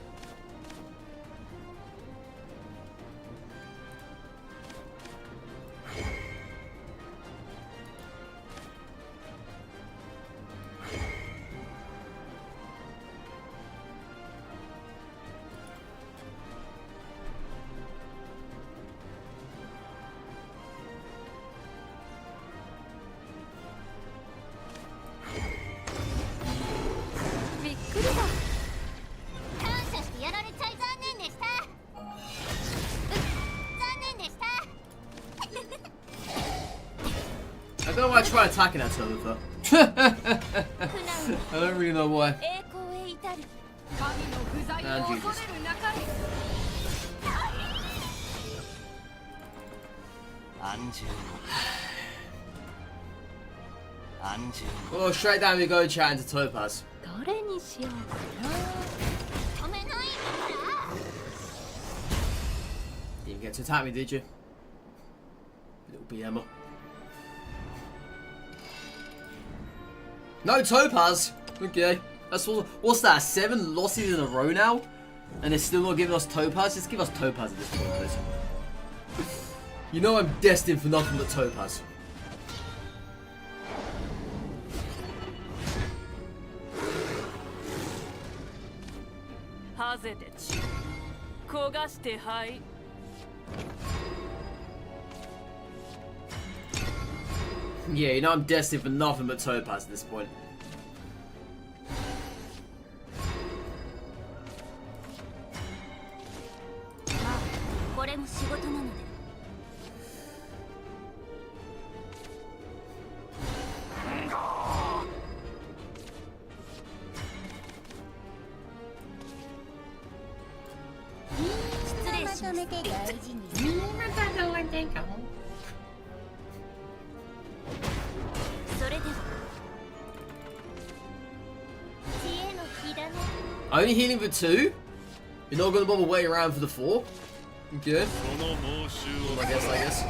びっくりだ
感謝してやられちゃい残念でした残念でした
I don't know why I tried attacking that turn with her.
苦難
I don't really know why.
栄光へ至る神の不在を恐れるなかれ
安住安住
Well, straight down we go, chat into Topaz.
どれにしようかな
止めないから
You didn't get to attack me, did you? Little BMer. No Topaz. Okay. That's all. What's that? 7 losses in a row now? And they're still not giving us Topaz? Just give us Topaz at this point, please. You know I'm destined for nothing but Topaz. Yeah, you know I'm destined for nothing but Topaz at this point.
これも仕事なので 失礼します。大事にそれでは知恵の火種
Only healing for 2? You're not gonna bother waiting around for the 4? Okay. I guess.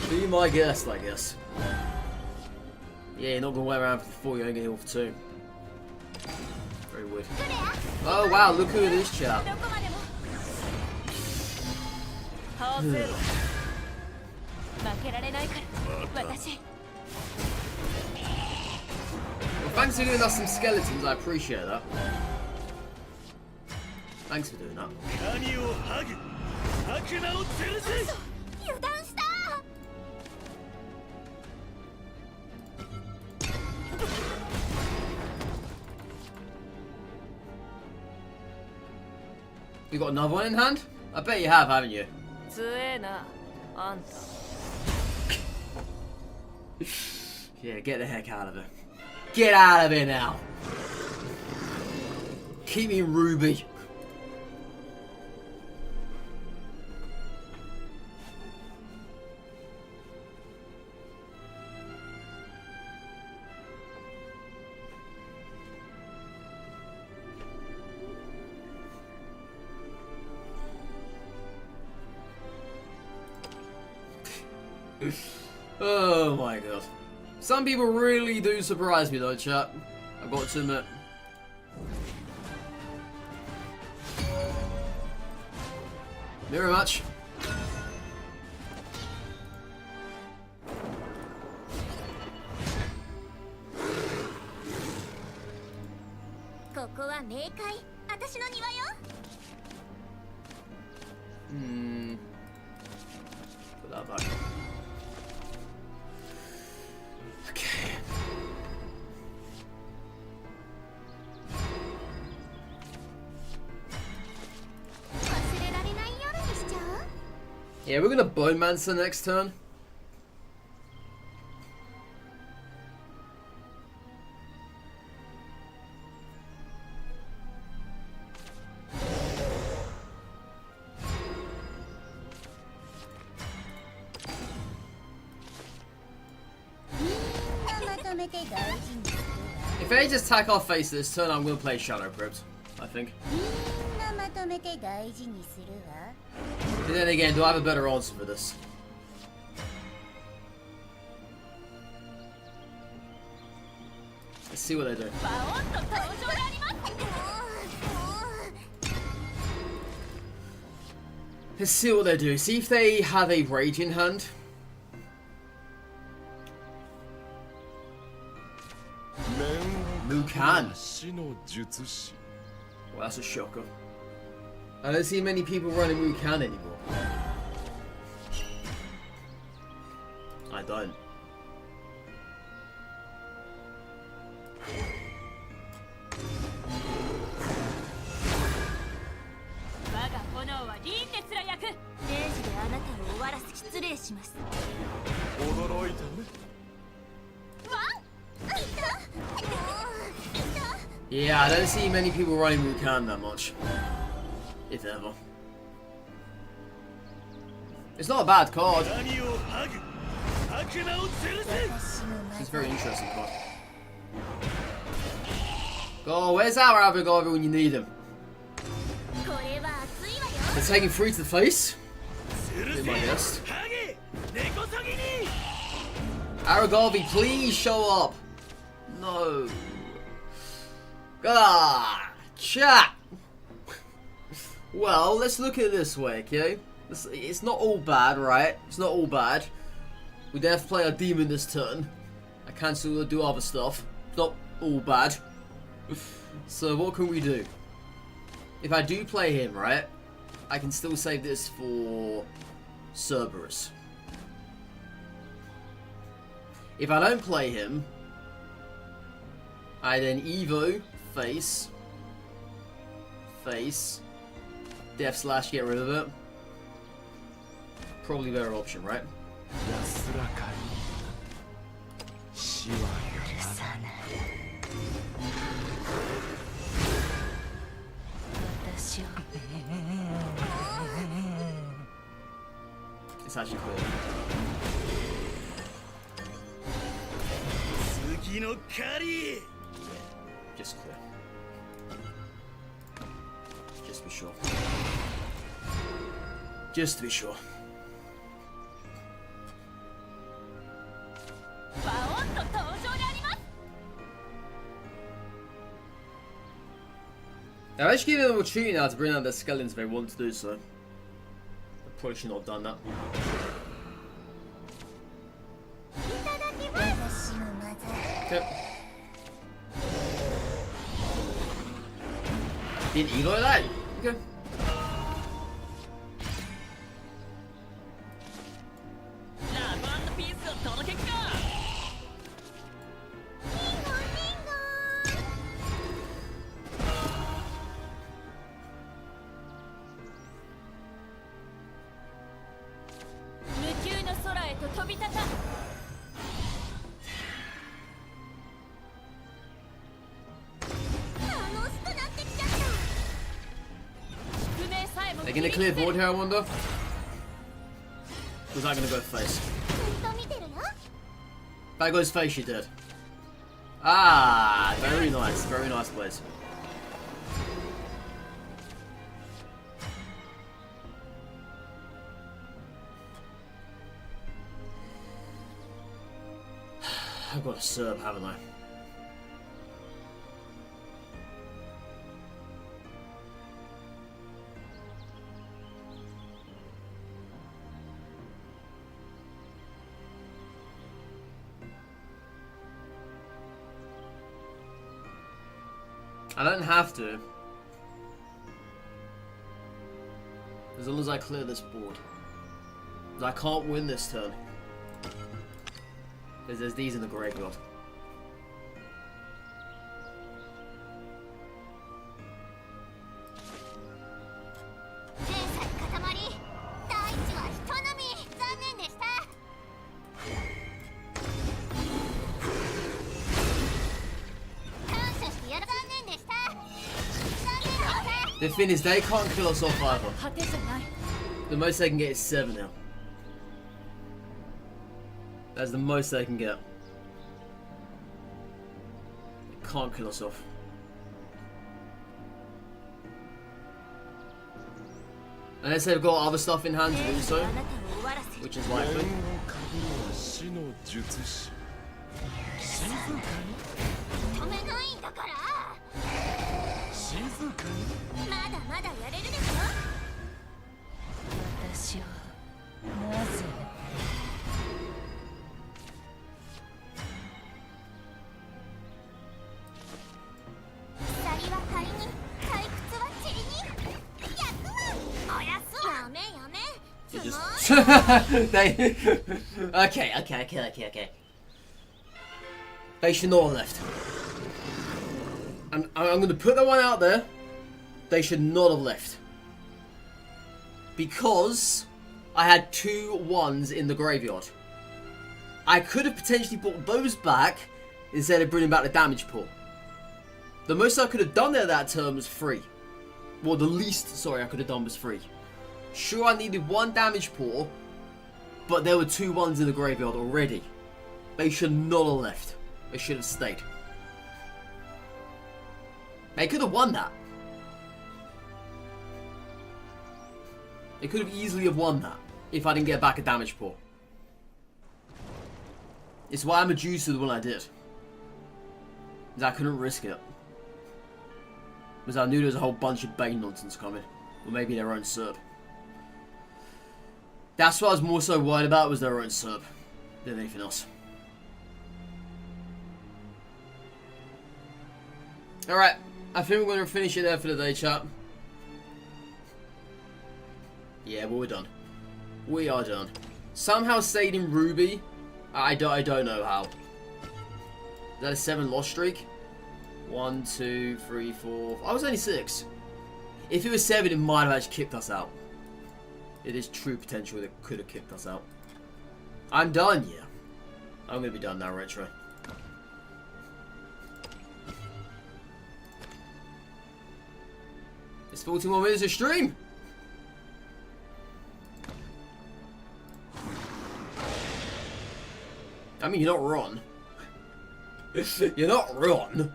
Be my guest, I guess. Yeah, you're not gonna wait around for the 4, you're only gonna heal for 2. Very weird. Oh wow, look who it is, chap.
どこまでも 負けられないから私
Well, thanks for giving us some skeletons, I appreciate that. Thanks for doing that.
何をハグ悪魔を吊るせ
油断した
You got another one in hand? I bet you have, haven't you?
強えなあんた
Yeah, get the heck out of it. Get out of here now. Keep me Ruby. Oh my god. Some people really do surprise me though, chat. I've got to admit. Mirror match.
ここは冥界私の庭よ
Put that back. Okay. Yeah, we're gonna Bone Mancer next turn. If they just attack our face this turn, I'm gonna play Shadow Crypt, I think. But then again, do I have a better answer for this? Let's see what they do. Let's see what they do. See if they have a Rage in hand. Mukan. Well, that's a shocker. I don't see many people running Mukan anymore. I don't. Yeah, I don't see many people running Mukan that much. If ever. It's not a bad card. It's a very interesting card. Oh, where's our Abysscraft when you need him? They're taking 3 to the face. Be my guest. Aragavi, please show up. No. Ah, chat. Well, let's look at it this way, okay? It's not all bad, right? It's not all bad. We don't have to play our demon this turn. I can still do other stuff. It's not all bad. So what can we do? If I do play him, right? I can still save this for Cerberus. If I don't play him, I then Evo, face, Death Slash, get rid of it. Probably better option, right? It's actually cool.
次の狩り
Just clear. Just to be sure. Just to be sure.
バオンと登場であります。
They're actually giving them an opportunity now to bring out their skeletons if they want to do so. I probably should not have done that.
私をまず
Yep. Didn't eat like that? Okay.
ラブ&ピースを届けっか。無休の空へと飛び立た。
楽しくなってきちゃった
不明さえも
They're gonna clear board here, I wonder? Was that gonna go face?
ずっと見てるよ
That goes face, she did. Ah, very nice place. I've got to serve, haven't I? I don't have to. As long as I clear this board. I can't win this turn. Because there's these in the graveyard. The thing is, they can't kill us off either.
果てじゃない。
The most they can get is 7 now. That's the most they can get. They can't kill us off. Unless they've got other stuff in hand to do so, which is likely.
死の術師
止めないんだから
静かに
まだまだやれるでしょ
私をなぜ。
鎖は仮に退屈は塵に100万おやすやめやめ
They
つ
just... they... Okay. They should not have left. I'm going to put that one out there. They should not have left. Because I had 2 1s in the graveyard. I could have potentially brought those back instead of bringing back the damage pool. The most I could have done there that turn was 3. Well, the least, sorry, I could have done was 3. Sure, I needed 1 damage pool, but there were 2 1s in the graveyard already. They should not have left. They should have stayed. They could have won that. They could have easily have won that if I didn't get back a damage pool. It's why I'm a juicer the one I did. Because I couldn't risk it. Because I knew there was a whole bunch of Bane nonsense coming. Or maybe their own SERP. That's what I was more so worried about, was their own SERP than anything else. Alright, I think we're going to finish it there for the day, chat. Yeah, well, we're done. We are done. Somehow stayed in Ruby. I don't know how. Is that a 7 loss streak? 1, 2, 3, 4. I was only 6. If it was 7, it might have actually kicked us out. It is true potential that could have kicked us out. I'm done, yeah. I'm going to be done now, Retro. It's 40 more minutes of stream. I mean, you're not wrong. You're not wrong.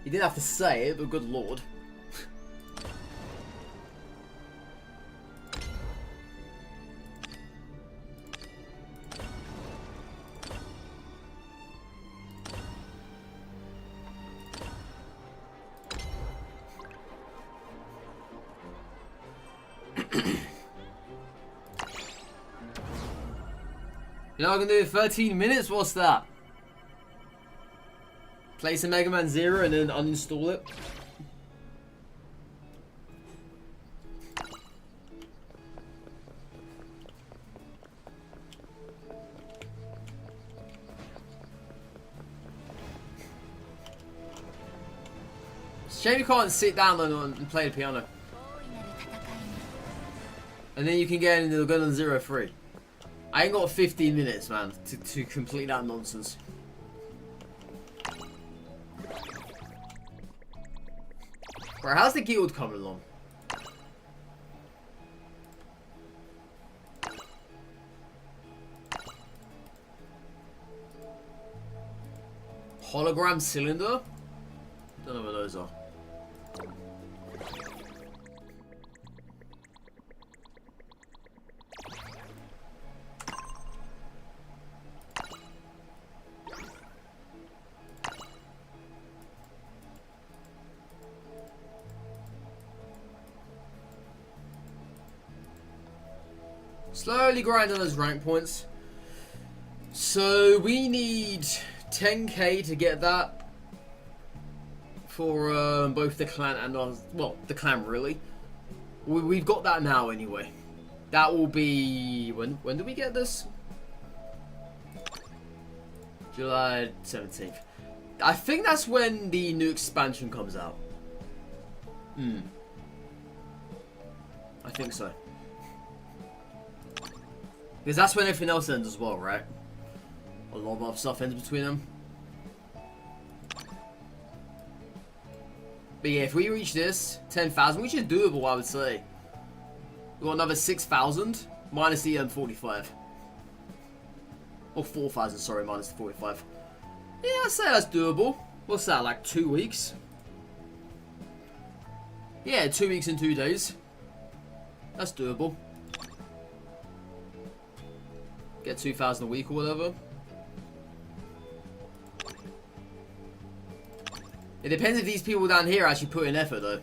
You didn't have to say it, but good lord. You're not gonna do 13 minutes? What's that? Play some Mega Man 0 and then uninstall it? It's a shame you can't sit down and play the piano. And then you can get into the Gun on 0 free. I ain't got 15 minutes, man, to complete that nonsense. Bro, how's the guild coming along? Hologram cylinder? Don't know what those are. Slowly grinding those rank points. So we need 10k to get that for both the clan and our, well, the clan really. We've got that now anyway. That will be when do we get this? July 17th. I think that's when the new expansion comes out. I think so. Because that's when everything else ends as well, right? A lot of other stuff ends between them. But yeah, if we reach this 10,000, which is doable, I would say. We've got another 6,000 minus the 45. Or 4,000, sorry, minus the 45. Yeah, I'd say that's doable. What's that, like 2 weeks? Yeah, 2 weeks and 2 days. That's doable. Get 2,000 a week or whatever. It depends if these people down here actually put in effort though.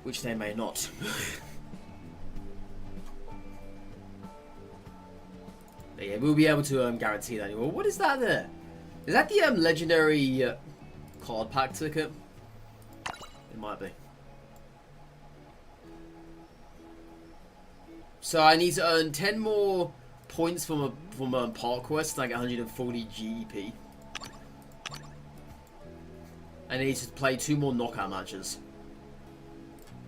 Which they may not. But yeah, we'll be able to guarantee that anyway. What is that there? Is that the legendary card pack ticket? It might be. So I need to earn 10 more points from a park quest, like 140 GEP. I need to play 2 more knockout matches.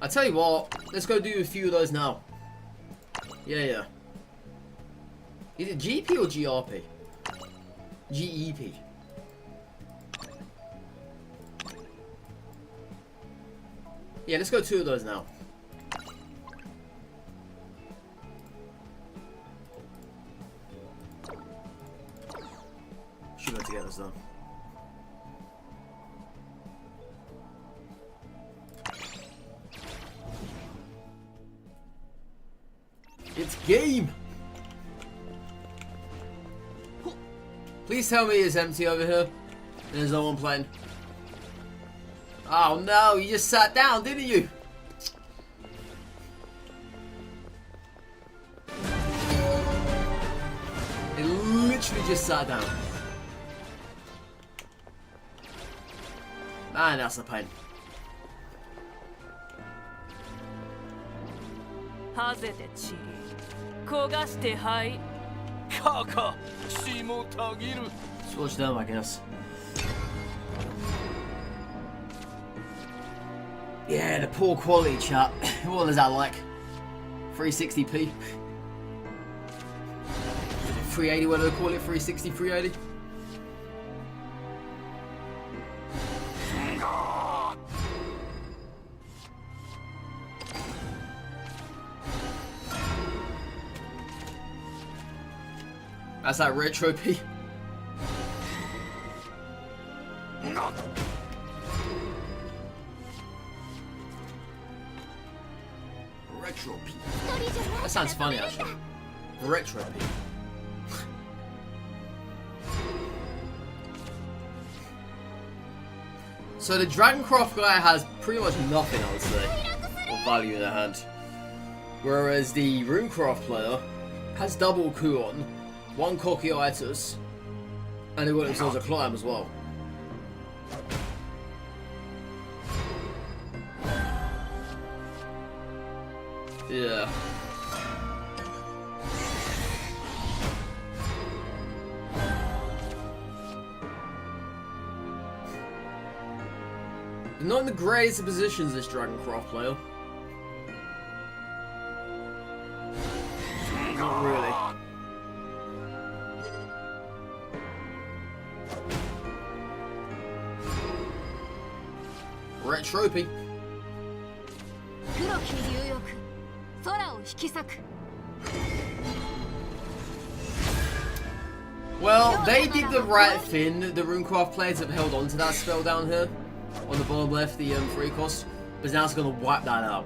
I tell you what, let's go do a few of those now. Yeah. Is it GP or GRP? GEP. Yeah, let's go 2 of those now. Should be able to get this done. It's game! Please tell me it's empty over here. There's no one playing. Oh no, you just sat down, didn't you? It literally just sat down. Man, that's a pain.
ハゼでチリ焦がしてはい
カカ霜たぎる
Scorched them, I guess. Yeah, the poor quality, chat. What is that like? 360p? 380, what do they call it? 360, 380? That's that retro P. Retro P. That sounds funny actually. Retro P. So the Dragoncraft guy has pretty much nothing, I would say, of value in their hand. Whereas the Runecraft player has double Kuon, one Cockiitis, and they've got themselves a climb as well. Yeah. Not in the greatest of positions, this Dragoncraft player. Not really. Retropy.
黒き流翼空を引き裂く
Well, they did the right thing. The Runecraft players have held on to that spell down here on the bottom left, the free cost, but now it's going to wipe that out.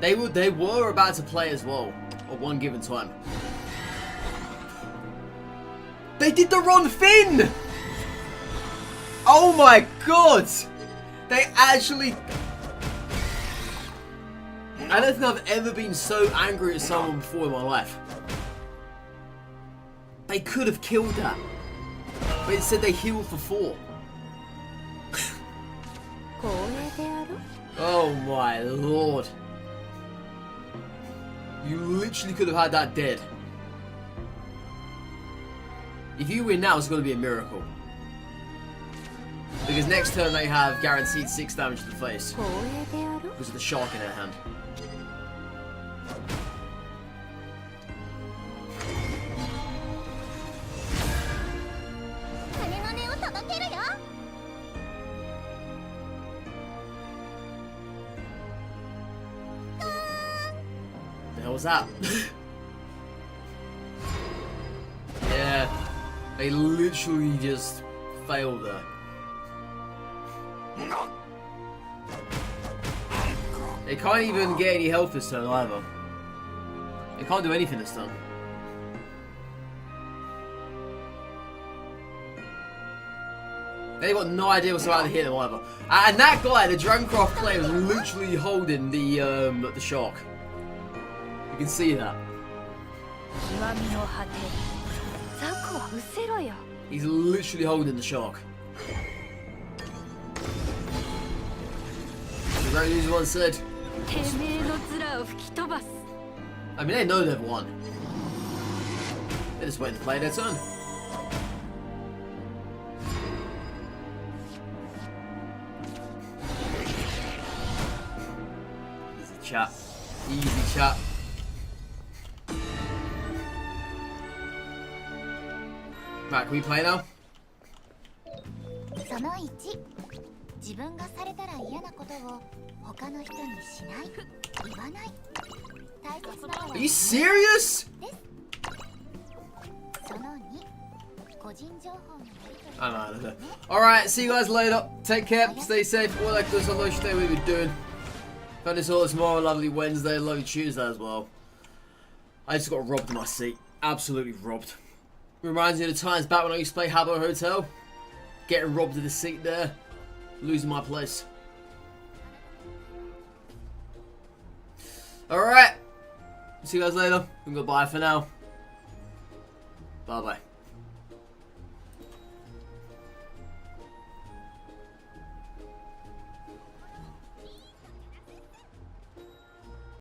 They were about to play as well at one given time. They did the wrong thing! Oh my god! They actually... I don't think I've ever been so angry at someone before in my life. They could have killed that. But instead they healed for 4. Oh my lord. You literally could have had that dead. If you win now, it's going to be a miracle. Because next turn they have guaranteed 6 damage to the face. Because of the shark in their hand. The hell was that? Yeah, they literally just failed there. They can't even get any health this turn either. They can't do anything this turn. They got no idea what's about to hit them either. And that guy, the Dragoncraft player, was literally holding the shark. You can see that. He's literally holding the shark. The great news once said. I mean, they know they've won. They're just waiting to play their turn. Easy chat. Easy chat. Right, can we play now?
その1、自分がされたら嫌なことを他の人にしない、言わない。大切なのは
Are you serious?
その2、個人情報のやり取り。
I'm out of here. Alright, see you guys later. Take care, stay safe. All like this on those day we've been doing. Found this all tomorrow, lovely Wednesday, lovely Tuesday as well. I just got robbed in my seat. Absolutely robbed. Reminds me of the times back when I used to play Habbo Hotel. Getting robbed of the seat there. Losing my place. Alright. See you guys later. And goodbye for now. Bye bye.